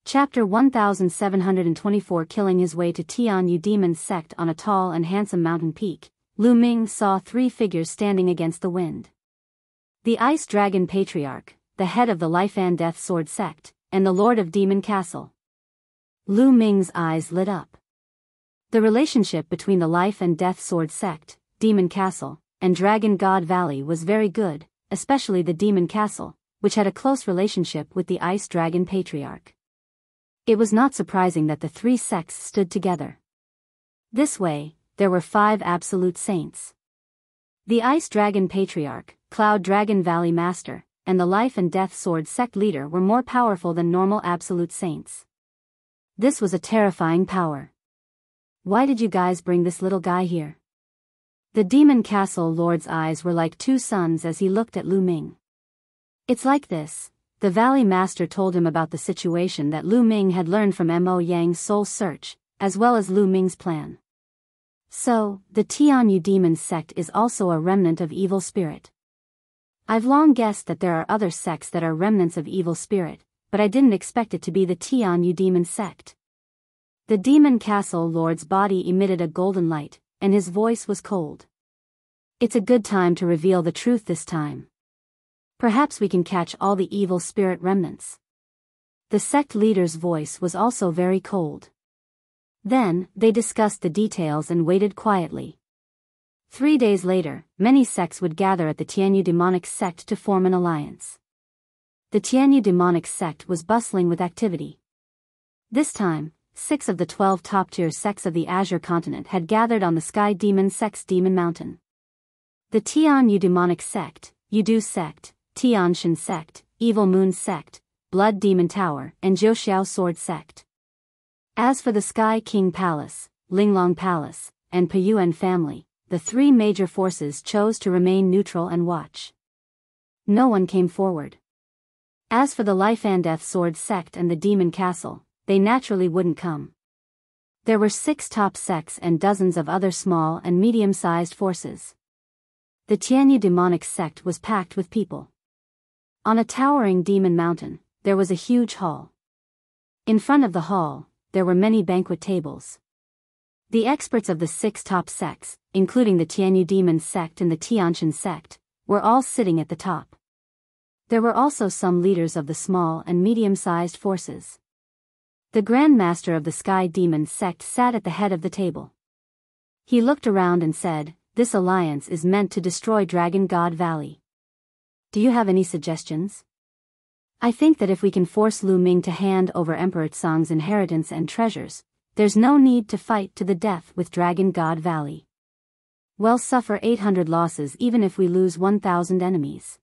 Speaker 1: Chapter 1724. Killing his way to Tianyu Demon sect. On a tall and handsome mountain peak, Lu Ming saw three figures standing against the wind. The Ice Dragon Patriarch, the head of the Life and Death Sword sect, and the Lord of Demon Castle. Lu Ming's eyes lit up. The relationship between the Life and Death Sword sect, Demon Castle, and Dragon God Valley was very good, especially the Demon Castle, which had a close relationship with the Ice Dragon Patriarch. It was not surprising that the three sects stood together. This way, there were 5 absolute saints. The Ice Dragon Patriarch, Cloud Dragon Valley Master, and the Life and Death Sword sect leader were more powerful than normal absolute saints. This was a terrifying power. Why did you guys bring this little guy here? The Demon Castle Lord's eyes were like 2 suns as he looked at Lu Ming. It's like this. The Valley Master told him about the situation that Lu Ming had learned from Mo Yang's soul search, as well as Lu Ming's plan. So, the Tianyu Demon sect is also a remnant of evil spirit. I've long guessed that there are other sects that are remnants of evil spirit, but I didn't expect it to be the Tianyu Demon sect. The Demon Castle Lord's body emitted a golden light, and his voice was cold. It's a good time to reveal the truth this time. Perhaps we can catch all the evil spirit remnants. The sect leader's voice was also very cold. Then, they discussed the details and waited quietly. 3 days later, many sects would gather at the Tianyu Demonic Sect to form an alliance. The Tianyu Demonic Sect was bustling with activity. This time, 6 of the 12 top-tier sects of the Azure Continent had gathered on the Sky Demon Sect's Demon Mountain. The Tianyu Demonic Sect, Yudu Sect, Tianshan Sect, Evil Moon Sect, Blood Demon Tower, and Jiuxiao Sword Sect. As for the Sky King Palace, Linglong Palace, and Peyuan family, the 3 major forces chose to remain neutral and watch. No one came forward. As for the Life and Death Sword sect and the Demon Castle, they naturally wouldn't come. There were 6 top sects and dozens of other small and medium-sized forces. The Tianyu Demonic Sect was packed with people. On a towering demon mountain, there was a huge hall. In front of the hall, there were many banquet tables. The experts of the 6 top sects, including the Tianyu Demon Sect and the Tianshan Sect, were all sitting at the top. There were also some leaders of the small and medium-sized forces. The Grand Master of the Sky Demon Sect sat at the head of the table. He looked around and said, "This alliance is meant to destroy Dragon God Valley. Do you have any suggestions? I think that if we can force Lu Ming to hand over Emperor Tsang's inheritance and treasures, there's no need to fight to the death with Dragon God Valley. We'll suffer 800 losses even if we lose 1,000 enemies.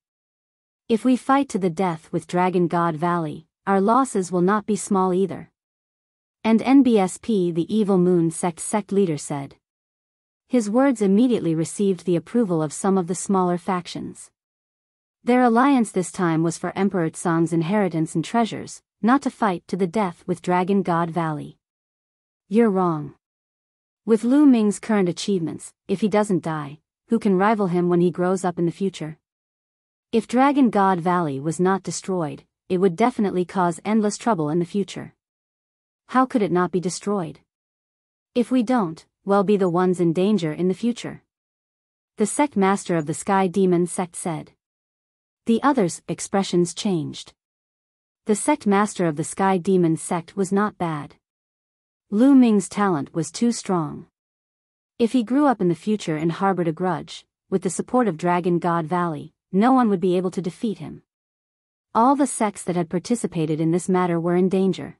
Speaker 1: If we fight to the death with Dragon God Valley, our losses will not be small either." And NBSP, the Evil Moon sect leader, said. His words immediately received the approval of some of the smaller factions. Their alliance this time was for Emperor Tsang's inheritance and treasures, not to fight to the death with Dragon God Valley. You're wrong. With Lu Ming's current achievements, if he doesn't die, who can rival him when he grows up in the future? If Dragon God Valley was not destroyed, it would definitely cause endless trouble in the future. How could it not be destroyed? If we don't, we'll be the ones in danger in the future. The sect master of the Sky Demon Sect said. The others' expressions changed. The sect master of the Sky Demon Sect was not bad. Lu Ming's talent was too strong. If he grew up in the future and harbored a grudge, with the support of Dragon God Valley, no one would be able to defeat him. All the sects that had participated in this matter were in danger.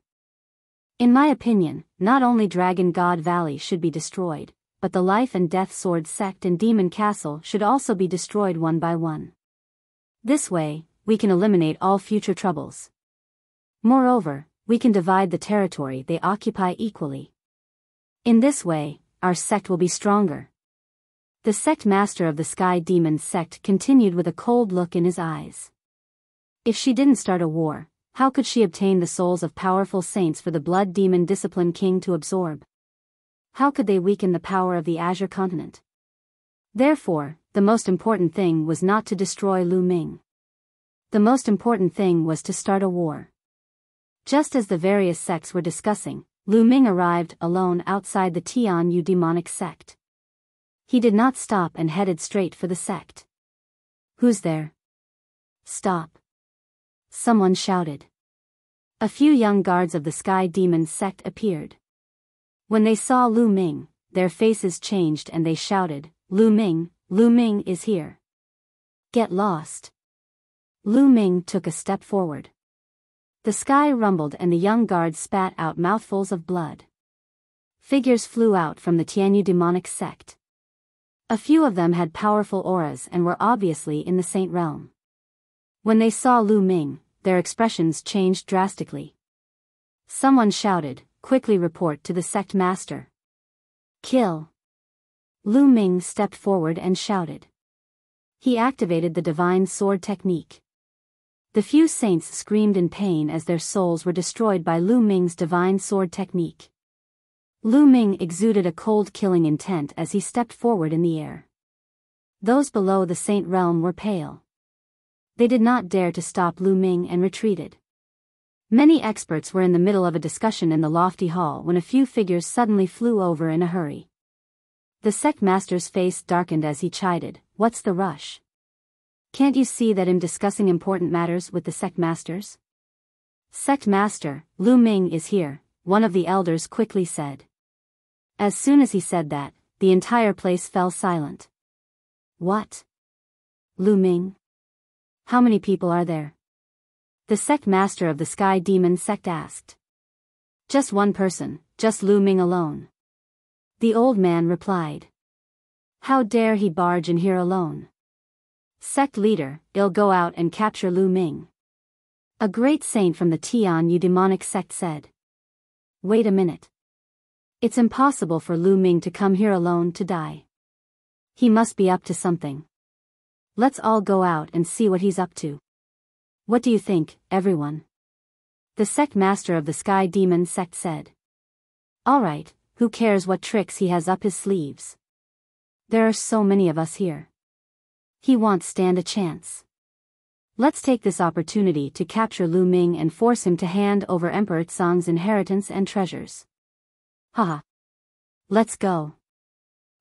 Speaker 1: In my opinion, not only Dragon God Valley should be destroyed, but the Life and Death Sword sect and Demon Castle should also be destroyed one by one. This way, we can eliminate all future troubles. Moreover, we can divide the territory they occupy equally. In this way, our sect will be stronger. The sect master of the Sky Demon Sect continued with a cold look in his eyes. If she didn't start a war, how could she obtain the souls of powerful saints for the Blood Demon Discipline King to absorb? How could they weaken the power of the Azure Continent? Therefore, the most important thing was not to destroy Lu Ming. The most important thing was to start a war. Just as the various sects were discussing, Lu Ming arrived alone outside the Tianyu Demonic Sect. He did not stop and headed straight for the sect. Who's there? Stop. Someone shouted. A few young guards of the Sky Demon sect appeared. When they saw Lu Ming, their faces changed and they shouted, Lu Ming is here. Get lost. Lu Ming took a step forward. The sky rumbled and the young guards spat out mouthfuls of blood. Figures flew out from the Tianyu demonic sect. A few of them had powerful auras and were obviously in the Saint realm. When they saw Lu Ming, their expressions changed drastically. Someone shouted, quickly report to the sect master. Kill. Lu Ming stepped forward and shouted. He activated the divine sword technique. The few saints screamed in pain as their souls were destroyed by Lu Ming's divine sword technique. Lu Ming exuded a cold killing intent as he stepped forward in the air. Those below the saint realm were pale. They did not dare to stop Lu Ming and retreated. Many experts were in the middle of a discussion in the lofty hall when a few figures suddenly flew over in a hurry. The sect master's face darkened as he chided, "What's the rush? Can't you see that I'm discussing important matters with the sect masters?" "Sect master, Lu Ming is here," one of the elders quickly said. As soon as he said that, the entire place fell silent. What? Lu Ming? How many people are there? The sect master of the Sky Demon sect asked. Just one person, just Lu Ming alone. The old man replied. How dare he barge in here alone? Sect leader, I'll go out and capture Lu Ming. A great saint from the Tianyu demonic sect said. Wait a minute. It's impossible for Lu Ming to come here alone to die. He must be up to something. Let's all go out and see what he's up to. What do you think, everyone? The sect master of the Sky Demon sect said. Alright, who cares what tricks he has up his sleeves? There are so many of us here. He won't stand a chance. Let's take this opportunity to capture Lu Ming and force him to hand over Emperor Tsang's inheritance and treasures. Haha. Let's go.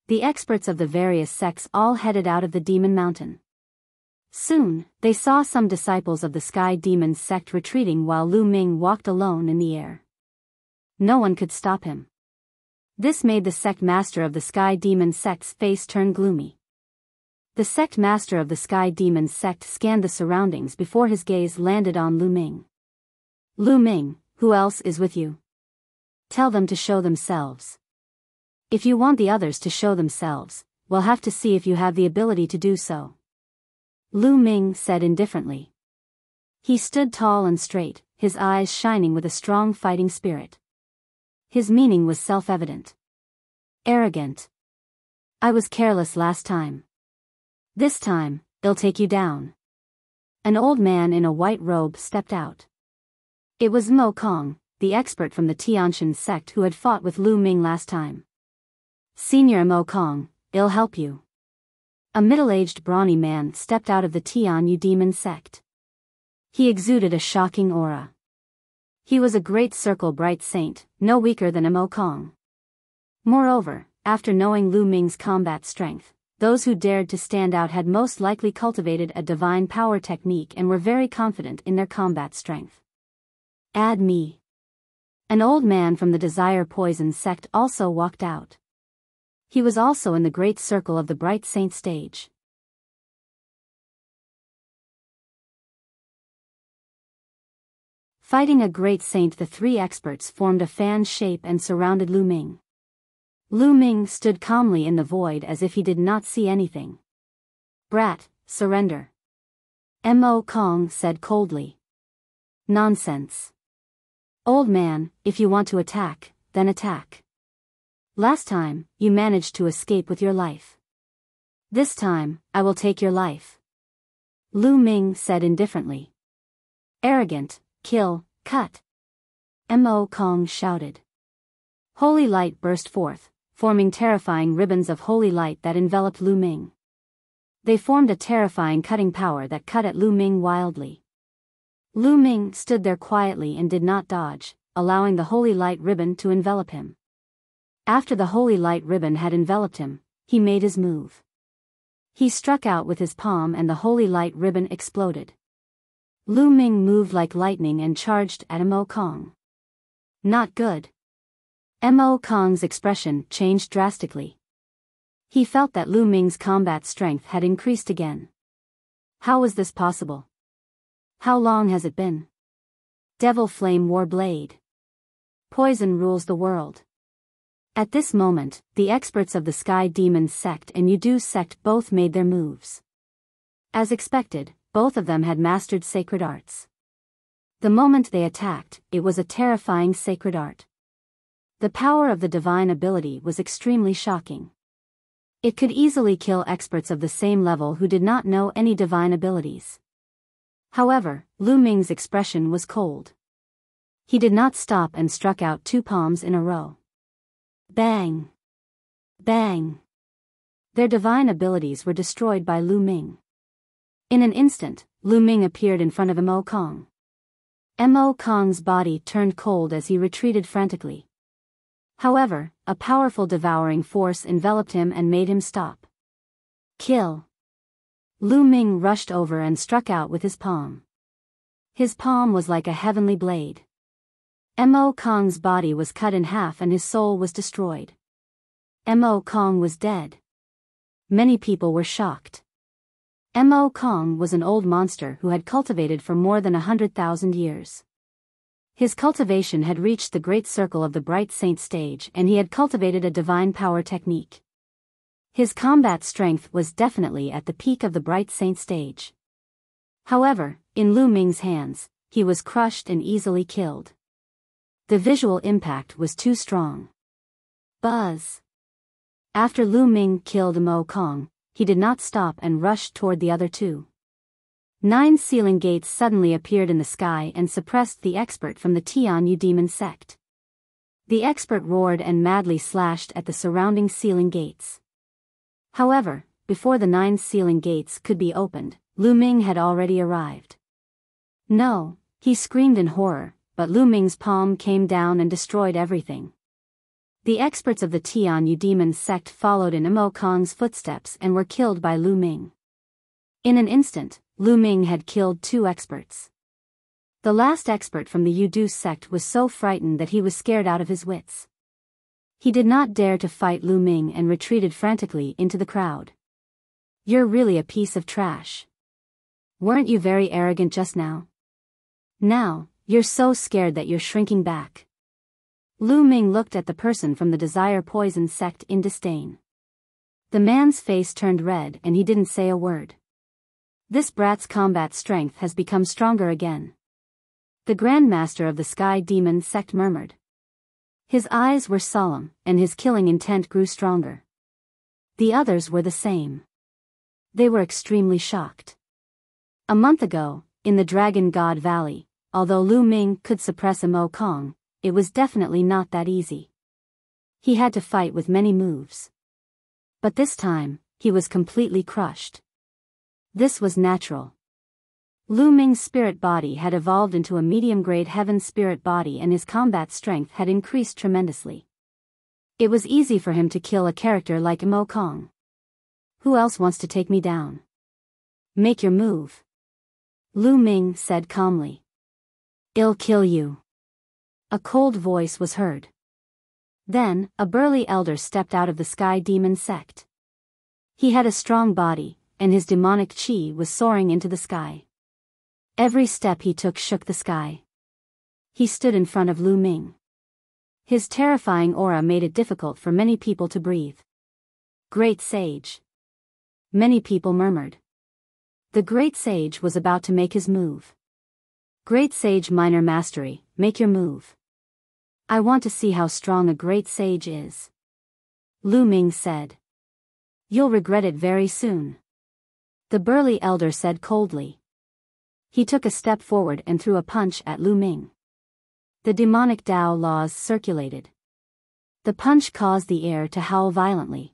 Speaker 1: The experts of the various sects all headed out of the Demon Mountain. Soon, they saw some disciples of the Sky Demon sect retreating while Lu Ming walked alone in the air. No one could stop him. This made the sect master of the Sky Demon sect's face turn gloomy. The sect master of the Sky Demon sect scanned the surroundings before his gaze landed on Lu Ming. Lu Ming, who else is with you? Tell them to show themselves. If you want the others to show themselves, we'll have to see if you have the ability to do so. Lu Ming said indifferently. He stood tall and straight, his eyes shining with a strong fighting spirit. His meaning was self-evident. Arrogant. I was careless last time. This time, I'll take you down. An old man in a white robe stepped out. It was Mo Kong, the expert from the Tianshan sect who had fought with Lu Ming last time. Senior Mo Kong, I'll help you. A middle-aged brawny man stepped out of the Tianyu demon sect. He exuded a shocking aura. He was a great circle bright saint, no weaker than a Mo Kong. Moreover, after knowing Lu Ming's combat strength, those who dared to stand out had most likely cultivated a divine power technique and were very confident in their combat strength. Add me. An old man from the Desire Poison sect also walked out. He was also in the great circle of the Bright Saint stage. Fighting a great saint, the three experts formed a fan shape and surrounded Lu Ming. Lu Ming stood calmly in the void as if he did not see anything. Brat, surrender. Mo Kong said coldly. Nonsense. Old man, if you want to attack, then attack. Last time, you managed to escape with your life. This time, I will take your life. Lu Ming said indifferently. Arrogant, kill, cut. Mo Kong shouted. Holy light burst forth, forming terrifying ribbons of holy light that enveloped Lu Ming. They formed a terrifying cutting power that cut at Lu Ming wildly. Lu Ming stood there quietly and did not dodge, allowing the holy light ribbon to envelop him. After the holy light ribbon had enveloped him, he made his move. He struck out with his palm and the holy light ribbon exploded. Lu Ming moved like lightning and charged at Mo Kong. Not good. Mo Kong's expression changed drastically. He felt that Lu Ming's combat strength had increased again. How was this possible? How long has it been? Devil Flame War Blade. Poison rules the world. At this moment, the experts of the Sky Demon sect and Yudu sect both made their moves. As expected, both of them had mastered sacred arts. The moment they attacked, it was a terrifying sacred art. The power of the divine ability was extremely shocking. It could easily kill experts of the same level who did not know any divine abilities. However, Lu Ming's expression was cold. He did not stop and struck out 2 palms in a row. Bang! Bang! Their divine abilities were destroyed by Lu Ming. In an instant, Lu Ming appeared in front of Mo Kong. Mo Kong's body turned cold as he retreated frantically. However, a powerful devouring force enveloped him and made him stop. Kill! Lu Ming rushed over and struck out with his palm. His palm was like a heavenly blade. Mo Kong's body was cut in half and his soul was destroyed. Mo Kong was dead. Many people were shocked. Mo Kong was an old monster who had cultivated for more than 100,000 years. His cultivation had reached the great circle of the Bright Saint stage and he had cultivated a divine power technique. His combat strength was definitely at the peak of the Bright Saint stage. However, in Lu Ming's hands, he was crushed and easily killed. The visual impact was too strong. Buzz! After Lu Ming killed Mo Kong, he did not stop and rushed toward the other 2. 9 sealing gates suddenly appeared in the sky and suppressed the expert from the Tianyu demon sect. The expert roared and madly slashed at the surrounding sealing gates. However, before the 9 sealing gates could be opened, Lu Ming had already arrived. No, he screamed in horror, but Lu Ming's palm came down and destroyed everything. The experts of the Tianyu demon sect followed in Mo Kong's footsteps and were killed by Lu Ming. In an instant, Lu Ming had killed 2 experts. The last expert from the Yudu sect was so frightened that he was scared out of his wits. He did not dare to fight Lu Ming and retreated frantically into the crowd. You're really a piece of trash. Weren't you very arrogant just now? Now, you're so scared that you're shrinking back. Lu Ming looked at the person from the Desire Poison sect in disdain. The man's face turned red and he didn't say a word. This brat's combat strength has become stronger again. The Grand Master of the Sky Demon sect murmured. His eyes were solemn, and his killing intent grew stronger. The others were the same. They were extremely shocked. A month ago, in the Dragon God Valley, although Lu Ming could suppress Mo Kong, it was definitely not that easy. He had to fight with many moves. But this time, he was completely crushed. This was natural. Lu Ming's spirit body had evolved into a medium-grade heaven spirit body and his combat strength had increased tremendously. It was easy for him to kill a character like Mo Kong. Who else wants to take me down? Make your move. Lu Ming said calmly. I'll kill you. A cold voice was heard. Then, a burly elder stepped out of the Sky Demon sect. He had a strong body, and his demonic chi was soaring into the sky. Every step he took shook the sky. He stood in front of Lu Ming. His terrifying aura made it difficult for many people to breathe. Great Sage. Many people murmured. The Great Sage was about to make his move. Great Sage Minor Mastery, make your move. I want to see how strong a Great Sage is. Lu Ming said. You'll regret it very soon. The burly elder said coldly. He took a step forward and threw a punch at Lu Ming. The demonic Tao laws circulated. The punch caused the air to howl violently.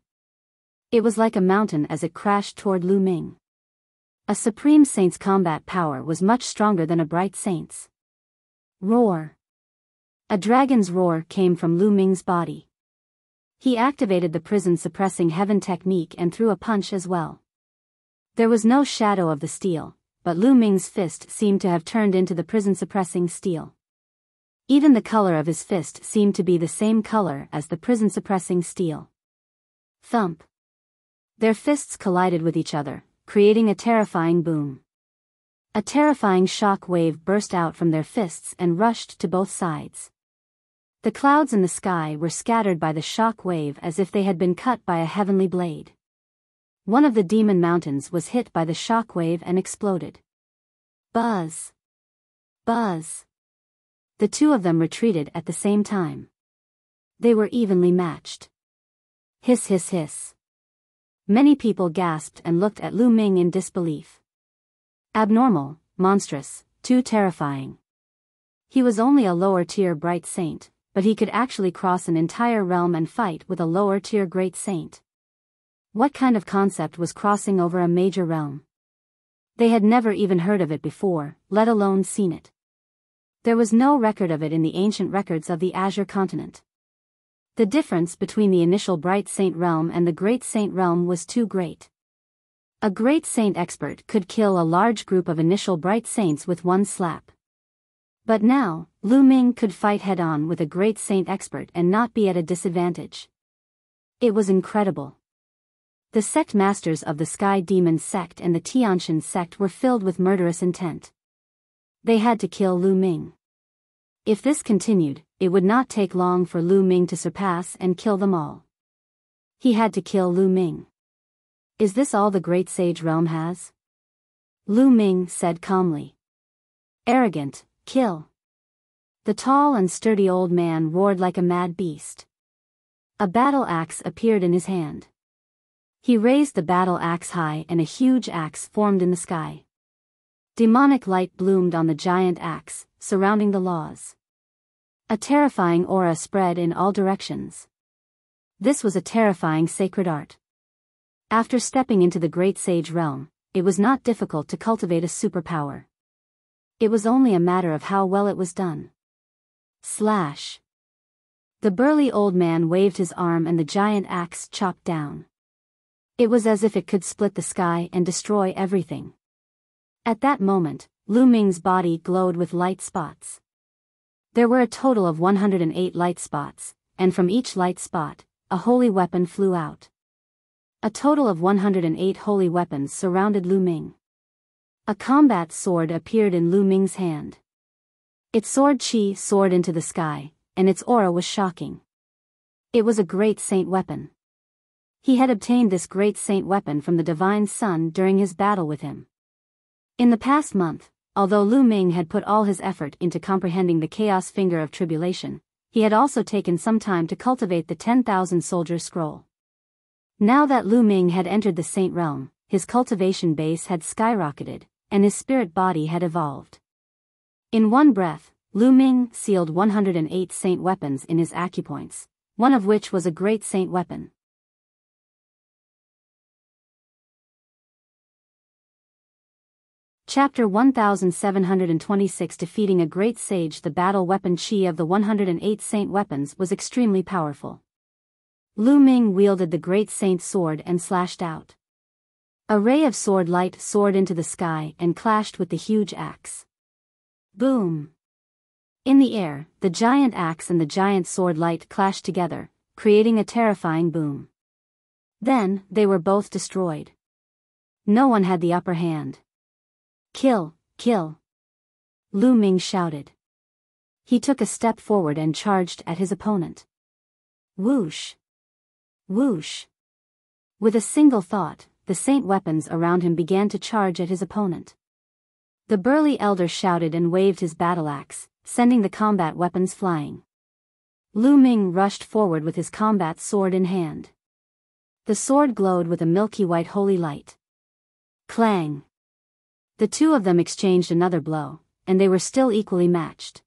Speaker 1: It was like a mountain as it crashed toward Lu Ming. A Supreme Saint's combat power was much stronger than a Bright Saint's. Roar. A dragon's roar came from Lu Ming's body. He activated the prison suppressing heaven technique and threw a punch as well. There was no shadow of the steel, but Lu Ming's fist seemed to have turned into the prison-suppressing steel. Even the color of his fist seemed to be the same color as the prison-suppressing steel. Thump. Their fists collided with each other, creating a terrifying boom. A terrifying shock wave burst out from their fists and rushed to both sides. The clouds in the sky were scattered by the shock wave as if they had been cut by a heavenly blade. One of the demon mountains was hit by the shock wave and exploded. Buzz! Buzz! The two of them retreated at the same time. They were evenly matched. Hiss hiss hiss. Many people gasped and looked at Lu Ming in disbelief. Abnormal, monstrous, too terrifying. He was only a lower-tier bright saint, but he could actually cross an entire realm and fight with a lower-tier great saint. What kind of concept was crossing over a major realm? They had never even heard of it before, let alone seen it. There was no record of it in the ancient records of the Azure continent. The difference between the initial Bright Saint realm and the Great Saint realm was too great. A Great Saint expert could kill a large group of initial Bright Saints with one slap. But now, Lu Ming could fight head-on with a Great Saint expert and not be at a disadvantage. It was incredible. The sect masters of the Sky Demon sect and the Tianshan sect were filled with murderous intent. They had to kill Lu Ming. If this continued, it would not take long for Lu Ming to surpass and kill them all. He had to kill Lu Ming. Is this all the Great Sage realm has? Lu Ming said calmly. Arrogant, kill. The tall and sturdy old man roared like a mad beast. A battle axe appeared in his hand. He raised the battle axe high and a huge axe formed in the sky. Demonic light bloomed on the giant axe, surrounding the laws. A terrifying aura spread in all directions. This was a terrifying sacred art. After stepping into the Great Sage realm, it was not difficult to cultivate a superpower. It was only a matter of how well it was done. Slash. The burly old man waved his arm and the giant axe chopped down. It was as if it could split the sky and destroy everything. At that moment, Lu Ming's body glowed with light spots. There were a total of 108 light spots, and from each light spot, a holy weapon flew out. A total of 108 holy weapons surrounded Lu Ming. A combat sword appeared in Lu Ming's hand. Its sword chi soared into the sky, and its aura was shocking. It was a great saint weapon. He had obtained this great saint weapon from the Divine Sun during his battle with him. In the past month, although Lu Ming had put all his effort into comprehending the Chaos Finger of Tribulation, he had also taken some time to cultivate the 10,000 Soldier Scroll. Now that Lu Ming had entered the Saint Realm, his cultivation base had skyrocketed, and his spirit body had evolved. In one breath, Lu Ming sealed 108 saint weapons in his acupoints, one of which was a great saint weapon. Chapter 1726 Defeating a Great Sage. The battle weapon chi of the 108 saint weapons was extremely powerful. Lu Ming wielded the great saint sword and slashed out. A ray of sword light soared into the sky and clashed with the huge axe. Boom! In the air, the giant axe and the giant sword light clashed together, creating a terrifying boom. Then, they were both destroyed. No one had the upper hand. Kill, kill! Lu Ming shouted. He took a step forward and charged at his opponent. Whoosh! Whoosh! With a single thought, the saint weapons around him began to charge at his opponent. The burly elder shouted and waved his battle axe, sending the combat weapons flying. Lu Ming rushed forward with his combat sword in hand. The sword glowed with a milky white holy light. Clang! The two of them exchanged another blow, and they were still equally matched.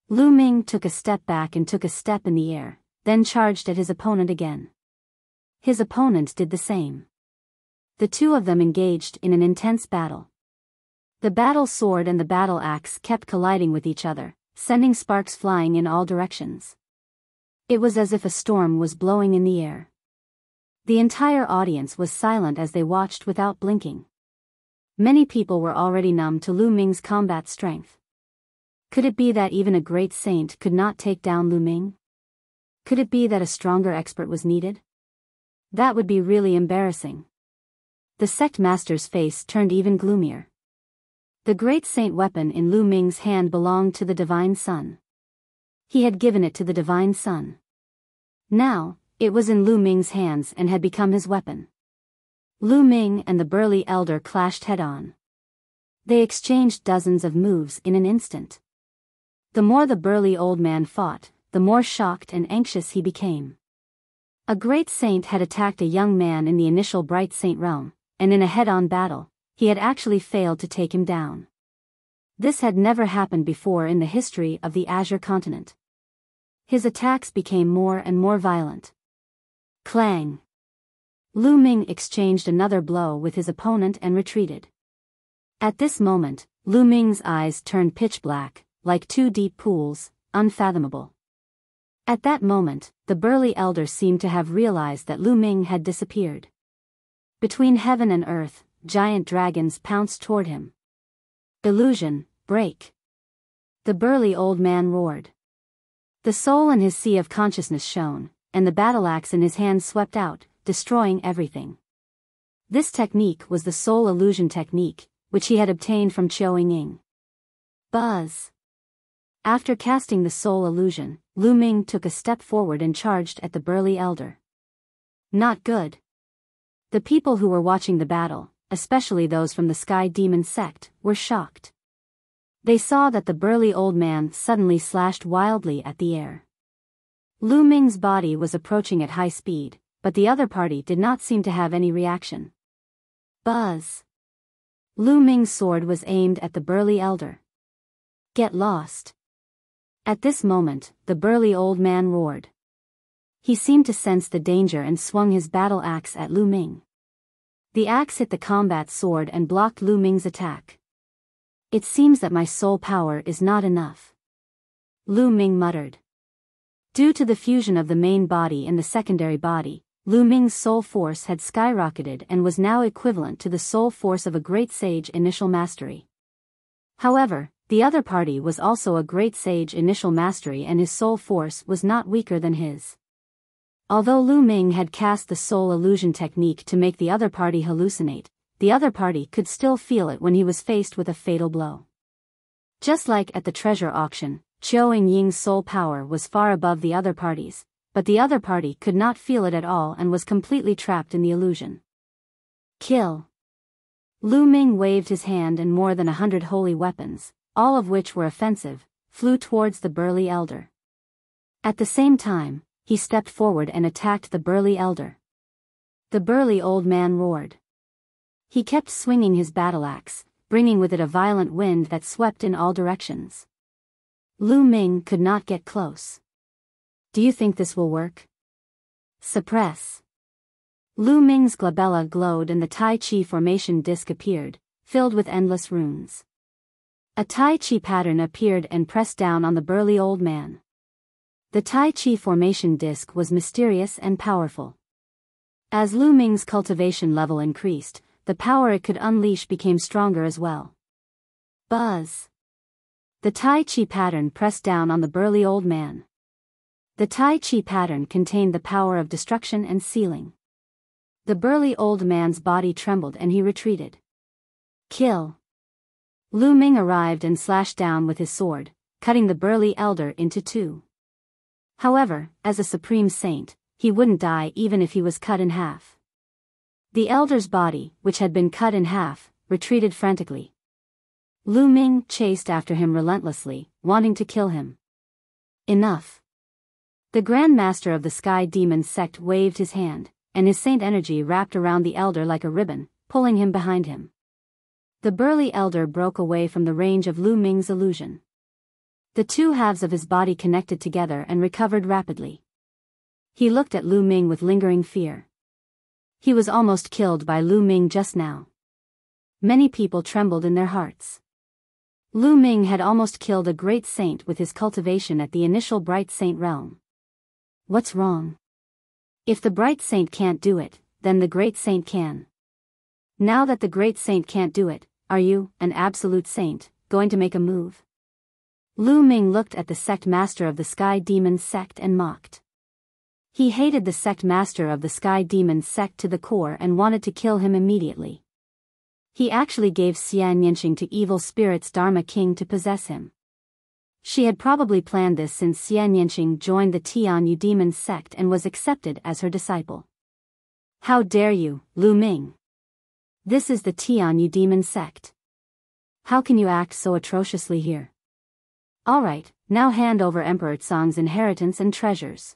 Speaker 1: Lu Ming took a step back and took a step in the air, then charged at his opponent again. His opponent did the same. The two of them engaged in an intense battle. The battle sword and the battle axe kept colliding with each other, sending sparks flying in all directions. It was as if a storm was blowing in the air. The entire audience was silent as they watched without blinking. Many people were already numb to Lu Ming's combat strength. Could it be that even a great saint could not take down Lu Ming? Could it be that a stronger expert was needed? That would be really embarrassing. The sect master's face turned even gloomier. The great saint weapon in Lu Ming's hand belonged to the Divine Sun. He had given it to the Divine Sun. Now, it was in Lu Ming's hands and had become his weapon. Lu Ming and the burly elder clashed head-on. They exchanged dozens of moves in an instant. The more the burly old man fought, the more shocked and anxious he became. A great saint had attacked a young man in the initial bright saint realm, and in a head-on battle, he had actually failed to take him down. This had never happened before in the history of the Azure continent. His attacks became more and more violent. Clang! Lu Ming exchanged another blow with his opponent and retreated. At this moment, Lu Ming's eyes turned pitch black, like two deep pools, unfathomable. At that moment, the burly elder seemed to have realized that Lu Ming had disappeared. Between heaven and earth, giant dragons pounced toward him. Illusion, break! The burly old man roared. The soul in his sea of consciousness shone, and the battle axe in his hand swept out, destroying everything. This technique was the soul illusion technique, which he had obtained from Chiao Ying. Buzz! After casting the soul illusion, Lu Ming took a step forward and charged at the burly elder. Not good. The people who were watching the battle, especially those from the Sky Demon sect, were shocked. They saw that the burly old man suddenly slashed wildly at the air. Lu Ming's body was approaching at high speed, but the other party did not seem to have any reaction. Buzz! Lu Ming's sword was aimed at the burly elder. Get lost! At this moment, the burly old man roared. He seemed to sense the danger and swung his battle axe at Lu Ming. The axe hit the combat sword and blocked Lu Ming's attack. It seems that my soul power is not enough. Lu Ming muttered. Due to the fusion of the main body and the secondary body, Lu Ming's soul force had skyrocketed and was now equivalent to the soul force of a great sage initial mastery. However, the other party was also a great sage initial mastery and his soul force was not weaker than his. Although Lu Ming had cast the soul illusion technique to make the other party hallucinate, the other party could still feel it when he was faced with a fatal blow. Just like at the treasure auction, Chiao Ying's soul power was far above the other party's, but the other party could not feel it at all and was completely trapped in the illusion. Kill! Lu Ming waved his hand and more than 100 holy weapons, all of which were offensive, flew towards the burly elder. At the same time, he stepped forward and attacked the burly elder. The burly old man roared. He kept swinging his battle axe, bringing with it a violent wind that swept in all directions. Lu Ming could not get close. Do you think this will work? Suppress. Lu Ming's glabella glowed and the Tai Chi formation disc appeared, filled with endless runes. A Tai Chi pattern appeared and pressed down on the burly old man. The Tai Chi formation disc was mysterious and powerful. As Lu Ming's cultivation level increased, the power it could unleash became stronger as well. Buzz! The Tai Chi pattern pressed down on the burly old man. The Tai Chi pattern contained the power of destruction and sealing. The burly old man's body trembled and he retreated. Kill! Lu Ming arrived and slashed down with his sword, cutting the burly elder into two. However, as a supreme saint, he wouldn't die even if he was cut in half. The elder's body, which had been cut in half, retreated frantically. Lu Ming chased after him relentlessly, wanting to kill him. Enough! The Grand Master of the Sky Demon sect waved his hand, and his saint energy wrapped around the elder like a ribbon, pulling him behind him. The burly elder broke away from the range of Lu Ming's illusion. The two halves of his body connected together and recovered rapidly. He looked at Lu Ming with lingering fear. He was almost killed by Lu Ming just now. Many people trembled in their hearts. Lu Ming had almost killed a great saint with his cultivation at the initial bright saint realm. What's wrong? If the bright saint can't do it, then the great saint can. Now that the great saint can't do it, Are you, an absolute saint, going to make a move? Lu Ming looked at the sect master of the Sky Demon sect and mocked. He hated the sect master of the Sky Demon sect to the core and wanted to kill him immediately. He actually gave Xian Yanqing to evil spirits Dharma King to possess him. She had probably planned this since Xian Yanqing joined the Tianyu Demon sect and was accepted as her disciple. How dare you, Lu Ming? This is the Tianyu Demon sect. How can you act so atrociously here? Alright, now hand over Emperor Tsang's inheritance and treasures.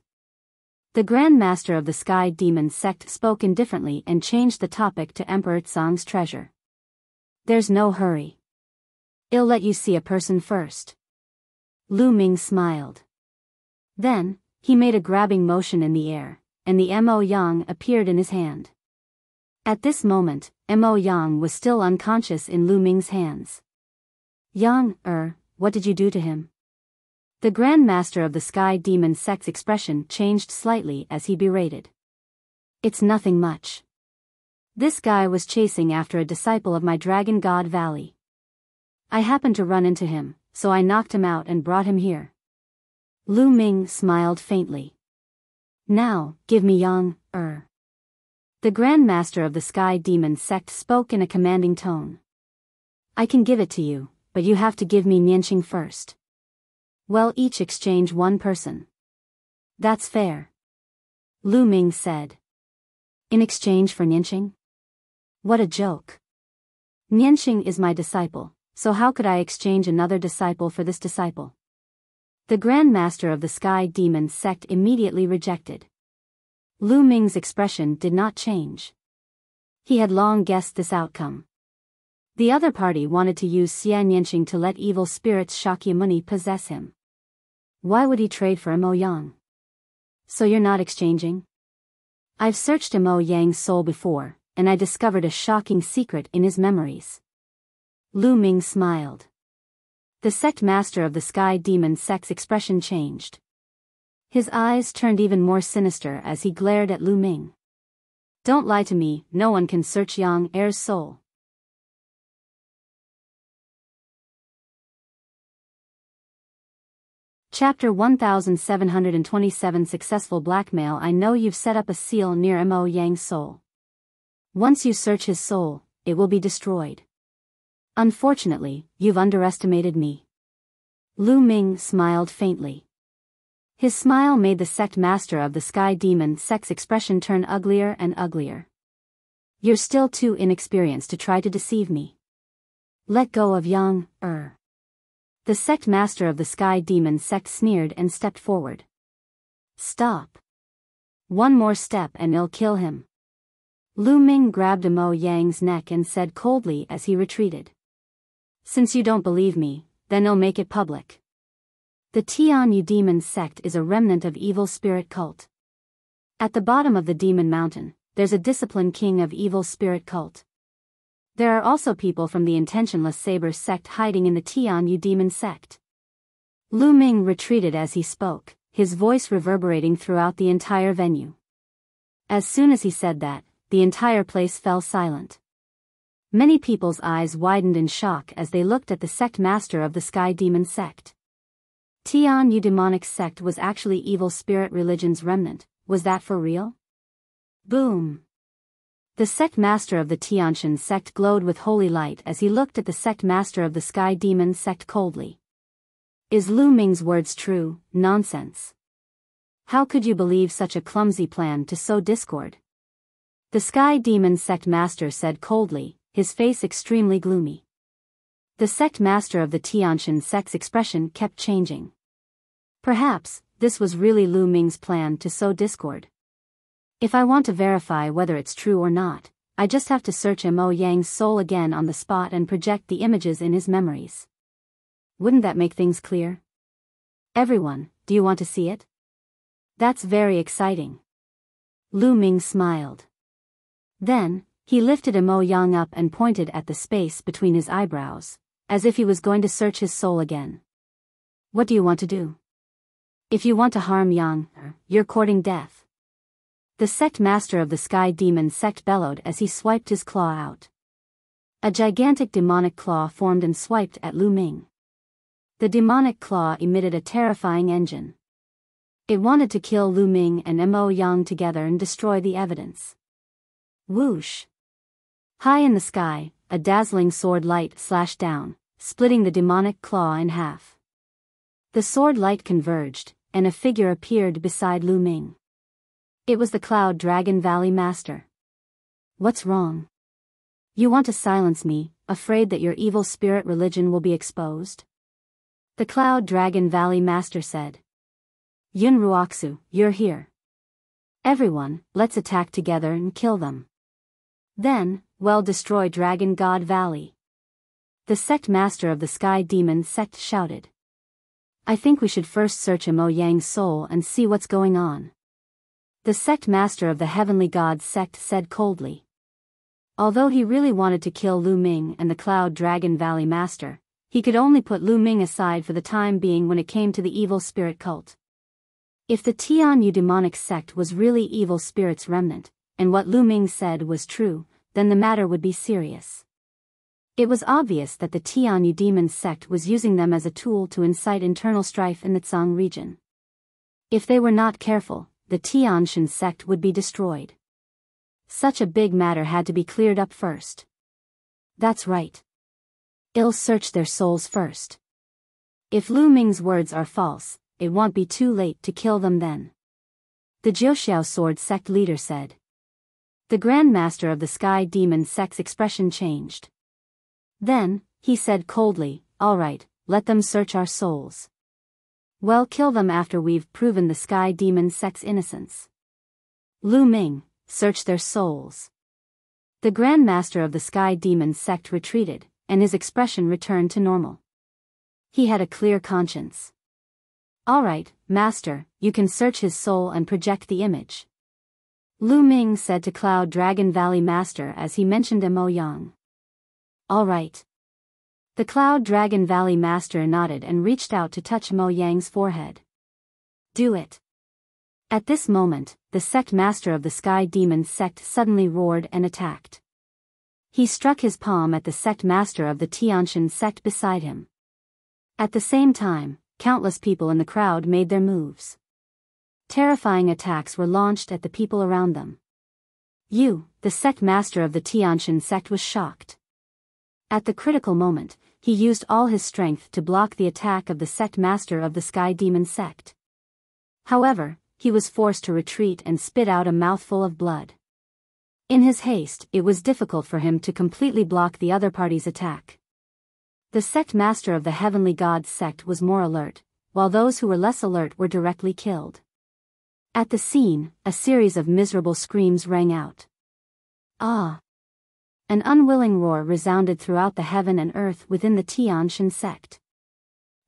Speaker 1: The Grand Master of the Sky Demon sect spoke indifferently and changed the topic to Emperor Tsang's treasure. There's no hurry. I'll let you see a person first. Lu Ming smiled. Then, he made a grabbing motion in the air, and the Mo Yang appeared in his hand. At this moment, Mo Yang was still unconscious in Lu Ming's hands. Yang, what did you do to him? The Grand Master of the Sky Demon sect's expression changed slightly as he berated. It's nothing much. This guy was chasing after a disciple of my Dragon God Valley. I happened to run into him, so I knocked him out and brought him here. Lu Ming smiled faintly. Now, give me Yang, The Grand Master of the Sky Demon sect spoke in a commanding tone. I can give it to you, but you have to give me Nianqing first. Well, each exchange one person. That's fair. Lu Ming said. In exchange for Nianqing? What a joke. Nianqing is my disciple, so how could I exchange another disciple for this disciple? The Grand Master of the Sky Demon sect immediately rejected. Lu Ming's expression did not change. He had long guessed this outcome. The other party wanted to use Xian Yanqing to let evil spirits Shakyamuni possess him. Why would he trade for Mo Yang? So you're not exchanging? I've searched Mo Yang's soul before, and I discovered a shocking secret in his memories. Lu Ming smiled. The sect master of the Sky Demon sect's expression changed. His eyes turned even more sinister as he glared at Lu Ming. Don't lie to me, no one can search Yang Er's soul. Chapter 1727 Successful Blackmail. I know you've set up a seal near Mo Yang's soul. Once you search his soul, it will be destroyed. Unfortunately, you've underestimated me. Lu Ming smiled faintly. His smile made the sect master of the Sky Demon sect's expression turn uglier and uglier. You're still too inexperienced to try to deceive me. Let go of Yang, The sect master of the Sky Demon sect sneered and stepped forward. Stop. One more step and I'll kill him. Lu Ming grabbed Mo Yang's neck and said coldly as he retreated. Since you don't believe me, then I'll make it public. The Tianyu Demon sect is a remnant of evil spirit cult. At the bottom of the Demon Mountain, there's a disciplined king of evil spirit cult. There are also people from the intentionless saber sect hiding in the Tianyu Demon sect. Lu Ming retreated as he spoke, his voice reverberating throughout the entire venue. As soon as he said that, the entire place fell silent. Many people's eyes widened in shock as they looked at the sect master of the Sky Demon sect. Tianyu demonic sect was actually evil spirit religion's remnant. Was that for real? Boom! The sect master of the Tianxian sect glowed with holy light as he looked at the sect master of the Sky Demon sect coldly. Is Lu Ming's words true? Nonsense. How could you believe such a clumsy plan to sow discord? The Sky Demon sect master said coldly, his face extremely gloomy. The sect master of the Tianxian sect's expression kept changing. Perhaps, this was really Lu Ming's plan to sow discord. If I want to verify whether it's true or not, I just have to search Mo Yang's soul again on the spot and project the images in his memories. Wouldn't that make things clear? Everyone, do you want to see it? That's very exciting. Lu Ming smiled. Then, he lifted Mo Yang up and pointed at the space between his eyebrows, as if he was going to search his soul again. What do you want to do? If you want to harm Yang, you're courting death. The sect master of the Sky Demon sect bellowed as he swiped his claw out. A gigantic demonic claw formed and swiped at Lu Ming. The demonic claw emitted a terrifying engine. It wanted to kill Lu Ming and Mo Yang together and destroy the evidence. Whoosh! High in the sky, a dazzling sword light slashed down, splitting the demonic claw in half. The sword light converged, and a figure appeared beside Lu Ming. It was the Cloud Dragon Valley Master. What's wrong? You want to silence me, afraid that your evil spirit religion will be exposed? The Cloud Dragon Valley Master said. Yun Ruoxu, you're here. Everyone, let's attack together and kill them. Then, we'll destroy Dragon God Valley. The sect master of the Sky Demon sect shouted. I think we should first search Mo Yang's soul and see what's going on. The sect master of the Heavenly God sect said coldly. Although he really wanted to kill Lu Ming and the Cloud Dragon Valley Master, he could only put Lu Ming aside for the time being when it came to the evil spirit cult. If the Tianyu demonic sect was really evil spirit's remnant, and what Lu Ming said was true, then the matter would be serious. It was obvious that the Tianyu demon sect was using them as a tool to incite internal strife in the Tsang region. If they were not careful, the Tianshan sect would be destroyed. Such a big matter had to be cleared up first. That's right. I'll search their souls first. If Lu Ming's words are false, it won't be too late to kill them then. The Jiuxiao Sword sect leader said. The Grand Master of the Sky Demon sect's expression changed. Then, he said coldly, all right, let them search our souls. Well, kill them after we've proven the Sky Demon sect's innocence. Lu Ming, search their souls. The Grand Master of the Sky Demon sect retreated, and his expression returned to normal. He had a clear conscience. All right, Master, you can search his soul and project the image. Lu Ming said to Cloud Dragon Valley Master as he mentioned Mo Yang. All right. The Cloud Dragon Valley Master nodded and reached out to touch Mo Yang's forehead. Do it. At this moment, the sect master of the Sky Demon sect suddenly roared and attacked. He struck his palm at the sect master of the Tianshan sect beside him. At the same time, countless people in the crowd made their moves. Terrifying attacks were launched at the people around them. The sect master of the Tianshan sect was shocked. At the critical moment, he used all his strength to block the attack of the sect master of the Sky Demon sect. However, he was forced to retreat and spit out a mouthful of blood. In his haste, it was difficult for him to completely block the other party's attack. The sect master of the Heavenly God sect was more alert, while those who were less alert were directly killed. At the scene, a series of miserable screams rang out. Ah! An unwilling roar resounded throughout the heaven and earth within the Tianshan sect.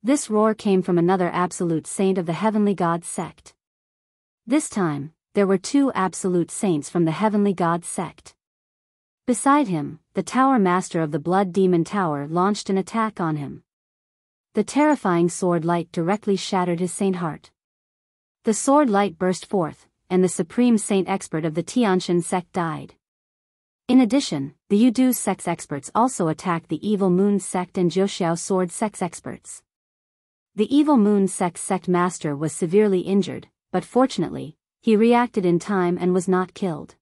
Speaker 1: This roar came from another absolute saint of the Heavenly God sect. This time, there were two absolute saints from the Heavenly God sect. Beside him, the Tower Master of the Blood Demon Tower launched an attack on him. The terrifying sword light directly shattered his saint heart. The sword light burst forth, and the Supreme Saint Expert of the Tianshan sect died. In addition, the Yudu sect's experts also attacked the Evil Moon sect and Jiuxiao Sword sect's experts. The Evil Moon sect's sect master was severely injured, but fortunately, he reacted in time and was not killed.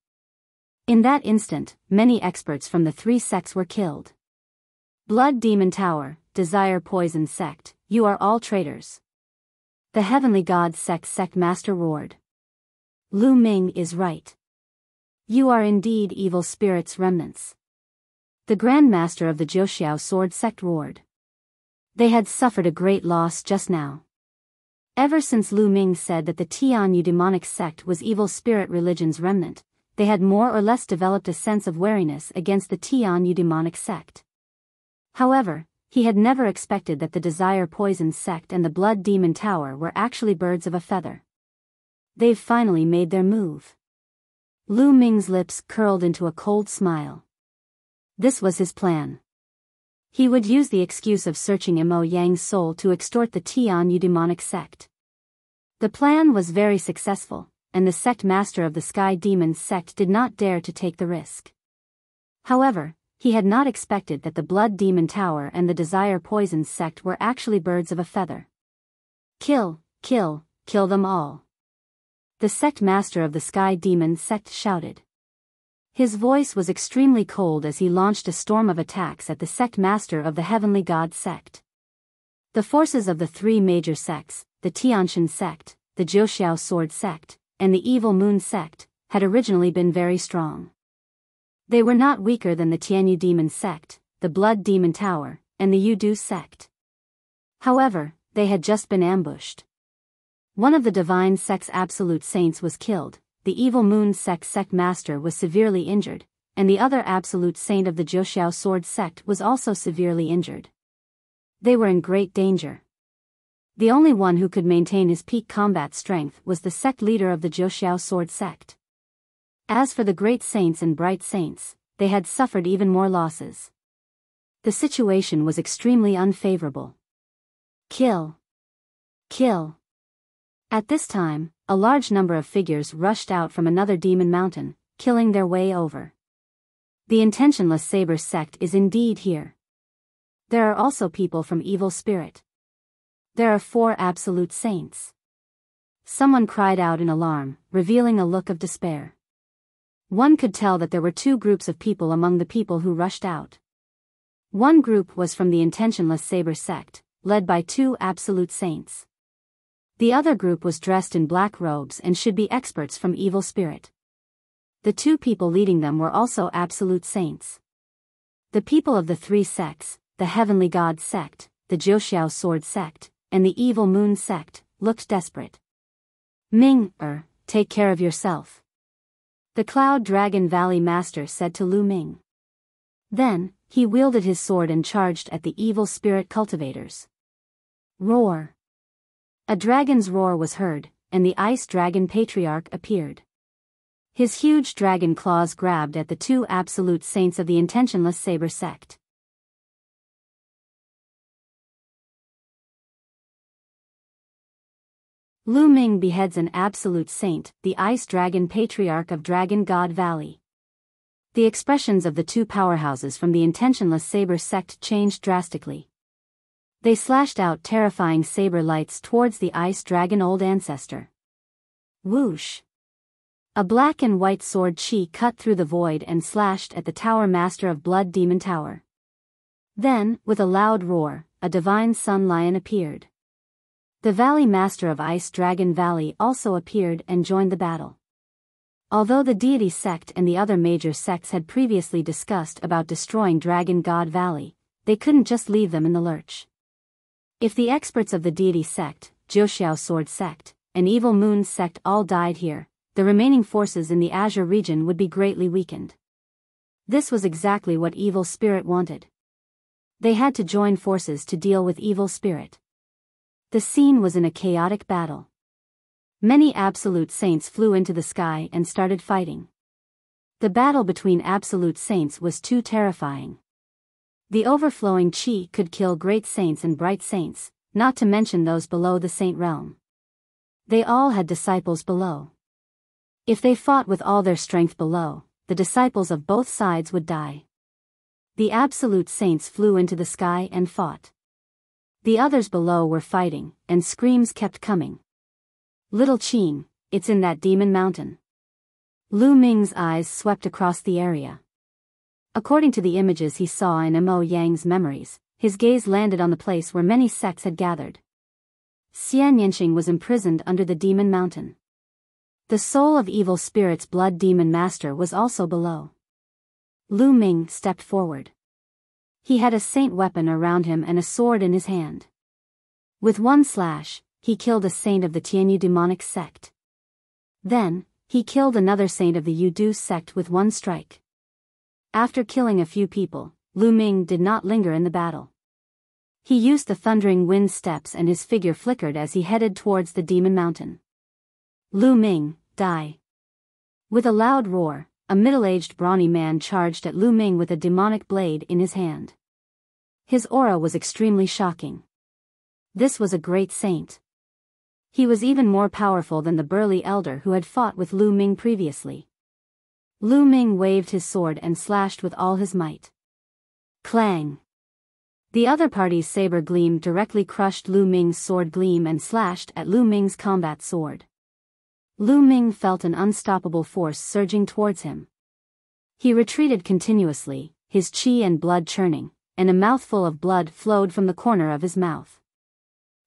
Speaker 1: In that instant, many experts from the three sects were killed. Blood Demon Tower, Desire Poison sect, you are all traitors. The Heavenly God sect master roared. Lu Ming is right. You are indeed evil spirits' remnants. The Grand Master of the Jiuxiao Sword sect roared. They had suffered a great loss just now. Ever since Lu Ming said that the Tianyu demonic sect was evil spirit religion's remnant, they had more or less developed a sense of wariness against the Tianyu demonic sect. However, he had never expected that the Desire Poison sect and the Blood Demon Tower were actually birds of a feather. They've finally made their move. Lu Ming's lips curled into a cold smile. This was his plan. He would use the excuse of searching Mo Yang's soul to extort the Tianyu demonic sect. The plan was very successful, and the sect master of the Sky Demon sect did not dare to take the risk. However, He had not expected that the Blood Demon Tower and the Desire Poisons sect were actually birds of a feather. Kill, kill, kill them all. The sect master of the Sky Demon sect shouted. His voice was extremely cold as he launched a storm of attacks at the sect master of the Heavenly God sect. The forces of the three major sects, the Tianshan sect, the Jiuxiao Sword sect, and the Evil Moon sect, had originally been very strong. They were not weaker than the Tianyu Demon sect, the Blood Demon Tower, and the Yudu sect. However, they had just been ambushed. One of the Divine Sect's absolute saints was killed, the Evil Moon sect master was severely injured, and the other absolute saint of the Jiuxiao Sword sect was also severely injured. They were in great danger. The only one who could maintain his peak combat strength was the sect leader of the Jiuxiao Sword sect. As for the great saints and bright saints, they had suffered even more losses. The situation was extremely unfavorable. Kill. Kill. At this time, a large number of figures rushed out from another demon mountain, killing their way over. The intentionless saber sect is indeed here. There are also people from Evil Spirit. There are 4 absolute saints. Someone cried out in alarm, revealing a look of despair. One could tell that there were 2 groups of people among the people who rushed out. One group was from the intentionless saber sect, led by 2 absolute saints. The other group was dressed in black robes and should be experts from Evil Spirit. The 2 people leading them were also absolute saints. The people of the 3 sects, the Heavenly God sect, the Jiuxiao Sword sect, and the Evil Moon sect, looked desperate. Take care of yourself. The Cloud Dragon Valley Master said to Lu Ming. Then, he wielded his sword and charged at the Evil Spirit cultivators. Roar. A dragon's roar was heard, and the Ice Dragon Patriarch appeared. His huge dragon claws grabbed at the 2 absolute saints of the intentionless saber sect. Lu Ming beheads an absolute saint, the Ice Dragon Patriarch of Dragon God Valley. The expressions of the 2 powerhouses from the intentionless saber sect changed drastically. They slashed out terrifying saber lights towards the Ice Dragon Old Ancestor. Whoosh! A black and white sword chi cut through the void and slashed at the Tower Master of Blood Demon Tower. Then, with a loud roar, a divine sun lion appeared. The Valley Master of Ice Dragon Valley also appeared and joined the battle. Although the Deity Sect and the other major sects had previously discussed about destroying Dragon God Valley, they couldn't just leave them in the lurch. If the experts of the Deity Sect, Jiuxiao Sword Sect, and Evil Moon Sect all died here, the remaining forces in the Azure region would be greatly weakened. This was exactly what Evil Spirit wanted. They had to join forces to deal with Evil Spirit. The scene was in a chaotic battle. Many absolute saints flew into the sky and started fighting. The battle between absolute saints was too terrifying. The overflowing chi could kill great saints and bright saints, not to mention those below the saint realm. They all had disciples below. If they fought with all their strength below, the disciples of both sides would die. The absolute saints flew into the sky and fought. The others below were fighting, and screams kept coming. Little Qing, it's in that demon mountain. Lu Ming's eyes swept across the area. According to the images he saw in Mo Yang's memories, his gaze landed on the place where many sects had gathered. Xian Yanqing was imprisoned under the demon mountain. The soul of Evil Spirit's Blood Demon Master was also below. Lu Ming stepped forward. He had a saint weapon around him and a sword in his hand. With one slash, he killed a saint of the Tianyu demonic sect. Then, he killed another saint of the Yudu sect with one strike. After killing a few people, Lu Ming did not linger in the battle. He used the thundering wind steps and his figure flickered as he headed towards the demon mountain. Lu Ming, die. With a loud roar, a middle-aged brawny man charged at Lu Ming with a demonic blade in his hand. His aura was extremely shocking. This was a great saint. He was even more powerful than the burly elder who had fought with Lu Ming previously. Lu Ming waved his sword and slashed with all his might. Clang! The other party's saber gleam directly crushed Lu Ming's sword gleam and slashed at Lu Ming's combat sword. Lu Ming felt an unstoppable force surging towards him. He retreated continuously, his qi and blood churning, and a mouthful of blood flowed from the corner of his mouth.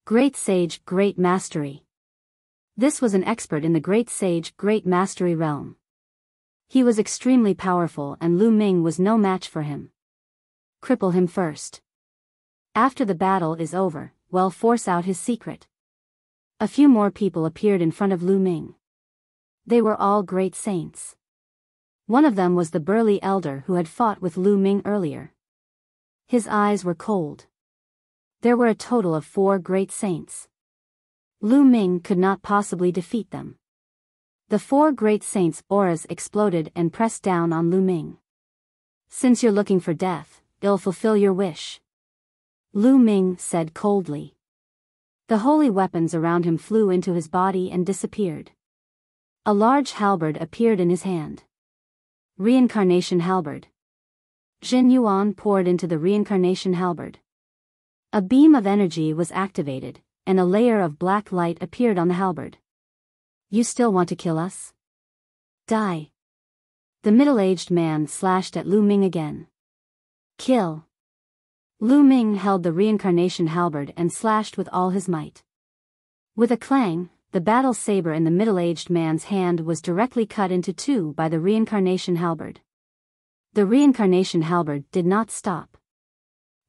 Speaker 1: Great Sage, Great Mastery. This was an expert in the Great Sage, Great Mastery realm. He was extremely powerful and Lu Ming was no match for him. Cripple him first. After the battle is over, we'll force out his secret. A few more people appeared in front of Lu Ming. They were all great saints. One of them was the burly elder who had fought with Lu Ming earlier. His eyes were cold. There were a total of 4 great saints. Lu Ming could not possibly defeat them. The 4 great saints' auras exploded and pressed down on Lu Ming. Since you're looking for death, it'll fulfill your wish. Lu Ming said coldly. The holy weapons around him flew into his body and disappeared. A large halberd appeared in his hand. Reincarnation halberd. Jin Yuan poured into the reincarnation halberd. A beam of energy was activated, and a layer of black light appeared on the halberd. You still want to kill us? Die. The middle-aged man slashed at Lu Ming again. Kill. Lu Ming held the reincarnation halberd and slashed with all his might. With a clang, the battle saber in the middle-aged man's hand was directly cut into 2 by the reincarnation halberd. The reincarnation halberd did not stop.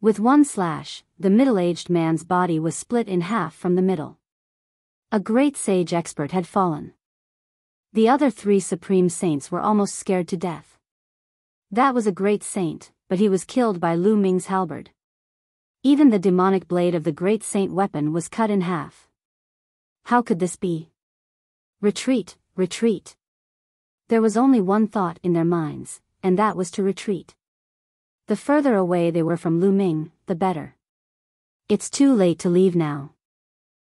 Speaker 1: With one slash, the middle-aged man's body was split in half from the middle. A great sage expert had fallen. The other 3 supreme saints were almost scared to death. That was a great saint, but he was killed by Lu Ming's halberd. Even the demonic blade of the great saint weapon was cut in half. How could this be? Retreat, retreat. There was only one thought in their minds, and that was to retreat. The further away they were from Lu Ming, the better. It's too late to leave now.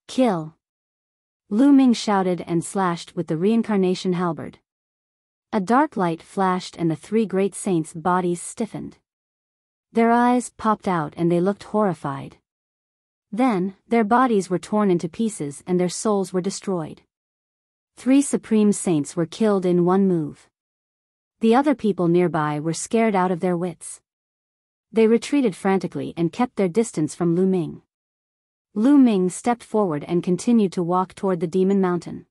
Speaker 1: Kill. Lu Ming shouted and slashed with the reincarnation halberd. A dark light flashed and the 3 great saints' bodies stiffened. Their eyes popped out and they looked horrified. Then, their bodies were torn into pieces and their souls were destroyed. 3 supreme saints were killed in one move. The other people nearby were scared out of their wits. They retreated frantically and kept their distance from Lu Ming. Lu Ming stepped forward and continued to walk toward the Demon Mountain.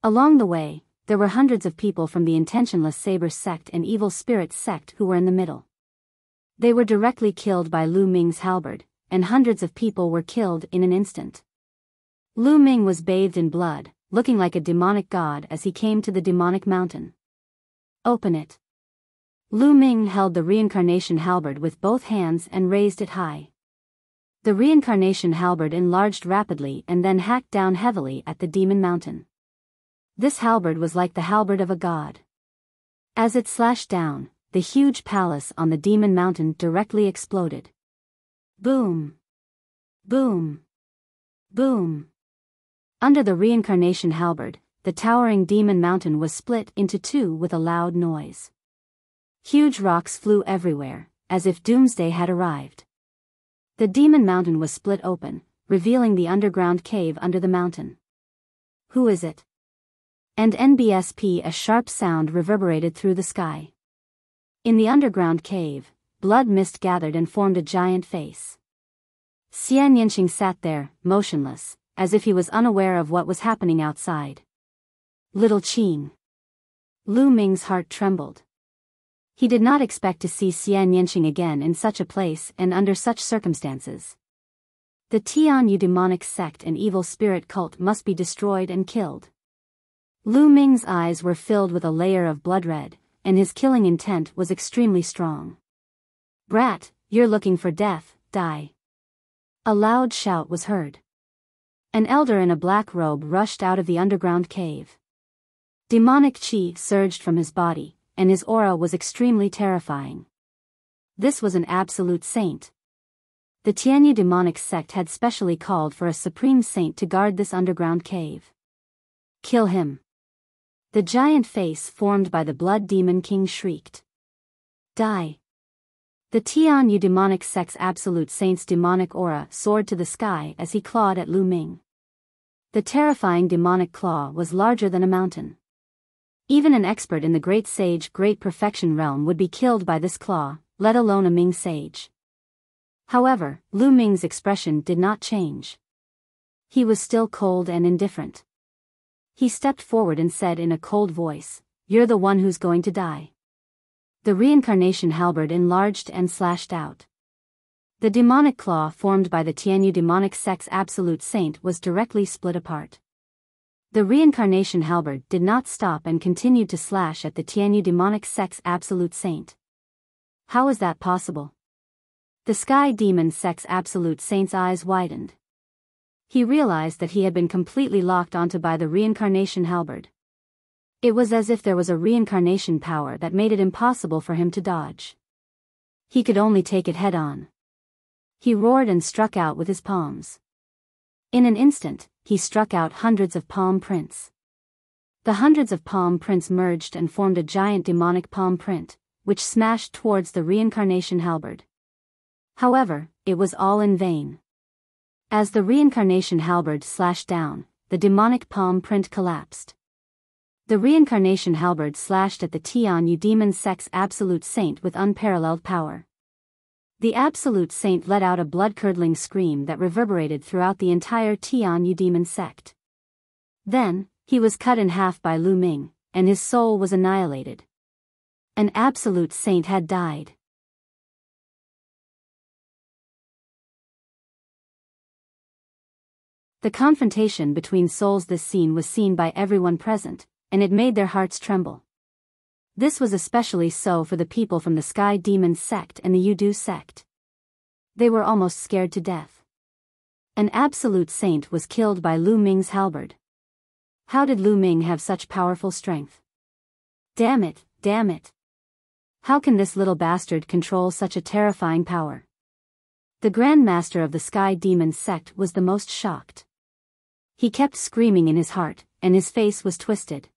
Speaker 1: Along the way, there were hundreds of people from the Intentionless Saber sect and Evil Spirit sect who were in the middle. They were directly killed by Lu Ming's halberd, and hundreds of people were killed in an instant. Lu Ming was bathed in blood, looking like a demonic god as he came to the demonic mountain. Open it. Lu Ming held the reincarnation halberd with both hands and raised it high. The reincarnation halberd enlarged rapidly and then hacked down heavily at the demon mountain. This halberd was like the halberd of a god. As it slashed down, the huge palace on the demon mountain directly exploded. Boom! Boom! Boom! Under the reincarnation halberd, the towering demon mountain was split into 2 with a loud noise. Huge rocks flew everywhere, as if doomsday had arrived. The demon mountain was split open, revealing the underground cave under the mountain. Who is it? And NBSP, a sharp sound reverberated through the sky. In the underground cave, blood mist gathered and formed a giant face. Xian Yanqing sat there, motionless, as if he was unaware of what was happening outside. Little Qing. Lu Ming's heart trembled. He did not expect to see Xian Yanqing again in such a place and under such circumstances. The Tianyu demonic sect and evil spirit cult must be destroyed and killed. Lu Ming's eyes were filled with a layer of blood red, and his killing intent was extremely strong. Brat, you're looking for death, die. A loud shout was heard. An elder in a black robe rushed out of the underground cave. Demonic qi surged from his body, and his aura was extremely terrifying. This was an absolute saint. The Tianyu demonic sect had specially called for a supreme saint to guard this underground cave. Kill him. The giant face formed by the blood demon king shrieked. Die. The Tianyu demonic sect's absolute saint's demonic aura soared to the sky as he clawed at Lu Ming. The terrifying demonic claw was larger than a mountain. Even an expert in the Great Sage Great Perfection realm would be killed by this claw, let alone a Ming sage. However, Lu Ming's expression did not change. He was still cold and indifferent. He stepped forward and said in a cold voice, "You're the one who's going to die." The reincarnation halberd enlarged and slashed out. The demonic claw formed by the Tianyu demonic sect's absolute saint was directly split apart. The reincarnation halberd did not stop and continued to slash at the Tianyu demonic sect's absolute saint. How is that possible? The sky demon sect's absolute saint's eyes widened. He realized that he had been completely locked onto by the reincarnation halberd. It was as if there was a reincarnation power that made it impossible for him to dodge. He could only take it head-on. He roared and struck out with his palms. In an instant, he struck out hundreds of palm prints. The hundreds of palm prints merged and formed a giant demonic palm print, which smashed towards the reincarnation halberd. However, it was all in vain. As the reincarnation halberd slashed down, the demonic palm print collapsed. The reincarnation halberd slashed at the Tianyu demon sect's absolute saint with unparalleled power. The absolute saint let out a blood-curdling scream that reverberated throughout the entire Tianyu demon sect. Then, he was cut in half by Lu Ming, and his soul was annihilated. An absolute saint had died. The confrontation between souls. This scene was seen by everyone present, and it made their hearts tremble. This was especially so for the people from the Sky Demon sect and the Yudu sect. They were almost scared to death. An absolute saint was killed by Lu Ming's halberd. How did Lu Ming have such powerful strength? Damn it, damn it. How can this little bastard control such a terrifying power? The Grand Master of the Sky Demon sect was the most shocked. He kept screaming in his heart, and his face was twisted.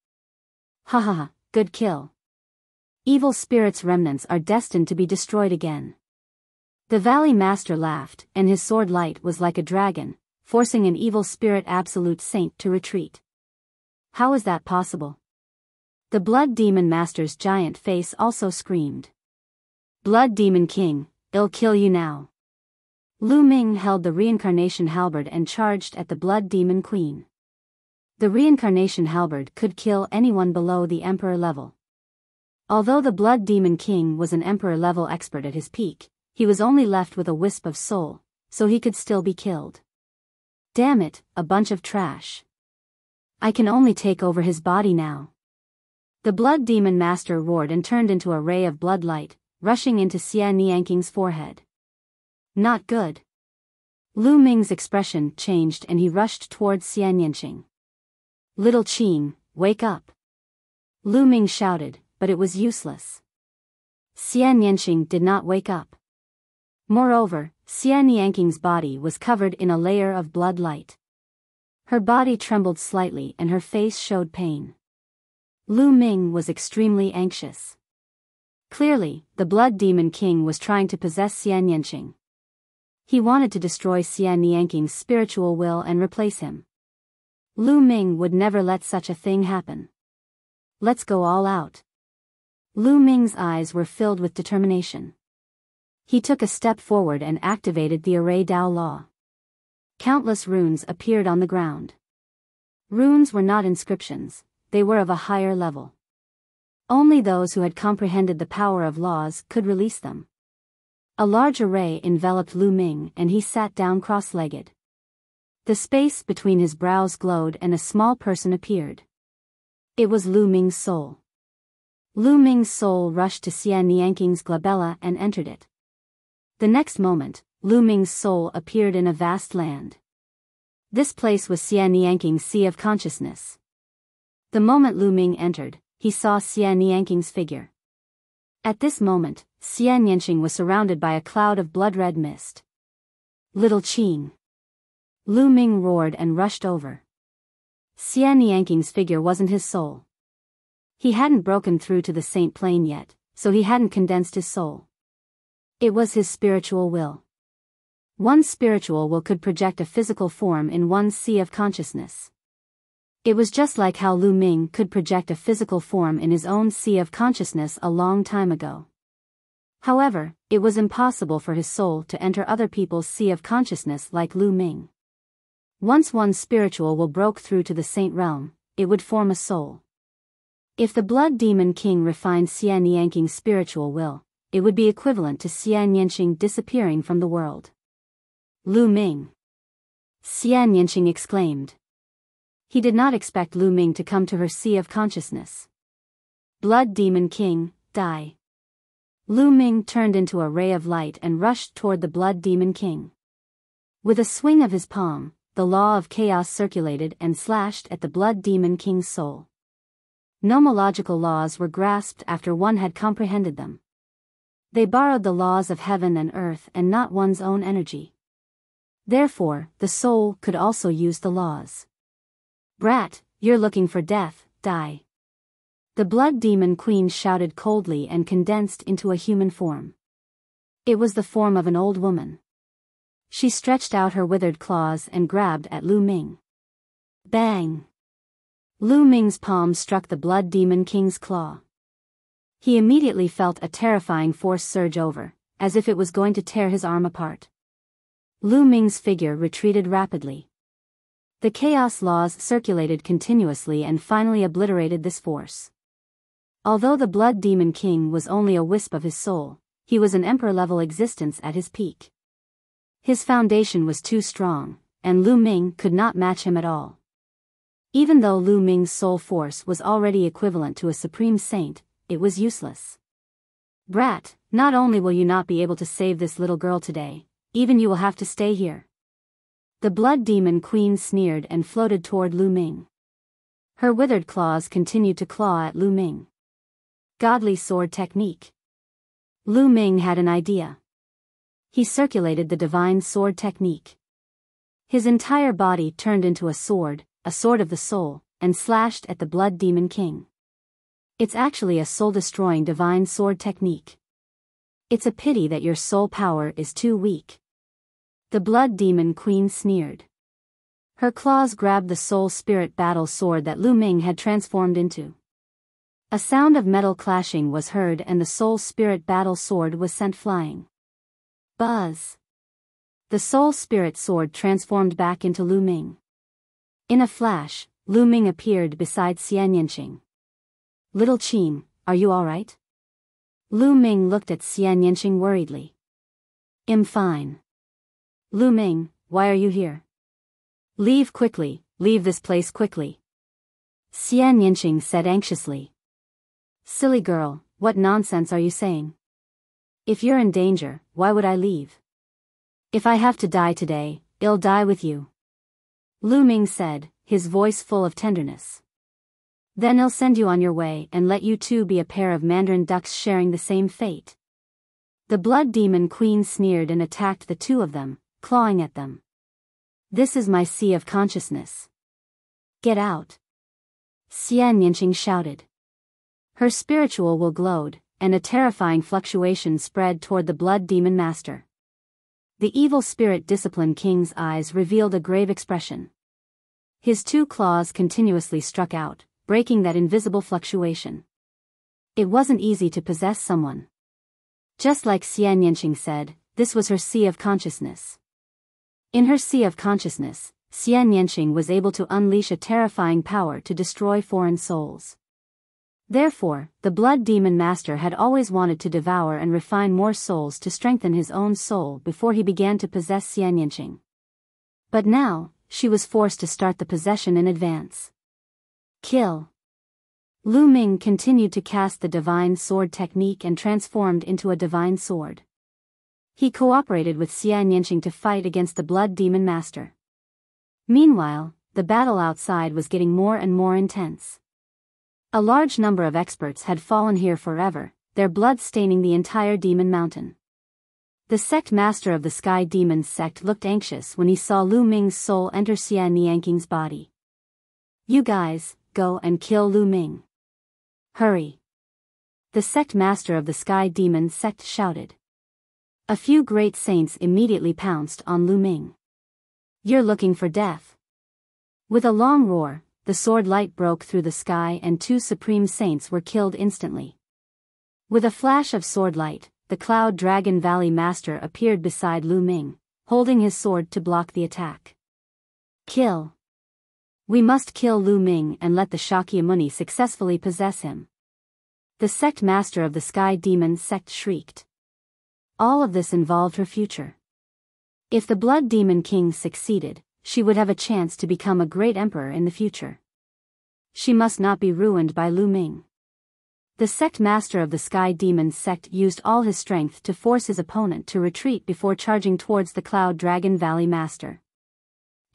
Speaker 1: Ha ha ha, good kill. Evil spirits' remnants are destined to be destroyed again. The Valley Master laughed, and his sword light was like a dragon, forcing an evil spirit absolute saint to retreat. How is that possible? The Blood Demon Master's giant face also screamed. Blood Demon King, I'll kill you now. Lu Ming held the reincarnation halberd and charged at the Blood Demon Queen. The reincarnation halberd could kill anyone below the Emperor level. Although the Blood Demon King was an Emperor-level expert at his peak, he was only left with a wisp of soul, so he could still be killed. Damn it, a bunch of trash. I can only take over his body now. The Blood Demon Master roared and turned into a ray of blood light, rushing into Xia Nianking's forehead. Not good. Lu Ming's expression changed and he rushed towards Xia Nianqing. Little Qing, wake up. Lu Ming shouted, but it was useless. Xia Nianqing did not wake up. Moreover, Xia Nianking's body was covered in a layer of blood light. Her body trembled slightly and her face showed pain. Lu Ming was extremely anxious. Clearly, the Blood Demon King was trying to possess Xia Nianqing. He wanted to destroy Xia Nianking's spiritual will and replace him. Lu Ming would never let such a thing happen. Let's go all out. Lu Ming's eyes were filled with determination. He took a step forward and activated the Array Dao Law. Countless runes appeared on the ground. Runes were not inscriptions, they were of a higher level. Only those who had comprehended the power of laws could release them. A large array enveloped Lu Ming and he sat down cross-legged. The space between his brows glowed and a small person appeared. It was Lu Ming's soul. Lu Ming's soul rushed to Xia Nianking's glabella and entered it. The next moment, Lu Ming's soul appeared in a vast land. This place was Xia Nianking's sea of consciousness. The moment Lu Ming entered, he saw Xia Nianking's figure. At this moment, Xia Nianqing was surrounded by a cloud of blood-red mist. Little Qing. Lu Ming roared and rushed over. Xia Nianking's figure wasn't his soul. He hadn't broken through to the Saint Plane yet, so he hadn't condensed his soul. It was his spiritual will. One spiritual will could project a physical form in one's sea of consciousness. It was just like how Lu Ming could project a physical form in his own sea of consciousness a long time ago. However, it was impossible for his soul to enter other people's sea of consciousness like Lu Ming. Once one's spiritual will broke through to the saint realm, it would form a soul. If the Blood Demon King refined Xian Yanqing's spiritual will, it would be equivalent to Xian Yanqing disappearing from the world. Lu Ming! Xian Yanqing exclaimed. He did not expect Lu Ming to come to her sea of consciousness. Blood Demon King, die! Lu Ming turned into a ray of light and rushed toward the Blood Demon King. With a swing of his palm, the law of chaos circulated and slashed at the Blood Demon King's soul. Nomological laws were grasped after one had comprehended them. They borrowed the laws of heaven and earth and not one's own energy. Therefore, the soul could also use the laws. Brat, you're looking for death, die! The Blood Demon Queen shouted coldly and condensed into a human form. It was the form of an old woman. She stretched out her withered claws and grabbed at Lu Ming. Bang! Lu Ming's palm struck the Blood Demon King's claw. He immediately felt a terrifying force surge over, as if it was going to tear his arm apart. Lu Ming's figure retreated rapidly. The chaos laws circulated continuously and finally obliterated this force. Although the Blood Demon King was only a wisp of his soul, he was an emperor-level existence at his peak. His foundation was too strong, and Lu Ming could not match him at all. Even though Lu Ming's soul force was already equivalent to a supreme saint, it was useless. Brat, not only will you not be able to save this little girl today, even you will have to stay here. The Blood Demon Queen sneered and floated toward Lu Ming. Her withered claws continued to claw at Lu Ming. Godly sword technique. Lu Ming had an idea. He circulated the divine sword technique. His entire body turned into a sword of the soul, and slashed at the Blood Demon King. It's actually a soul-destroying divine sword technique. It's a pity that your soul power is too weak. The Blood Demon Queen sneered. Her claws grabbed the soul spirit battle sword that Lu Ming had transformed into. A sound of metal clashing was heard and the soul spirit battle sword was sent flying. Buzz! The soul spirit sword transformed back into Lu Ming. In a flash, Lu Ming appeared beside Xian Yanqing. Little Qin, are you alright? Lu Ming looked at Xian Yanqing worriedly. I'm fine. Lu Ming, why are you here? Leave quickly, leave this place quickly. Xian Yanqing said anxiously. Silly girl, what nonsense are you saying? If you're in danger, why would I leave? If I have to die today, I'll die with you. Lu Ming said, his voice full of tenderness. Then I'll send you on your way and let you two be a pair of mandarin ducks sharing the same fate. The Blood Demon Queen sneered and attacked the two of them, clawing at them. This is my sea of consciousness. Get out! Xian Yanqing shouted. Her spiritual will glowed, and a terrifying fluctuation spread toward the Blood Demon Master. The evil spirit Discipline King's eyes revealed a grave expression. His two claws continuously struck out, breaking that invisible fluctuation. It wasn't easy to possess someone. Just like Xian Yanqing said, this was her sea of consciousness. In her sea of consciousness, Xian Yanqing was able to unleash a terrifying power to destroy foreign souls. Therefore, the Blood Demon Master had always wanted to devour and refine more souls to strengthen his own soul before he began to possess Xian Yanqing. But now, she was forced to start the possession in advance. Kill! Lu Ming continued to cast the divine sword technique and transformed into a divine sword. He cooperated with Xian Yanqing to fight against the Blood Demon Master. Meanwhile, the battle outside was getting more and more intense. A large number of experts had fallen here forever, their blood staining the entire demon mountain. The sect master of the Sky Demons sect looked anxious when he saw Lu Ming's soul enter Xian Yanqing's body. You guys, go and kill Lu Ming. Hurry! The sect master of the Sky Demons sect shouted. A few great saints immediately pounced on Lu Ming. "You're looking for death." With a long roar, the sword light broke through the sky and 2 supreme saints were killed instantly. With a flash of sword light, the Cloud Dragon Valley Master appeared beside Lu Ming, holding his sword to block the attack. "Kill. We must kill Lu Ming and let the Shakyamuni successfully possess him," the sect master of the Sky Demon sect shrieked. All of this involved her future. If the Blood Demon King succeeded, she would have a chance to become a great emperor in the future. She must not be ruined by Lu Ming. The sect master of the Sky Demon sect used all his strength to force his opponent to retreat before charging towards the Cloud Dragon Valley Master.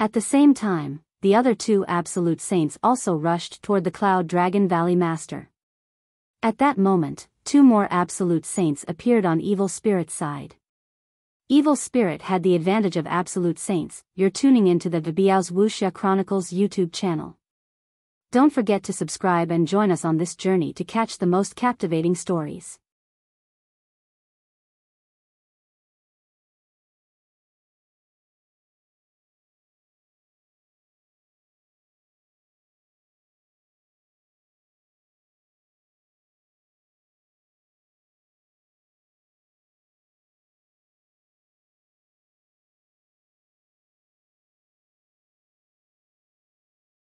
Speaker 1: At the same time, the other 2 Absolute Saints also rushed toward the Cloud Dragon Valley Master. At that moment, 2 more Absolute Saints appeared on Evil Spirit's side. Evil Spirit had the advantage of Absolute Saints. You're tuning into the Biyao's Wuxia Chronicles YouTube channel. Don't forget to subscribe and join us on this journey to catch the most captivating stories.